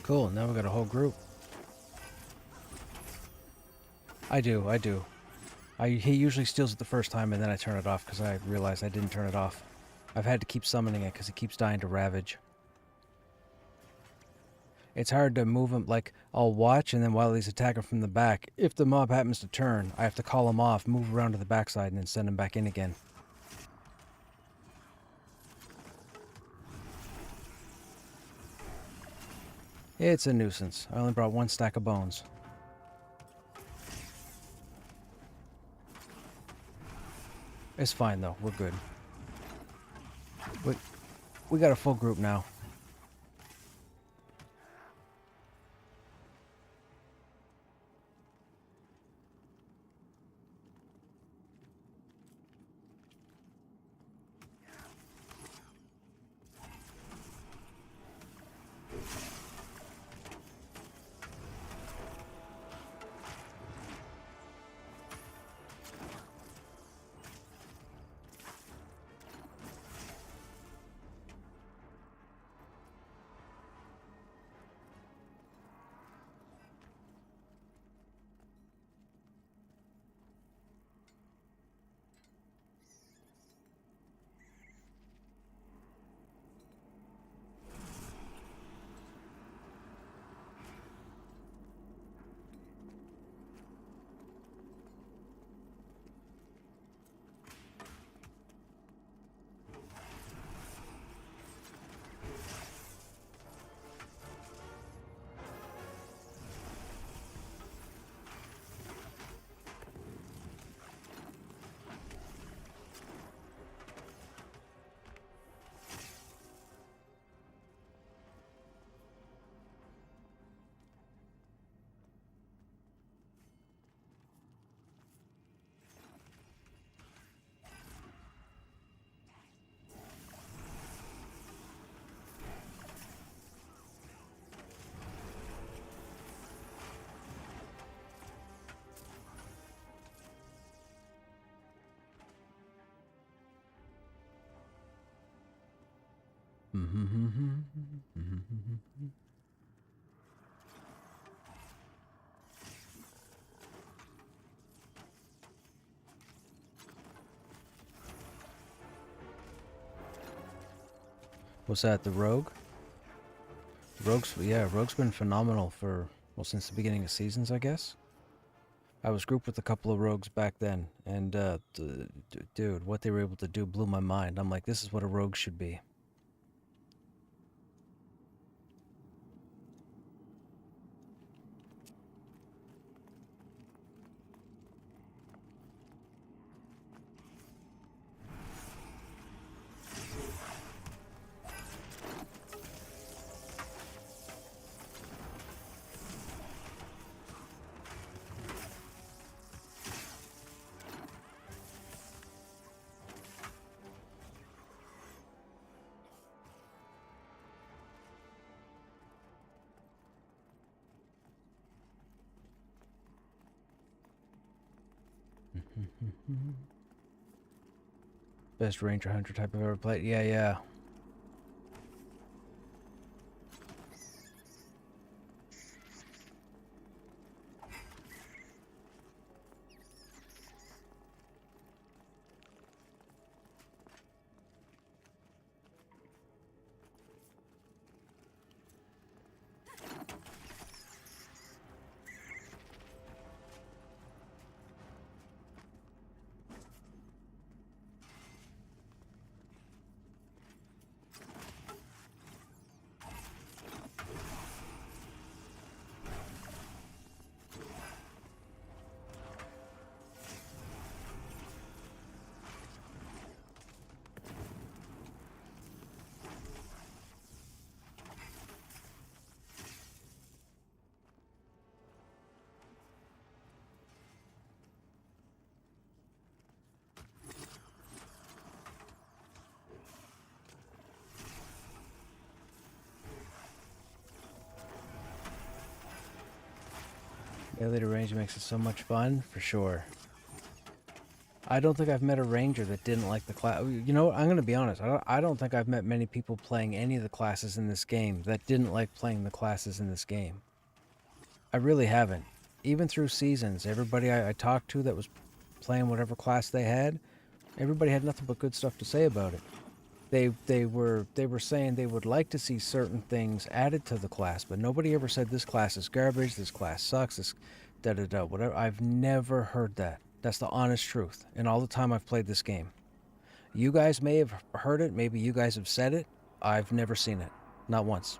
Cool, now we got a whole group. I do. He usually steals it the first time and then I turn it off because I realize I didn't turn it off. I've had to keep summoning it because he keeps dying to Ravage. It's hard to move him, like, I'll watch and then while he's attacking from the back, if the mob happens to turn, I have to call him off, move around to the backside and then send him back in again. It's a nuisance. I only brought one stack of bones. It's fine though, we're good. We got a full group now. What's that, the Rogue? Rogue's been phenomenal for, well, since the beginning of seasons, I guess. I was grouped with a couple of Rogues back then, and, dude, what they were able to do blew my mind. I'm like, this is what a Rogue should be. Best Ranger Hunter type I've ever played. Yeah. Melee to range makes it so much fun, for sure. I don't think I've met a ranger that didn't like the class. You know what? I'm going to be honest. I don't think I've met many people playing any of the classes in this game that didn't like playing the classes in this game. I really haven't. Even through seasons, everybody I talked to that was playing whatever class they had, everybody had nothing but good stuff to say about it. They were saying they would like to see certain things added to the class, but nobody ever said this class is garbage, this class sucks, this da da da whatever. I've never heard that. That's the honest truth. In all the time I've played this game, you guys may have heard it. Maybe you guys have said it. I've never seen it, not once.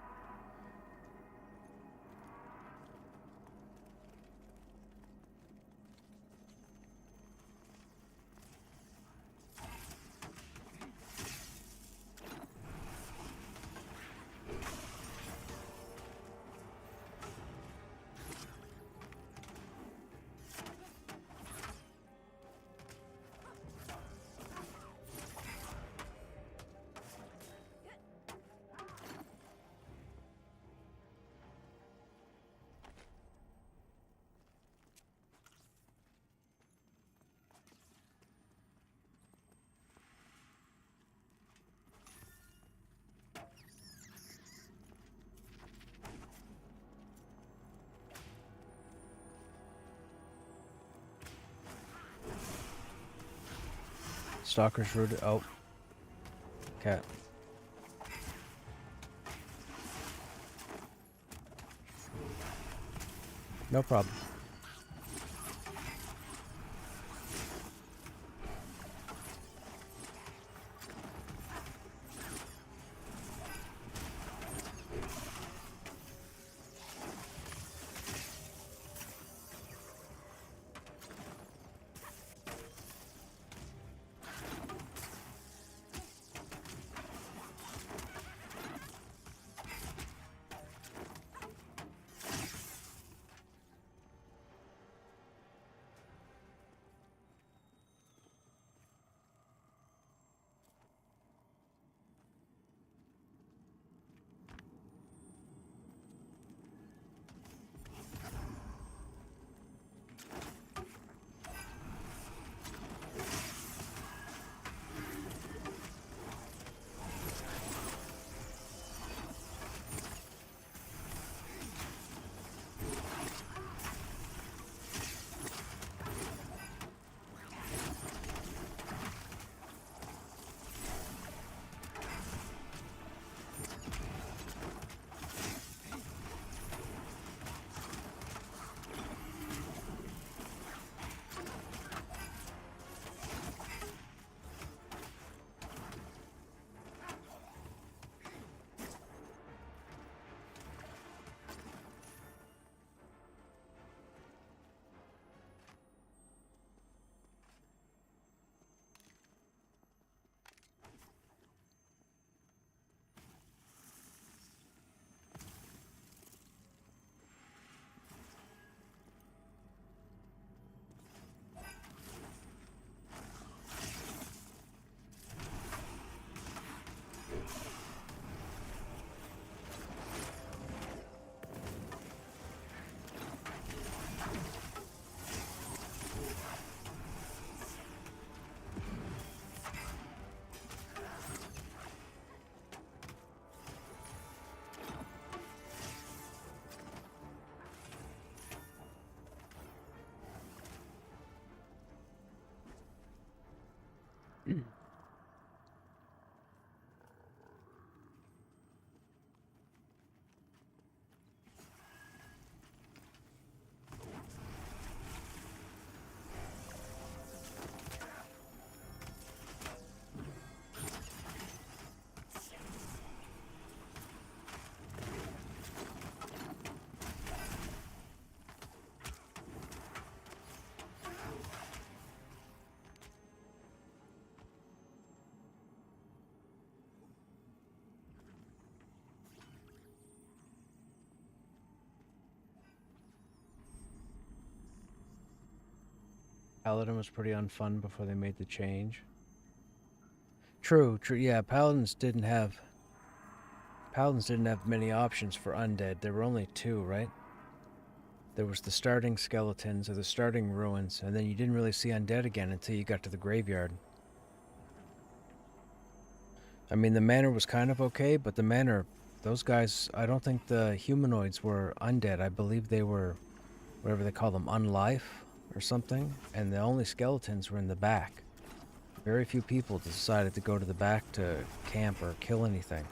Stalker's rooted. Oh, cat. No problem. Paladin was pretty unfun before they made the change. True, true. Yeah, Paladins didn't have many options for undead. There were only two, right? There was the starting skeletons or the starting ruins, and then you didn't really see undead again until you got to the graveyard. I mean, the manor was kind of okay, but the manor, those guys, I don't think the humanoids were undead. I believe they were, whatever they call them, unlife or something, and the only skeletons were in the back. Very few people decided to go to the back to camp or kill anything.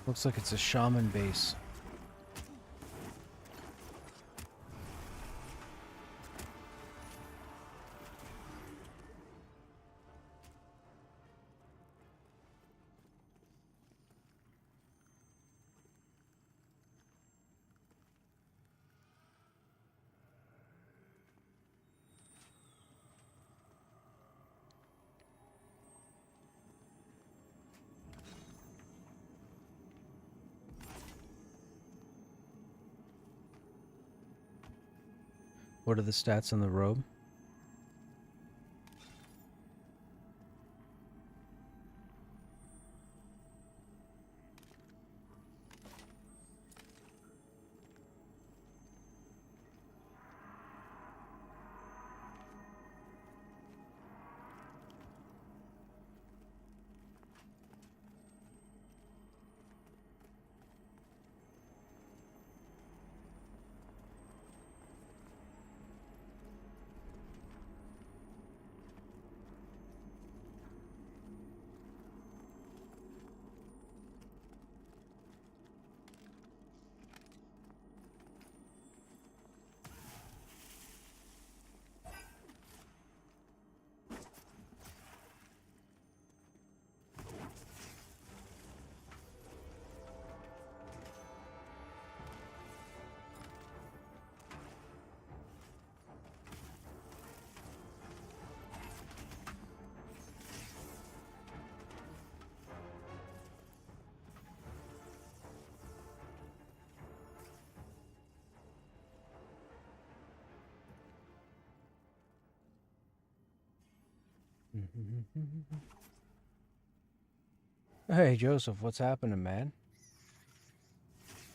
Looks like it's a shaman base. What are the stats on the robe? Hey, Joseph, what's happening, man?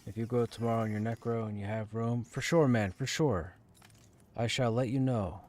If you go tomorrow in your necro and you have room, for sure, man, for sure. I shall let you know.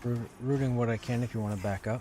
Rooting what I can if you want to back up.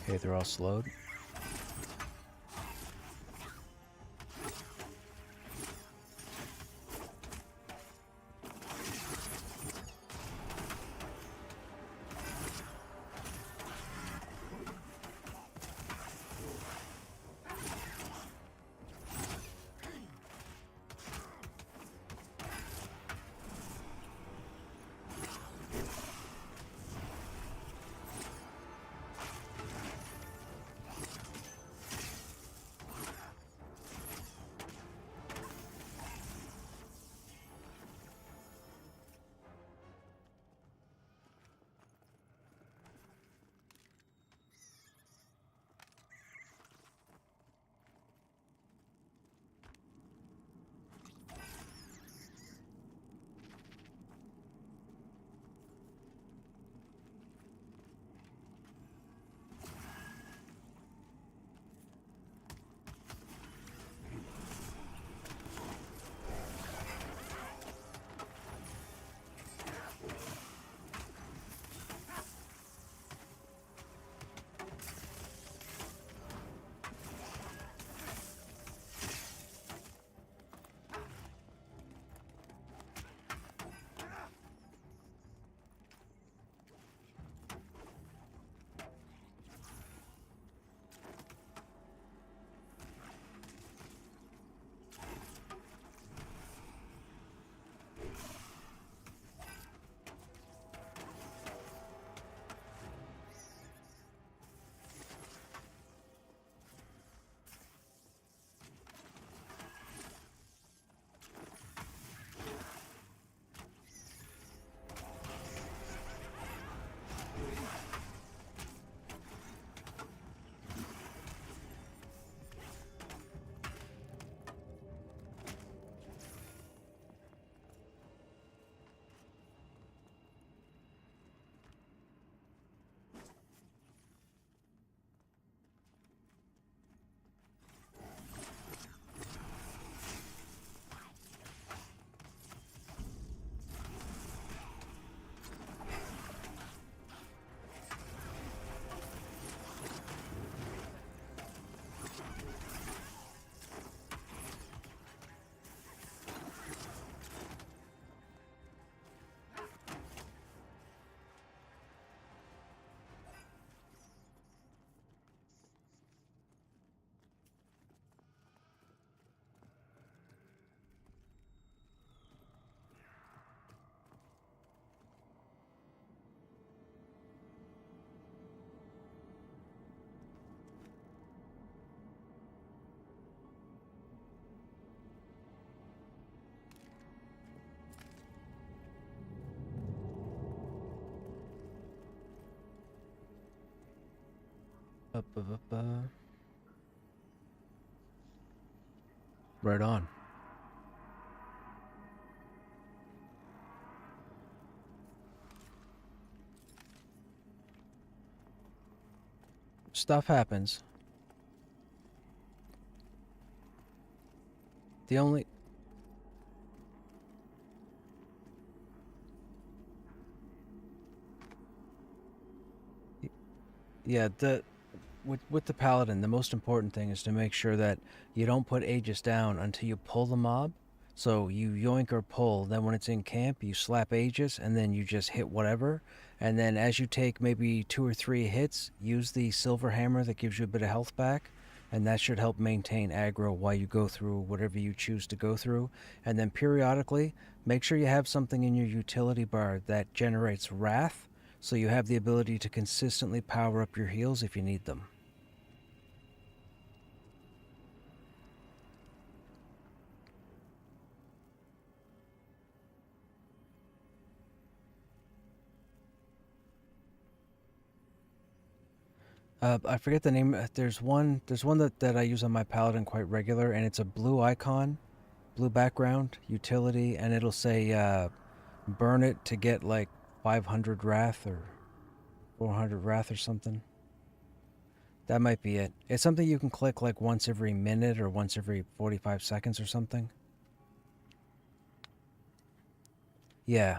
Okay, they're all slowed. Up. Right on. Stuff happens. The only... Yeah, with the paladin, the most important thing is to make sure that you don't put Aegis down until you pull the mob. So you yoink or pull, then when it's in camp, you slap Aegis, and then you just hit whatever. And then as you take maybe 2 or 3 hits, use the silver hammer that gives you a bit of health back, and that should help maintain aggro while you go through whatever you choose to go through. And then periodically, make sure you have something in your utility bar that generates wrath, so you have the ability to consistently power up your heals if you need them. I forget the name. There's one that I use on my paladin quite regular, and it's a blue icon, blue background, utility, and it'll say burn it to get like 500 wrath or 400 wrath or something. That might be it. It's something you can click like once every minute or once every 45 seconds or something. Yeah.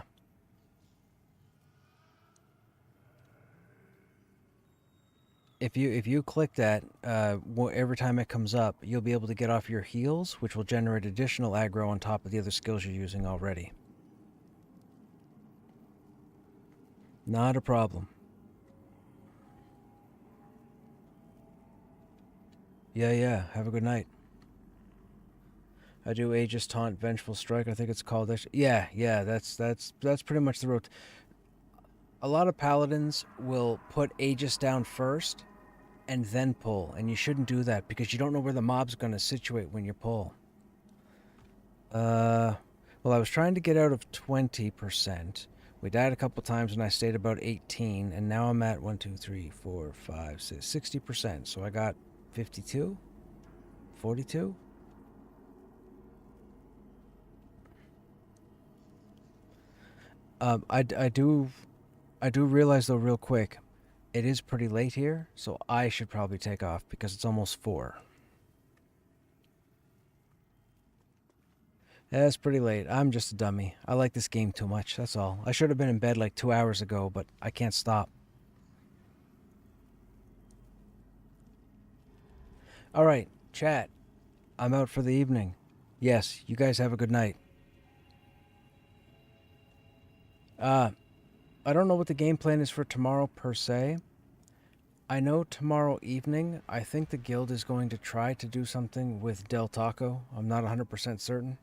If you click that, every time it comes up, you'll be able to get off your heals, which will generate additional aggro on top of the other skills you're using already. Not a problem. Yeah. Have a good night. I do Aegis Taunt, Vengeful Strike. I think it's called. Yeah. That's pretty much the road. A lot of paladins will put Aegis down first and then pull, and you shouldn't do that because you don't know where the mob's going to situate when you pull. Well, I was trying to get out of 20%. We died a couple times and I stayed about 18, and now I'm at 1, 2, 3, 4, 5, 6, 60%. So I got 52, 42. I do realize though, real quick, it is pretty late here, so I should probably take off because it's almost 4. Yeah, it's pretty late. I'm just a dummy. I like this game too much, that's all. I should have been in bed like 2 hours ago, but I can't stop. Alright, chat. I'm out for the evening. Yes, you guys have a good night. I don't know what the game plan is for tomorrow per se. I know tomorrow evening, I think the guild is going to try to do something with Del Taco. I'm not 100% certain.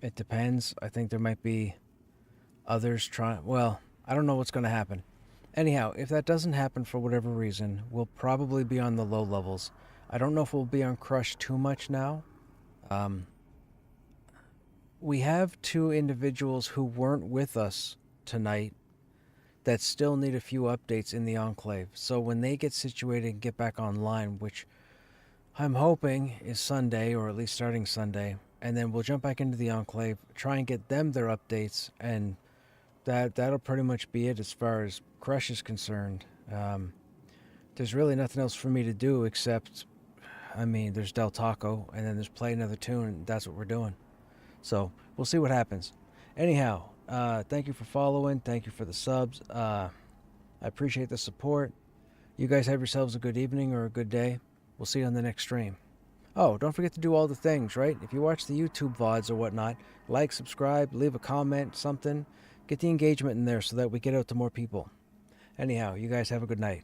It depends. I think there might be others trying. Well, I don't know what's going to happen. Anyhow, if that doesn't happen for whatever reason, we'll probably be on the low levels. I don't know if we'll be on Crush too much now. We have 2 individuals who weren't with us tonight that still need a few updates in the Enclave. So when they get situated and get back online, which I'm hoping is Sunday, or at least starting Sunday, and then we'll jump back into the Enclave, try and get them their updates, and that'll pretty much be it as far as Crush is concerned. There's really nothing else for me to do except, I mean, there's Del Taco, and then there's play another tune, and that's what we're doing. So we'll see what happens. Anyhow, thank you for following. Thank you for the subs. I appreciate the support. You guys have yourselves a good evening or a good day. We'll see you on the next stream. Oh, don't forget to do all the things, right? If you watch the YouTube VODs or whatnot, like, subscribe, leave a comment, something. Get the engagement in there so that we get out to more people. Anyhow, you guys have a good night.